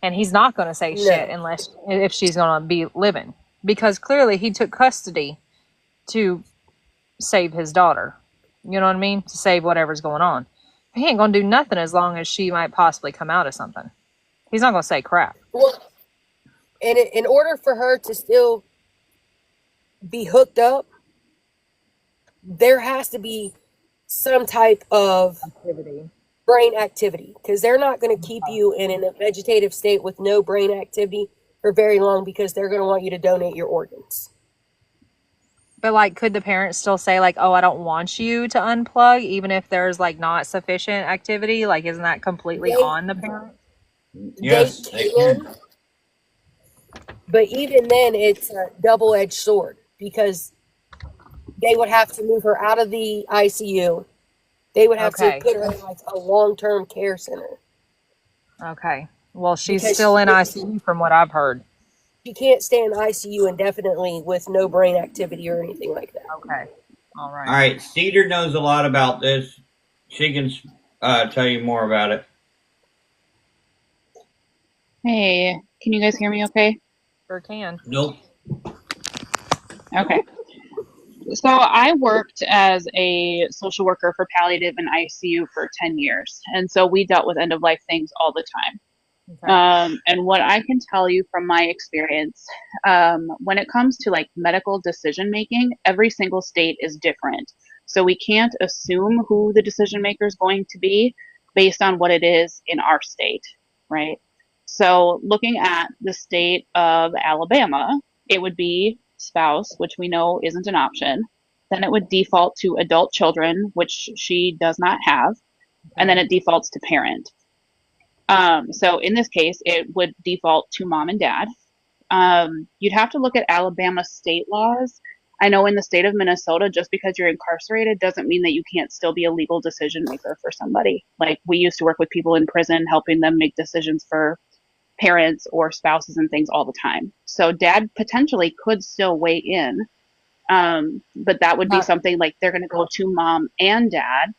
And he's not going to say shit unless if she's going to be living, because clearly he took custody to save his daughter. You know what I mean? To save whatever's going on. He ain't going to do nothing as long as she might possibly come out of something. He's not going to say crap. Well, and in order for her to still be hooked up, there has to be some type of brain activity, because they're not going to keep you in a vegetative state with no brain activity for very long, because they're going to want you to donate your organs. But, like, could the parents still say, like, oh, I don't want you to unplug, even if there's, like, not sufficient activity? Like, isn't that completely on the parent? Yes, they can. But even then, it's a double-edged sword, because they would have to move her out of the ICU. They would have to put her in, like, a long-term care center. Okay. Well, she's Because still in ICU from what I've heard. She can't stay in ICU indefinitely with no brain activity or anything like that. Okay. All right. All right, Cedar knows a lot about this. She can tell you more about it. Hey, can you guys hear me okay? Sure can. Nope. Okay. So I worked as a social worker for palliative and ICU for 10 years. And so we dealt with end of life things all the time. And what I can tell you from my experience, when it comes to like medical decision making, every single state is different. So we can't assume who the decision maker is going to be based on what it is in our state, right? So looking at the state of Alabama, it would be spouse, which we know isn't an option. Then it would default to adult children, which she does not have. And then it defaults to parent. So in this case, it would default to mom and dad. You'd have to look at Alabama state laws. I know in the state of Minnesota, just because you're incarcerated doesn't mean that you can't still be a legal decision maker for somebody. Like we used to work with people in prison, helping them make decisions for parents or spouses and things all the time. So dad potentially could still weigh in. But that would be something like they're going to go to mom and dad,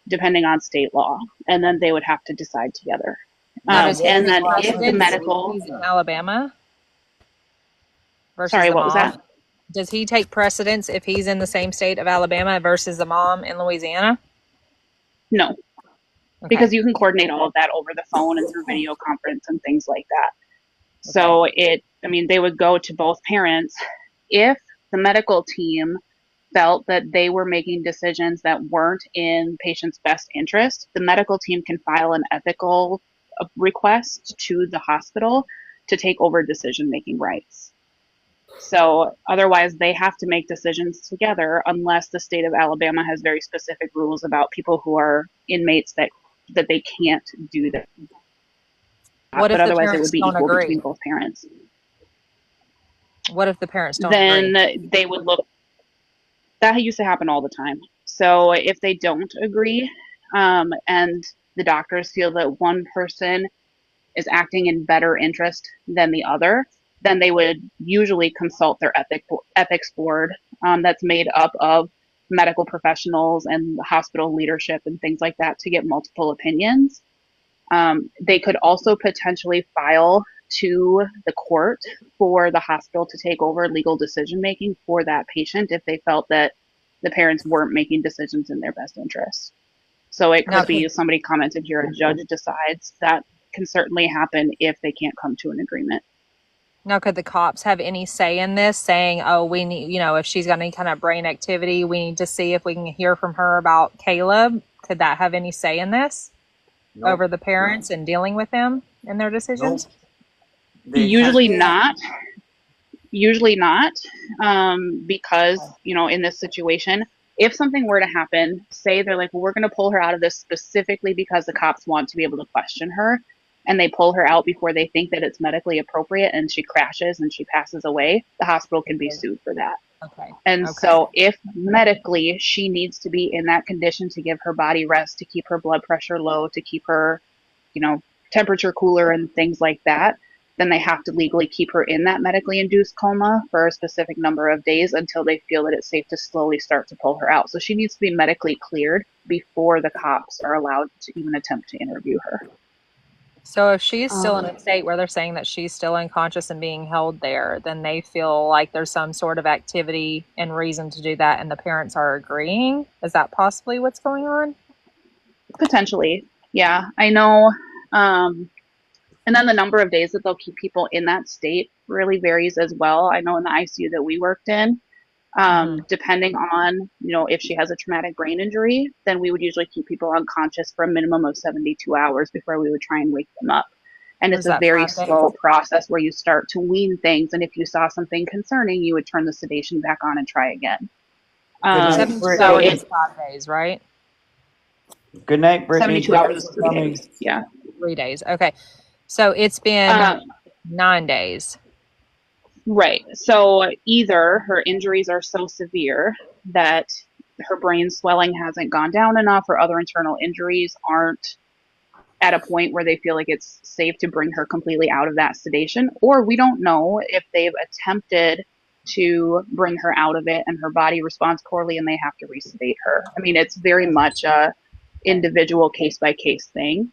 depending on state law, and then they would have to decide together. And then if the medical, he's in Alabama. Sorry, what was that? Does he take precedence if he's in the same state of Alabama versus the mom in Louisiana? No, because you can coordinate all of that over the phone and through video conference and things like that. So they would go to both parents if the medical team felt that they were making decisions that weren't in patient's best interest. The medical team can file an ethical request to the hospital to take over decision-making rights. So otherwise they have to make decisions together unless the state of Alabama has very specific rules about people who are inmates that they can't do that. What if but the otherwise it parents would be don't equal agree? between both parents. What if the parents don't agree? Then they would look. That used to happen all the time. So if they don't agree, and the doctors feel that one person is acting in better interest than the other, then they would usually consult their ethics board that's made up of medical professionals and hospital leadership and things like that to get multiple opinions. They could also potentially file to the court for the hospital to take over legal decision making for that patient if they felt that the parents weren't making decisions in their best interest. So it Now, could be somebody commented here, a judge decides. That can certainly happen if they can't come to an agreement. now, could the cops have any say in this, saying, "Oh, we need, if she's got any kind of brain activity, we need to see if we can hear from her about Caleb"? Could that have any say in this over the parents and dealing with them and their decisions? Usually not. Usually not, because, in this situation, if something were to happen, say they're like, well, we're going to pull her out of this specifically because the cops want to be able to question her, and they pull her out before they think that it's medically appropriate and she crashes and she passes away, the hospital can be sued for that. Okay. And so if medically she needs to be in that condition to give her body rest, to keep her blood pressure low, to keep her, temperature cooler and things like that, then they have to legally keep her in that medically induced coma for a specific number of days until they feel that it's safe to slowly start to pull her out. So she needs to be medically cleared before the cops are allowed to even attempt to interview her. So if she's still in a state where they're saying that she's still unconscious and being held there, then they feel like there's some sort of activity and reason to do that, and the parents are agreeing. Is that possibly what's going on? Potentially. Yeah, I know. And then the number of days that they'll keep people in that state really varies as well. I know in the ICU that we worked in, depending on, if she has a traumatic brain injury, then we would usually keep people unconscious for a minimum of 72 hours before we would try and wake them up. And it's a very slow process where you start to wean things. And if you saw something concerning, you would turn the sedation back on and try again. 72 hours is 5 days, right? Good night, Brittany. 72 hours is 3 days. Yeah. 3 days. Okay. So it's been 9 days. Right. So either her injuries are so severe that her brain swelling hasn't gone down enough, or other internal injuries aren't at a point where they feel like it's safe to bring her completely out of that sedation, or we don't know if they've attempted to bring her out of it and her body responds poorly and they have to resedate her. I mean, it's very much a individual case by case thing.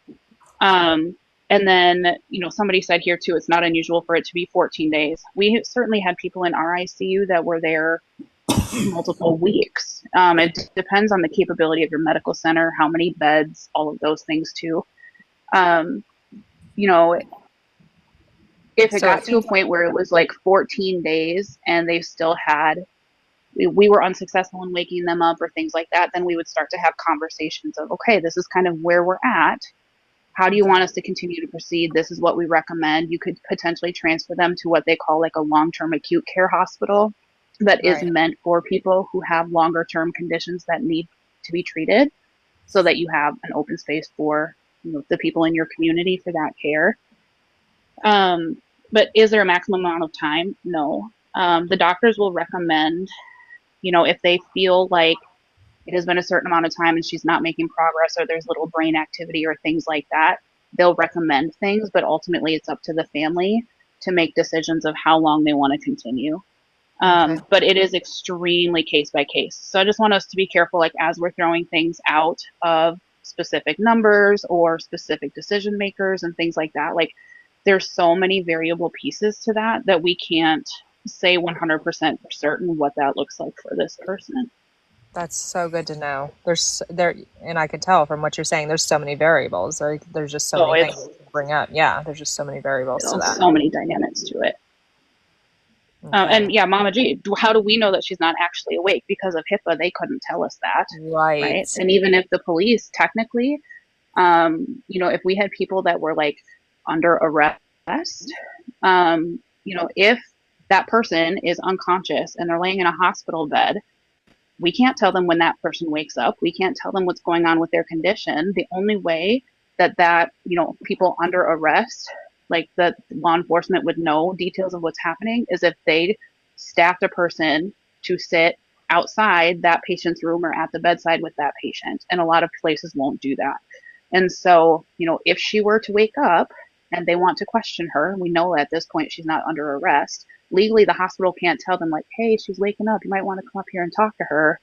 And then, somebody said here too, it's not unusual for it to be 14 days. We certainly had people in our ICU that were there multiple weeks. It depends on the capability of your medical center, how many beds, all of those things too. If it got to a point where it was like 14 days and they still had, we were unsuccessful in waking them up or things like that, then we would start to have conversations of, okay, this is kind of where we're at. How do you want us to continue to proceed? This is what we recommend. You could potentially transfer them to what they call like a long-term acute care hospital that is meant for people who have longer-term conditions that need to be treated, so that you have an open space for the people in your community for that care. But is there a maximum amount of time? No. The doctors will recommend, if they feel like it has been a certain amount of time and she's not making progress, or there's little brain activity or things like that, they'll recommend things, but ultimately it's up to the family to make decisions of how long they want to continue. But it is extremely case by case. So I just want us to be careful, like as we're throwing things out of specific numbers or specific decision makers and things like that, like there's so many variable pieces to that we can't say 100% for certain what that looks like for this person. That's so good to know. And I can tell from what you're saying, there's so many variables. There's just so many things to bring up. Yeah, there's just so many variables to that. So many dynamics to it. And yeah, Mama G, how do we know that she's not actually awake? Because of HIPAA, they couldn't tell us that. Right. And even if the police, technically, if we had people that were like under arrest, if that person is unconscious and they're laying in a hospital bed, we can't tell them when that person wakes up. We can't tell them what's going on with their condition. The only way that people under arrest, like the law enforcement would know details of what's happening, is if they staffed a person to sit outside that patient's room or at the bedside with that patient. And a lot of places won't do that. And so, if she were to wake up and they want to question her, we know at this point she's not under arrest. Legally, the hospital can't tell them like, hey, she's waking up. You might want to come up here and talk to her.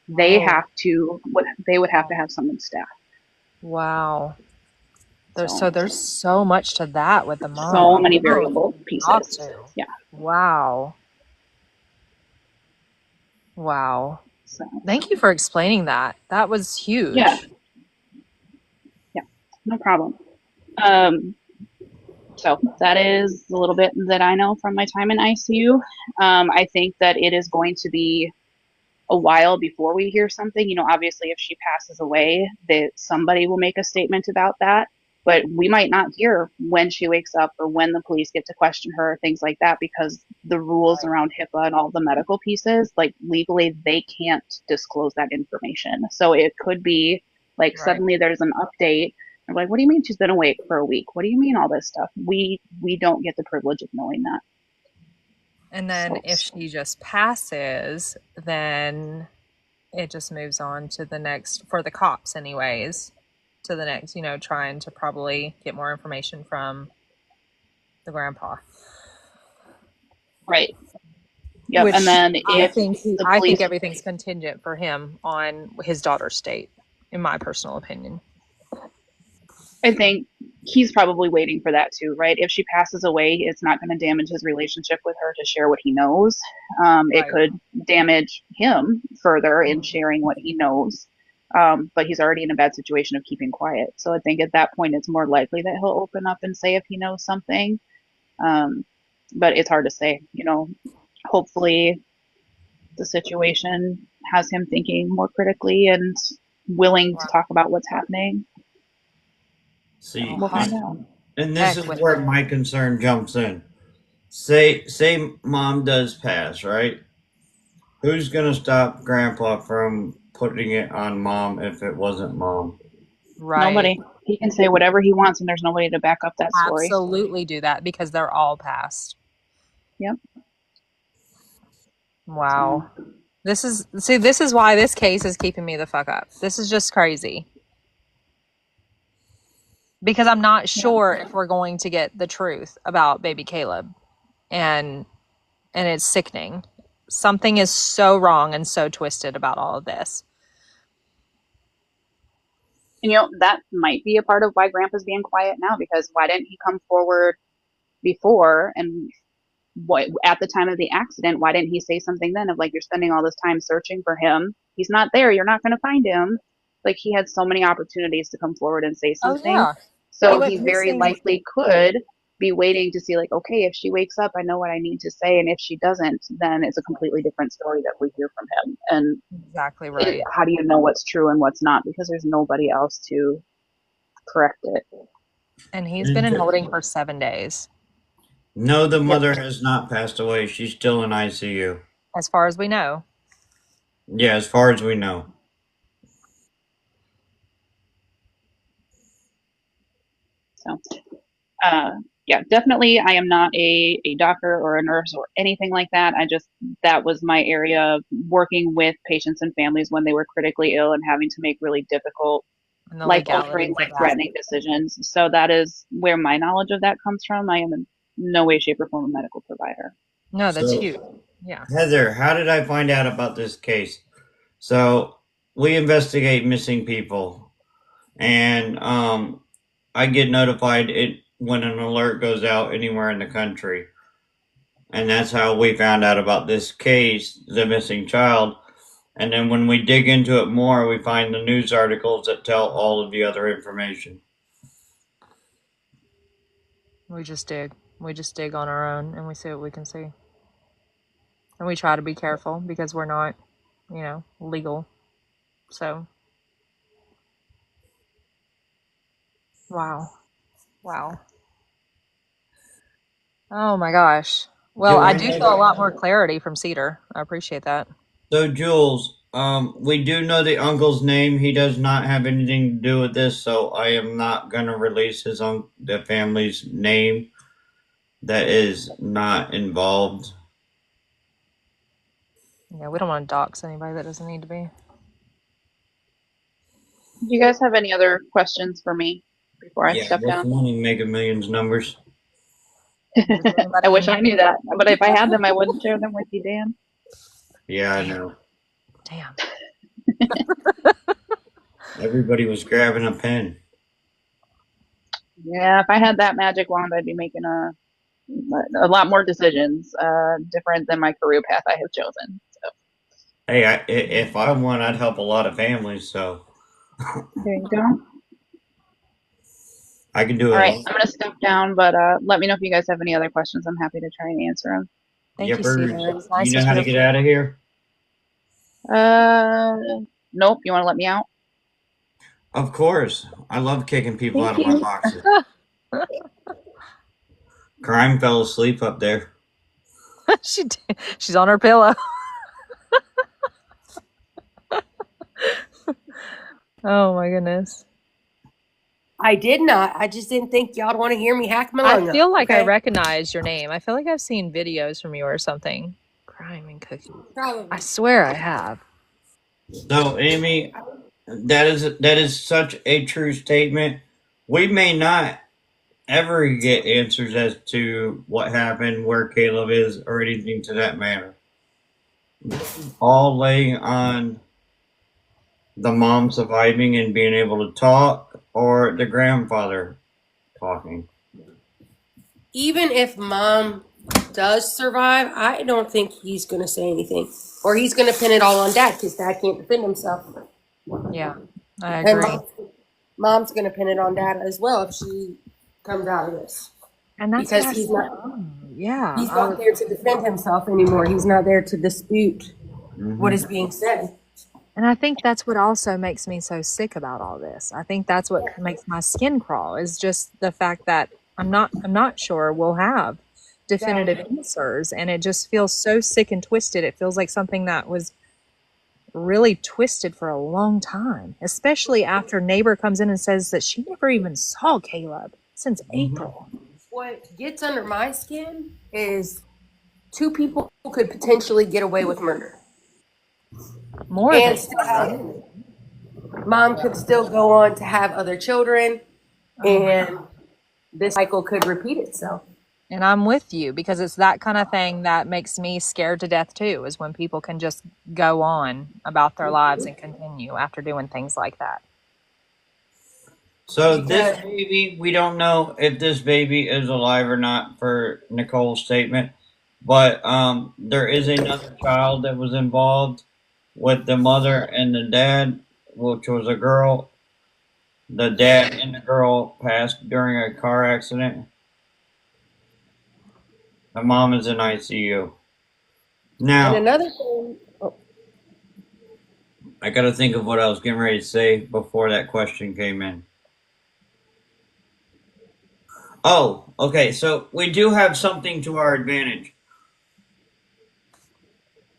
They Oh, would have to have someone staff. wow. So There's so much to that with the mom. so many Oh, variable talk pieces. to. Yeah. Wow. Wow. So Thank you for explaining that. That was huge. yeah, no problem. So that is a little bit that I know from my time in ICU. I think that it is going to be a while before we hear something. Obviously, if she passes away, that somebody will make a statement about that. But we might not hear when she wakes up or when the police get to question her or things like that, because the rules around HIPAA and all the medical pieces, like legally, they can't disclose that information. So it could be like suddenly there's an update. I'm like, what do you mean she's been awake for a week? What do you mean all this stuff? We don't get the privilege of knowing that. And then if she just passes, then it just moves on to the next, for the cops anyways, to the next, trying to probably get more information from the grandpa. Right. Yep. Which and then I think everything's contingent for him on his daughter's state, in my personal opinion. I think he's probably waiting for that too, right? If she passes away, it's not going to damage his relationship with her to share what he knows. It could damage him further in sharing what he knows. But he's already in a bad situation of keeping quiet. So I think at that point, it's more likely that he'll open up and say if he knows something. But it's hard to say, hopefully the situation has him thinking more critically and willing to talk about what's happening. See, We'll find out. and this is where my concern jumps in. Say mom does pass, right? Who's gonna stop grandpa from putting it on mom if it wasn't mom? Right. Nobody. He can say whatever he wants and there's nobody to back up that story. Absolutely do that because they're all passed. Yep. Wow. This is why this case is keeping me the fuck up. This is just crazy. Because I'm not sure if we're going to get the truth about baby Kahleb. And it's sickening. Something is so wrong and so twisted about all of this. And that might be a part of why grandpa's being quiet now, because why didn't he come forward before? And at the time of the accident, why didn't he say something then of like, you're spending all this time searching for him. He's not there. You're not going to find him. Like, he had so many opportunities to come forward and say something. Oh, yeah. So he very likely could be waiting to see like, okay, if she wakes up, I know what I need to say. And if she doesn't, then it's a completely different story that we hear from him. And exactly right. How do you know what's true and what's not? Because there's nobody else to correct it. And he's been in holding for 7 days. No, the mother has not passed away. She's still in ICU. As far as we know. Yeah, as far as we know. So, yeah, definitely. I am not a doctor or a nurse or anything like that. That was my area of working with patients and families when they were critically ill and having to make really difficult, life-altering, life-threatening decisions. So that is where my knowledge of that comes from. I am in no way, shape, or form a medical provider. No, that's huge. Yeah. Heather, how did I find out about this case? So we investigate missing people, and I get notified when an alert goes out anywhere in the country. And that's how we found out about this case, the missing child. And then when we dig into it more, we find the news articles that tell all of the other information. We just dig. We just dig on our own and we see what we can see. And we try to be careful because we're not, legal. So. Wow. Oh my gosh. Well, I do feel a lot more clarity from Cedar. I appreciate that. So, Jules, we do know the uncle's name. He does not have anything to do with this, so I am not going to release the family's name that is not involved. Yeah, we don't want to dox anybody that doesn't need to be. Do you guys have any other questions for me? before I Yeah, step what's down. winning Mega Millions numbers? I wish I knew that, but if I had them, I wouldn't share them with you, Dan. Yeah, I know. Damn. Everybody was grabbing a pen. Yeah, if I had that magic wand, I'd be making a lot more decisions, different than my career path I have chosen. So Hey, if I won, I'd help a lot of families, so there you go. I can do All it right, all. I'm gonna step down, but let me know if you guys have any other questions. I'm happy to try and answer them. Thank you, Yippers. Cedar. It's You nice know to how hear to get from out of you. here? Nope. You want to let me out? Of course. I love kicking people Thank out of my you. boxes. Crime fell asleep up there. She's on her pillow. Oh my goodness. I did not. I just didn't think y'all would want to hear me hack my I lung feel up. like I Okay. recognize your name. I feel like I've seen videos from you or something. Crime and cookies. Probably. I swear I have. So, Amy, that is such a true statement. We may not ever get answers as to what happened, where Caleb is, or anything to that matter. All laying on the mom surviving and being able to talk, or the grandfather talking. Even if mom does survive, I don't think he's going to say anything. Or he's going to pin it all on dad because dad can't defend himself. Yeah, I And agree. mom's going to pin it on dad as well if she comes out of this. And that's Because what he's yeah. not there to defend himself anymore. He's not there to dispute what is being said. And I think that's what also makes me so sick about all this. I think that's what makes my skin crawl is just the fact that I'm not sure we'll have definitive answers, and it just feels so sick and twisted. It feels like something that was really twisted for a long time, especially after neighbor comes in and says that she never even saw Caleb since April. What gets under my skin is two people could potentially get away with murder. More And than still have, mom could still go on to have other children, and this cycle could repeat itself. And I'm with you because it's that kind of thing that makes me scared to death too, is when people can just go on about their lives and continue after doing things like that. So this baby, we don't know if this baby is alive or not for Nicole's statement, but there is another child that was involved with the mother and the dad, which was a girl. The dad and the girl passed during a car accident. The mom is in ICU. Now, And another thing, I got to think of what I was getting ready to say before that question came in. Oh, okay. So we do have something to our advantage.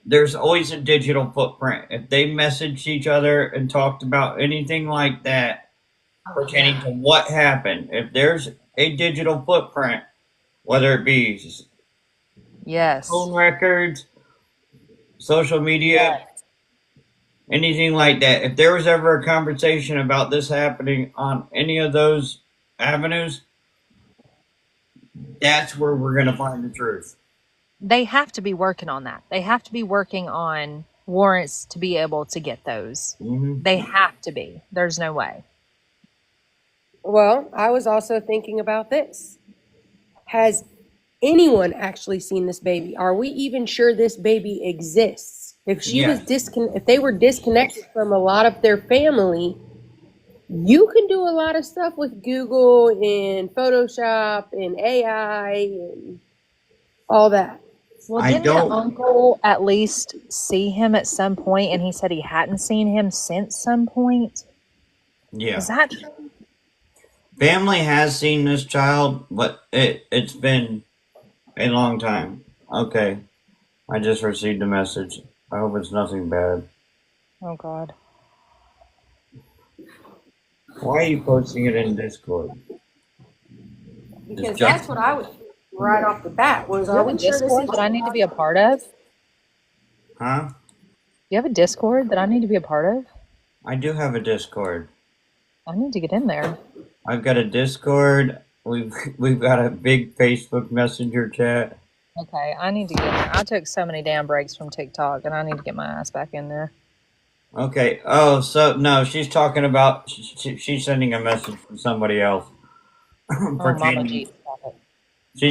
There's always a digital footprint. If they messaged each other and talked about anything like that pertaining to what happened, if there's a digital footprint, whether it be phone records, social media, anything like that, if there was ever a conversation about this happening on any of those avenues, that's where we're going to find the truth. They have to be working on that. They have to be working on warrants to be able to get those. They have to be. There's no way. well, I was also thinking about this. Has anyone actually seen this baby? Are we even sure this baby exists? If she was if they were disconnected from a lot of their family, you can do a lot of stuff with Google and Photoshop and AI and all that. Well, didn't the uncle at least see him at some point, and he said he hadn't seen him since some point? Yeah. Is that true? Family has seen this child, but it's been a long time. Okay. I just received a message. I hope it's nothing bad. Oh, God. Why are you posting it in Discord? Because that's what I was right off the bat was, are we sure this Discord is that I need to be a part of? Huh? You have a Discord that I need to be a part of? I do have a Discord. I need to get in there. I've got a Discord. We've got a big Facebook Messenger chat. Okay, I need to get in there. I took so many damn breaks from TikTok, and I need to get my ass back in there. Okay. Oh, so no, she's talking about she's sending a message from somebody else Mama pertaining. G.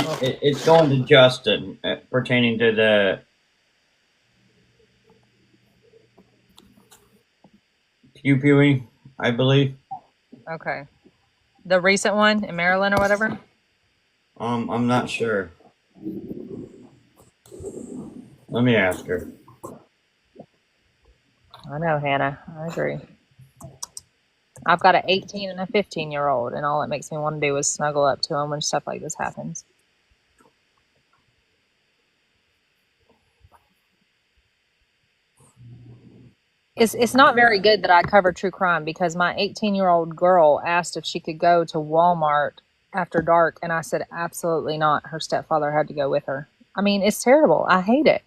Stop it. It's going to Justin pertaining to the pew-pewing, I believe. Okay. The recent one in Maryland or whatever? I'm not sure. Let me ask her. I know, Hannah. I agree. I've got an 18 and a 15-year-old, and all it makes me want to do is snuggle up to them when stuff like this happens. It's not very good that I cover true crime because my 18-year-old girl asked if she could go to Walmart after dark, and I said absolutely not. Her stepfather had to go with her. I mean, it's terrible. I hate it.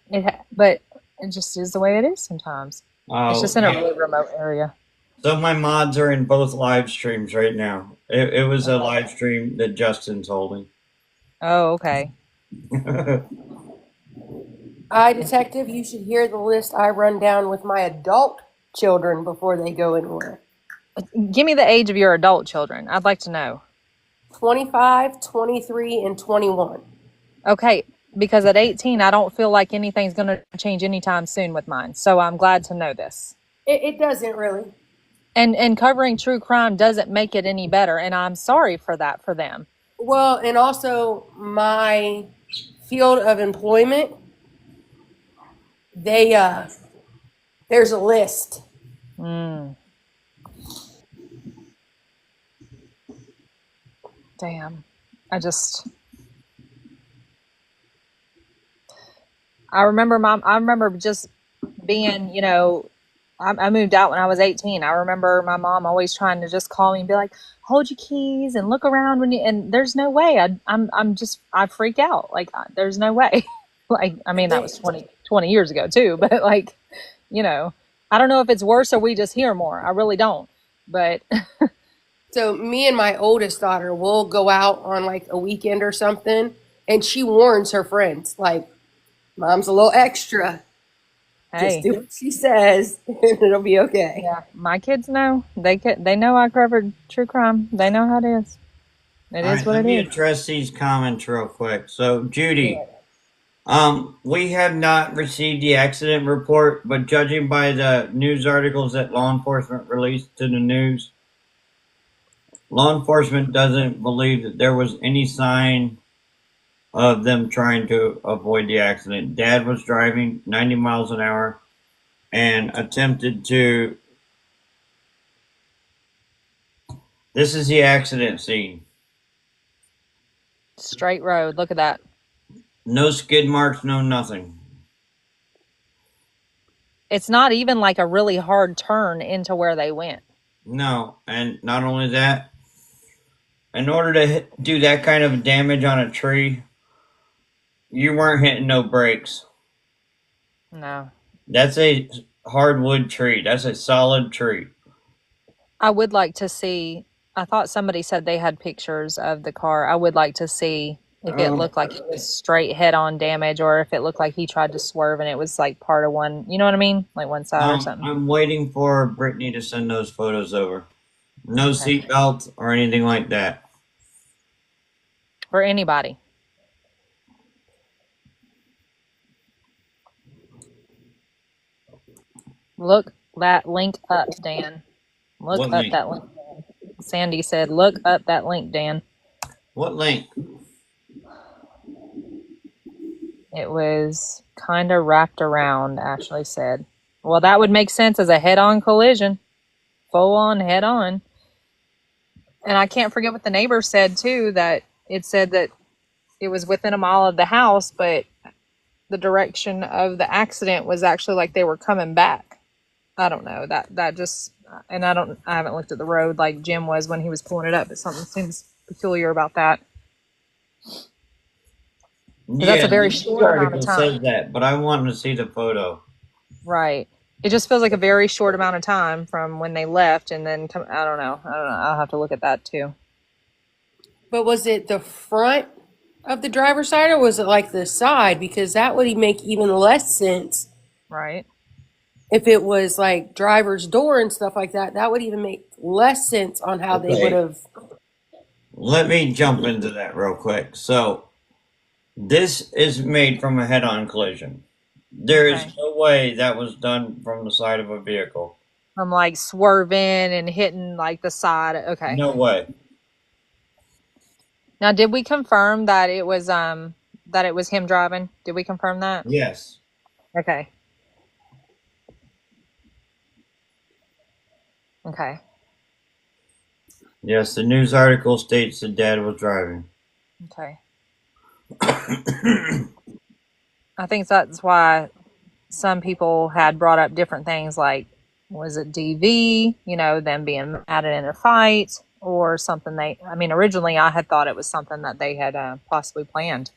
But it just is the way it is sometimes. It's just in a really remote area. So my mods are in both live streams right now. It was a live stream that Justin's holding. Oh, okay. Detective, you should hear the list I run down with my adult children before they go anywhere. Give me the age of your adult children. I'd like to know. 25, 23, and 21. Okay, because at 18, I don't feel like anything's going to change anytime soon with mine. So I'm glad to know this. It doesn't really. And covering true crime doesn't make it any better, and I'm sorry for that for them. Well, and also my field of employment, there's a list. Damn. I remember just being, I moved out when I was 18. I remember my mom always trying to just call me and be like, hold your keys and look around and there's no way. I freak out. Like, there's no way. Like, I mean, that was 20 years ago too, but like, I don't know if it's worse or we just hear more. I really don't, but. So me and my oldest daughter will go out on like a weekend or something, and she warns her friends, like, Mom's a little extra. Hey. Just do what she says, and it'll be okay. Yeah, my kids know. They know I covered true crime. They know how it is. It is what it is. Let me address these comments real quick. So, Judy, we have not received the accident report, but judging by the news articles that law enforcement released to the news, law enforcement doesn't believe that there was any sign of them trying to avoid the accident. Dad was driving 90 miles an hour and attempted to. This is the accident scene. Straight road. Look at that. No skid marks, no nothing. It's not even like a really hard turn into where they went. No, and not only that, in order to do that kind of damage on a tree, you weren't hitting no brakes. No. That's a hardwood tree. That's a solid tree. I would like to see, I thought somebody said they had pictures of the car. I would like to see if it looked like it was straight head-on damage or if it looked like he tried to swerve and it was like part of one, you know what I mean? Like one side or something. I'm waiting for Brittany to send those photos over. No seatbelt or anything like that. For anybody. Look that link up, Dan. Look What up link? that link. Sandy said, look up that link, Dan. What link? It was kind of wrapped around, Ashley said. Well, that would make sense as a head-on collision. Full-on, head-on. And I can't forget what the neighbor said, too, that it said that it was within a mile of the house, but the direction of the accident was actually like they were coming back. I don't know. That just, and I haven't looked at the road like Jim was when he was pulling it up, but something seems peculiar about that. Yeah, that's a very short amount of time. Says that, but I want to see the photo. Right. It just feels like a very short amount of time from when they left and then I don't know. I'll have to look at that too. But was it the front of the driver's side, or was it like the side? Because that would make even less sense. Right. If it was like driver's door and stuff like that, that would even make less sense on how they would have. Let me jump into that real quick. So, this is made from a head-on collision. There is no way that was done from the side of a vehicle. From like swerving and hitting like the side. Okay. No way. Now, did we confirm that it was him driving? Did we confirm that? Yes. Okay. Okay. Yes, the news article states the dad was driving. Okay. I think that's why some people had brought up different things like, was it DV, them being added in a fight or something originally I had thought it was something that they had possibly planned,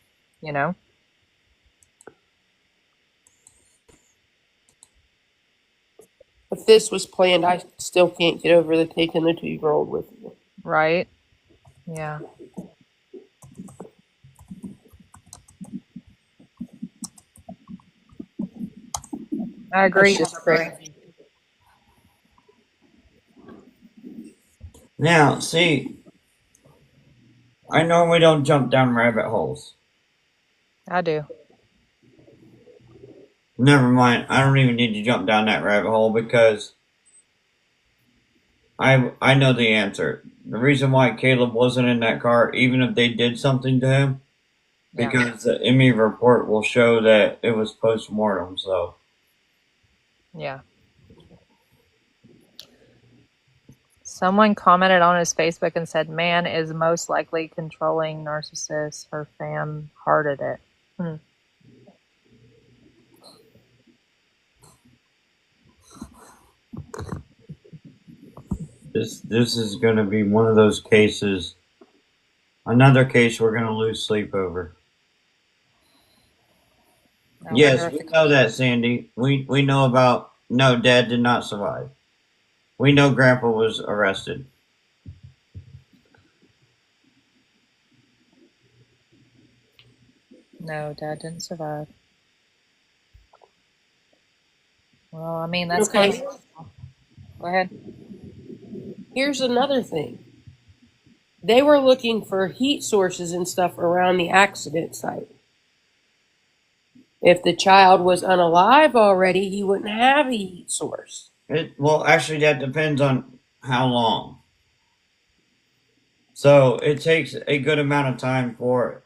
If this was planned, I still can't get over the taking the 2-year-old with you. Right. Yeah. I agree. That's just crazy. Now, see, I normally don't jump down rabbit holes. I do. Never mind. I don't even need to jump down that rabbit hole because I know the answer. The reason why Kahleb wasn't in that car, even if they did something to him, because the ME report will show that it was post-mortem, so. Yeah. Someone commented on his Facebook and said, man is most likely controlling narcissist. Her fam hearted it. This is going to be one of those cases, another case we're going to lose sleep over. Yes, we know that, Sandy. We know about, no, Dad did not survive. We know Grandpa was arrested. No, Dad didn't survive. Well, that's kind of... Go ahead. Here's another thing. They were looking for heat sources and stuff around the accident site. If the child was unalive already, he wouldn't have a heat source. Well, actually, that depends on how long. So it takes a good amount of time for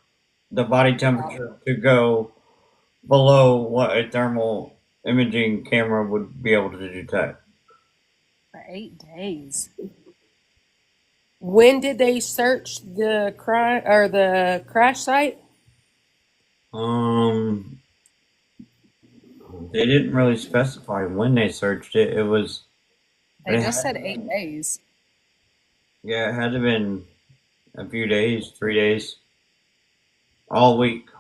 the body temperature to go below what a thermal imaging camera would be able to detect. For 8 days. When did they search the crash site? They didn't really specify when they searched it. They just said 8 days. Yeah, it had to have been a few days, 3 days, all week.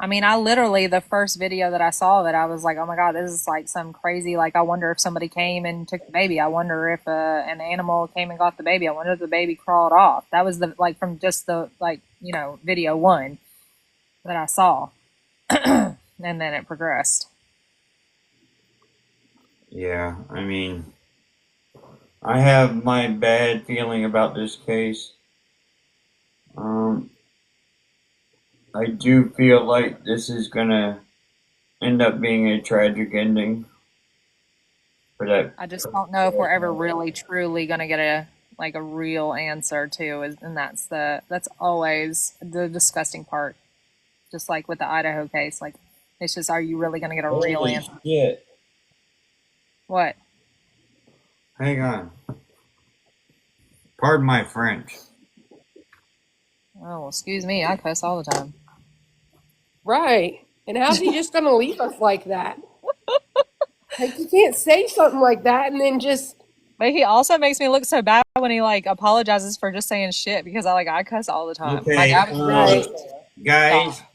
I literally, the first video that I saw of it, I was like, oh my God, this is like some crazy, like, I wonder if somebody came and took the baby. I wonder if an animal came and got the baby. I wonder if the baby crawled off. That was from just the, video 1 that I saw. And then it progressed. Yeah, I have my bad feeling about this case. I do feel like this is gonna end up being a tragic ending for that. I just don't know if we're ever really truly gonna get a real answer and that's always the disgusting part. Just like with the Idaho case, it's just, are you really gonna get a real answer? Yeah. What? Hang on. Pardon my French. Oh, excuse me, I cuss all the time. Right. And how's he just going to leave us like that? You can't say something like that and then just... But he also makes me look so bad when he, apologizes for just saying shit, because I cuss all the time. Okay, guys, Stop.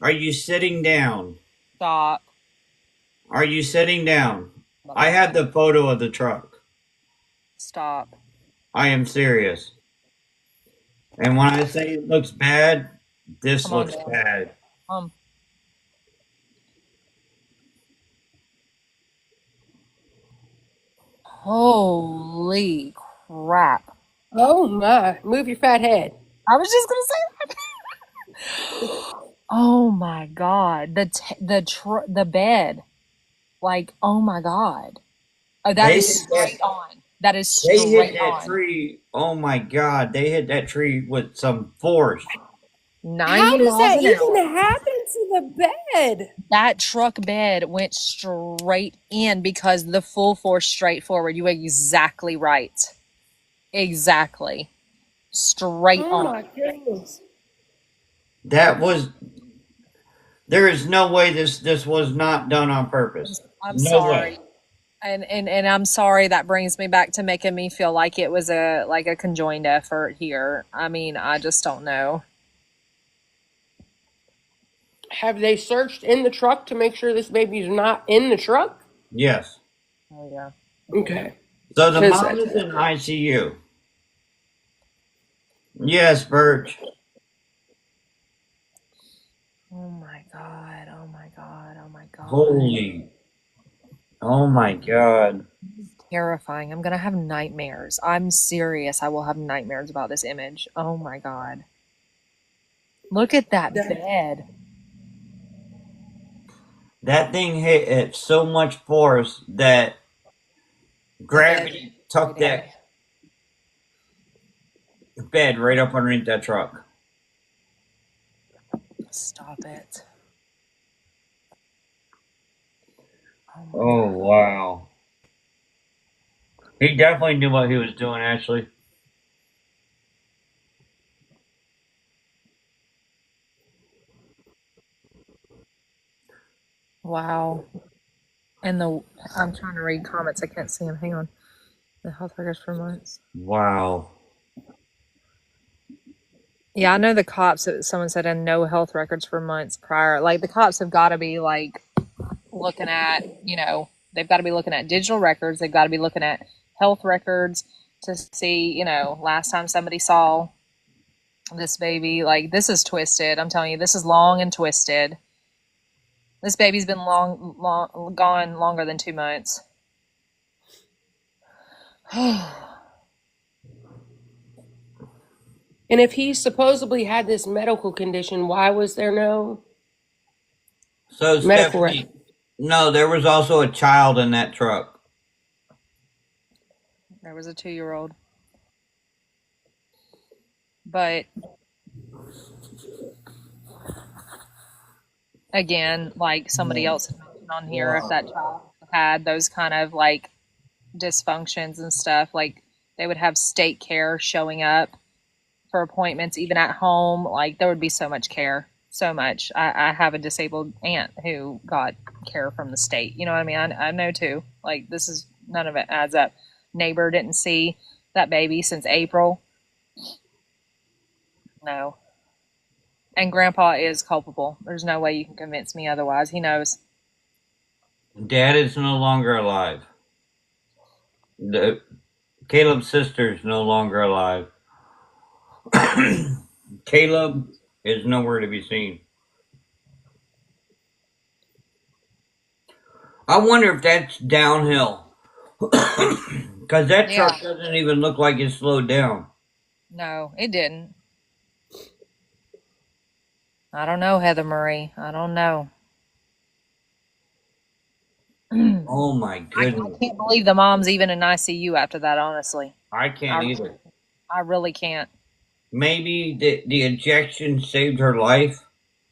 Are you sitting down? Stop. Are you sitting down? I have the photo of the truck. Stop. I am serious. And when I say it looks bad, this Come on, looks Dad. bad. Holy crap. Oh my! Move your fat head. I was just gonna say that. Oh my god. The bed. Like, oh my god. Oh, that They is hit that. straight on. That is They hit straight that on. tree. Oh my God! They hit that tree with some force. 90 How does miles that an even hour. happen to the bed? That truck bed went straight in because the full force straight forward. You were exactly right. Exactly. Straight Oh on. my goodness! That was. There is no way this was not done on purpose. I'm No sorry. way. And I'm sorry that brings me back to making me feel like it was a conjoined effort here. I mean, I just don't know. Have they searched in the truck to make sure this baby's not in the truck? Yes. Oh yeah. Okay. So the 'Cause mom is in ICU. Yes, Birch. Oh my god. Oh my god. Oh my god. Holy. Oh my God. Terrifying. I'm gonna have nightmares. I'm serious. I will have nightmares about this image. Oh my god. Look at that bed. That thing hit at so much force that gravity took that bed right up underneath that truck. Stop it. Oh, wow. He definitely knew what he was doing, Ashley. Wow. And I'm trying to read comments. I can't see them. Hang on. The health records for months. Wow. Yeah, I know the cops. Someone said, and no health records for months prior. Like the cops have got to be like looking at, they've got to be looking at digital records. They've got to be looking at health records to see, last time somebody saw this baby. Like this is twisted. I'm telling you, this is long and twisted. This baby's been gone longer than 2 months. And if he supposedly had this medical condition, why was there no So, medical Stephanie, no, there was also a child in that truck. There was a 2-year-old. But again, like somebody else had mentioned on here, if that child had those kind of like dysfunctions and stuff, like they would have state care showing up for appointments, even at home. Like there would be so much care, so much. I have a disabled aunt who got care from the state. You know what I mean? I know too. Like this is none of it adds up. Neighbor didn't see that baby since April. No. And Grandpa is culpable. There's no way you can convince me otherwise. He knows. Dad is no longer alive. Caleb's sister is no longer alive. Caleb is nowhere to be seen. I wonder if that's downhill. Because that truck doesn't even look like it slowed down. No, it didn't. I don't know, Heather Marie. I don't know. Oh my goodness. I can't believe the mom's even in ICU after that, honestly. I can't either. I really can't. Maybe the injection saved her life.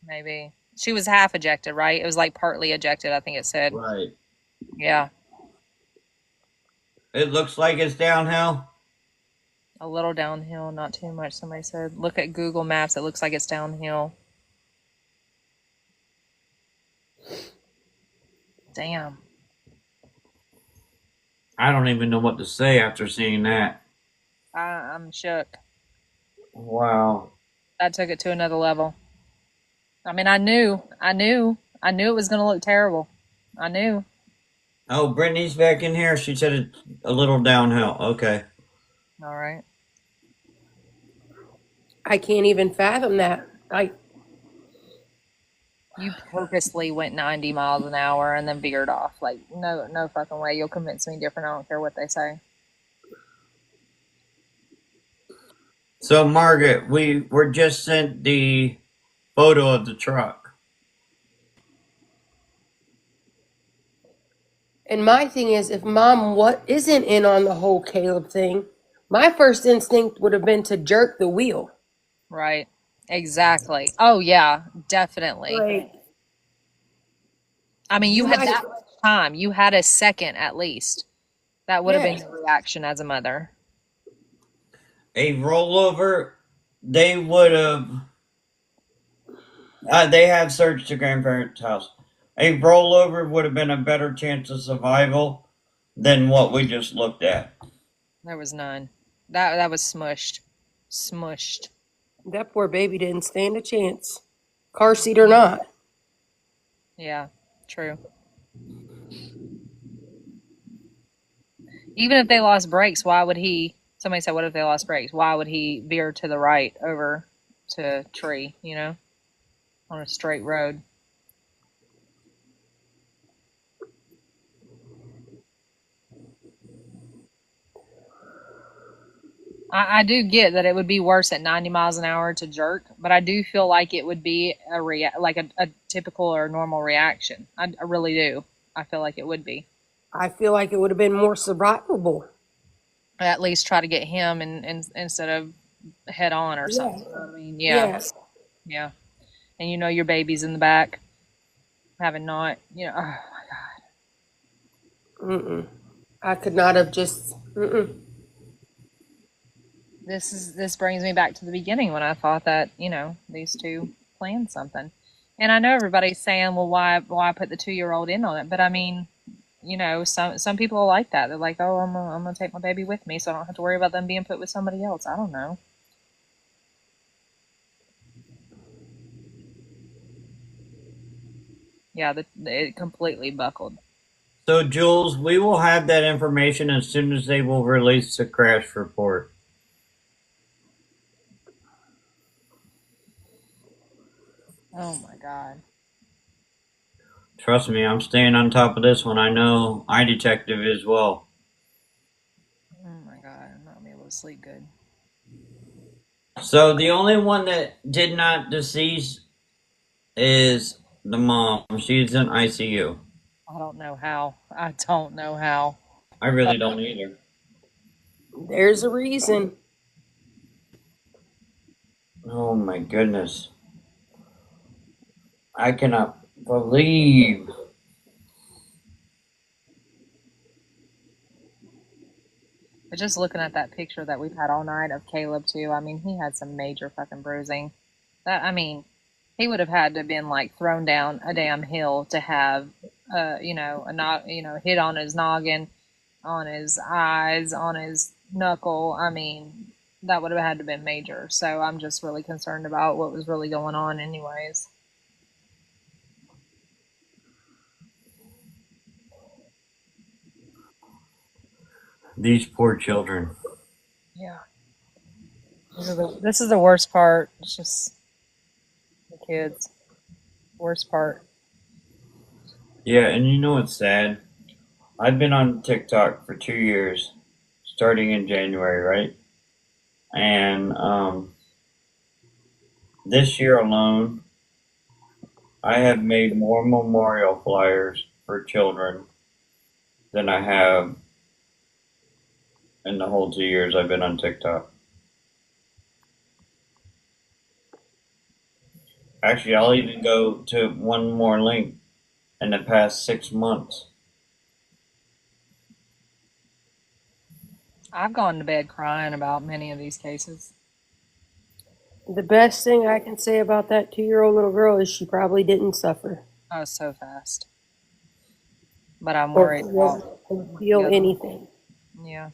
Maybe. She was half ejected, right? It was like partly ejected, I think it said. Right. Yeah. It looks like it's downhill. A little downhill, not too much. Somebody said, look at Google Maps. It looks like it's downhill. Damn. I don't even know what to say after seeing that. I'm shook. Wow. That took it to another level. I mean, I knew it was going to look terrible. I knew. Oh, Brittany's back in here. She said it's a little downhill. Okay. All right. I can't even fathom that. You purposely went 90 miles an hour and then veered off. Like, no fucking way. You'll convince me different. I don't care what they say. So, Margaret, we were just sent the photo of the truck. And my thing is, if Mom isn't in on the whole Caleb thing, my first instinct would have been to jerk the wheel. Right. Exactly. Oh, yeah, definitely. Like, I mean, you had might- that much time. You had a second at least. That would have been Yes. your reaction as a mother. A rollover, they would have. They have searched the grandparents' house. A rollover would have been a better chance of survival than what we just looked at. There was none. That was smushed. Smushed. That poor baby didn't stand a chance, car seat or not. Yeah, true. Even if they lost brakes, why would he? Somebody said, what if they lost brakes? Why would he veer to the right over to tree, on a straight road? I do get that it would be worse at 90 miles an hour to jerk, but I do feel like it would be a typical or normal reaction. I really do. I feel like it would be. I feel like it would have been more survivable. At least try to get him instead of head on or something. You know what I mean, yeah. And your baby's in the back, having not, oh my God. I could not have just. This brings me back to the beginning when I thought that these two planned something, and I know everybody's saying, well, why put the 2-year-old in on it? But I mean, some people are like that. They're like, oh, I'm gonna take my baby with me, so I don't have to worry about them being put with somebody else. I don't know. Yeah, it completely buckled. So, Jules, we will have that information as soon as they will release the crash report. Oh my God. Trust me, I'm staying on top of this one. I know iDetective as well. Oh my God, I'm not gonna be able to sleep good. So the only one that did not decease is the mom. She's in ICU. I don't know how. I don't know how. I really don't either. There's a reason. Oh my goodness. I cannot believe. But just looking at that picture that we've had all night of Kahleb too, I mean, he had some major fucking bruising. He would have had to have been like thrown down a damn hill to have, hit on his noggin, on his eyes, on his knuckle. I mean, that would have had to have been major. So I'm just really concerned about what was really going on anyways. These poor children. Yeah. This is the worst part. It's just the kids. Worst part. Yeah, and you know what's sad? I've been on TikTok for 2 years, starting in January, right? And this year alone, I have made more memorial flyers for children than I have in the whole 2 years I've been on TikTok. Actually, I'll even go to one more link. In the past 6 months. I've gone to bed crying about many of these cases. The best thing I can say about that 2-year-old little girl is she probably didn't suffer. Oh, so fast. But I'm worried about feel anything. Yeah.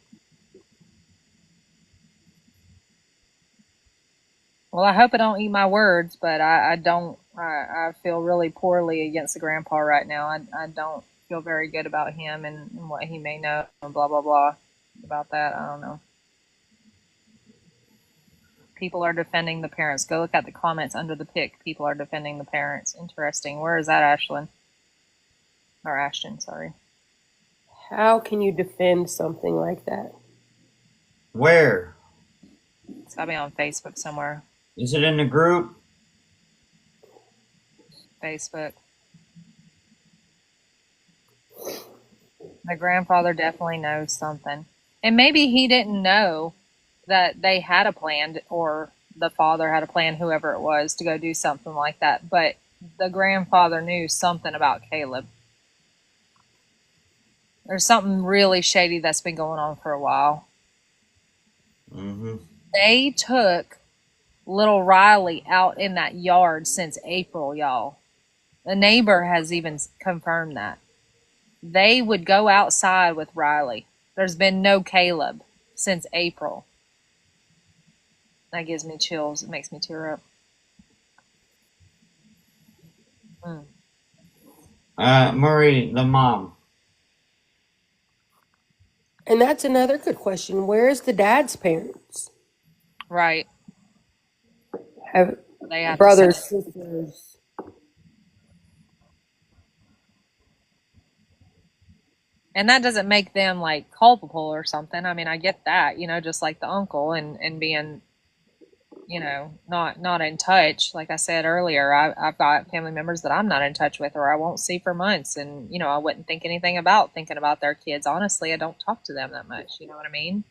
Well, I hope I don't eat my words, but I don't. I feel really poorly against the grandpa right now. I don't feel very good about him and what he may know and blah, blah, blah about that. I don't know. People are defending the parents. Go look at the comments under the pic. People are defending the parents. Interesting. Where is that, Ashlyn? Or Ashton, sorry. How can you defend something like that? Where? It's gotta be on Facebook somewhere. Is it in the group? Facebook. The grandfather definitely knows something. And maybe he didn't know that they had a plan, or the father had a plan, whoever it was, to go do something like that. But the grandfather knew something about Kahleb. There's something really shady that's been going on for a while. Mm-hmm. They took little Riley out in that yard since April, y'all. The neighbor has even confirmed that. They would go outside with Riley. There's been no Kahleb since April. That gives me chills. It makes me tear up. Marie, the mom. And that's another good question. Where's the dad's parents? Right. Have They have brothers, to sisters? And that doesn't make them like culpable or something. I mean, I get that, just like the uncle and being, not in touch. Like I said earlier, I've got family members that I'm not in touch with or I won't see for months. And, I wouldn't think anything about thinking about their kids. Honestly, I don't talk to them that much. You know what I mean?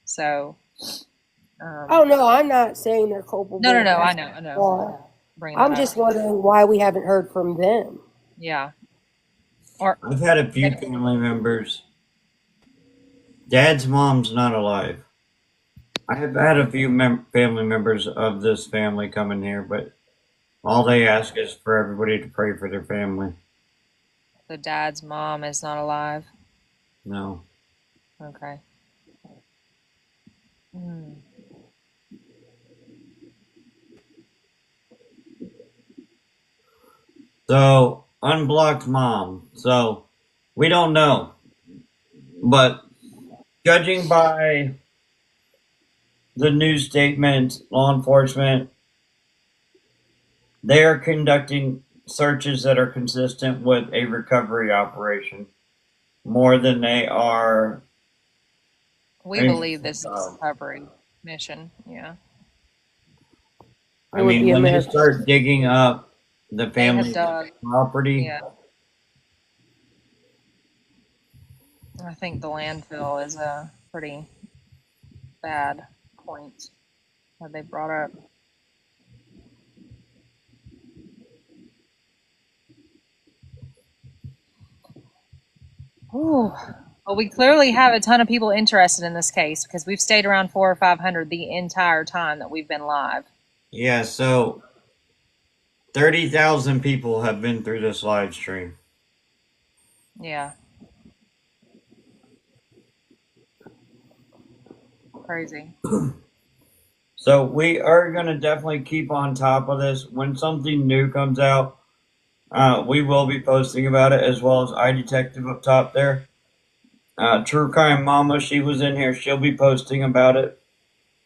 So. Oh, no, I'm not saying they're culpable. No, I know. I'm just wondering why we haven't heard from them. Yeah. I've had a few family members. Dad's mom's not alive. I have had a few family members of this family come in here, but all they ask is for everybody to pray for their family. The dad's mom is not alive? No. Okay. So, unblocked mom. So, we don't know. But judging by the news statement, law enforcement, they are conducting searches that are consistent with a recovery operation more than they are. We believe this is a recovery mission, yeah. I mean, when they start digging up the family property. Yeah. I think the landfill is a pretty bad point that they brought up. Ooh. Well, we clearly have a ton of people interested in this case because we've stayed around 400 or 500 the entire time that we've been live. Yeah, so 30,000 people have been through this live stream. Yeah. Crazy. So we are going to definitely keep on top of this. When something new comes out, we will be posting about it, as well as iDetective up top there. True Crime Mama, she was in here. She'll be posting about it.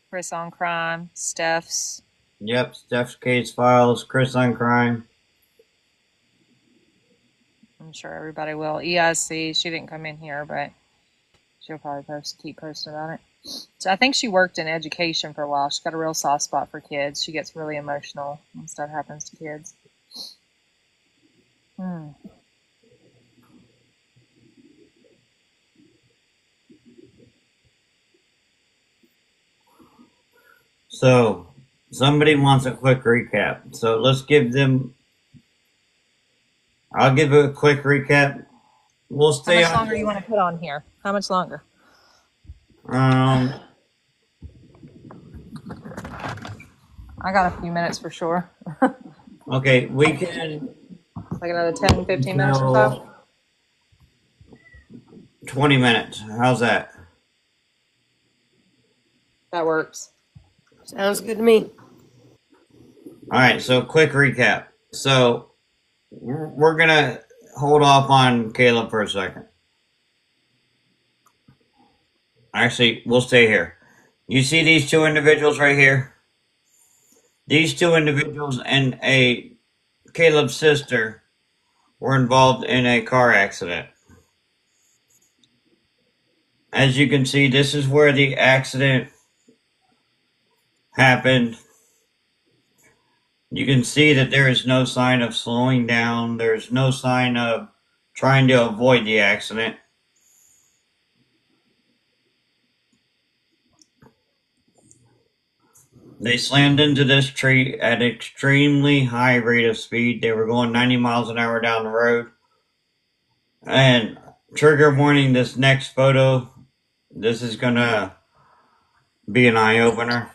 Chris on Crime, Steph's. Yep, Steph's Case Files, Chris on Crime. I'm sure everybody will. EIC, she didn't come in here, but she'll probably keep posting about it. So I think she worked in education for a while. She's got a real soft spot for kids. She gets really emotional when stuff happens to kids. So, somebody wants a quick recap. So let's give them... I'll give a quick recap. We'll stay How much longer do you want to put on here? How much longer? I got a few minutes for sure. Okay, we can... Like another 10, 15 minutes or so? 20 minutes. How's that? That works. Sounds good to me. All right, so quick recap. So we're going to hold off on Kahleb for a second. Actually, we'll stay here. You see these two individuals right here? These two individuals and Caleb's sister were involved in a car accident. As you can see, this is where the accident happened. You can see that there is no sign of slowing down. There's no sign of trying to avoid the accident. They slammed into this tree at an extremely high rate of speed. They were going 90 miles an hour down the road. And trigger warning, this next photo, this is going to be an eye-opener.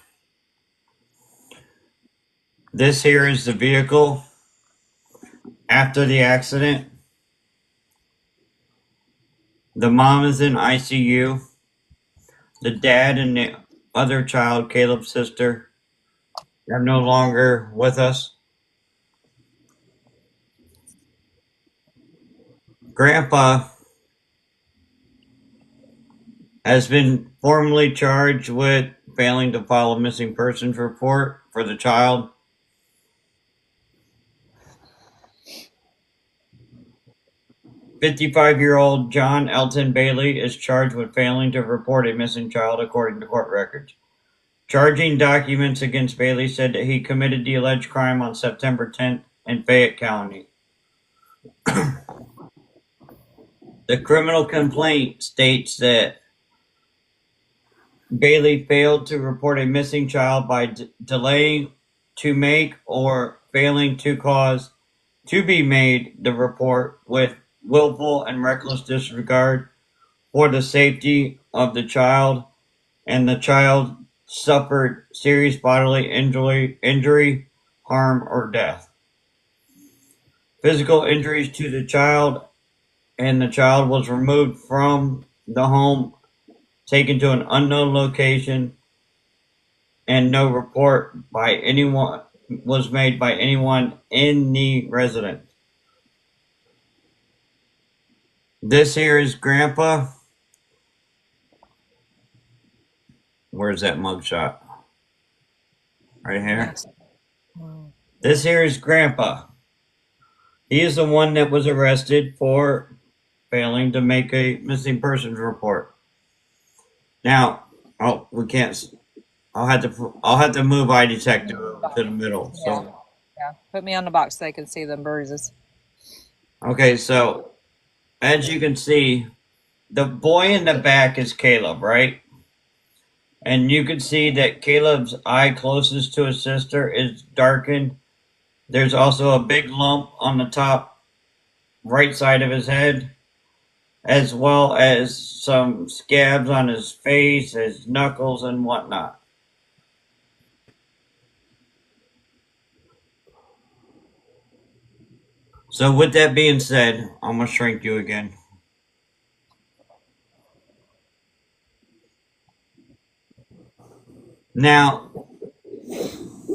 This here is the vehicle after the accident. The mom is in ICU. The dad and the other child, Caleb's sister, are no longer with us. Grandpa has been formally charged with failing to file a missing persons report for the child. "55-year-old John Elton Bailey is charged with failing to report a missing child according to court records. Charging documents against Bailey said that he committed the alleged crime on September 10th in Fayette County. The criminal complaint states that Bailey failed to report a missing child by delaying to make or failing to cause to be made the report with willful and reckless disregard for the safety of the child, and the child suffered serious bodily injury, harm, or death. Physical injuries to the child, and the child was removed from the home, taken to an unknown location, and no report by anyone was made by anyone in the residence. This here is Grandpa. Where's that mugshot? Right here. This here is Grandpa. He is the one that was arrested for failing to make a missing persons report. Now, we can't. I'll have to move eye detector to the middle. So Yeah, put me on the box so they can see the bruises. okay, so as you can see, the boy in the back is Caleb, right? And you can see that Caleb's eye closest to his sister is darkened. There's also a big lump on the top right side of his head, as well as some scabs on his face, his knuckles, and whatnot. So with that being said, I'm going to shrink you again. Now,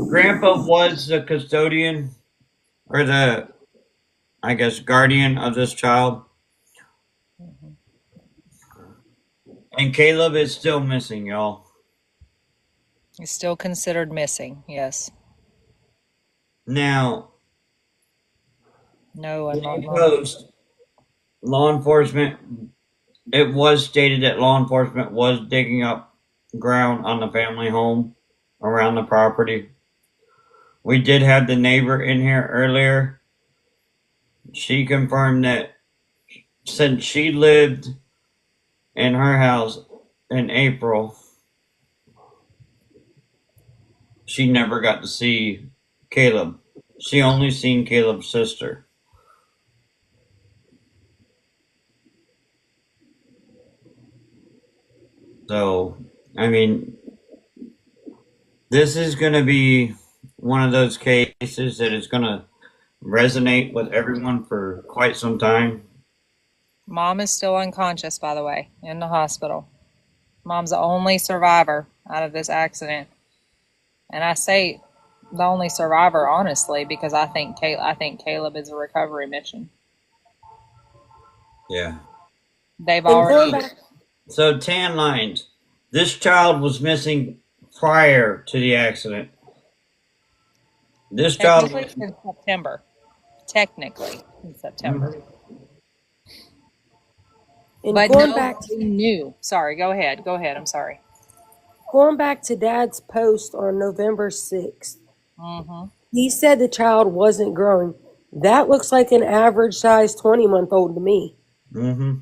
Grandpa was the custodian, or the, I guess, guardian of this child. And Caleb is still missing, y'all. He's still considered missing, yes. Now, No, I'm not. post, law enforcement, it was stated that law enforcement was digging up ground on the family home around the property. We did have the neighbor in here earlier. She confirmed that since she lived in her house in April, she never got to see Caleb. She only seen Caleb's sister. So, I mean, this is going to be one of those cases that is going to resonate with everyone for quite some time. Mom is still unconscious, by the way, in the hospital. Mom's the only survivor out of this accident. And I say the only survivor, honestly, because I think Caleb is a recovery mission. Yeah. They've already. So, tan lines. This child was missing prior to the accident. This child. Technically, in September. Technically, in September. And But going back nobody knew. Sorry, go ahead. Go ahead. I'm sorry. going back to Dad's post on November 6th, Mm-hmm. he said the child wasn't growing. That looks like an average size 20-month-old to me. Mm-hmm.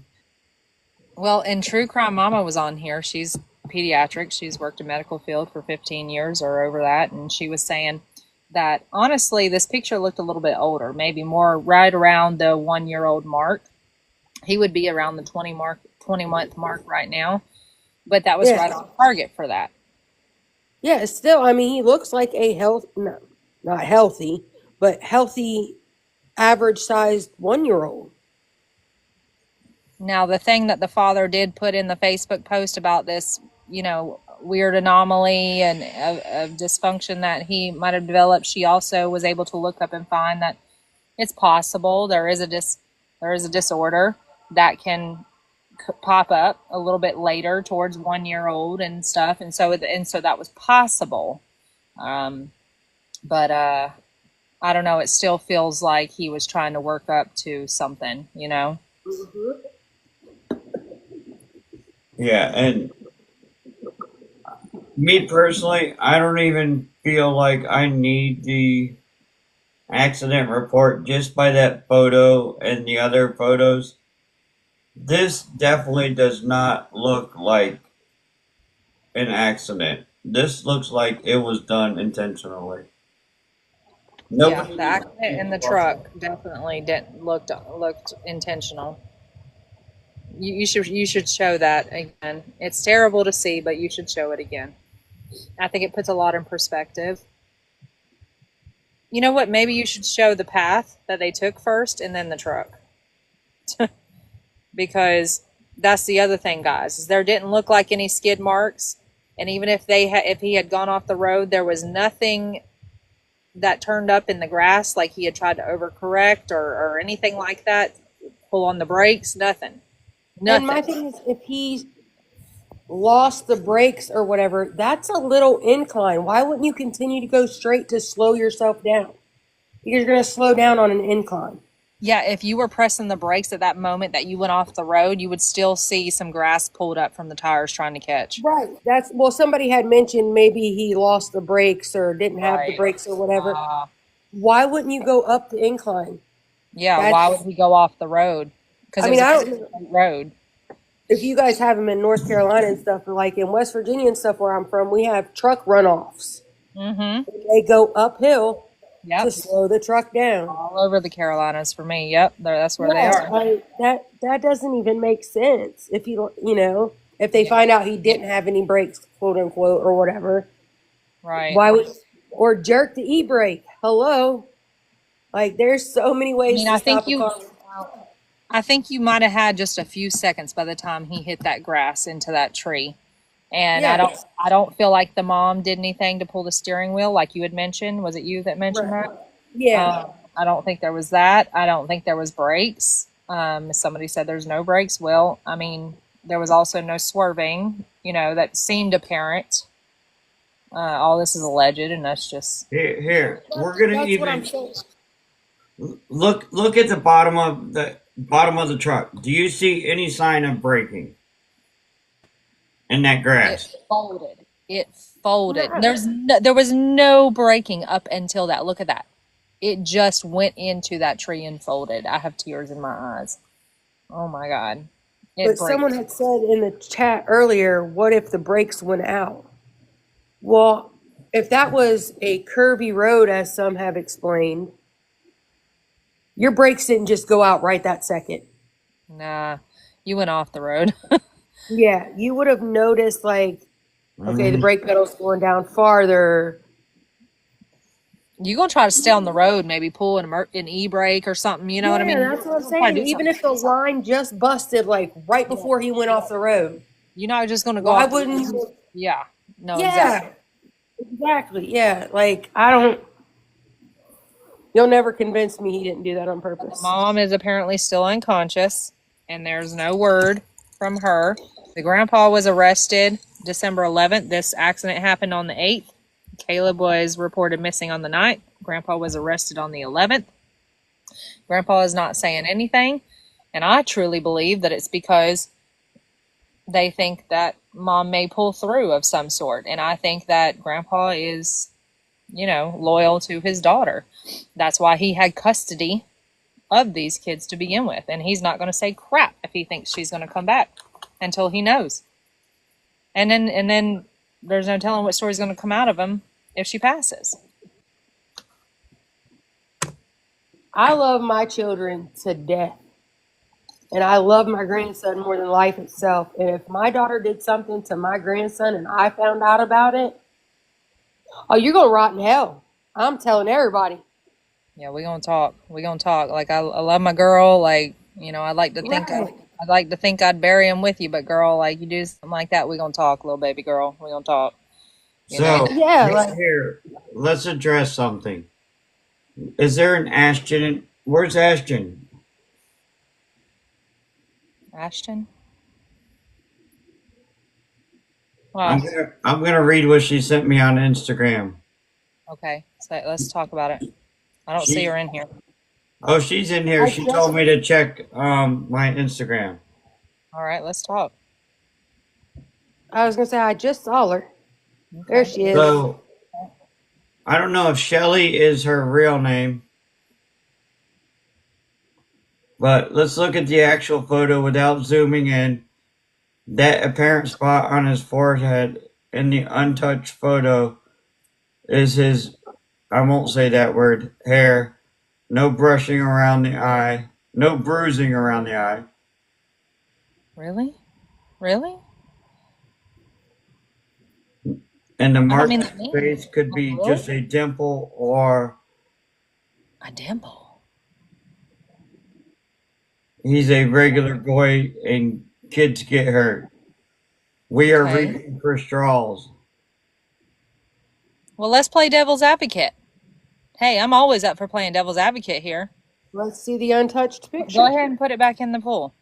Well, and True Crime Mama was on here. She's pediatric. She's worked in medical field for 15 years or over that, and she was saying that honestly, this picture looked a little bit older, maybe more right around the 1-year-old mark. He would be around the 20-month mark right now, but that was right on target for that. Yeah, still, I mean, he looks like a not healthy, but healthy, average-sized 1-year-old. Now, the thing that the father did put in the Facebook post about this, weird anomaly and of dysfunction that he might have developed, she also was able to look up and find that it's possible there is a disorder that can pop up a little bit later towards 1-year-old and stuff, and so that was possible, but I don't know. It still feels like he was trying to work up to something, Mm-hmm. Yeah, and me personally, I don't even feel like I need the accident report just by that photo and the other photos. This definitely does not look like an accident. This looks like it was done intentionally. Nobody. Yeah, the accident in the truck definitely didn't looked intentional. You should show that again. It's terrible to see, but you should show it again. I think it puts a lot in perspective. You know what? Maybe you should show the path that they took first and then the truck. Because that's the other thing, guys, is there didn't look like any skid marks, and even if he had gone off the road, there was nothing that turned up in the grass like he had tried to overcorrect or anything like that. Pull on the brakes, nothing. And my thing is, if he lost the brakes or whatever, that's a little incline. Why wouldn't you continue to go straight to slow yourself down? You're going to slow down on an incline. Yeah, if you were pressing the brakes at that moment that you went off the road, you would still see some grass pulled up from the tires trying to catch. Right. Somebody had mentioned maybe he lost the brakes or didn't have the brakes or whatever. Why wouldn't you go up the incline? Yeah, why would he go off the road? Because I don't know. Road. If you guys have them in North Carolina and stuff, like in West Virginia and stuff where I'm from, we have truck runoffs. Mm-hmm. They go uphill to slow the truck down. All over the Carolinas for me. Yep, that's where they are. That doesn't even make sense. If if they find out he didn't have any brakes, quote unquote, or whatever, right? Why would or jerk the e-brake? Hello, like there's so many ways. I think you might have had just a few seconds by the time he hit that grass into that tree. And I don't feel like the mom did anything to pull the steering wheel like you had mentioned. Was it you that mentioned that? Yeah. I don't think there was that. I don't think there was brakes. Somebody said there's no brakes. Well, I mean, there was also no swerving, that seemed apparent. All this is alleged, and that's just... Here. We're going to even... Look at the bottom of the truck. Do you see any sign of braking in that grass? It folded. There was no braking up until that. Look at that. It just went into that tree and folded. I have tears in my eyes. Oh my God. Someone had said in the chat earlier, what if the brakes went out? Well, if that was a curvy road, as some have explained, your brakes didn't just go out right that second. Nah, you went off the road. Yeah, you would have noticed, the brake pedal's going down farther. You're going to try to stay on the road, maybe pull an e-brake or something, you know what I mean? That's what I'm saying. Even if the line just busted, right before he went off the road. You're not just going to go Why off wouldn't you? Yeah. No, yeah. Exactly. Yeah. I don't... You'll never convince me he didn't do that on purpose. Mom is apparently still unconscious, and there's no word from her. The grandpa was arrested December 11th. This accident happened on the 8th. Kahleb was reported missing on the 9th. Grandpa was arrested on the 11th. Grandpa is not saying anything, and I truly believe that it's because they think that Mom may pull through of some sort, and I think that Grandpa is, loyal to his daughter. That's why he had custody of these kids to begin with, and he's not going to say crap if he thinks she's going to come back until he knows. And then there's no telling what story's going to come out of him if she passes. I love my children to death. And I love my grandson more than life itself. And if my daughter did something to my grandson and I found out about it, oh, you're going to rot in hell. I'm telling everybody. Yeah, we're going to talk. We're going to talk. Like, I love my girl. Like, I'd like to think I'd bury him with you. But, girl, like, you do something like that, we're going to talk, little baby girl. We're going to talk. So, Yeah, here, let's address something. Is there an Ashton? Where's Ashton? Ashton? Wow. I'm gonna read what she sent me on Instagram. Okay, so let's talk about it. I don't see her in here. Oh, she's in here. She told me to check my Instagram. All right, let's talk. I was going to say, I just saw her. Okay. There she is. So, I don't know if Shelly is her real name. But let's look at the actual photo without zooming in. That apparent spot on his forehead in the untouched photo is his, I won't say that word, hair. No brushing around the eye. No bruising around the eye. Really? Really? And the mark on his face could be just a dimple or... A dimple? He's a regular boy and kids get hurt. We are reaching for straws. Well, let's play devil's advocate. Hey, I'm always up for playing devil's advocate here. Let's see the untouched picture. Go ahead and put it back in the pool.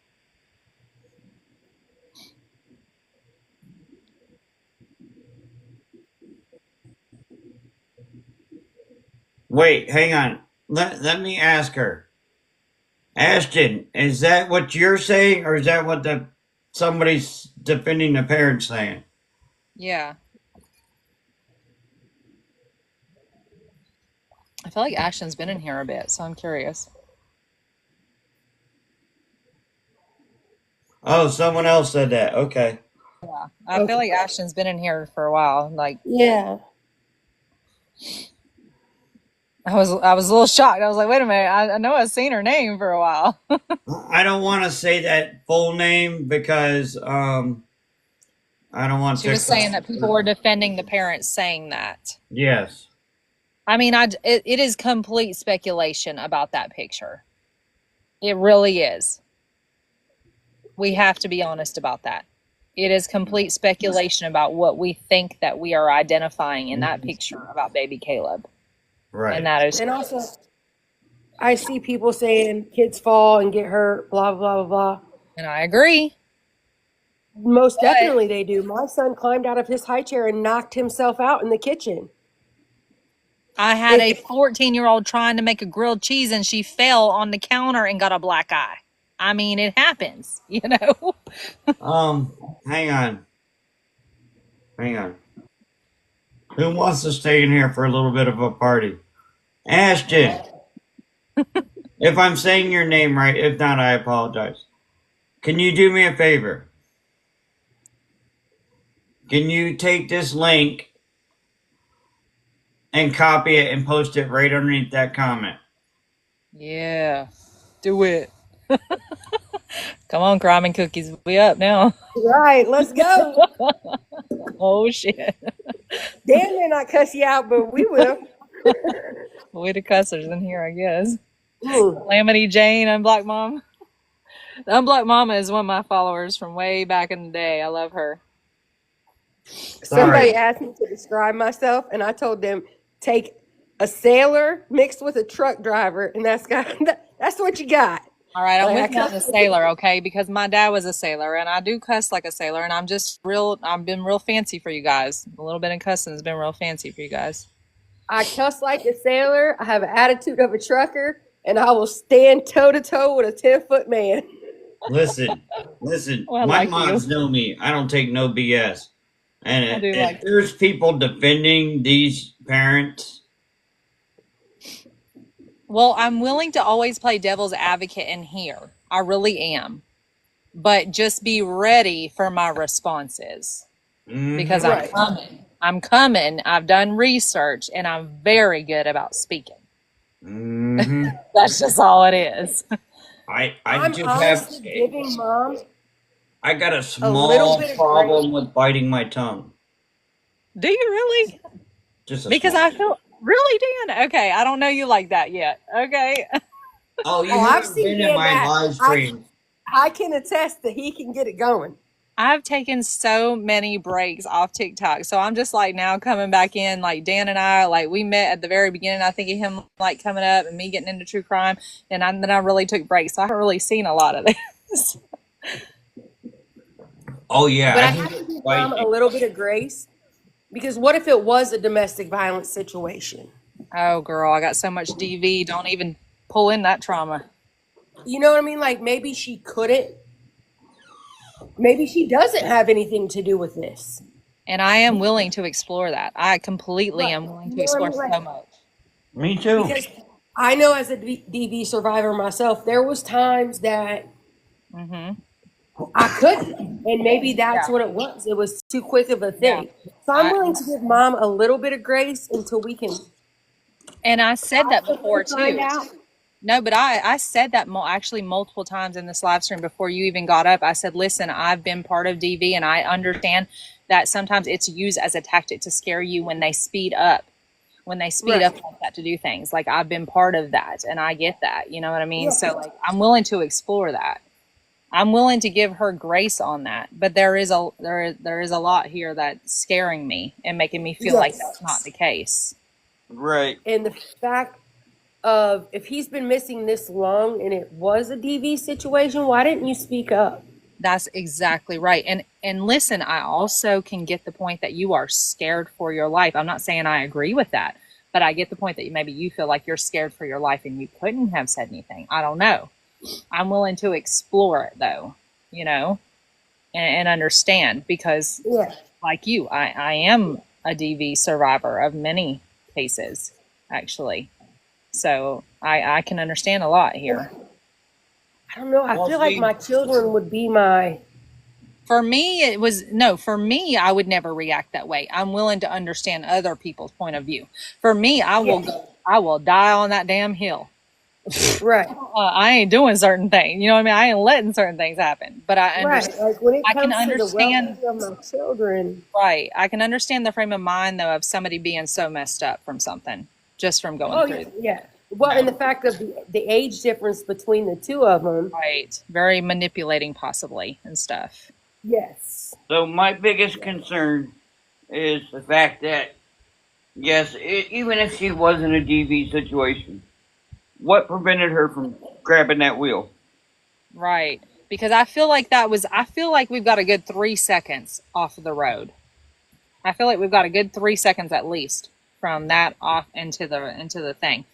Wait, hang on. Let me ask her. Ashton, is that what you're saying, or is that what somebody's defending the parents saying? Yeah. I feel like Ashton's been in here a bit, so I'm curious. Oh, someone else said that. Okay. Yeah, I feel like Ashton's been in here for a while. Like, yeah. I was a little shocked. I was like, wait a minute, I know I've seen her name for a while. I don't want to say that full name because I don't want to. She was saying that people were defending the parents saying that. Yes. I mean, it is complete speculation about that picture. It really is. We have to be honest about that. It is complete speculation about what we think that we are identifying in that picture about baby Caleb. Right. And that is. And also, I see people saying kids fall and get hurt, blah, blah, blah, blah. And I agree. Most definitely they do. My son climbed out of his high chair and knocked himself out in the kitchen. I had a 14-year-old trying to make a grilled cheese and she fell on the counter and got a black eye. I mean, it happens, Hang on. Who wants to stay in here for a little bit of a party? Ashton. If I'm saying your name right, if not, I apologize. Can you do me a favor? Can you take this link and copy it and post it right underneath that comment? Yeah, do it. Come on, crime and cookies. We up now. Right, let's go. Oh, shit. Dan may not cuss you out, but we will. We the cussers in here, I guess. Calamity Jane, Unblocked Mom. The Unblocked Mama is one of my followers from way back in the day. I love her. Somebody asked me to describe myself, and I told them, take a sailor mixed with a truck driver, and that's what you got. All right, I'm with you on the sailor, okay? Because my dad was a sailor, and I do cuss like a sailor, and I've been real fancy for you guys. A little bit of cussing has been real fancy for you guys. I cuss like a sailor. I have an attitude of a trucker, and I will stand toe to toe with a 10-foot man. Listen, Well, I my like you. moms know me. I don't take no BS. And I do if like you. there's people defending these parents, Well, I'm willing to always play devil's advocate in here. I really am. But just be ready for my responses because I'm Right. coming. I'm coming. I've done research and I'm very good about speaking. That's just all it is. I I'm just have honestly giving Mom I got a a little small bit of problem grace. with biting my tongue. Do you really? Just a Because small. I feel really, Dan. Okay, I don't know you like that yet. Okay. Oh, you I've haven't seen been in Dan my that. live stream. I can attest that he can get it going. I've taken so many breaks off TikTok. So I'm just like now coming back in. Like Dan and I, like we met at the very beginning. I think of him like coming up and me getting into true crime. And then I really took breaks. So I haven't really seen a lot of this. Oh yeah, But I I have think to it's give Mom a spicy. little bit of grace because what if it was a domestic violence situation? Oh, girl, I got so much DV. Don't even pull in that trauma. You know what I mean? Like maybe she couldn't. Maybe she doesn't have anything to do with this. And I am willing to explore that. I completely am willing to You know what I explore mean? so Like, much. Me too. because I know as a DV survivor myself, there was times that I couldn't, and maybe that's Yeah. what it was. It was too quick of a Yeah. thing. So I'm willing to give Mom a little bit of grace until we can And I said that before find too. out. No, but I said that actually multiple times in this live stream before you even got up. I said, listen, I've been part of DV and I understand that sometimes it's used as a tactic to scare you when they speed up. When they speed up like that to do things. Like I've been part of that and I get that. You know what I mean? Yeah. So like I'm willing to explore that. I'm willing to give her grace on that. But there is a lot here that's scaring me and making me feel like that's not the case. Right. And the fact of if he's been missing this long and it was a DV situation, why didn't you speak up? That's exactly right. And listen, I also can get the point that you are scared for your life. I'm not saying I agree with that, but I get the point that maybe you feel like you're scared for your life and you couldn't have said anything. I don't know. I'm willing to explore it though, you know, and understand because like you, I am a DV survivor of many cases, actually. So I can understand a lot here. I don't know. I feel like my children would be my. For me, it was no. For me, I would never react that way. I'm willing to understand other people's point of view. For me, I will die on that damn hill. Right. I ain't doing certain things. You know what I mean? I ain't letting certain things happen. But I understand. Like when it I can comes to the understand. welfare of my children. Right. I can understand the frame of mind though of somebody being so messed up from something, just from going through. Yeah. Well, and the fact of the age difference between the two of them. Right. Very manipulating, possibly, and stuff. Yes. So my biggest concern is the fact that, yes, even if she was in a DV situation, what prevented her from grabbing that wheel? Right. Because I feel like we've got a good 3 seconds off of the road. I feel like we've got a good 3 seconds at least from that off into the thing.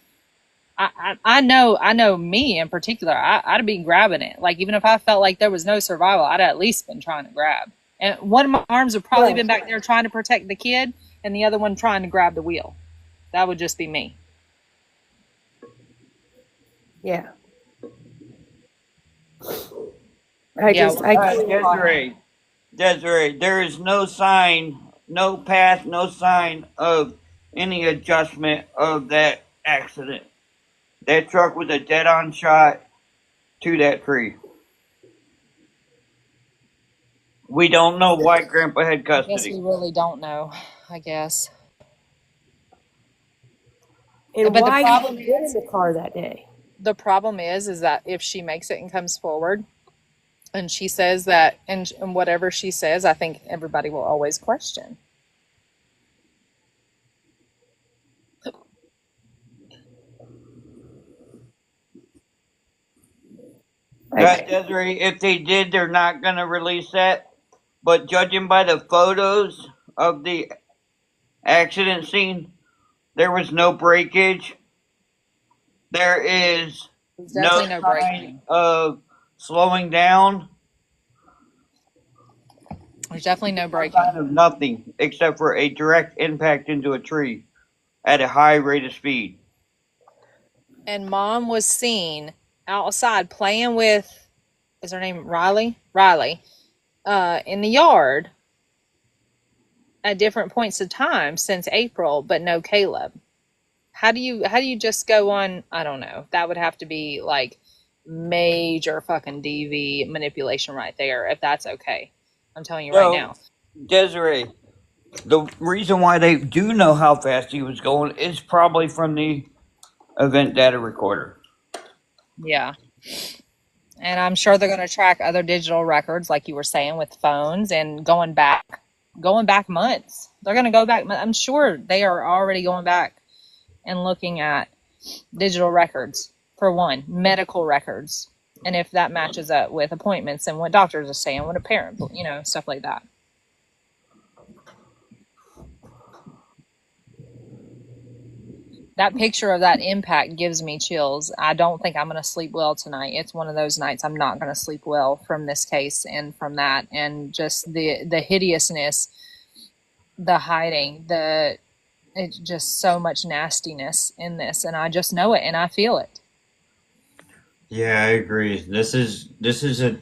I know me in particular, I'd be grabbing it. Like even if I felt like there was no survival, I'd at least been trying to grab. And one of my arms would probably been back there trying to protect the kid and the other one trying to grab the wheel. That would just be me. Yeah. Desiree, there is no sign, no path, no sign of any adjustment of that accident. That truck was a dead-on shot to that tree. We don't know why Grandpa had custody. I guess we really don't know, I guess. And but why did he get in the car that day? The problem is that if she makes it and comes forward and she says that, and whatever she says, I think everybody will always question. Desiree, if they did, they're not going to release that. But judging by the photos of the accident scene, There was no breakage. There is There's no definitely no sign breaking. of slowing down. There's definitely no No breaking. sign of nothing except for a direct impact into a tree at a high rate of speed. And Mom was seen outside playing with, is her name Riley? Riley, in the yard at different points of time since April, but no Caleb. How do you just go on? I don't know. That would have to be like major fucking DV manipulation right there, if that's okay. I'm telling you right now. Desiree, the reason why they do know how fast he was going is probably from the event data recorder. Yeah. And I'm sure they're going to track other digital records, like you were saying, with phones and going back months. They're going to go back. I'm sure they are already going back and looking at digital records, for one, medical records. And if that matches up with appointments and what doctors are saying, what a parent, stuff like that. That picture of that impact gives me chills. I don't think I'm going to sleep well tonight. It's one of those nights I'm not going to sleep well from this case and from that, and just the hideousness, the hiding, it's just so much nastiness in this, and I just know it and I feel it. Yeah, I agree. This is a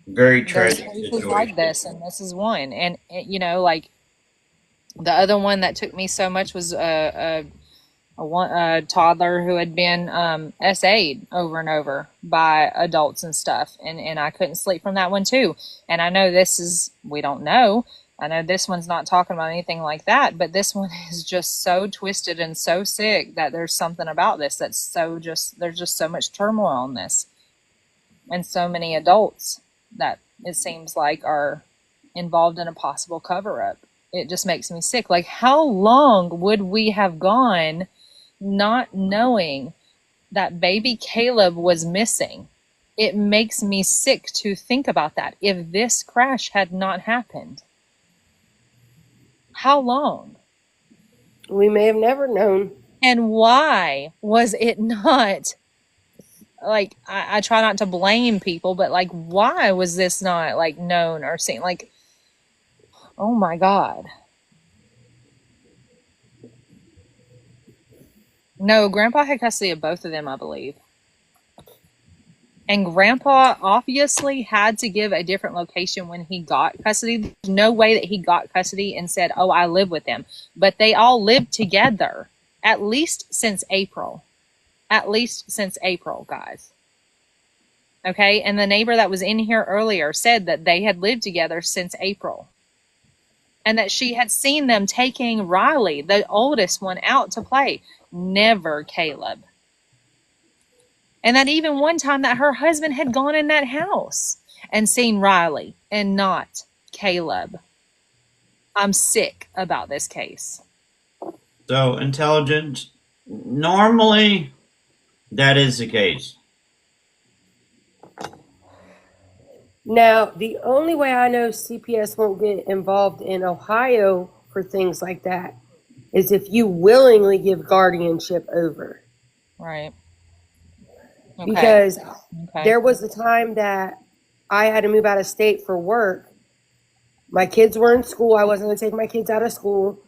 very tragic situation. Like this, and this is one, and like the other one that took me so much was a toddler who had been SA'd over and over by adults and stuff, and I couldn't sleep from that one too. And I know we don't know. I know this one's not talking about anything like that, but this one is just so twisted and so sick that there's something about this that's there's just so much turmoil in this, and so many adults that it seems like are involved in a possible cover-up. It just makes me sick. Like, how long would we have gone not knowing that baby Caleb was missing? It makes me sick to think about that. If this crash had not happened, how long? We may have never known. And why was it not, like, I try not to blame people, but like, why was this not like known or seen? Like, oh my God. No, Grandpa had custody of both of them, I believe. And Grandpa obviously had to give a different location when he got custody. There's no way that he got custody and said, oh, I live with them. But they all lived together, at least since April. At least since April, guys. Okay? And the neighbor that was in here earlier said that they had lived together since April. And that she had seen them taking Riley, the oldest one, out to play. Never Caleb. And that even one time that her husband had gone in that house and seen Riley and not Caleb. I'm sick about this case. So, intelligence, normally that is the case. Now, the only way I know CPS won't get involved in Ohio for things like that is if you willingly give guardianship over. Right. Okay. Because there was a time that I had to move out of state for work. My kids were in school. I wasn't going to take my kids out of school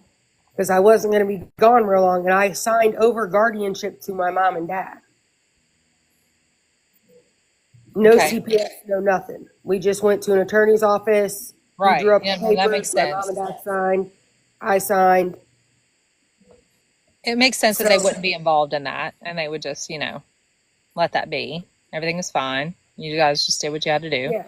because I wasn't going to be gone real long. And I signed over guardianship to my mom and dad. No CPS, no nothing. We just went to an attorney's office. Right. We drew up yeah, papers. that makes sense. My mom and dad signed. I signed. It makes sense that they wouldn't be involved in that, and they would just, let that be. Everything was fine. You guys just did what you had to do. Yeah.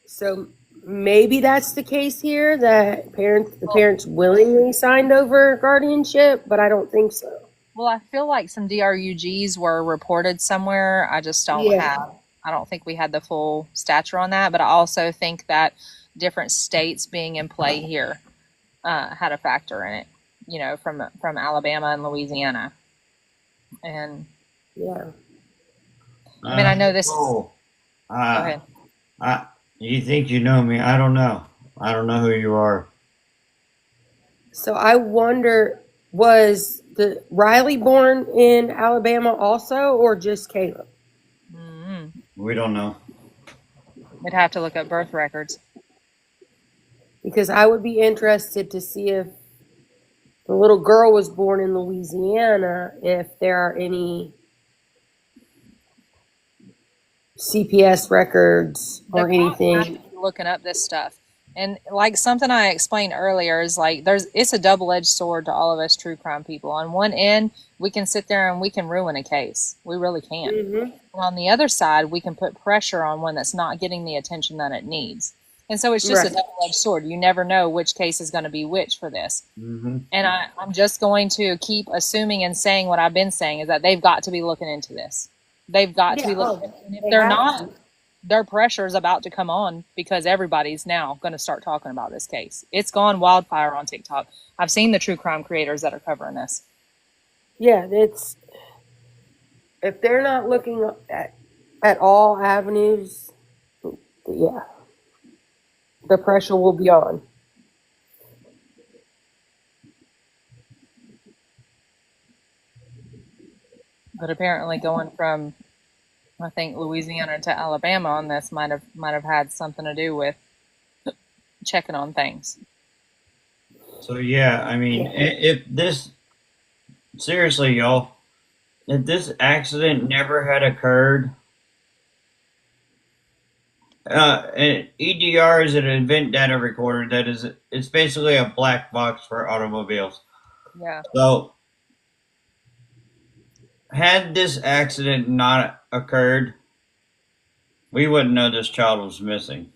So maybe that's the case here, that the parents willingly signed over guardianship, but I don't think so. Well, I feel like some DRUGs were reported somewhere. I just don't I don't think we had the full stature on that, but I also think that different states being in play here had a factor in it, from Alabama and Louisiana. And yeah. I mean, I know this. Go ahead. You think you know me? I don't know. I don't know who you are. So I wonder, was the Riley born in Alabama also, or just Caleb? We don't know. We'd have to look up birth records. Because I would be interested to see if the little girl was born in Louisiana, if there are any CPS records or The cops have to anything. be looking up this stuff. And like something I explained earlier is like it's a double-edged sword to all of us true crime people. On one end, we can sit there and we can ruin a case. We really can. Mm-hmm. And on the other side, we can put pressure on one that's not getting the attention that it needs. And so it's just a Right. double-edged sword. You never know which case is going to be which for this. Mm-hmm. And I'm just going to keep assuming and saying what I've been saying is that they've got to be looking into this. They've got to be looking. And if they're not, their pressure is about to come on because everybody's now going to start talking about this case. It's gone wildfire on TikTok. I've seen the true crime creators that are covering this. Yeah, it's if they're not looking at all avenues, yeah, the pressure will be on. But apparently going from, I think, Louisiana to Alabama on this might have had something to do with checking on things. So yeah, I mean, if this seriously, y'all, if this accident never had occurred, an EDR is an event data recorder that is it's basically a black box for automobiles. Yeah. So had this accident not occurred, we wouldn't know this child was missing.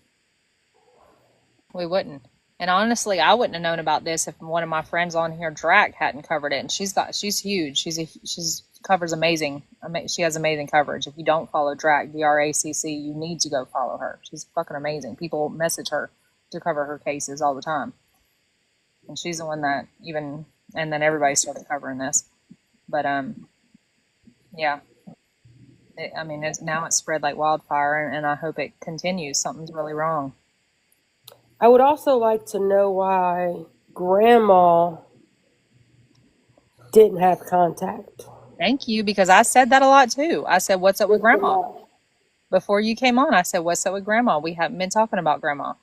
We wouldn't. And honestly, I wouldn't have known about this if one of my friends on here, Drac, hadn't covered it. And she's huge. She's covers amazing. She has amazing coverage. If you don't follow Drac, DRACC, you need to go follow her. She's fucking amazing. People message her to cover her cases all the time. And she's the one that and then everybody started covering this. But, yeah. Now it's spread like wildfire, and I hope it continues. Something's really wrong. I would also like to know why Grandma didn't have contact. Thank you, because I said that a lot too. I said, "What's up with Grandma?" Before you came on, I said, "What's up with Grandma?" We haven't been talking about Grandma.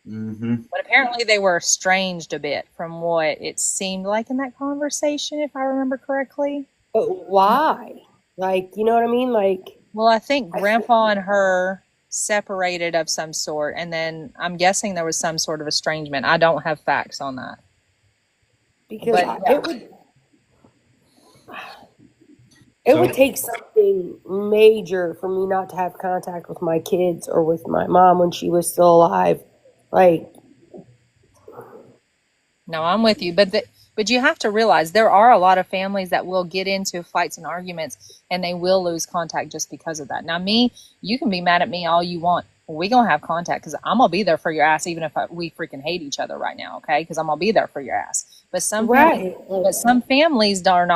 Mm-hmm. But apparently they were estranged a bit from what it seemed like in that conversation, if I remember correctly. But why? Like, you know what I mean? Like, well, I think Grandpa and her separated of some sort, and then I'm guessing there was some sort of estrangement. I don't have facts on that. Because it would take something major for me not to have contact with my kids or with my mom when she was still alive. Like, no, I'm with you, but you have to realize there are a lot of families that will get into fights and arguments, and they will lose contact just because of that. Now, you can be mad at me all you want. We're going to have contact because I'm going to be there for your ass, even if we freaking hate each other right now, okay? Because I'm going to be there for your ass. But some families don't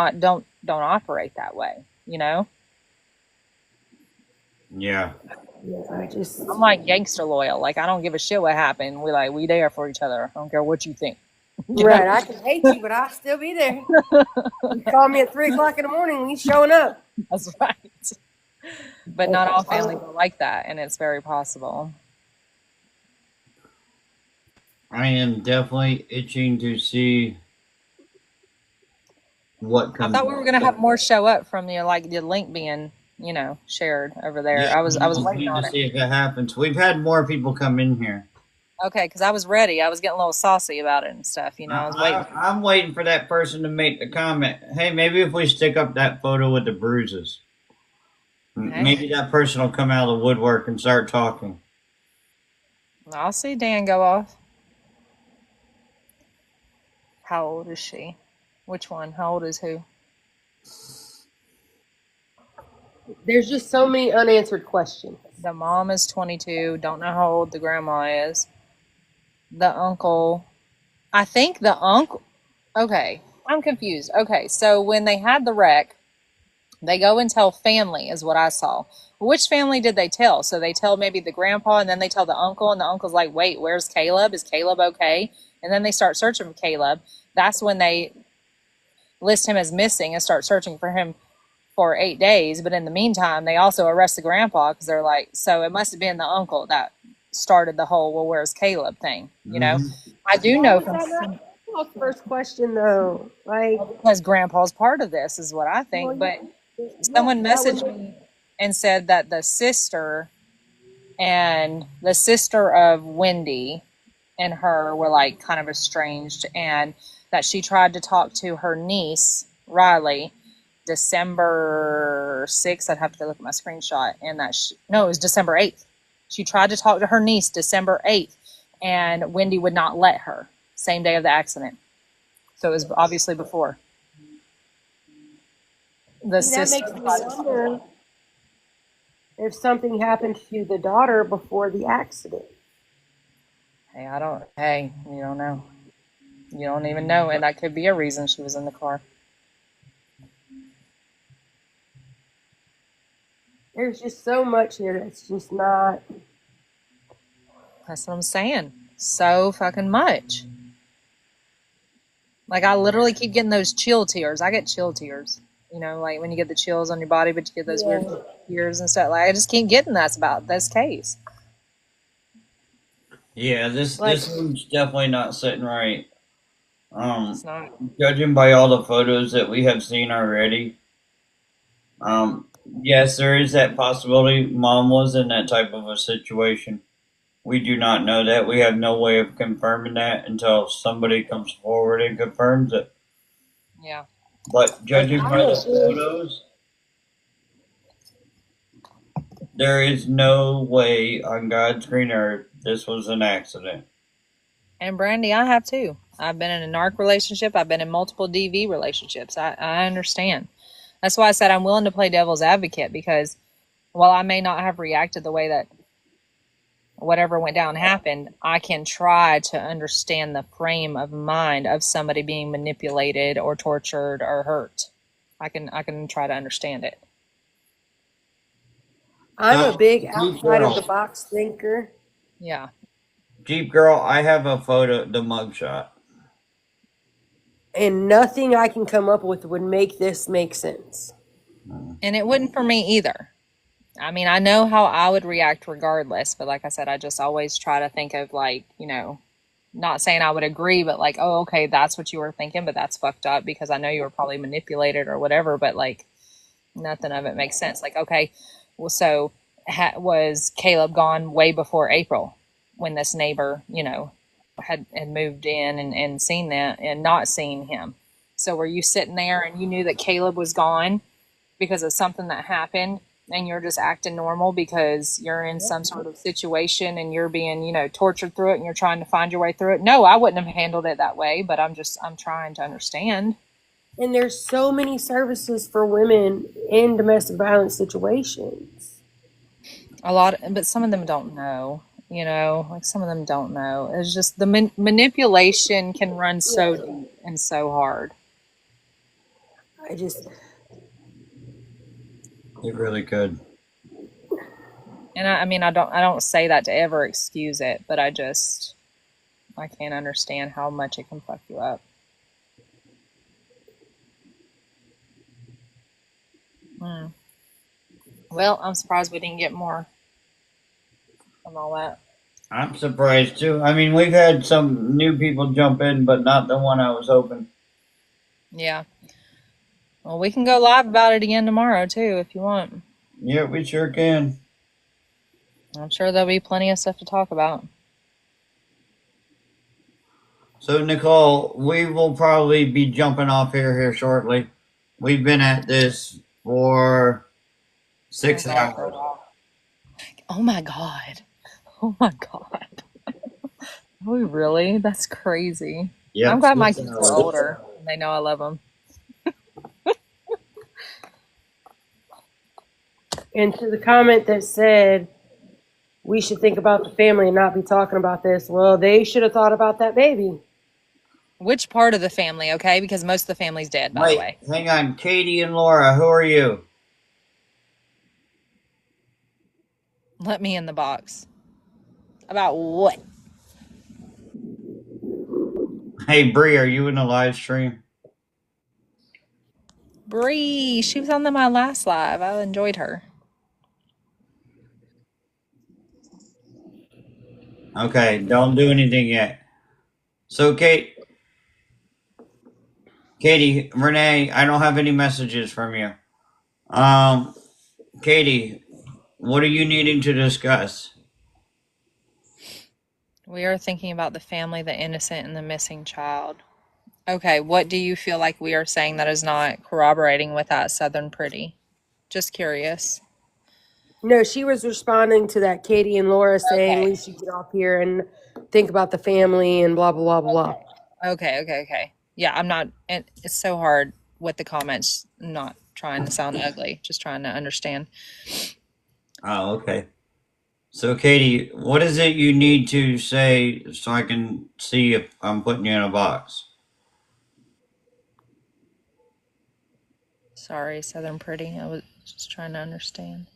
operate that way, you know? Yeah. I'm like gangster loyal. Like, I don't give a shit what happened. We there for each other. I don't care what you think. right, I can hate you, but I'll still be there. You call me at 3 o'clock in the morning when you showing up. That's right. But not all families are like that, and it's very possible. I am definitely itching to see what comes. I thought we were going to have more show up from the link being, shared over there. Yeah, I was waiting on to it. see if it happens. We've had more people come in here. Okay, because I was ready. I was getting a little saucy about it and stuff. I was waiting. I'm waiting for that person to make the comment. Hey, maybe if we stick up that photo with the bruises, maybe that person will come out of the woodwork and start talking. I'll see Dan go off. How old is she? Which one? How old is who? There's just so many unanswered questions. The mom is 22. Don't know how old the grandma is. The uncle. I think the uncle. Okay, I'm confused. Okay, so when they had the wreck, they go and tell family, is what I saw. Which family did they tell? So they tell maybe the grandpa, and then they tell the uncle, and the uncle's like, wait, where's Caleb? Is Caleb okay? And then they start searching for Caleb. That's when they list him as missing and start searching for him for 8 days. But in the meantime, they also arrest the grandpa because they're like, so it must have been the uncle that started the whole, well, where's Caleb thing, you know? I do Why know was from that not Grandpa's first question though? Like, because grandpa's part of this is what I think. well, But yeah, someone that would messaged me and said that the sister of Wendy and her were like kind of estranged, and that she tried to talk to her niece Riley December 6th. I'd have to look at my screenshot. And that no, it was December 8th. She tried to talk to her niece December 8th, and Wendy would not let her. Same day of the accident. So it was obviously before. The that sister. makes me wonder if something happened to the daughter before the accident. Hey, you don't know. You don't even know, and that could be a reason she was in the car. There's just so much here that's just not. That's what I'm saying. So fucking much. Like, I literally keep getting those chill tears. I get chill tears. You know, like when you get the chills on your body, but you get those weird tears and stuff. Like, I just keep getting that's about this case. Yeah, this one's definitely not sitting right. It's not. Judging by all the photos that we have seen already, yes, there is that possibility Mom was in that type of a situation. We do not know that. We have no way of confirming that until somebody comes forward and confirms it. Yeah. But judging by the photos, there is no way on God's green earth this was an accident. And Brandy, I have too. I've been in a narc relationship. I've been in multiple DV relationships. I understand. That's why I said I'm willing to play devil's advocate, because while I may not have reacted the way that whatever went down happened, I can try to understand the frame of mind of somebody being manipulated or tortured or hurt. I can try to understand it. I'm a big outside of the box thinker. Yeah. Jeep Girl, I have a photo, the mugshot. And nothing I can come up with would make this make sense. And it wouldn't for me either. I mean, I know how I would react regardless, but like I said, I just always try to think of, like, you know, not saying I would agree, but like, oh, okay, that's what you were thinking, but that's fucked up because I know you were probably manipulated or whatever, but like nothing of it makes sense. Like, okay, well, so was Caleb gone way before April when this neighbor, you know, had moved in and seen that and not seen him? So were you sitting there and you knew that Caleb was gone because of something that happened, and you're just acting normal because you're in some sort of situation and you're being, you know, tortured through it and you're trying to find your way through it? No, I wouldn't have handled it that way, but I'm trying to understand. And there's so many services for women in domestic violence situations. But some of them don't know, you know, like some of them don't know. It's just the manipulation can run so deep and so hard. It really could. And I mean, I don't say that to ever excuse it, but I can't understand how much it can fuck you up. Well, I'm surprised we didn't get more from all that. I'm surprised too. I mean, we've had some new people jump in, but not the one I was hoping. Yeah. Well, we can go live about it again tomorrow too, if you want. Yeah, we sure can. I'm sure there'll be plenty of stuff to talk about. So, Nicole, we will probably be jumping off here shortly. We've been at this for 6 hours. Oh my God. Oh my God. Are we really? That's crazy. Yep, I'm glad my 6 kids hours. are older and they know I love them. And to the comment that said we should think about the family and not be talking about this, well, they should have thought about that baby. Which part of the family, okay? Because most of the family's dead, by the way. Hang on. Katie and Laura, who are you? Let me in the box. About what? Hey, Bree, are you in the live stream? Bree, she was on my last live. I enjoyed her. Okay, don't do anything yet. So, Katie, Renee, I don't have any messages from you. Katie, what are you needing to discuss? We are thinking about the family, the innocent, and the missing child. Okay, what do you feel like we are saying that is not corroborating with that Southern Pretty? Just curious. No, she was responding to that Katie and Laura saying Okay. we should get off here and think about the family and blah blah blah blah. Okay. Yeah, I'm not, and it's so hard with the comments, not trying to sound ugly, just trying to understand. Oh, okay. So, Katie, what is it you need to say so I can see if I'm putting you in a box? Sorry, Southern Pretty. I was just trying to understand.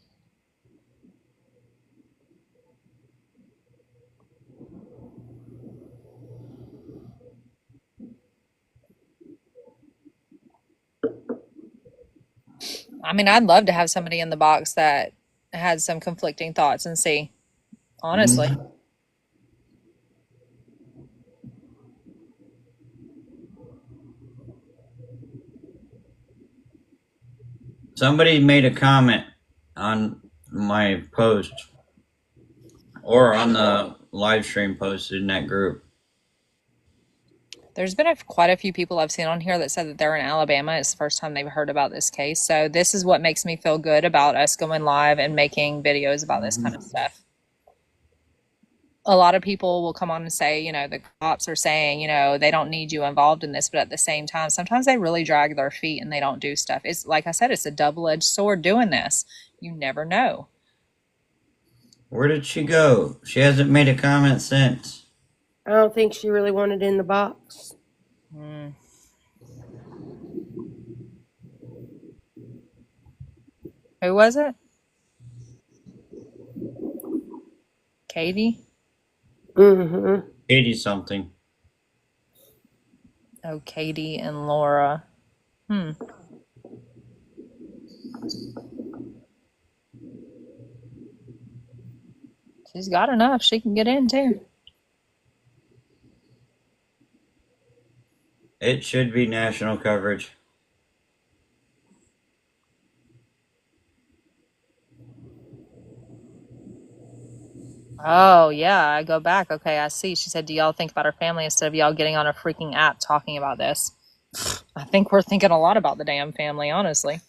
I mean, I'd love to have somebody in the box that had some conflicting thoughts and see, honestly. Mm-hmm. Somebody made a comment on my post or on the live stream posted in that group. There's been quite a few people I've seen on here that said that they're in Alabama. It's the first time they've heard about this case. So this is what makes me feel good about us going live and making videos about this kind of stuff. A lot of people will come on and say, the cops are saying, they don't need you involved in this. But at the same time, sometimes they really drag their feet and they don't do stuff. It's like I said, it's a double-edged sword doing this. You never know. Where did she go? She hasn't made a comment since. I don't think she really wanted in the box. Who was it? Katie? Mm-hmm. Katie something. Oh, Katie and Laura. She's got enough. She can get in too. It should be national coverage. Oh, yeah, I go back. Okay, I see. She said, do y'all think about our family instead of y'all getting on a freaking app talking about this? I think we're thinking a lot about the damn family, honestly.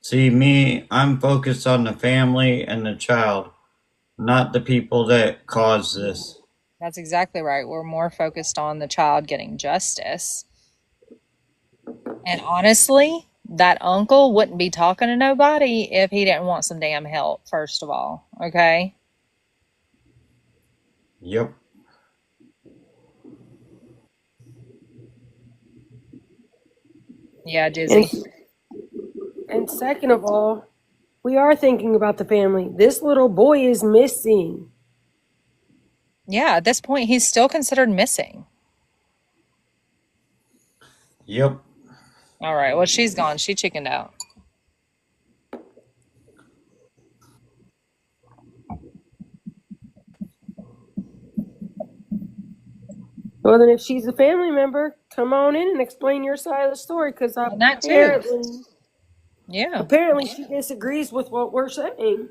See, me, I'm focused on the family and the child, not the people that caused this. That's exactly right. We're more focused on the child getting justice. And honestly, that uncle wouldn't be talking to nobody if he didn't want some damn help, first of all. Okay? Yep. Yeah, Dizzy. And second of all, we are thinking about the family. This little boy is missing. Yeah, at this point, he's still considered missing. Yep. All right, well, she's gone. She chickened out. Well, then if she's a family member, come on in and explain your side of the story, because apparently she disagrees with what we're saying.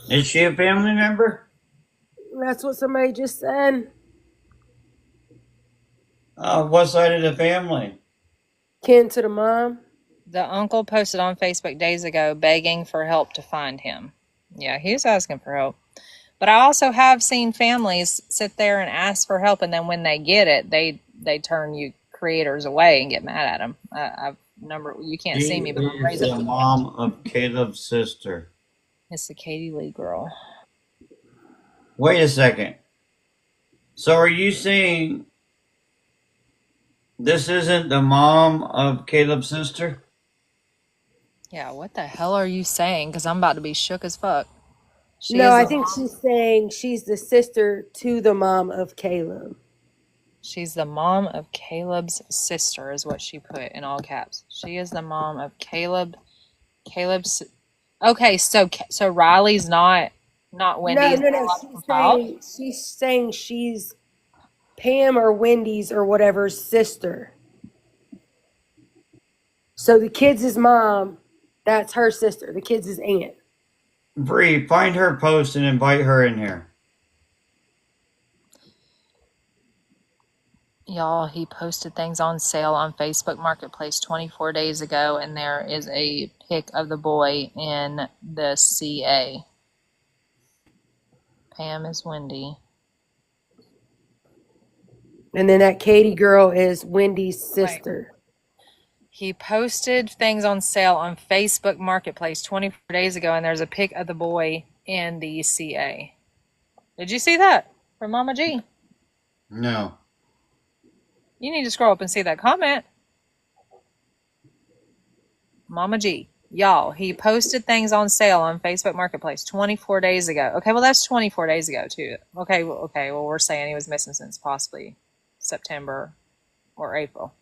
Is she a family member? That's what somebody just said. What side of the family? Kin to the mom. The uncle posted on Facebook days ago begging for help to find him. Yeah, he was asking for help. But I also have seen families sit there and ask for help, and then when they get it, they turn you creators away and get mad at them. You can't see me, but I'm raising the mom of Caleb's sister. It's the Katie Lee girl. Wait a second. So are you saying this isn't the mom of Caleb's sister? Yeah, what the hell are you saying? Because I'm about to be shook as fuck. She No, is I the think mom. she's saying she's the sister to the mom of Caleb. She's the mom of Caleb's sister, is what she put in all caps. She is the mom of Caleb's. Okay, so Riley's not Wendy's No. biological child. She's saying she's Pam or Wendy's or whatever's sister. So the kid's mom, that's her sister. The kid's aunt. Bree, find her post and invite her in here. Y'all, he posted things on sale on Facebook Marketplace 24 days ago, and there is a pic of the boy in the CA. Pam is Wendy. And then that Katie girl is Wendy's sister. He posted things on sale on Facebook Marketplace 24 days ago, and there's a pic of the boy in the CA. Did you see that from Mama G? No. You need to scroll up and see that comment. Mama G. Y'all, he posted things on sale on Facebook Marketplace 24 days ago. Okay, well, that's 24 days ago, too. Okay, well, we're saying he was missing since possibly September or April.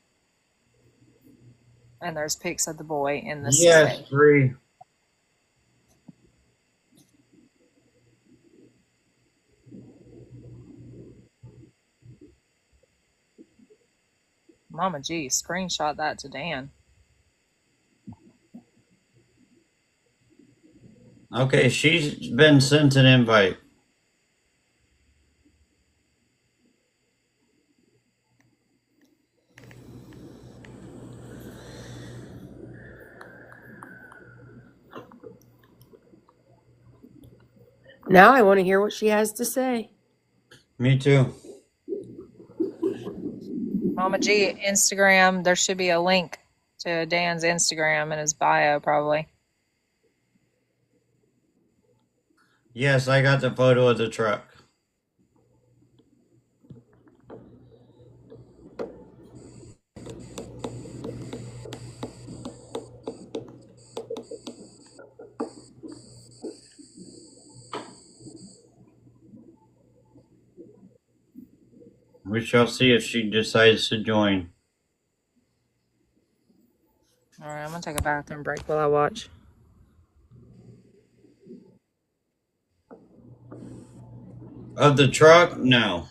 And there's pics of the boy in the Yes, CA. Bree. Mama G, screenshot that to Dan. Okay, she's been sent an invite. Now I want to hear what she has to say. Me too. Mama G, Instagram, there should be a link to Dan's Instagram in his bio, probably. Yes, I got the photo of the truck. We shall see if she decides to join. All right, I'm going to take a bathroom break while I watch. Of the truck? No.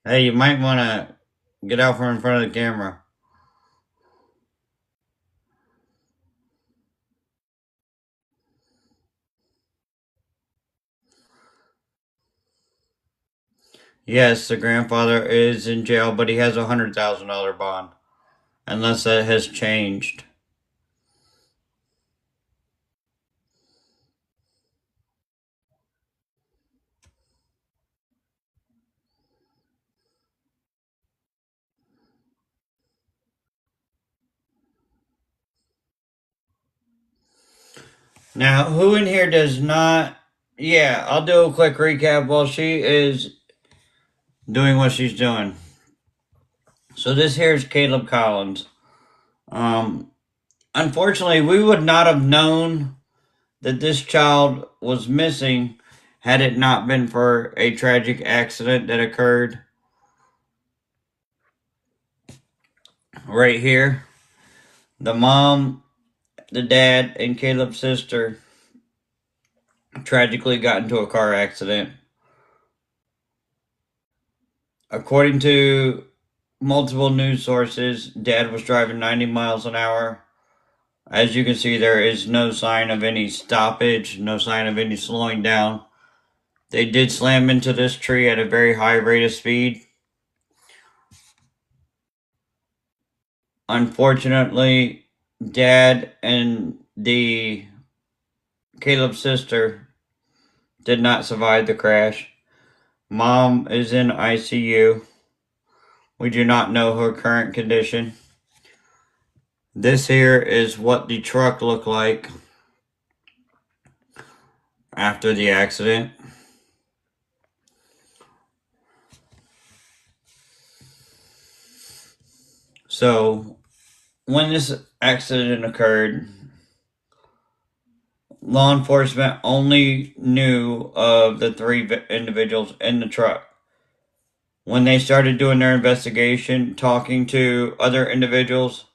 Hey, you might want to get out from in front of the camera. Yes, the grandfather is in jail, but he has a $100,000 bond. Unless that has changed. Now, who in here does not... Yeah, I'll do a quick recap while she is doing what she's doing. So this here is Kahleb Collins. Unfortunately, we would not have known that this child was missing had it not been for a tragic accident that occurred right here. The mom, the dad, and Caleb's sister tragically got into a car accident. According to multiple news sources, Dad was driving 90 miles an hour. As you can see, there is no sign of any stoppage, no sign of any slowing down. They did slam into this tree at a very high rate of speed. Unfortunately, Dad and the Caleb's sister did not survive the crash. Mom is in ICU. We do not know her current condition. This here is what the truck looked like after the accident. So, when this accident occurred, law enforcement only knew of the 3 individuals in the truck. When they started doing their investigation, talking to other individuals,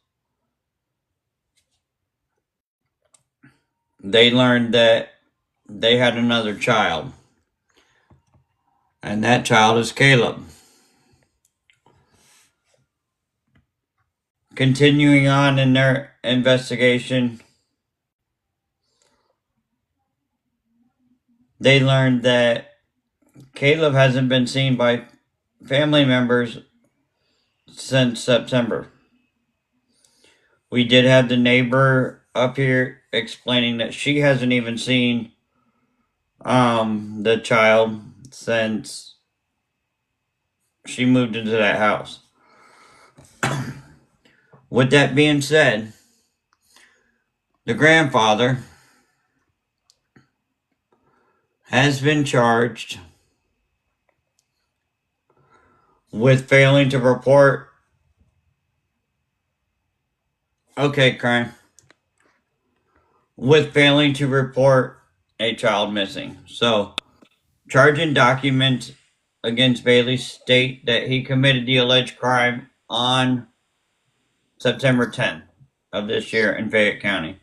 they learned that they had another child. And that child is Kahleb. Continuing on in their investigation, they learned that Kahleb hasn't been seen by family members since September. We did have the neighbor up here explaining that she hasn't even seen the child since she moved into that house. With that being said, the grandfather has been charged with failing to report. Okay, crime. With failing to report a child missing. So, charging documents against Bailey state that he committed the alleged crime on September 10th of this year in Fayette County.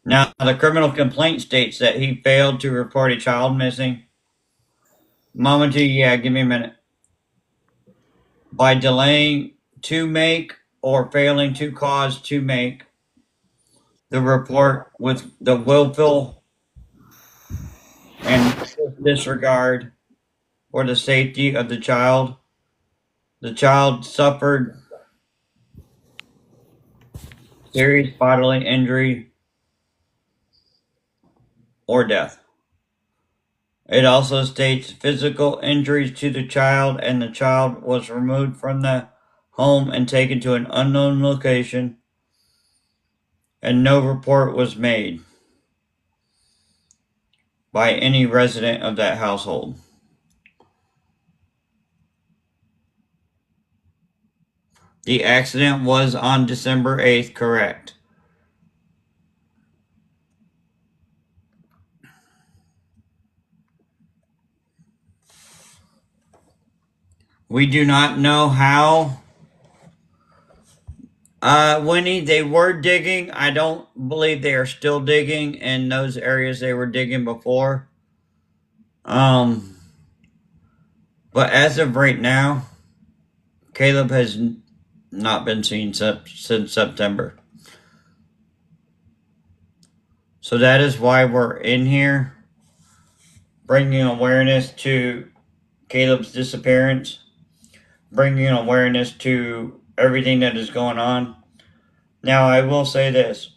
Now, the criminal complaint states that he failed to report a child missing. Mama G, yeah, give me a minute. By delaying to make or failing to cause to make the report with the willful and disregard for the safety of the child. The child suffered serious bodily injury or death. It also states physical injuries to the child, and the child was removed from the home and taken to an unknown location, and no report was made by any resident of that household. The accident was on December 8th, correct? We do not know how. Winnie, they were digging. I don't believe they are still digging in those areas they were digging before. But as of right now, Kahleb has not been seen since September. So that is why we're in here, bringing awareness to Kahleb's disappearance, bringing awareness to everything that is going on. Now, I will say this.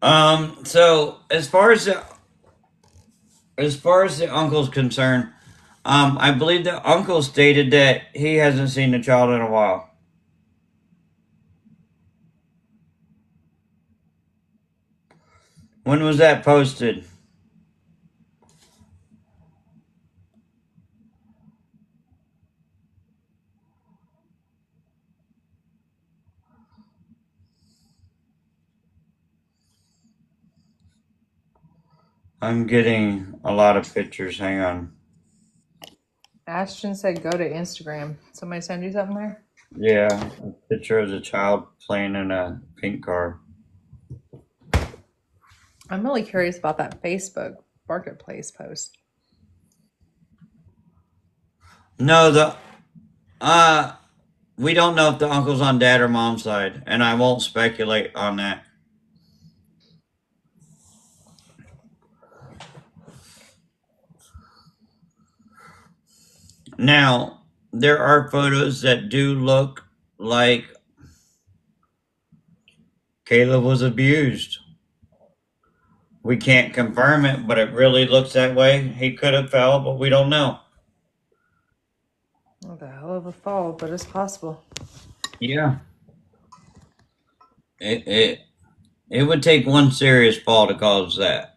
So as far as the uncle's concerned, I believe the uncle stated that he hasn't seen the child in a while. When was that posted? I'm getting a lot of pictures. Hang on. Ashton said go to Instagram. Somebody send you something there? Yeah, a picture of the child playing in a pink car. I'm really curious about that Facebook Marketplace post. No, we don't know if the uncle's on dad or mom's side, and I won't speculate on that. Now, there are photos that do look like Kahleb was abused. We can't confirm it, but it really looks that way. He could have fell, but we don't know. What the hell of a fall, but it's possible. Yeah. It would take one serious fall to cause that.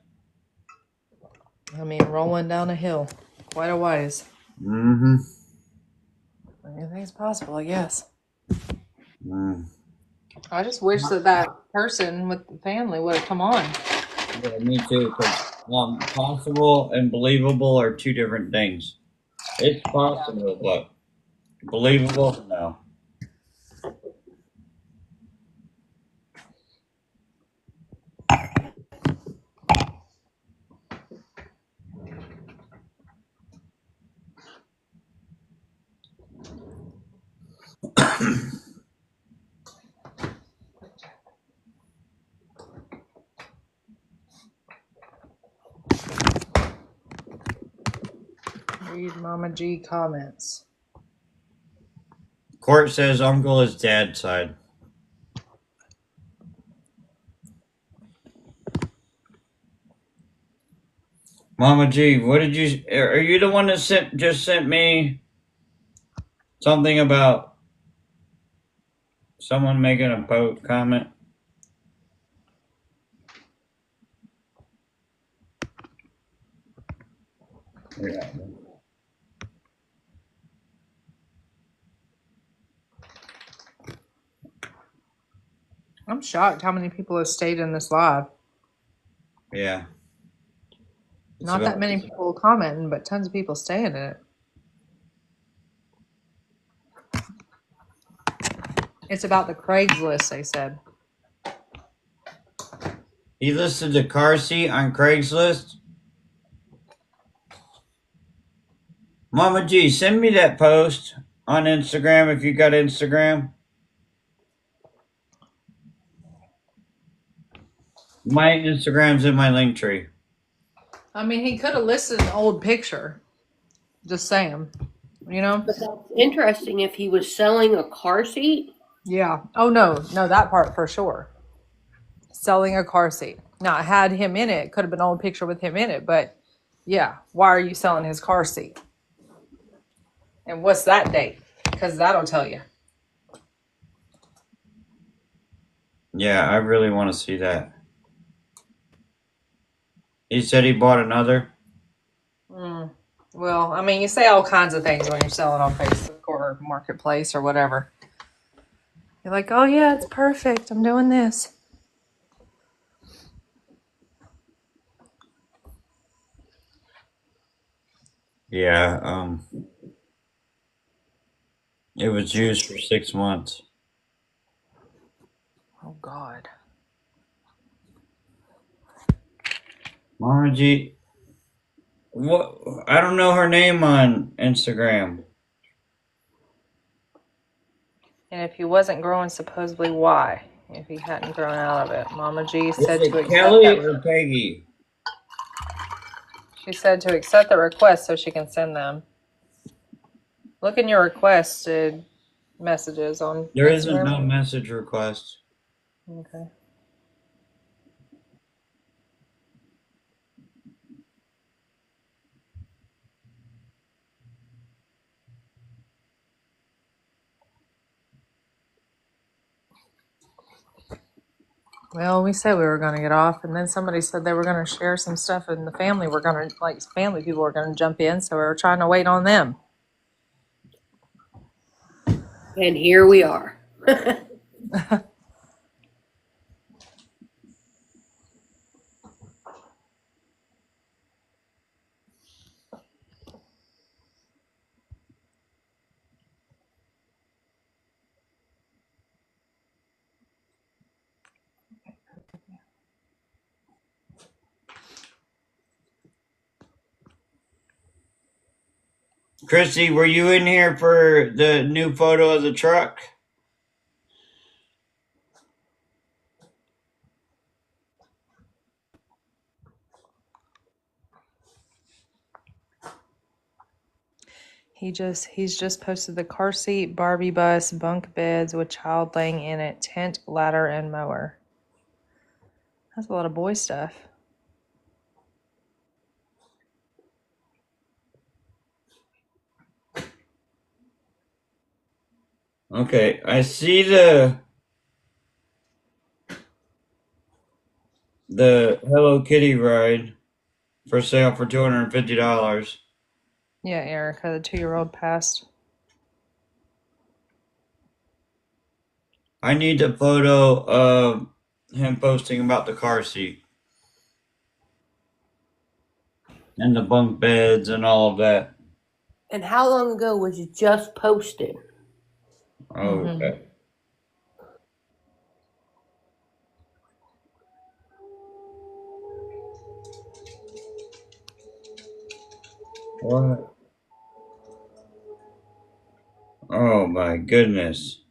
I mean, rolling down a hill, quite a ways. Mm-hmm. Anything's possible, I guess. Mm. I just wish that person with the family would have come on. Yeah, me too. Because possible and believable are two different things. It's possible, but believable, no. Read Mama G comments. Court says uncle is dad's side. Mama G, what did you? Are you the one that just sent me something about someone making a comment? Yeah. I'm shocked how many people have stayed in this live. Yeah. Not that many people commenting, but tons of people staying in it. It's about the Craigslist, they said. He listed the car seat on Craigslist. Mama G, send me that post on Instagram if you got Instagram. My Instagram's in my link tree. I mean, he could have listed an old picture. Just saying. You know? But that's interesting if he was selling a car seat. Yeah. Oh, no, that part for sure. Selling a car seat. Now, it had him in it. Could have been an old picture with him in it, but yeah, why are you selling his car seat? And what's that date? Because that'll tell you. Yeah, I really want to see that. He said he bought another. Well, I mean, you say all kinds of things when you're selling on Facebook or Marketplace or whatever. You're like, oh yeah, it's perfect. I'm doing this. Yeah, it was used for 6 months. Oh God. Mama G, what? I don't know her name on Instagram. And if he wasn't growing, supposedly why? If he hadn't grown out of it, Mama G Is said it to accept Kelly that. or Peggy? She said to accept the request so she can send them. Look in your requested messages on There Instagram. isn't no message request. Okay. Well, we said we were going to get off, and then somebody said they were going to share some stuff, and the family were going to, like, family people were going to jump in, so we were trying to wait on them. And here we are. Christy, were you in here for the new photo of the truck? He's just posted the car seat, Barbie bus, bunk beds with child laying in it, tent, ladder, and mower. That's a lot of boy stuff. Okay, I see the Hello Kitty ride for sale for $250. Yeah, Erica, the 2-year-old passed. I need a photo of him posting about the car seat and the bunk beds and all of that. And how long ago was it just posted? Okay. What? Oh my goodness.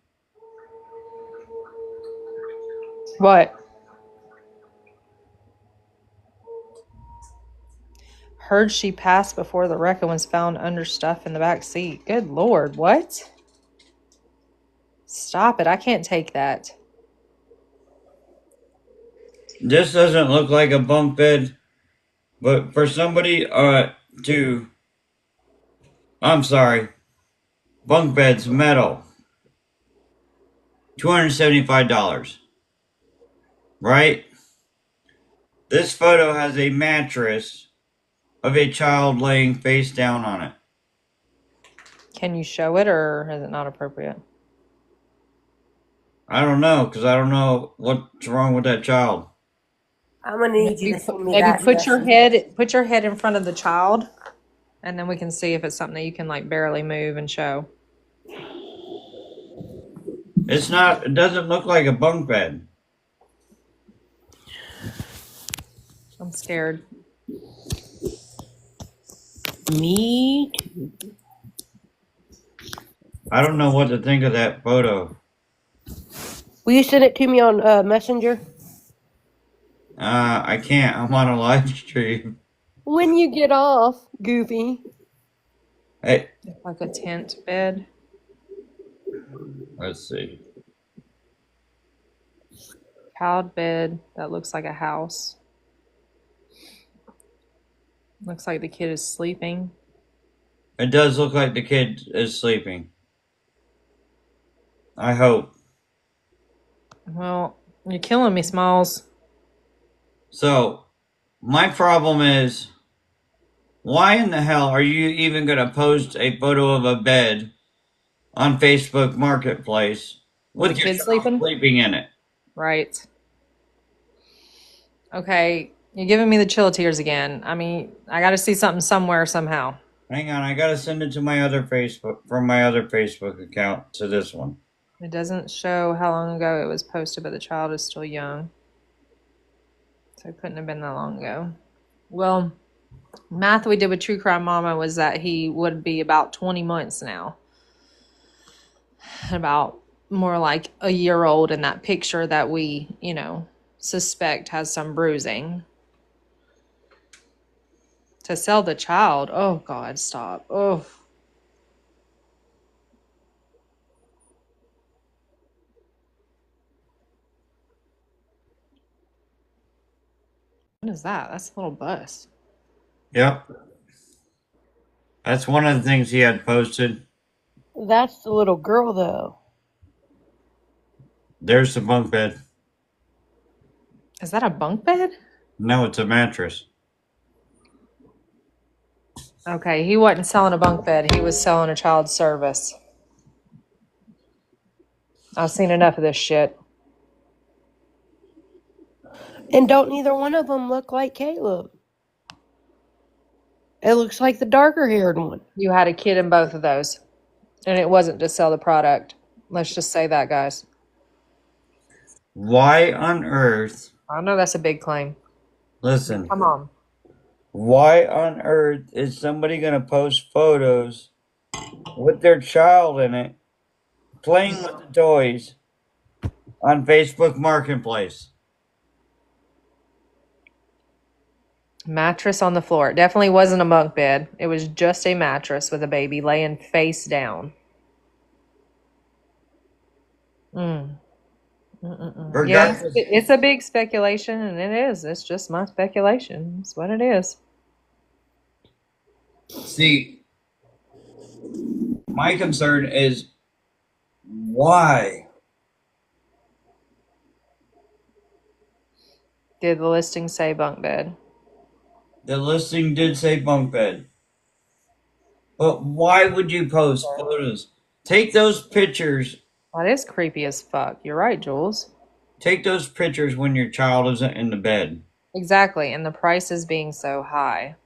What? Heard she passed before the wreck and was found under stuff in the back seat. Good Lord, what? Stop it. I can't take that. This doesn't look like a bunk bed, but for somebody to I'm sorry. Bunk beds metal. $275. Right? This photo has a mattress of a child laying face down on it. Can you show it, or is it not appropriate? I don't know, because I don't know what's wrong with that child. I'm gonna need you to send me Maybe that. put your head in front of the child, and then we can see if it's something that you can like barely move and show. It's not, it doesn't look like a bunk bed. I'm scared. Me too. I don't know what to think of that photo. Will you send it to me on Messenger? I can't. I'm on a live stream. When you get off, Goofy. Hey, Like a tent bed. let's see. Child bed that looks like a house. Looks like the kid is sleeping. It does look like the kid is sleeping. I hope. Well, you're killing me, Smalls. So, my problem is, why in the hell are you even going to post a photo of a bed on Facebook Marketplace with The your kid child sleeping in it? Right. Okay, you're giving me the chill tears again. I mean, I got to see something somewhere somehow. Hang on, I got to send it to my other Facebook, from my other Facebook account to this one. It doesn't show how long ago it was posted, but the child is still young. So it couldn't have been that long ago. Well, math we did with True Crime Mama was that he would be about 20 months now. About more like a year old in that picture that we, suspect has some bruising. To sell the child, oh God, stop. Oh. What is that? That's a little bus. Yep. That's one of the things he had posted. That's the little girl, though. There's the bunk bed. Is that a bunk bed? No, it's a mattress. Okay, he wasn't selling a bunk bed. He was selling a child service. I've seen enough of this shit. And don't neither one of them look like Caleb. It looks like the darker haired one. You had a kid in both of those. And it wasn't to sell the product. Let's just say that, guys. Why on earth? I know that's a big claim. Listen. Come on. Why on earth is somebody going to post photos with their child in it, playing with the toys on Facebook Marketplace? Mattress on the floor. It definitely wasn't a bunk bed. It was just a mattress with a baby laying face down. Yeah, it's a big speculation, and it is. It's just my speculation. It's what it is. See, my concern is why? Did the listing say bunk bed? The listing did say bunk bed. But why would you post photos? Take those pictures That is creepy as fuck. You're right, Jules. Take those pictures when your child isn't in the bed. Exactly, and the prices being so high.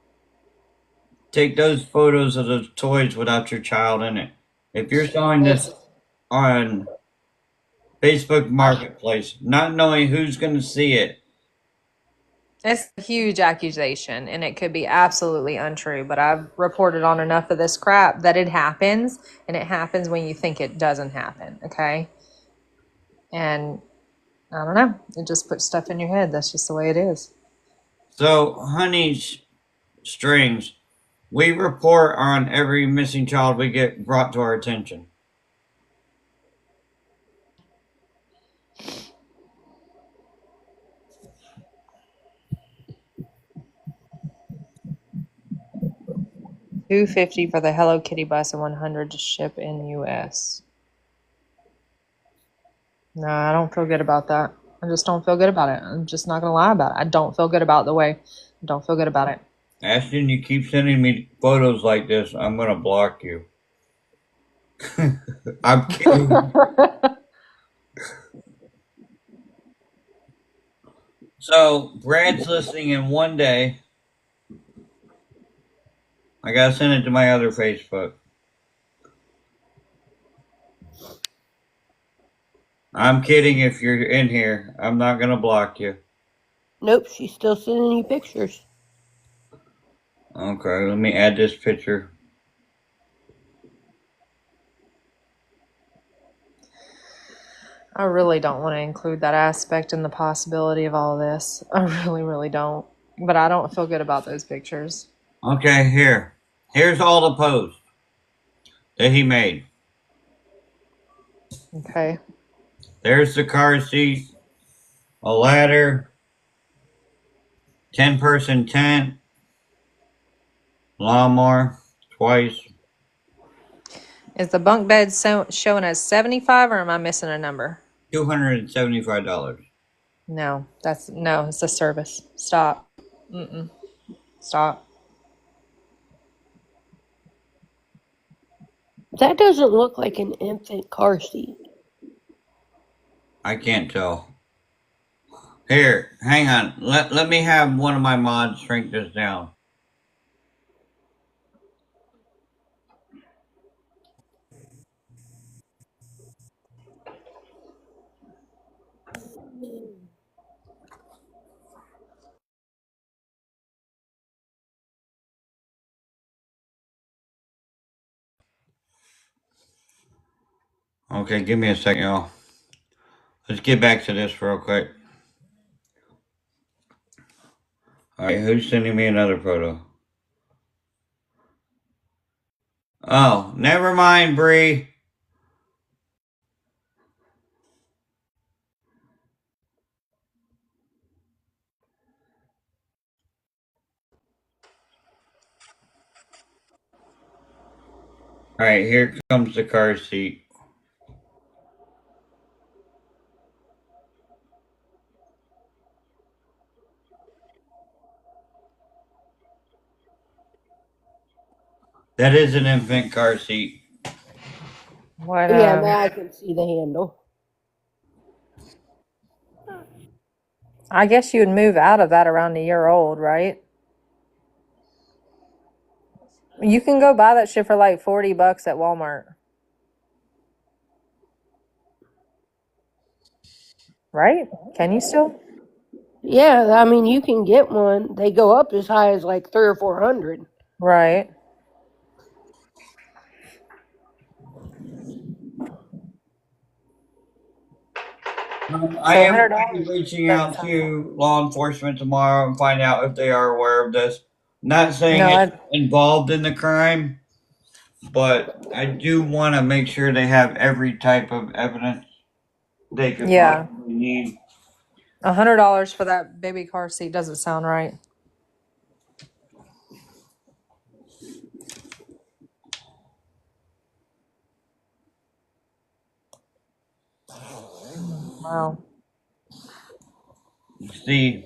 Take those photos of those toys without your child in it. If you're selling this on Facebook Marketplace, not knowing who's going to see it, It's a huge accusation, and it could be absolutely untrue, but I've reported on enough of this crap that it happens, and it happens when you think it doesn't happen, okay? And I don't know. It just puts stuff in your head. That's just the way it is. so Honey's Strings, we report on every missing child we get brought to our attention. $250 for the Hello Kitty bus and $100 to ship in US. No, I don't feel good about that. I just don't feel good about it. I'm just not gonna lie about it. I don't feel good about the way. I don't feel good about it. Ashton, you keep sending me photos like this, I'm gonna block you. I'm kidding. So Brad's listening in one day. I gotta send it to my other Facebook. I'm kidding if you're in here. I'm not gonna block you. Nope, she's still sending you pictures. Okay, let me add this picture. I really don't want to include that aspect in the possibility of all of this. I really, really don't. But I don't feel good about those pictures. Okay, here. Here's all the posts that he made. Okay. There's the car seat, a ladder, 10-person tent, lawnmower, twice. Is the bunk bed showing as 75 or am I missing a number? $275. No, it's a service. Stop. Stop. That doesn't look like an infant car seat. I can't tell. Here, hang on. Let me have one of my mods shrink this down. Okay, give me a second, y'all. Let's get back to this real quick. Alright, who's sending me another photo? Oh, never mind, Bree. Alright, here comes the car seat. That is an infant car seat. What? Yeah, now I can see the handle. I guess you would move out of that around a year old, right? You can go buy that shit for like $40 at Walmart. Right? Can you still? Yeah, I mean, you can get one. They go up as high as like 300 or 400. Right. I am going to be reaching out to law enforcement tomorrow and find out if they are aware of this. Not saying it's involved in the crime, but I do want to make sure they have every type of evidence they could possibly need. $100 for that baby car seat doesn't sound right. Wow. See,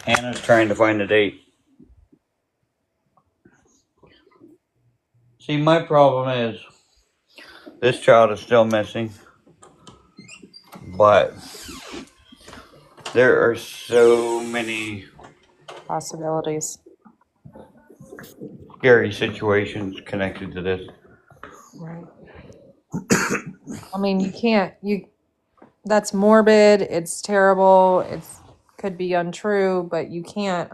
Hannah's trying to find a date. See, my problem is this child is still missing. But there are so many Possibilities. scary situations connected to this. Right. I mean, that's morbid, it's terrible, it's could be untrue, but you can't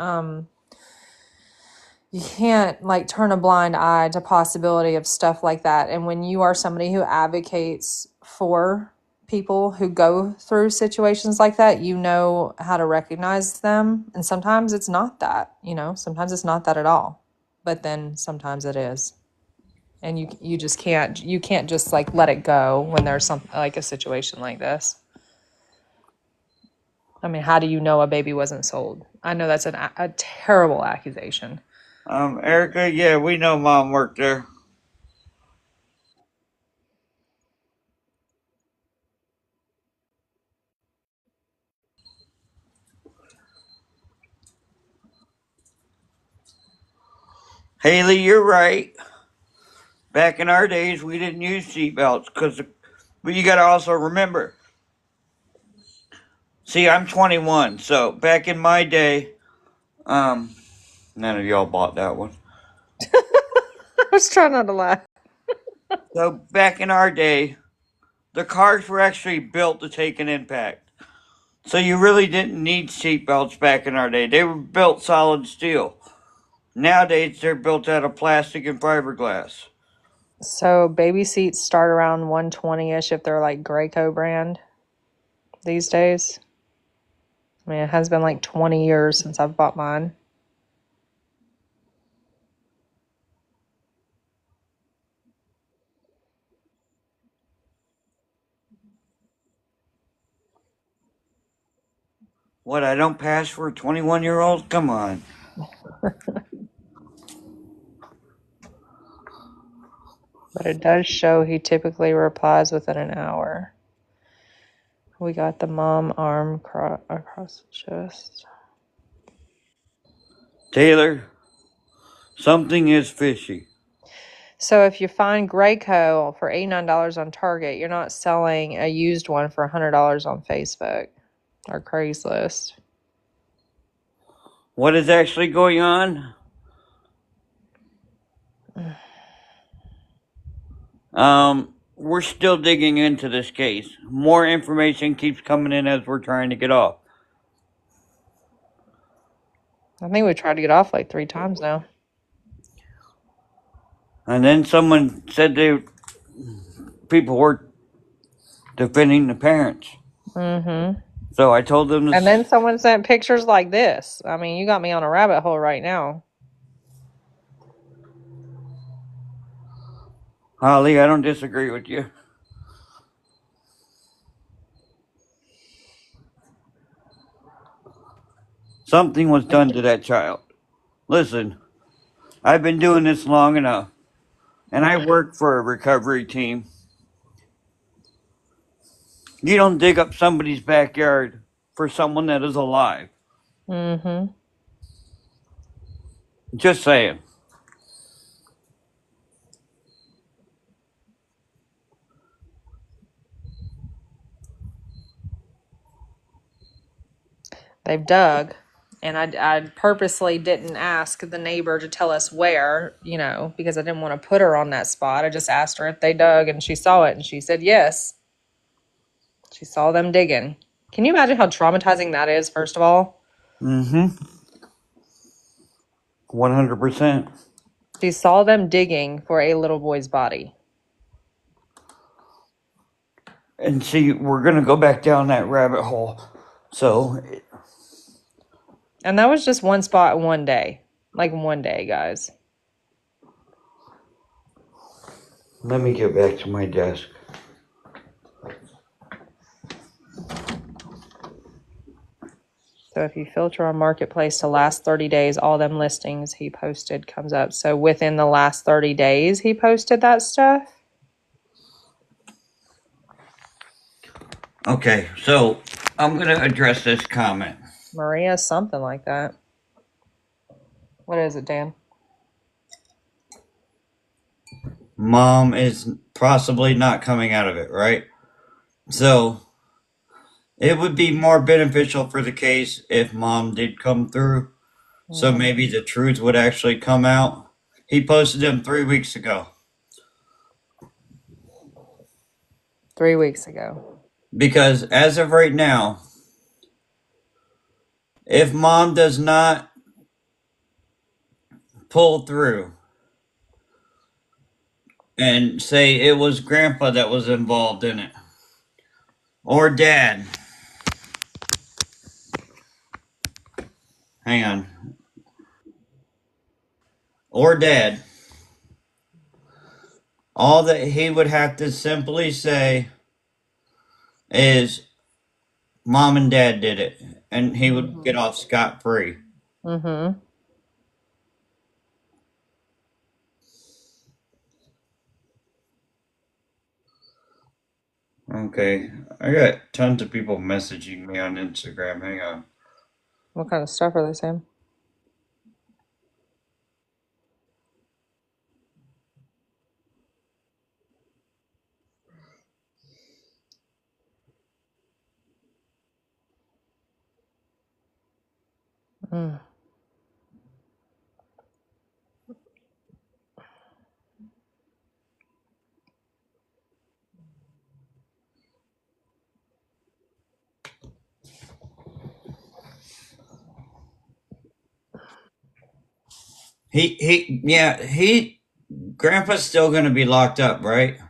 like turn a blind eye to possibility of stuff like that. And when you are somebody who advocates for people who go through situations like that, you know how to recognize them. And sometimes it's not that, sometimes it's not that at all. But then sometimes it is. And you just can't just like let it go when there's something like a situation like this. I mean, how do you know a baby wasn't sold? I know that's a terrible accusation. Erica, yeah, we know Mom worked there. Haley, you're right. Back in our days, we didn't use seatbelts but you got to also remember. See, I'm 21, so back in my day, none of y'all bought that one. I was trying not to laugh. So back in our day, the cars were actually built to take an impact. So you really didn't need seatbelts back in our day. They were built solid steel. Nowadays, they're built out of plastic and fiberglass. So baby seats start around 120-ish if they're like Graco brand these days. I mean, it has been like 20 years since I've bought mine. What, I don't pass for a 21-year-old? Come on. But it does show he typically replies within an hour. We got the mom arm across the chest. Taylor, something is fishy. So if you find Graco for $89 on Target, you're not selling a used one for $100 on Facebook or Craigslist. What is actually going on? We're still digging into this case. More information keeps coming in as we're trying to get off. I think we tried to get off like 3 times now. And then someone said people were defending the parents. Mm-hmm. So I told them to... And then someone sent pictures like this. I mean, you got me on a rabbit hole right now. Holly, I don't disagree with you. Something was done to that child. Listen, I've been doing this long enough, and I work for a recovery team. You don't dig up somebody's backyard for someone that is alive. Mm-hmm. Just saying. They've dug. And I purposely didn't ask the neighbor to tell us where, because I didn't want to put her on that spot. I just asked her if they dug, and she saw it, and she said yes. She saw them digging. Can you imagine how traumatizing that is, first of all? Mm-hmm. 100%. She saw them digging for a little boy's body. And see, we're going to go back down that rabbit hole. And that was just one spot one day. Like one day, guys. Let me get back to my desk. So if you filter on Marketplace to last 30 days, all them listings he posted comes up. So within the last 30 days, he posted that stuff? Okay, so I'm going to address this comment. Maria, something like that. What is it, Dan? mom is possibly not coming out of it, right? So it would be more beneficial for the case if mom did come through. So maybe the truth would actually come out. He posted them 3 weeks ago. 3 weeks ago. Because as of right now, if mom does not pull through and say it was grandpa that was involved in it, or dad. Hang on. Or dad. All that he would have to simply say is mom and dad did it, and he would get off scot-free. Mm-hmm. Okay, I got tons of people messaging me on Instagram. Hang on. What kind of stuff are they saying? Mm. Grandpa's still gonna be locked up, right?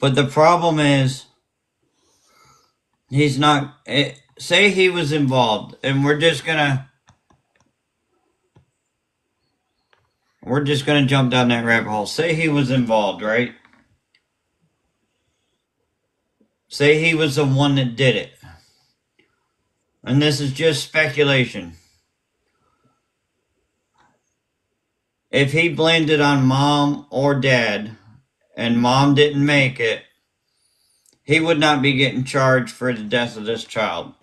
But the problem is, he's not. Say he was involved, and we're just gonna jump down that rabbit hole. Say he was involved, right? Say he was the one that did it. And this is just speculation. If he blamed it on mom or dad, and mom didn't make it, he would not be getting charged for the death of this child.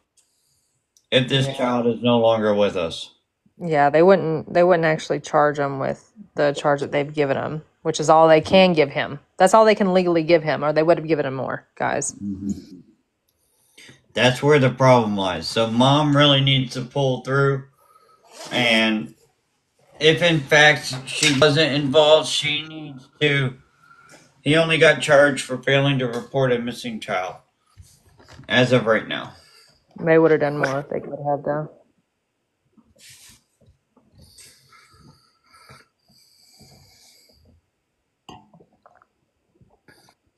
If this child is no longer with us. Yeah, they wouldn't actually charge him with the charge that they've given him, which is all they can give him. That's all they can legally give him, or they would have given him more, guys. Mm-hmm. That's where the problem lies. So mom really needs to pull through, and if in fact she wasn't involved, she needs to. He only got charged for failing to report a missing child. As of right now. They would have done more if they could have, though.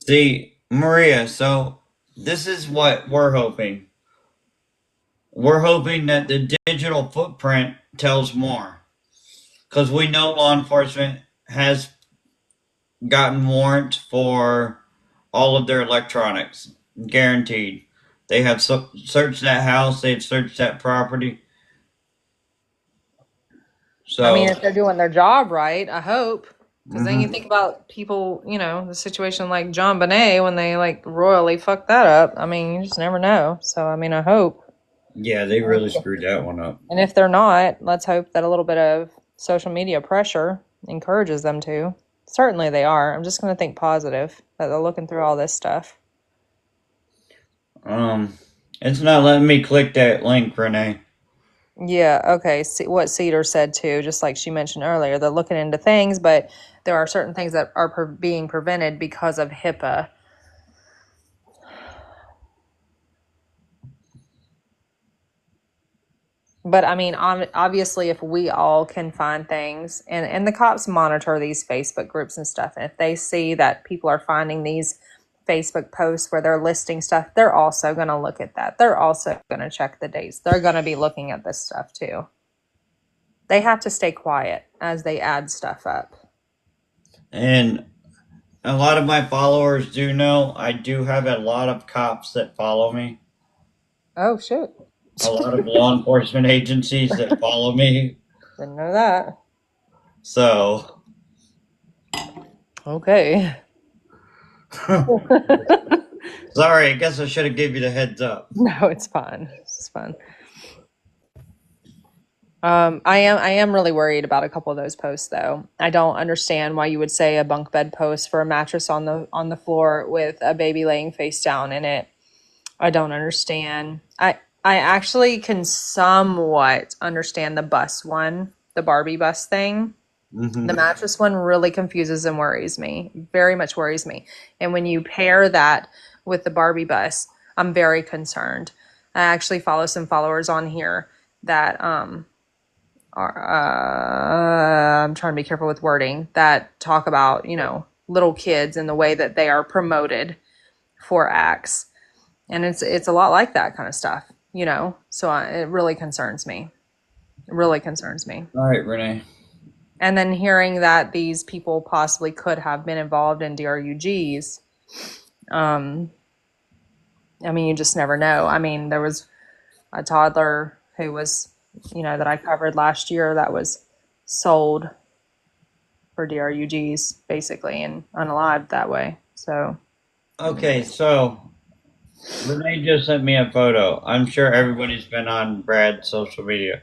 See, Maria, so this is what we're hoping. We're hoping that the digital footprint tells more. Because we know law enforcement has gotten warrants for all of their electronics. Guaranteed. They have searched that house, they've searched that property. So, I mean, if they're doing their job right, I hope. Because then you think about people, the situation like John Bonet when they royally fucked that up. I mean, you just never know. So, I mean, I hope. Yeah, they really screwed that one up. And if they're not, let's hope that a little bit of social media pressure encourages them to. Certainly they are. I'm just going to think positive that they're looking through all this stuff. It's not letting me click that link, Renee. Yeah, okay. See what Cedar said too, just like she mentioned earlier. They're looking into things, but there are certain things that are being prevented because of HIPAA. But I mean, obviously, if we all can find things, and the cops monitor these Facebook groups and stuff, and if they see that people are finding these Facebook posts where they're listing stuff, they're also going to look at that. They're also going to check the dates. They're going to be looking at this stuff too. They have to stay quiet as they add stuff up. And a lot of my followers do know I do have a lot of cops that follow me. Oh, shit. A lot of law enforcement agencies that follow me. Didn't know that. So. Okay. Sorry, I guess I should have gave you the heads up. No, it's fine. It's fine. I am really worried about a couple of those posts though. I don't understand why you would say a bunk bed post for a mattress on the floor with a baby laying face down in it. I don't understand. I actually can somewhat understand the bus one, the Barbie bus thing. Mm-hmm. The mattress one really confuses and worries me, very much worries me. And when you pair that with the Barbie bus, I'm very concerned. I actually follow some followers on here that are, I'm trying to be careful with wording, that talk about, little kids and the way that they are promoted for acts. And it's a lot like that kind of stuff, so it really concerns me. It really concerns me. All right, Renee. And then hearing that these people possibly could have been involved in DRUGs, you just never know. There was a toddler who was, that I covered last year that was sold for DRUGs, basically, and unalived that way. So. Okay, so Renee just sent me a photo. I'm sure everybody's been on Brad's social media.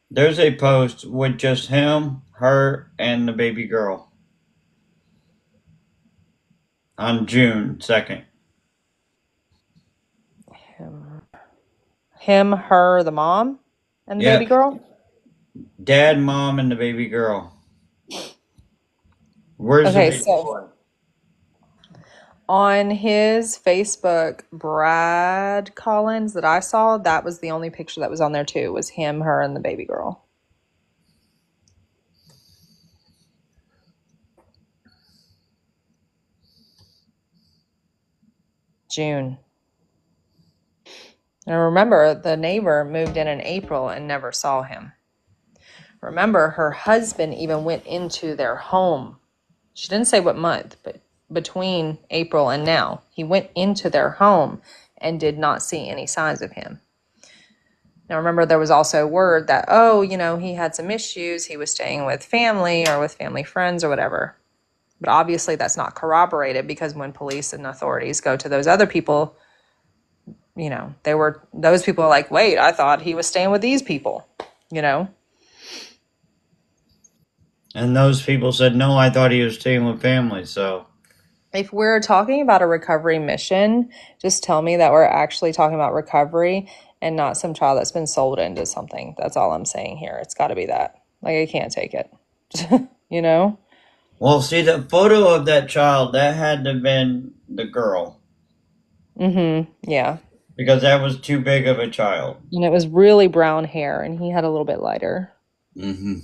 There's a post with just him, her, and the baby girl on June 2nd. Him, her, the mom, and the Yep. baby girl? Dad, mom, and the baby girl. Where's the baby boy? On his Facebook, Brad Collins that I saw, that was the only picture that was on there too, was him, her, and the baby girl. June. And remember, the neighbor moved in April and never saw him. Remember, her husband even went into their home. She didn't say what month, but between April and now, he went into their home and did not see any signs of him. Now, remember, there was also word that, he had some issues. He was staying with family or with family friends or whatever. But obviously that's not corroborated, because when police and authorities go to those other people, those people are like, wait, I thought he was staying with these people, And those people said, no, I thought he was staying with family, so. If we're talking about a recovery mission, just tell me that we're actually talking about recovery and not some child that's been sold into something. That's all I'm saying here. It's got to be that. Like, I can't take it. Well, see, the photo of that child, that had to have been the girl. Mm-hmm. Yeah. Because that was too big of a child. And it was really brown hair, and he had a little bit lighter. Mm-hmm.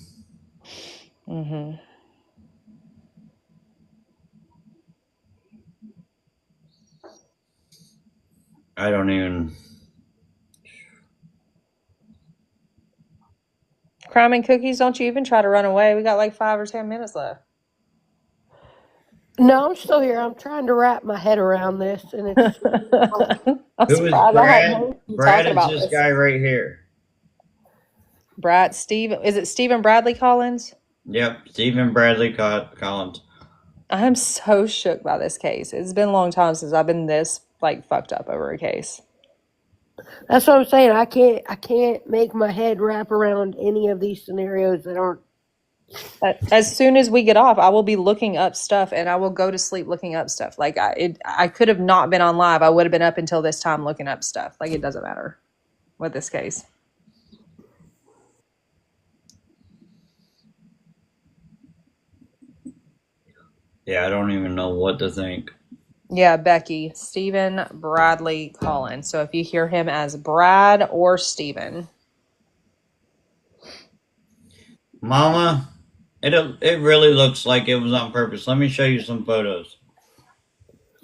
Mm-hmm. I don't even. Crime and cookies, don't you even try to run away. We got like 5 or 10 minutes left. No, I'm still here. I'm trying to wrap my head around this, and it's. Who is Brad? Brad is this guy right here. Is it Stephen Bradley Collins? Yep, Stephen Bradley Collins. I'm so shook by this case. It's been a long time since I've been this fucked up over a case. That's what I'm saying. I can't make my head wrap around any of these scenarios that aren't. As soon as we get off, I will be looking up stuff, and I will go to sleep looking up stuff. I could have not been on live. I would have been up until this time looking up stuff. It doesn't matter with this case. Yeah, I don't even know what to think. Yeah, Becky, Stephen Bradley Collins. So if you hear him as Brad or Stephen. Mama, it really looks like it was on purpose. Let me show you some photos.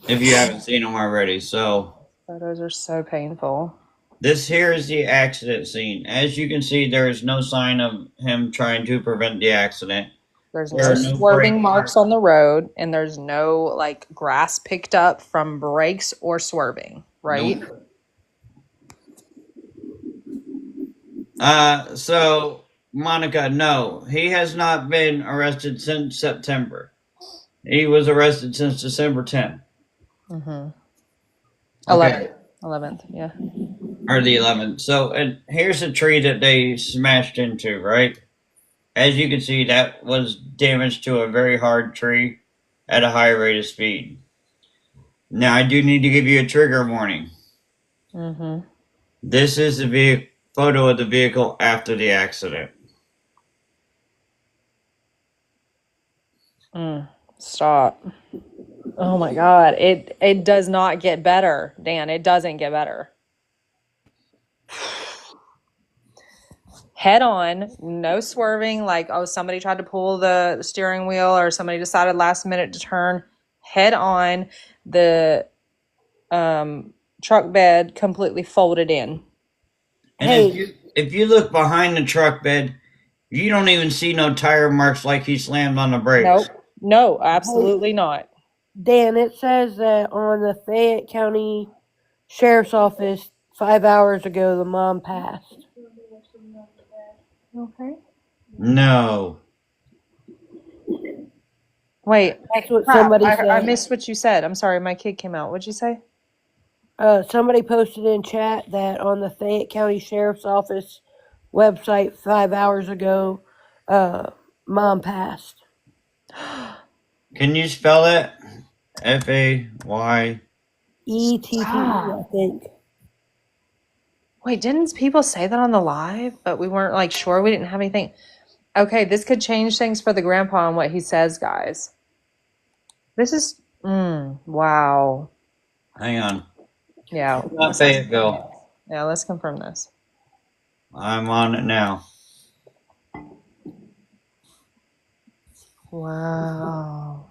If you haven't seen them already. Photos are so painful. This here is the accident scene. As you can see, there is no sign of him trying to prevent the accident. There's no swerving marks on the road, and there's no grass picked up from brakes or swerving, right? Nope. So Monica, no, he has not been arrested since September. He was arrested since December 10th. Mm-hmm. Okay. 11th, yeah. Or the 11th. So, and here's a tree that they smashed into, right? As you can see, that was damage to a very hard tree at a high rate of speed. Now, I do need to give you a trigger warning. Mm-hmm. This is the photo of the vehicle after the accident. Stop. Oh my God. It does not get better, Dan. It doesn't get better. Head on, no swerving, like, oh, somebody tried to pull the steering wheel or somebody decided last minute to turn. Head on, the truck bed completely folded in. And if you look behind the truck bed, you don't even see no tire marks like he slammed on the brakes. Nope. No, absolutely not. Dan, it says that on the Fayette County Sheriff's Office 5 hours ago, the mom passed. Okay. No. Wait. That's what crap, somebody said. I missed what you said. I'm sorry, my kid came out. What'd you say? Somebody posted in chat that on the Fayette County Sheriff's Office website 5 hours ago, mom passed. Can you spell it? Fayette. I think. Wait, didn't people say that on the live? But we weren't like sure. We didn't have anything. Okay, this could change things for the grandpa and what he says, guys. This is wow. Hang on. Yeah. Not Fayetteville. Yeah, let's confirm this. I'm on it now. Wow.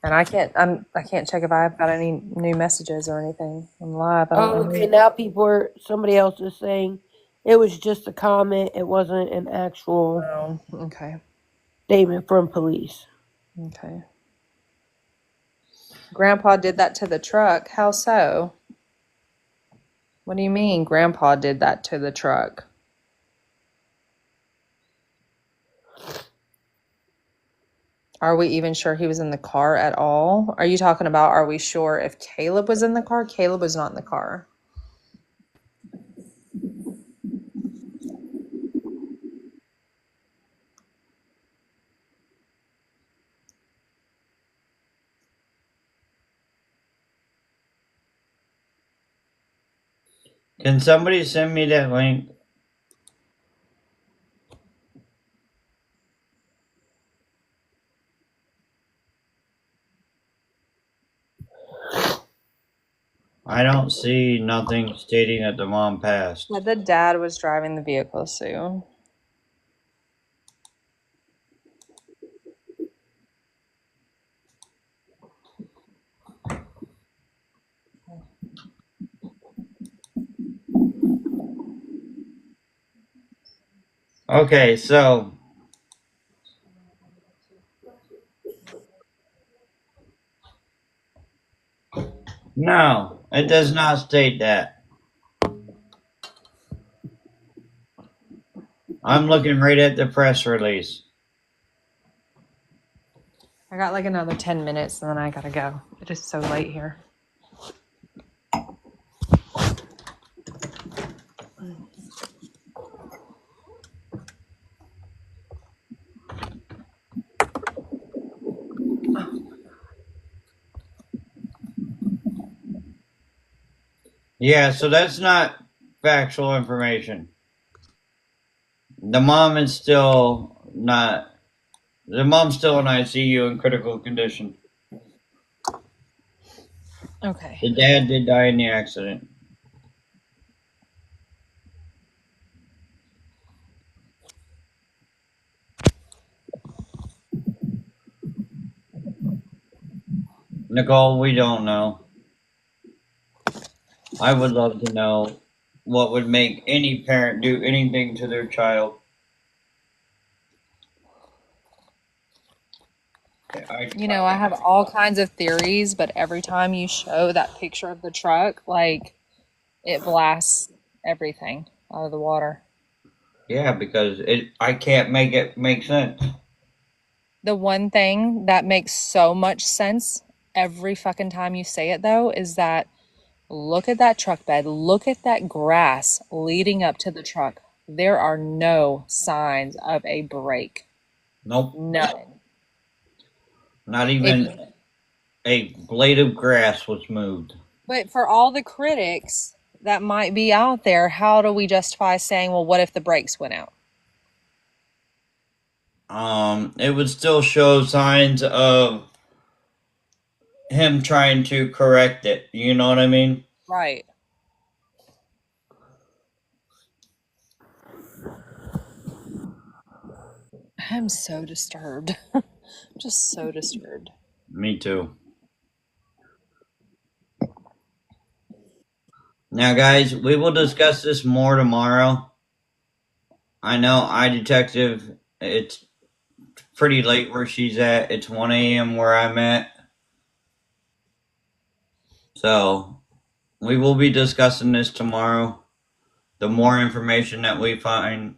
And I can't check if I've got any new messages or anything. I'm live. Okay, now somebody else is saying it was just a comment. It wasn't an actual okay. statement from police. Okay. Grandpa did that to the truck. How so? What do you mean Grandpa did that to the truck? Are we even sure he was in the car at all? Are you talking about, are we sure if Kahleb was in the car? Kahleb was not in the car. Can somebody send me that link? I don't see nothing stating that the mom passed. But the dad was driving the vehicle, Sue. Okay, so no, it does not state that. I'm looking right at the press release. I got like another 10 minutes and then I gotta go. It is so late here. Yeah, so that's not factual information. The mom is still not. The mom's still in ICU in critical condition. Okay. The dad did die in the accident. Nicole, we don't know. I would love to know what would make any parent do anything to their child. I have all kinds of theories, but every time you show that picture of the truck, like, it blasts everything out of the water. Yeah, because I can't make it make sense. The one thing that makes so much sense every fucking time you say it, though, is that Look at that truck bed. Look at that grass leading up to the truck. There are no signs of a break. Nope. None. Not even a blade of grass was moved. But for all the critics that might be out there, how do we justify saying, well, what if the brakes went out? It would still show signs of him trying to correct it. You know what I mean? Right. I'm so disturbed. Just so disturbed. Me too. Now, guys, we will discuss this more tomorrow. I know iDetective, it's pretty late where she's at. It's 1 a.m. where I'm at. So, we will be discussing this tomorrow. The more information that we find,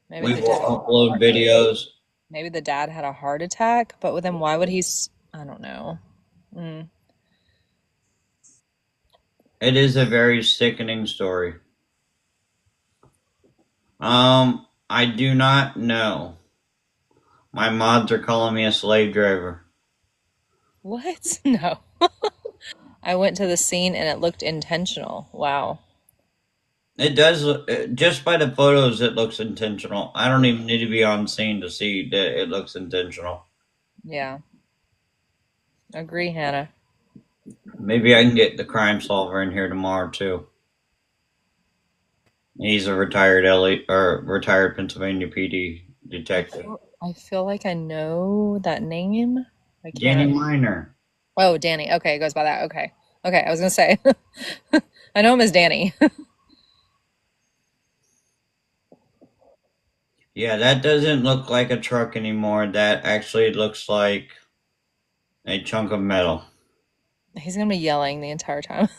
we will upload videos. Maybe the dad had a heart attack, but then why would he? I don't know. It is a very sickening story. I do not know. My mods are calling me a slave driver. What? No. I went to the scene and it looked intentional. Wow. It does, just by the photos, it looks intentional. I don't even need to be on scene to see that it looks intentional. Yeah. Agree, Hannah. Maybe I can get the crime solver in here tomorrow, too. He's a retired retired Pennsylvania PD detective. I feel like I know that name. I can't. Danny Miner. Oh, Danny. Okay, it goes by that. Okay. Okay, I was going to say. I know him as Danny. Yeah, that doesn't look like a truck anymore. That actually looks like a chunk of metal. He's going to be yelling the entire time.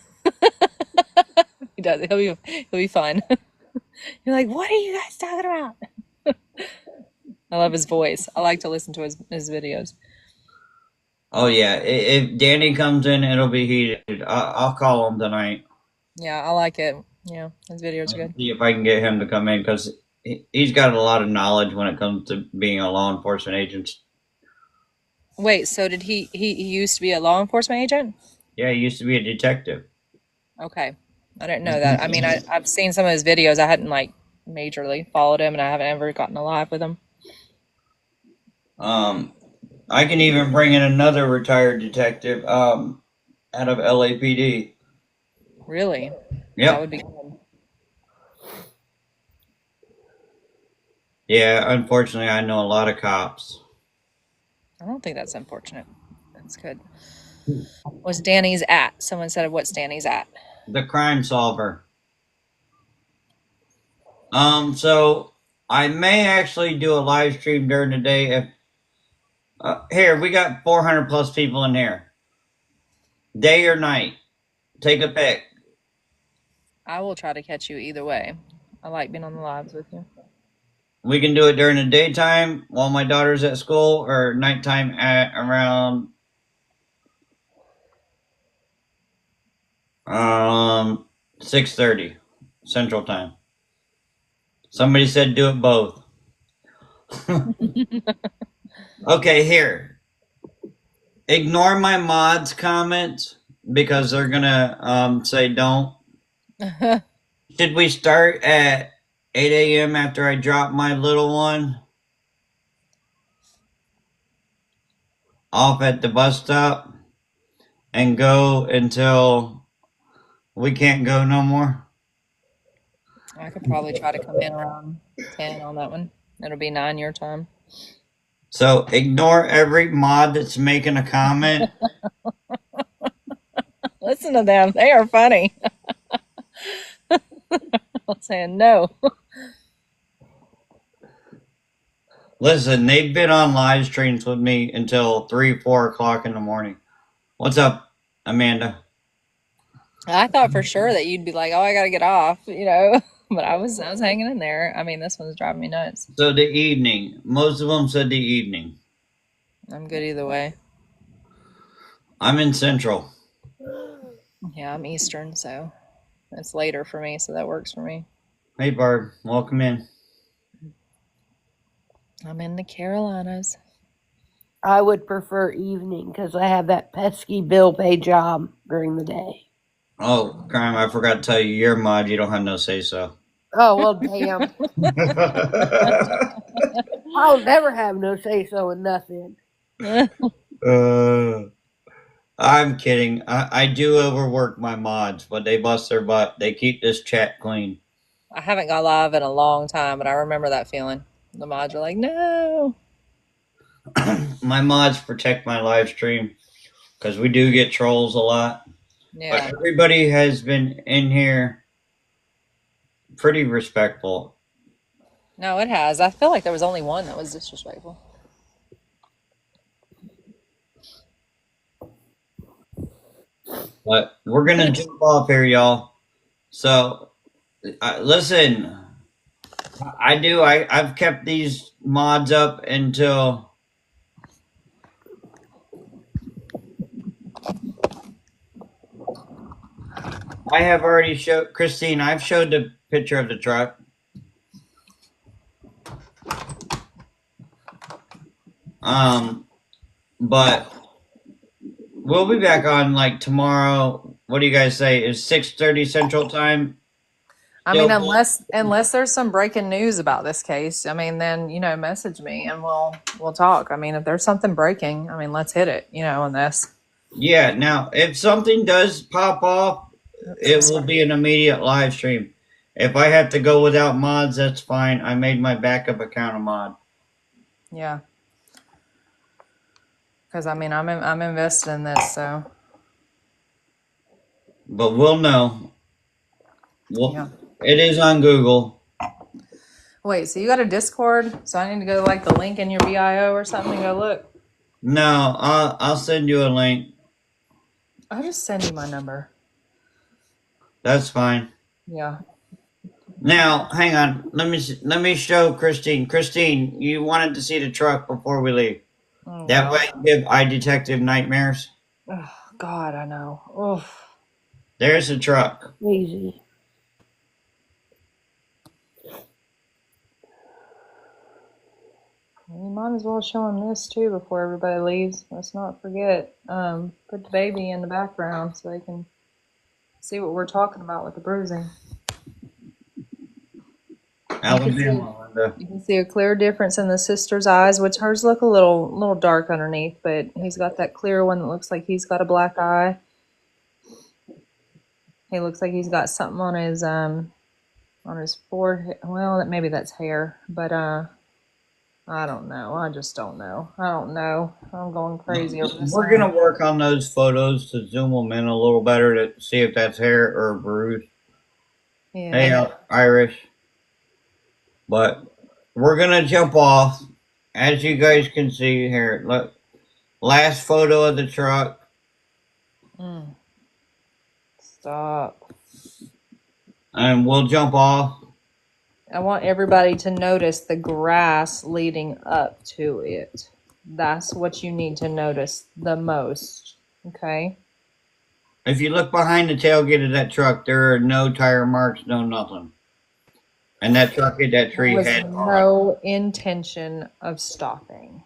He does. He'll be fun. You're like, what are you guys talking about? I love his voice. I like to listen to his videos. Oh, yeah. If Danny comes in, it'll be heated. I'll call him tonight. Yeah, I like it. Yeah, his videos are good. See if I can get him to come in, because he's got a lot of knowledge when it comes to being a law enforcement agent. Wait, so did he used to be a law enforcement agent? Yeah, he used to be a detective. Okay. I didn't know that. I mean, I've seen some of his videos. I hadn't like majorly followed him, and I haven't ever gotten a live with him. I can even bring in another retired detective out of LAPD. Really? Yep. That would be good. Yeah, unfortunately, I know a lot of cops. I don't think that's unfortunate. That's good. What's Danny's at? Someone said, what's Danny's at? The crime solver. So I may actually do a live stream during the day. If here, we got 400 plus people in here. Day or night, take a pick. I will try to catch you either way. I like being on the lives with you. We can do it during the daytime while my daughter's at school, or nighttime at around 6:30 Central Time. Somebody said do it both. Okay, here. Ignore my mods comments because they're gonna say don't. Should we start at 8 a.m. after I drop my little one off at the bus stop and go until we can't go no more? I could probably try to come in around 10 on that one. It'll be 9 your time. So ignore every mod that's making a comment. Listen to them. They are funny. I'm saying no. Listen, they've been on live streams with me until 3, 4 o'clock in the morning. What's up, Amanda? I thought for sure that you'd be like, oh, I got to get off, you know. But I was hanging in there. I mean, this one's driving me nuts. So the evening. Most of them said the evening. I'm good either way. I'm in Central. Yeah, I'm Eastern, so it's later for me, so that works for me. Hey, Barb. Welcome in. I'm in the Carolinas. I would prefer evening because I have that pesky bill pay job during the day. Oh, crime. I forgot to tell you, you're a mod. You don't have no say-so. Oh, well, damn. I'll never have no say so in nothing. I'm kidding. I do overwork my mods, but they bust their butt. They keep this chat clean. I haven't got live in a long time, but I remember that feeling. The mods are like, no. My mods protect my live stream because we do get trolls a lot. Yeah. But everybody has been in here pretty respectful. No, it has. I feel like there was only one that was disrespectful. But we're going to jump off here, y'all. So, listen, I've kept these mods up until I have already showed Christine. I've showed the picture of the truck. But we'll be back on like tomorrow. What do you guys say? Is 6:30 Central Time? I mean, unless there's some breaking news about this case, I mean, then message me and we'll talk. I mean, if there's something breaking, I mean, let's hit it. On this. Yeah. Now, if something does pop off, it will be an immediate live stream. If I have to go without mods, that's fine. I made my backup account a mod. Yeah. Because I mean, I'm invested in this, so. But we'll know. It is on Google. Wait, so you got a Discord? So I need to go like the link in your bio or something and go look? No, I'll send you a link. I'll just send you my number. That's fine. Yeah. Now, hang on. Let me show Christine. Christine, you wanted to see the truck before we leave. Oh, That way you give iDetective nightmares. Oh, God, I know. Oh. There's the truck. Easy. You might as well show them this too before everybody leaves. Let's not forget. Put the baby in the background so they can see what we're talking about with the bruising. Alabama, Linda. You can see a clear difference in the sister's eyes, which hers look a little dark underneath, but he's got that clear one that looks like he's got a black eye. He looks like he's got something on his forehead. Well, maybe that's hair, but I don't know. I just don't know. I don't know. I'm going crazy over this. We're going to work on those photos to zoom them in a little better to see if that's hair or bruise. Yeah. Hey, Irish. But we're going to jump off. As you guys can see here, look, last photo of the truck. Stop. And we'll jump off. I want everybody to notice the grass leading up to it. That's what you need to notice the most. Okay? If you look behind the tailgate of that truck, there are no tire marks, no nothing. And that truck hit that tree There was head on. no intention of stopping.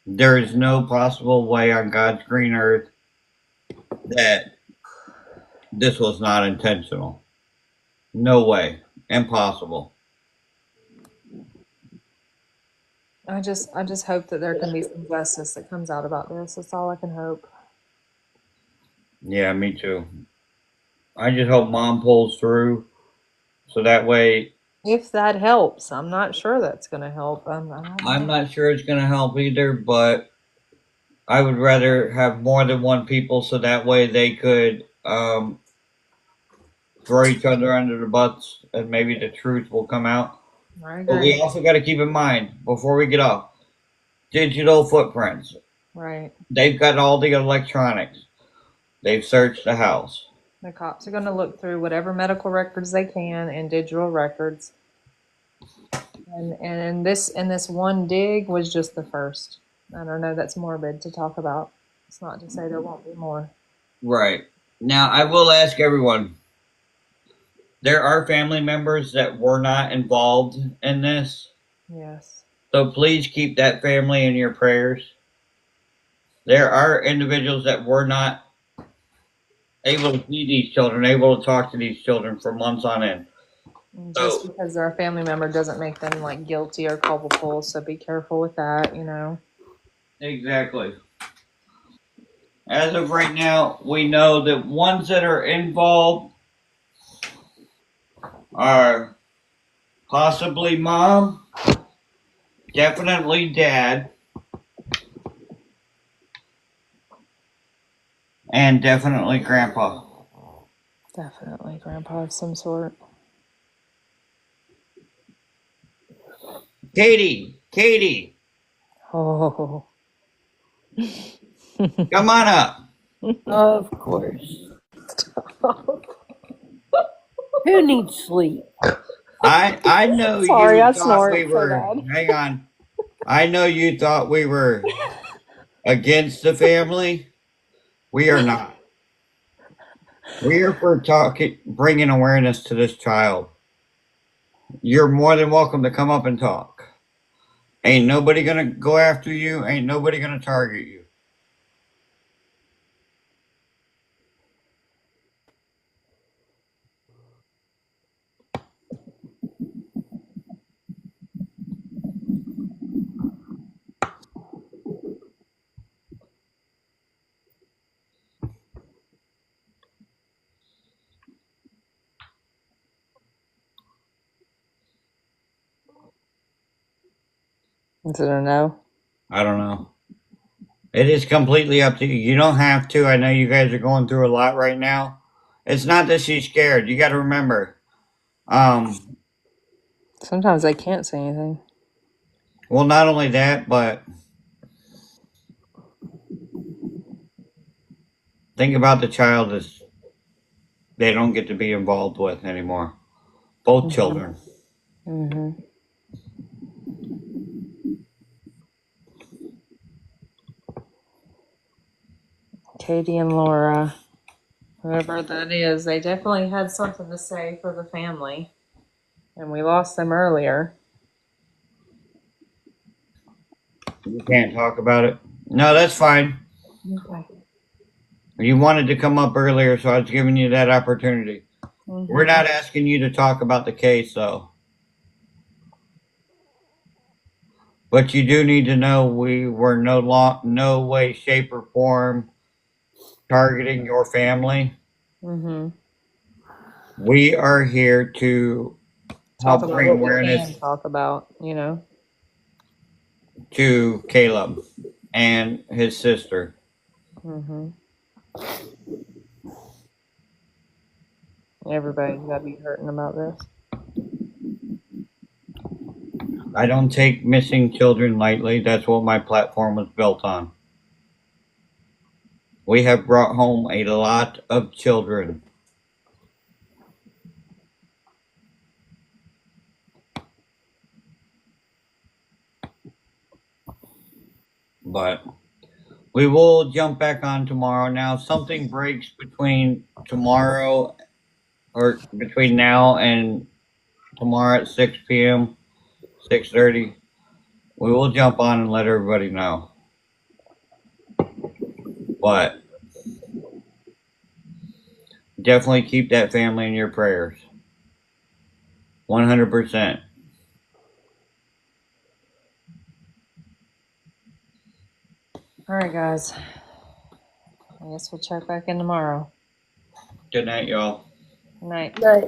There is no possible way on God's green earth that this was not intentional. No way. Impossible. I just hope that there can be some justice that comes out about this. That's all I can hope. Yeah, me too. I just hope Mom pulls through so that way. If that helps. I'm not sure that's going to help. I'm not sure it's going to help either, but I would rather have more than one people so that way they could throw each other under the butts and maybe the truth will come out. I agree. But we also got to keep in mind, before we get off, digital footprints. Right. They've got all the electronics. They've searched the house. The cops are going to look through whatever medical records they can and digital records. And this one dig was just the first. I don't know, that's morbid to talk about. It's not to say there won't be more. Right. Now, I will ask everyone. There are family members that were not involved in this. Yes. So please keep that family in your prayers. There are individuals that were not able to see these children, able to talk to these children for months on end. Just So because they're a family member doesn't make them like guilty or culpable. So be careful with that, you know. exactly. As of right now, we know that ones that are involved are possibly mom, definitely dad, and definitely grandpa. Definitely grandpa of some sort. Katie, Oh. come on up. Of course. Who needs sleep? I know Sorry, I you thought we snort so were. bad. Hang on. I know you thought we were against the family. We are not. We are for talking, bringing awareness to this child. You're more than welcome to come up and talk. Ain't nobody gonna go after you. Ain't nobody gonna target you. Is it a no? I don't know. It is completely up to you. You don't have to. I know you guys are going through a lot right now. It's not that she's scared. You got to remember. Sometimes they can't say anything. Well, not only that, but think about the child as they don't get to be involved with anymore. Both children. Mm-hmm. Katie and Laura, whoever that is, they definitely had something to say for the family. And we lost them earlier. You can't talk about it. No, that's fine. Okay. You wanted to come up earlier, so I was giving you that opportunity. Mm-hmm. We're not asking you to talk about the case, though. But you do need to know we were no way, shape, or form targeting your family. Mm-hmm. We are here to Talk help about bring what we awareness can talk about, you know. to Caleb and his sister. Mm-hmm. Everybody's got to be hurting about this. I don't take missing children lightly. That's what my platform was built on. We have brought home a lot of children. But we will jump back on tomorrow. Now, if something breaks between tomorrow or between now and tomorrow at 6 p.m., 6:30, we will jump on and let everybody know. But definitely keep that family in your prayers. 100%. All right, guys. I guess we'll check back in tomorrow. Good night, y'all. Good night. Night.